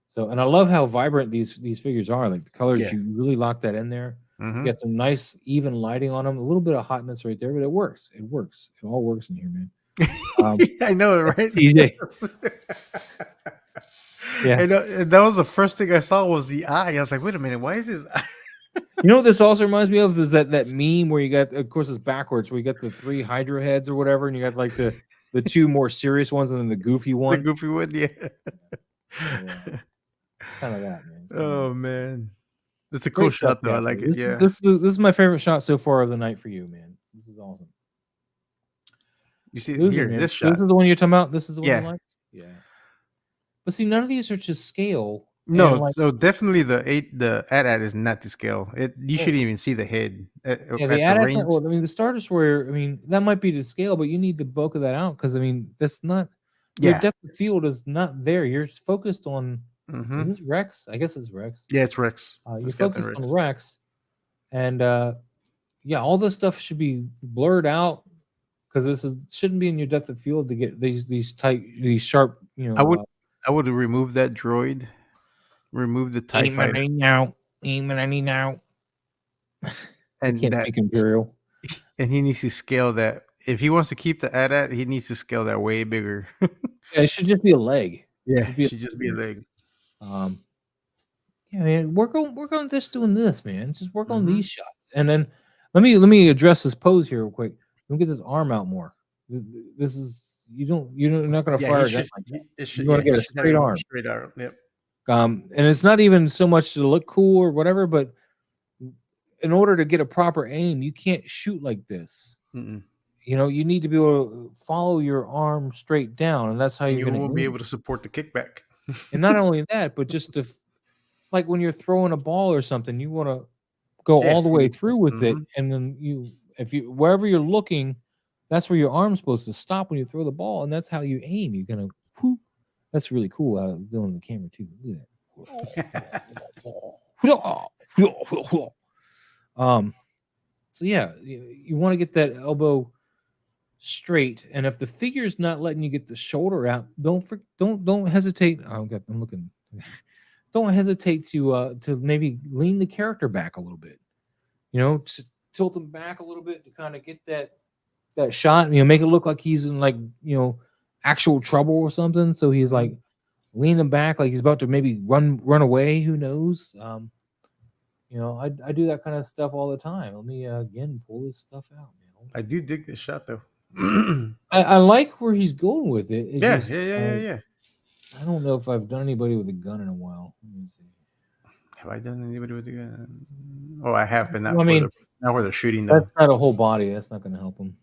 So, and I love how vibrant these figures are. Like the colors, you really lock that in there. You got some nice even lighting on them. A little bit of hotness right there, but it works. It works. It all works in here, man. I know it, right? TJ. Yeah, and that was the first thing I saw was the eye. I was like, wait a minute, why is his eye? You know what this also reminds me of is that meme where you got, of course, it's backwards, where you got the 3 Hydra heads or whatever, and you got like the 2 more serious ones and then the goofy one. The goofy one, yeah. Kind of that, man. Oh man, it's a cool shot though. I like it. This is my favorite shot so far of the night for you, man. This is awesome. You see here, this shot. This is the one you're talking about. This is the one you like. Yeah. But see, none of these are to scale. No, so definitely the AT-AT is not to scale. You shouldn't even see the head. The AT-AT's not. Well, I mean, the Star Destroyer. I mean, that might be to scale, but you need the bulk of that out because I mean, that's not. Your depth of field is not there. You're focused on. Is this Rex? I guess it's Rex. Yeah, it's Rex. You're focused on Rex, and all this stuff should be blurred out because shouldn't be in your depth of field to get these sharp. You know, I would remove that droid. Remove the TIE fighter. Now. And can't make Imperial. And he needs to scale that. If he wants to keep the AT-AT, he needs to scale that way bigger. It should just be a leg. Yeah, it should just be a leg. Yeah, man, work on just doing this, man. Just work on these shots, and then let me address this pose here real quick. Let me get this arm out more. This is you're not going to fire it like that. You want to get a straight arm. Straight arm. Yep. And it's not even so much to look cool or whatever, but in order to get a proper aim, you can't shoot like this. You know, you need to be able to follow your arm straight down, and that's how you won't be able to support the kickback. And not only that, but just like when you're throwing a ball or something, you want to go all the way through with it, and then wherever you're looking, that's where your arm's supposed to stop when you throw the ball, and that's how you aim. You're gonna. Whoop. That's really cool. Doing the camera too. Look at that. So yeah, you want to get that elbow straight, and if the figure's not letting you get the shoulder out, don't hesitate. I'm looking. Don't hesitate to maybe lean the character back a little bit. You know, to tilt him back a little bit to kind of get that shot. You know, make it look like he's in actual trouble or something. So he's like leaning back, like he's about to maybe run away. Who knows? I do that kind of stuff all the time. Let me again pull this stuff out, man. I do dig this shot though. I like where he's going with it. Yeah. I don't know if I've done anybody with a gun in a while. Let me see. Have I done anybody with a gun? Oh, I have, but not where they're shooting them. That's not a whole body. That's not going to help them.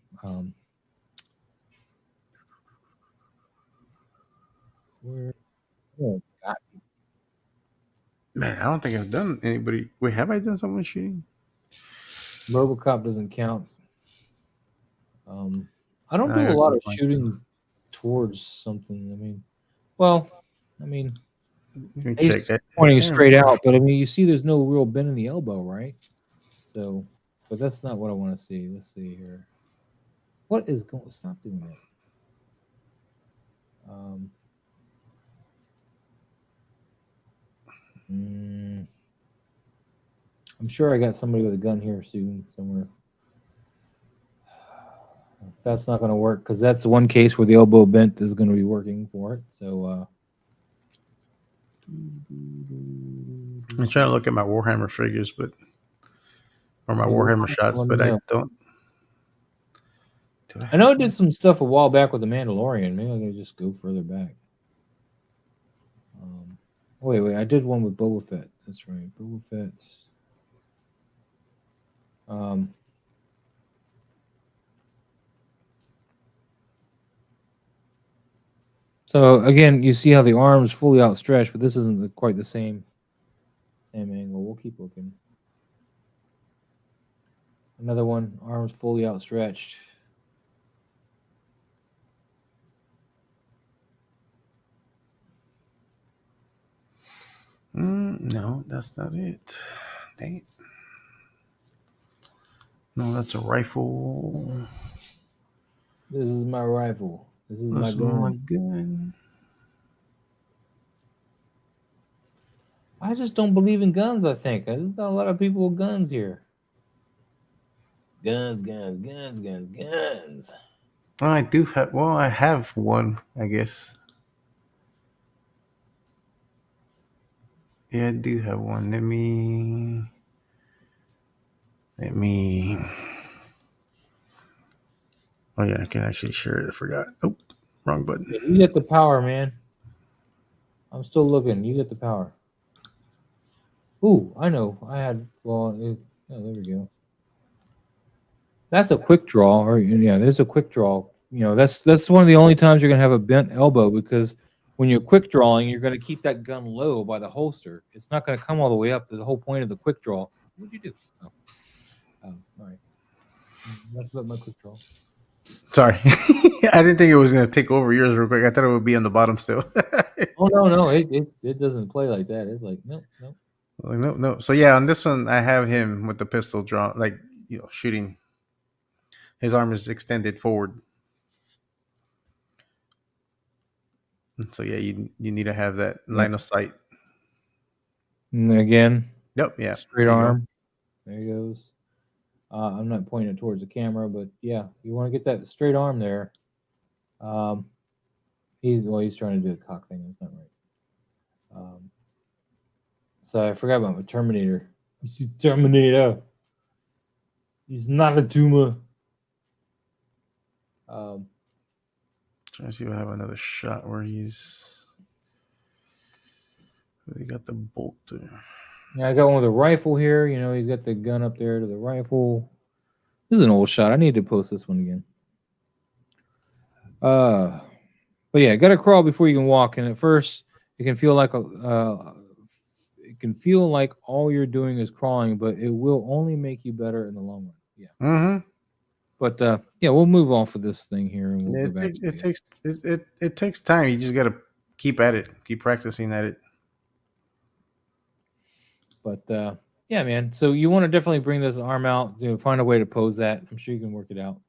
Man, I don't think I've done anybody. Wait, have I done someone shooting? RoboCop doesn't count. I don't do a lot of shooting towards something. He's pointing straight out, but you see, there's no real bend in the elbow, right? So, but that's not what I want to see. Let's see here. What is going? Stop doing that. I'm sure I got somebody with a gun here soon somewhere. That's not going to work because that's the one case where the elbow bent is going to be working for it. So I'm trying to look at my Warhammer figures, or my Warhammer shots, but I don't. I know I did some stuff a while back with the Mandalorian. Maybe I gotta just go further back. Wait, I did one with Boba Fett. That's right, Boba Fett's. So again, you see how the arm's fully outstretched, but this isn't quite the same angle. We'll keep looking. Another one, arms fully outstretched. No, that's not it. Dang it. No, that's a rifle. This is my rifle. This is my gun. I just don't believe in guns, I think. There's not a lot of people with guns here. Guns. Oh, I do have. Well, I have one, I guess. Yeah, I do have one. Let me. Oh yeah, I can actually share it. I forgot. Oh, wrong button. Yeah, you get the power, man. I'm still looking. You get the power. Ooh, I know. I had. Well, oh, there we go. That's a quick draw, or yeah, there's a quick draw. You know, that's one of the only times you're gonna have a bent elbow because when you're quick drawing, you're gonna keep that gun low by the holster. It's not gonna come all the way up. The whole point of the quick draw. What'd you do? Oh, all right. That's my quick draw. Sorry, I didn't think it was gonna take over yours real quick. I thought it would be on the bottom still. Oh no, it doesn't play like that. It's like no. Like, no. So yeah, on this one, I have him with the pistol drawn, like shooting. His arm is extended forward. So yeah, you need to have that line of sight. And again. Yep. Yeah. Straight arm. There he goes. I'm not pointing it towards the camera, but yeah, you want to get that straight arm there. He's trying to do the cock thing. That's not right. So I forgot about my Terminator. You see Terminator. He's not a tumor. Trying to see if I have another shot where he's. He got the bolt there. Yeah, I got one with a rifle here. You know, he's got the gun up there to the rifle. This is an old shot. I need to post this one again. But yeah, gotta crawl before you can walk. And at first, it can feel like all you're doing is crawling, but it will only make you better in the long run. Yeah. Mm-hmm. But yeah, we'll move off of this thing here, and we'll go back. It takes time. You just gotta keep at it, keep practicing at it. But yeah, man. So you want to definitely bring this arm out. Find a way to pose that. I'm sure you can work it out.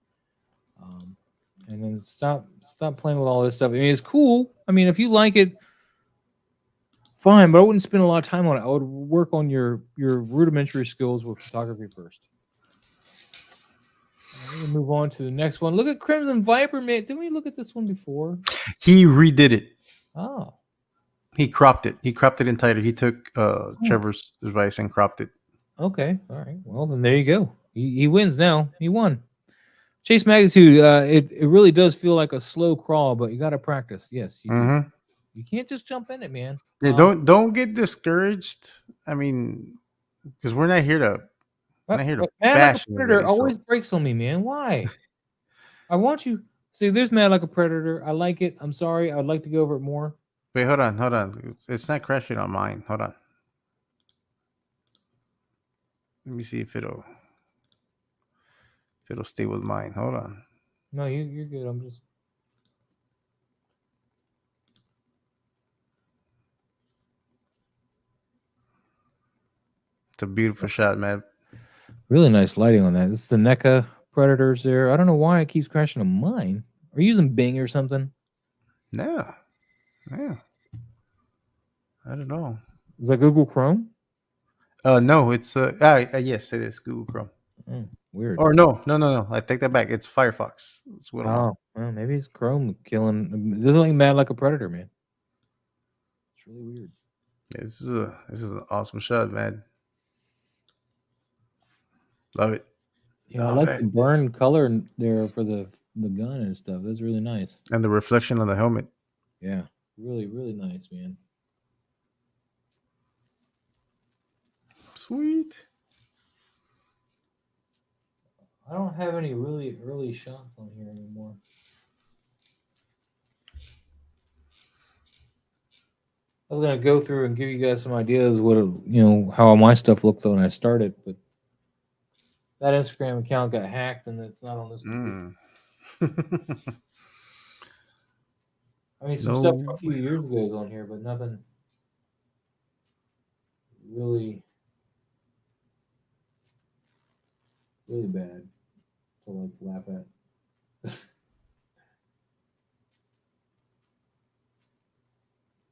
And then stop playing with all this stuff. I mean, it's cool. I mean, if you like it, fine. But I wouldn't spend a lot of time on it. I would work on your rudimentary skills with photography first. We'll move on to the next one. Look at Crimson Viper, man. Didn't we look at this one before? He redid it. Oh. He cropped it. He cropped it in tighter. He took Trevor's advice and cropped it. Okay. All right. Well, then there you go. He wins now. He won. Chase Magnitude, it really does feel like a slow crawl, but you got to practice. Yes. You can't just jump in it, man. Yeah, don't get discouraged. I mean, because we're not here to bash. Like a Predator always breaks on me, man. Why? I want you. See, there's Mad Like a Predator. I like it. I'm sorry. I'd like to go over it more. Wait, hold on. It's not crashing on mine. Hold on. Let me see if it'll stay with mine. Hold on. No, you're good. I'm just. It's a beautiful shot, man. Really nice lighting on that. This is the NECA Predators there. I don't know why it keeps crashing on mine. Are you using Bing or something? No. Yeah. I don't know. Is that Google Chrome? No, it's yes, it is Google Chrome. Weird. Or no. I take that back. It's Firefox. It's well, maybe it's Chrome killing. It doesn't look mad like a predator, man. It's really weird. This is an awesome shot, man. Love it. Yeah, I like the burn color there for the gun and stuff. That's really nice. And the reflection on the helmet. Yeah, really, really nice, man. Sweet. I don't have any really early shots on here anymore. I was gonna go through and give you guys some ideas how my stuff looked when I started, but that Instagram account got hacked and it's not on this computer. I mean, some stuff a few years ago is on here, but nothing really bad to like laugh at.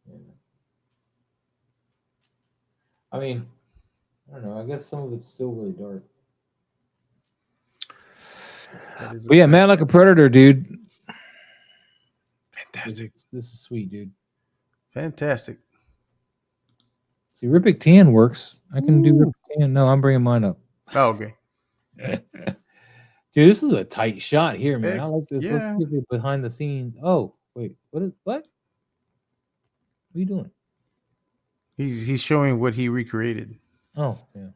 Yeah. I mean, I don't know. I guess some of it's still really dark. But yeah, man, like a predator, dude. Fantastic. This is sweet, dude. Fantastic. See, Rippic Tan works. I can do Rippic Tan. No, I'm bringing mine up. Oh, okay. Dude, this is a tight shot here, man. I like this. Yeah. Let's get it behind the scenes. Oh, wait. What? What are you doing? He's showing what he recreated. Oh, yeah.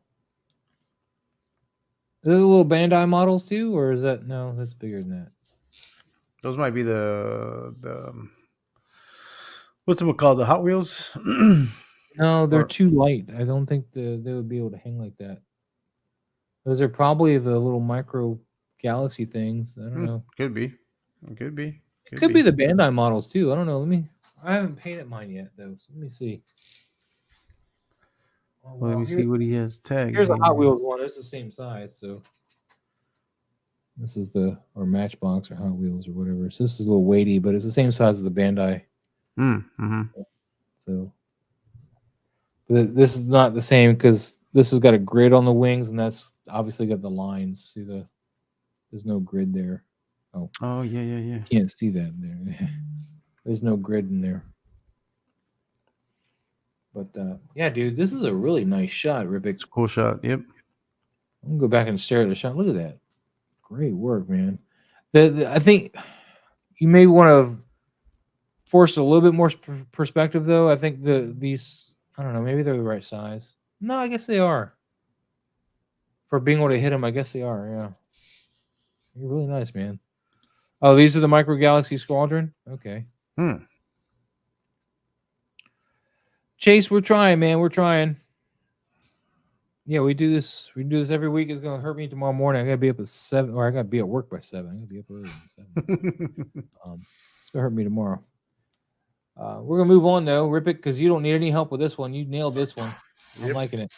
Are those little Bandai models too, or is that no? That's bigger than that. Those might be the what's it called? The Hot Wheels? No, they're too light. I don't think they would be able to hang like that. Those are probably the little micro galaxy things. I don't know. Could be. Could be the Bandai models too. I don't know. I haven't painted mine yet though. So let me see. Oh, well, let me see what he has tagged. Here's a Hot Wheels one. It's the same size, so this is or Matchbox or Hot Wheels or whatever. So this is a little weighty, but it's the same size as the Bandai. So, but this is not the same because this has got a grid on the wings, and that's obviously got the lines. See there's no grid there. Oh yeah. You can't see that there. There's no grid in there. But yeah, dude, this is a really nice shot, Rippic. It's a cool shot. Yep. I'm gonna go back and stare at the shot. Look at that. Great work, man. I think you may want to force a little bit more perspective, though. I think these, I don't know, maybe they're the right size. No, I guess they are. For being able to hit them, I guess they are. Yeah. You're really nice, man. Oh, these are the Micro Galaxy Squadron. Okay. Chase, we're trying, man. We're trying. Yeah, we do this. We do this every week. It's gonna hurt me tomorrow morning. I gotta be up at 7, or I gotta be at work by 7. I gotta be up early at 7. It's gonna hurt me tomorrow. We're gonna move on though, Rippic, because you don't need any help with this one. You nailed this one. I'm liking it.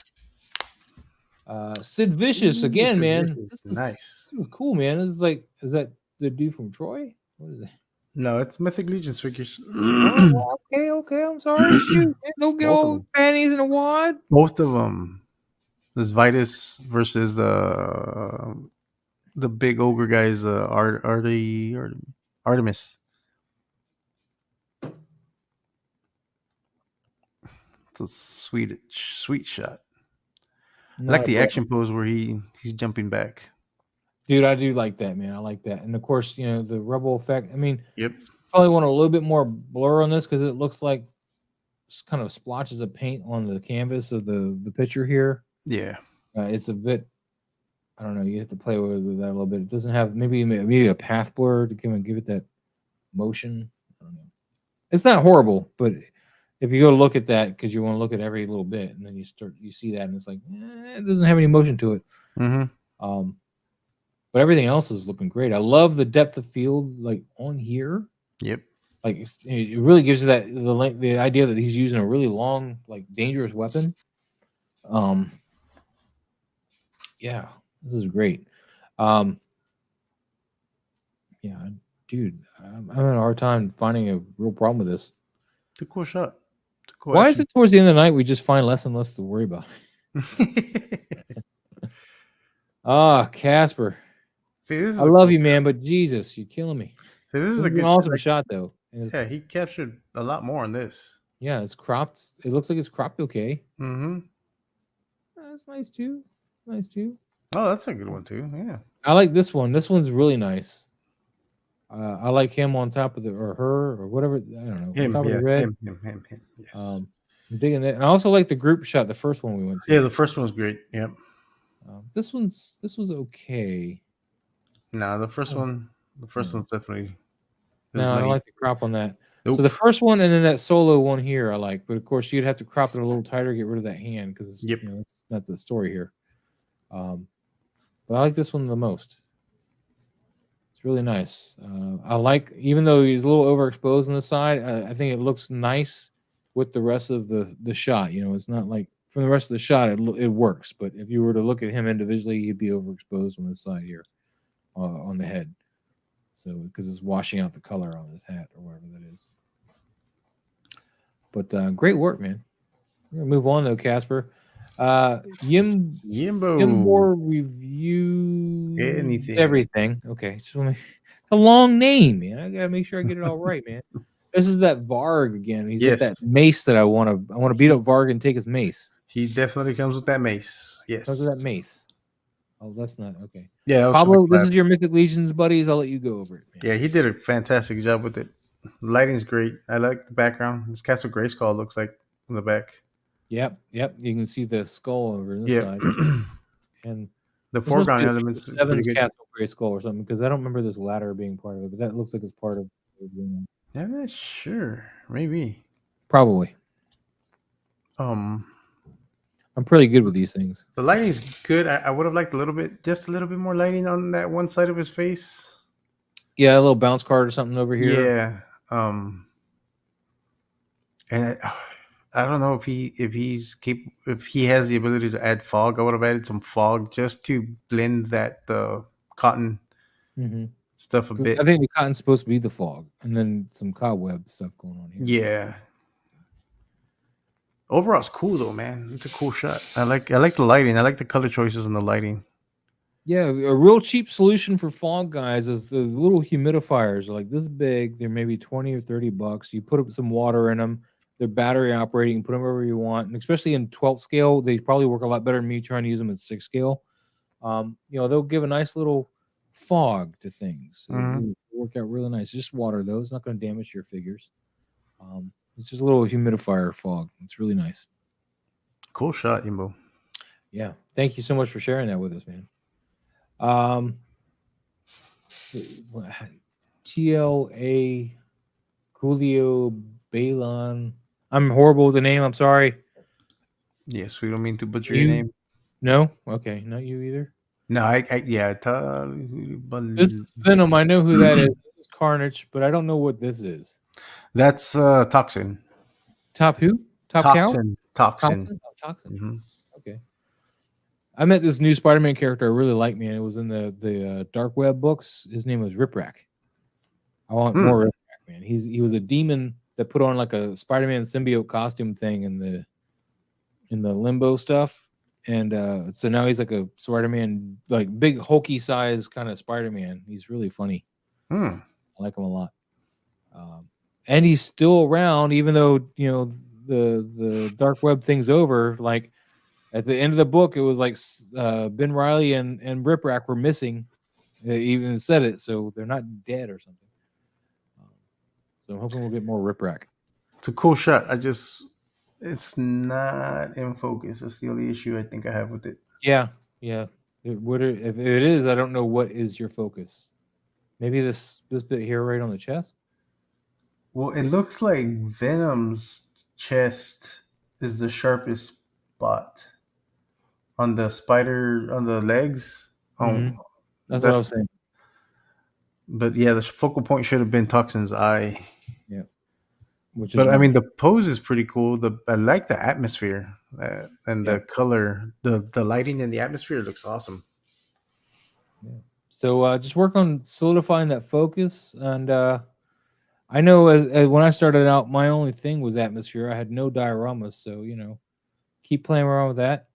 Sid Vicious again, man. This is nice. This is cool, man. This is is that the dude from Troy? What is it? No, it's Mythic Legions figures. Okay. I'm sorry. Shoot, don't get all panties in a wad. Both of them. This Vitus versus the big ogre guys, Artemis. It's a sweet shot. I like the action pose where he's jumping back. Dude, I do like that, man. I like that. And of course, the Rebel effect. I mean, yep. Probably want a little bit more blur on this because it looks like kind of splotches of paint on the canvas of the picture here. Yeah. It's a bit, I don't know, you have to play with that a little bit. It doesn't have maybe a path blur to give it that motion. I don't know. It's not horrible, but if you go to look at that because you want to look at every little bit, and then you see that, and it's like it doesn't have any motion to it. But everything else is looking great. I love the depth of field on here. Yep. It really gives you the idea that he's using a really long, dangerous weapon. Yeah, this is great. Yeah, dude, I'm having a hard time finding a real problem with this. It's a cool shot. Why is it towards the end of the night we just find less and less to worry about? Ah, Casper. See, this is I love you, man, but Jesus, you're killing me. See, this is a an good awesome shot, though. Yeah, he captured a lot more on this. Yeah, it's cropped. It looks like it's cropped okay. Mm-hmm. That's nice too. Nice too. Oh, that's a good one too. Yeah. I like this one. This one's really nice. I like him on top of the or her or whatever. I don't know. Him, on top yeah, of the red. him. Yes. I'm digging it. And I also like the group shot. The first one we went to. Yeah, the first one was great. Yep. This was okay. No, the first one. The first one's definitely. No, I like the crop on that. Nope. So the first one and then that solo one here I like, but of course you'd have to crop it a little tighter, get rid of that hand because you know that's not the story here. But I like this one the most. It's really nice. I like, even though he's a little overexposed on the side, I think it looks nice with the rest of the shot. You know, it's not like from the rest of the shot it works, but if you were to look at him individually, he'd be overexposed on the side here, on the head. So because it's washing out the color on his hat or whatever that is. But great work, man. We're gonna move on though, Casper. Yimbo review everything. Okay, just want to. It's a long name, man. I gotta make sure I get it all right, man. This is that Varg again. He's got that mace that I want to beat up Varg and take his mace. He definitely comes with that mace. Yes, comes with that mace. Oh, that's not okay. Yeah, Pablo, this is your Mythic Legions buddies. I'll let you go over it, man. Yeah, he did a fantastic job with it. The lighting's great. I like the background. This Castle Grayskull looks like in the back. Yep. You can see the skull over this side, and the foreground elements. Seven's Castle Grayskull or something, because I don't remember this ladder being part of it, but that looks like it's part of. I'm not sure. Maybe. Probably. I'm pretty good with these things. The lighting's good. I would have liked just a little bit more lighting on that one side of his face. Yeah, a little bounce card or something over here. Yeah. And I don't know if he has the ability to add fog. I would have added some fog just to blend that cotton stuff a bit. I think the cotton's supposed to be the fog, and then some cobweb stuff going on here. Yeah. Overall, it's cool though, man. It's a cool shot. I like the lighting. I like the color choices in the lighting. Yeah, a real cheap solution for fog guys is the little humidifiers. Like this big, they're maybe $20 or $30. You put up some water in them. They're battery operating. Put them wherever you want, and especially in 12 scale, they probably work a lot better than me trying to use them at 6 scale. They'll give a nice little fog to things. It'll work out really nice. Just water those. It's not going to damage your figures. It's just a little humidifier fog. It's really nice. Cool shot, Yimbo. Yeah. Thank you so much for sharing that with us, man. TLA Julio Balon. I'm horrible with the name. I'm sorry. Yes, we don't mean to butcher your name. No? Okay. Not you either? No, This is Venom. I know who that is. This is Carnage, but I don't know what this is. That's Toxin. Top who? Top Toxin. Cow? Toxin. Oh, Toxin. Mm-hmm. Okay. I met this new Spider-Man character I really like, man. It was in the Dark Web books. His name was Riprack. I want more Riprack, man. He was a demon that put on like a Spider-Man symbiote costume thing in the Limbo stuff, and so now he's like a Spider-Man, like big hulky size kind of Spider-Man. He's really funny. I like him a lot. And he's still around, even though the Dark Web thing's over. Like at the end of the book, it was like Ben Reilly and Riprack were missing. They even said it, so they're not dead or something. So I'm hoping we'll get more Riprack. It's a cool shot. It's not in focus. That's the only issue I think I have with it. Yeah. If it is, I don't know what is your focus. Maybe this bit here right on the chest. Well, it looks like Venom's chest is the sharpest spot on the spider, on the legs. That's what I was saying. But yeah, the focal point should have been Toxin's eye. Yeah. I mean, the pose is pretty cool. I like the atmosphere and the color. The lighting in the atmosphere looks awesome. Yeah. So just work on solidifying that focus. And I know as when I started out, my only thing was atmosphere. I had no dioramas. So, keep playing around with that.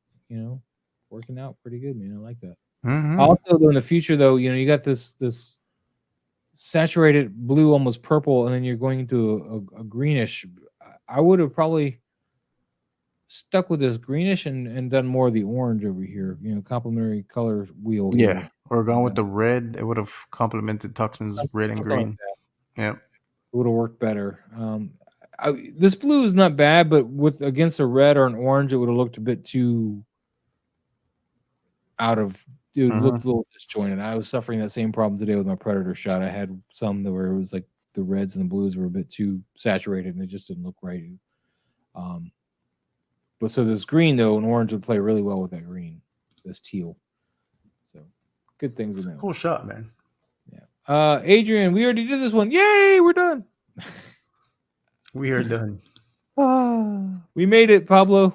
Working out pretty good, man. I like that. Mm-hmm. Also, though, in the future, though, you got this saturated blue, almost purple, and then you're going into a greenish. I would have probably stuck with this greenish and done more of the orange over here. Complementary color wheel. Yeah, here. or gone with the red. It would have complemented Tuxton's red and green. Yeah, it would have worked better. This blue is not bad, but against a red or an orange, it would have looked a bit too out of. It looked a little disjointed. I was suffering that same problem today with my Predator shot. I had some where it was like the reds and the blues were a bit too saturated, and it just didn't look right. But so this green though, and orange would play really well with that green, this teal. So good things in there. Cool shot, man. Yeah. Adrian, we already did this one. Yay, we're done. We are done. We made it, Pablo.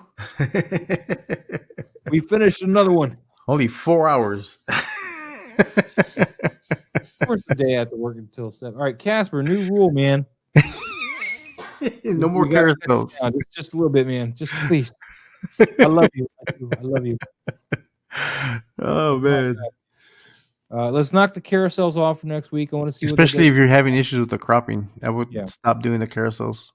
We finished another one. Only 4 hours. Where's the day after work until 7? All right, Casper, new rule, man. No more carousels. Just a little bit, man. Just please. I love you. I love you. Oh, man. Let's knock the carousels off for next week. I want to see, especially if you're having issues with the cropping. I would stop doing the carousels.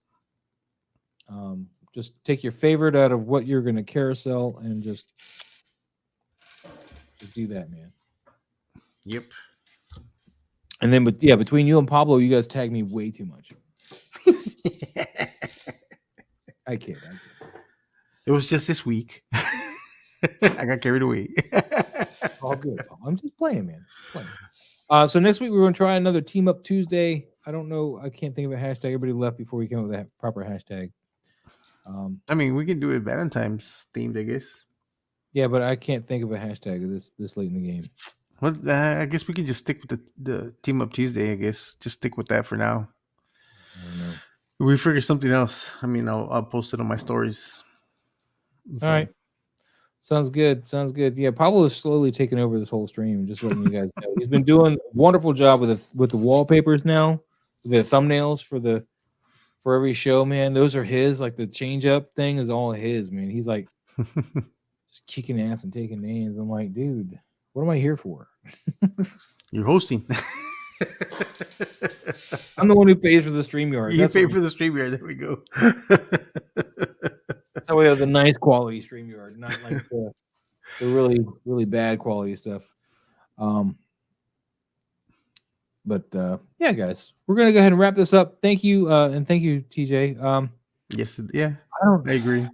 Just take your favorite out of what you're going to carousel and just do that, man. Yep. And then, between you and Pablo, you guys tag me way too much. I kid. It was just this week. I got carried away. It's all good. I'm just playing, man. So next week we're going to try another Team Up Tuesday. I don't know. I can't think of a hashtag. Everybody left before we came up with that proper hashtag. I mean, we can do it Valentine's themed, I guess. Yeah, but I can't think of a hashtag this late in the game. Well, I guess we can just stick with the Team Up Tuesday. I guess just stick with that for now. I don't know. We figure something else. I mean, I'll post it on my stories. So. All right. Sounds good. Yeah, Pablo is slowly taking over this whole stream. Just letting you guys know, he's been doing a wonderful job with the wallpapers now, the thumbnails for every show. Man, those are his. Like the change up thing is all his. Man, he's like just kicking ass and taking names. I'm like, dude, what am I here for? You're hosting. I'm the one who pays for the StreamYard. You pay for the StreamYard. There we go. That's how we have the nice quality StreamYard, not like the really, really bad quality stuff. But yeah, guys, we're gonna go ahead and wrap this up. Thank you, and thank you, TJ. Yes, yeah, I agree.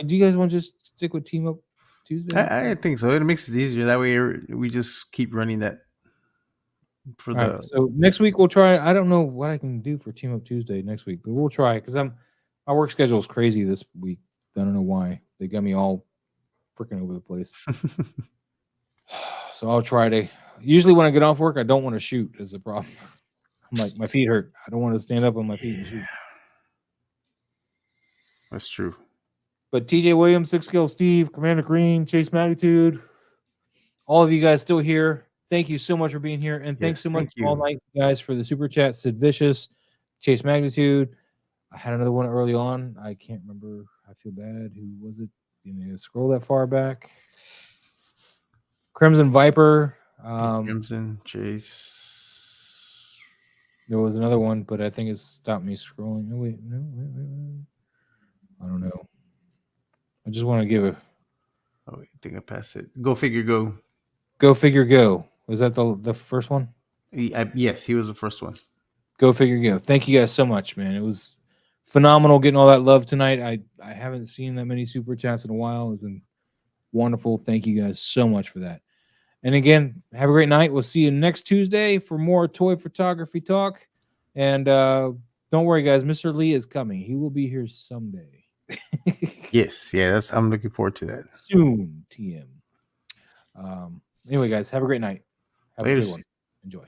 Do you guys want to just stick with Team Up Tuesday? I think so. It makes it easier. That way, we just keep running that. Right, so next week we'll try. I don't know what I can do for Team Up Tuesday next week, but we'll try because my work schedule is crazy this week. I don't know why. They got me all freaking over the place. So I'll try to. Usually when I get off work, I don't want to shoot. Is the problem. I'm like, my feet hurt. I don't want to stand up on my feet and shoot. That's true. But TJ Williams, 6 Skill Steve, Commander Green, Chase Magnitude, all of you guys still here. Thank you so much for being here. And thanks so much all night, guys, for the super chat. Sid Vicious, Chase Magnitude. I had another one early on. I can't remember. I feel bad. Who was it? You need to scroll that far back. Crimson Viper. Crimson Chase. There was another one, but I think it stopped me scrolling. Oh, wait. No, wait. I don't know. I just want to give a. Oh, I think I passed it. Go Figure Go. Go Figure Go. Was that the first one? Yes, he was the first one. Go Figure Go. Thank you guys so much, man. It was phenomenal getting all that love tonight. I haven't seen that many super chats in a while. It's been wonderful. Thank you guys so much for that. And again, have a great night. We'll see you next Tuesday for more toy photography talk. And don't worry, guys. Mr. Lee is coming. He will be here someday. Yes, yeah, I'm looking forward to that. Soon, TM. Anyway, guys, have a great night. Have a good one. Enjoy.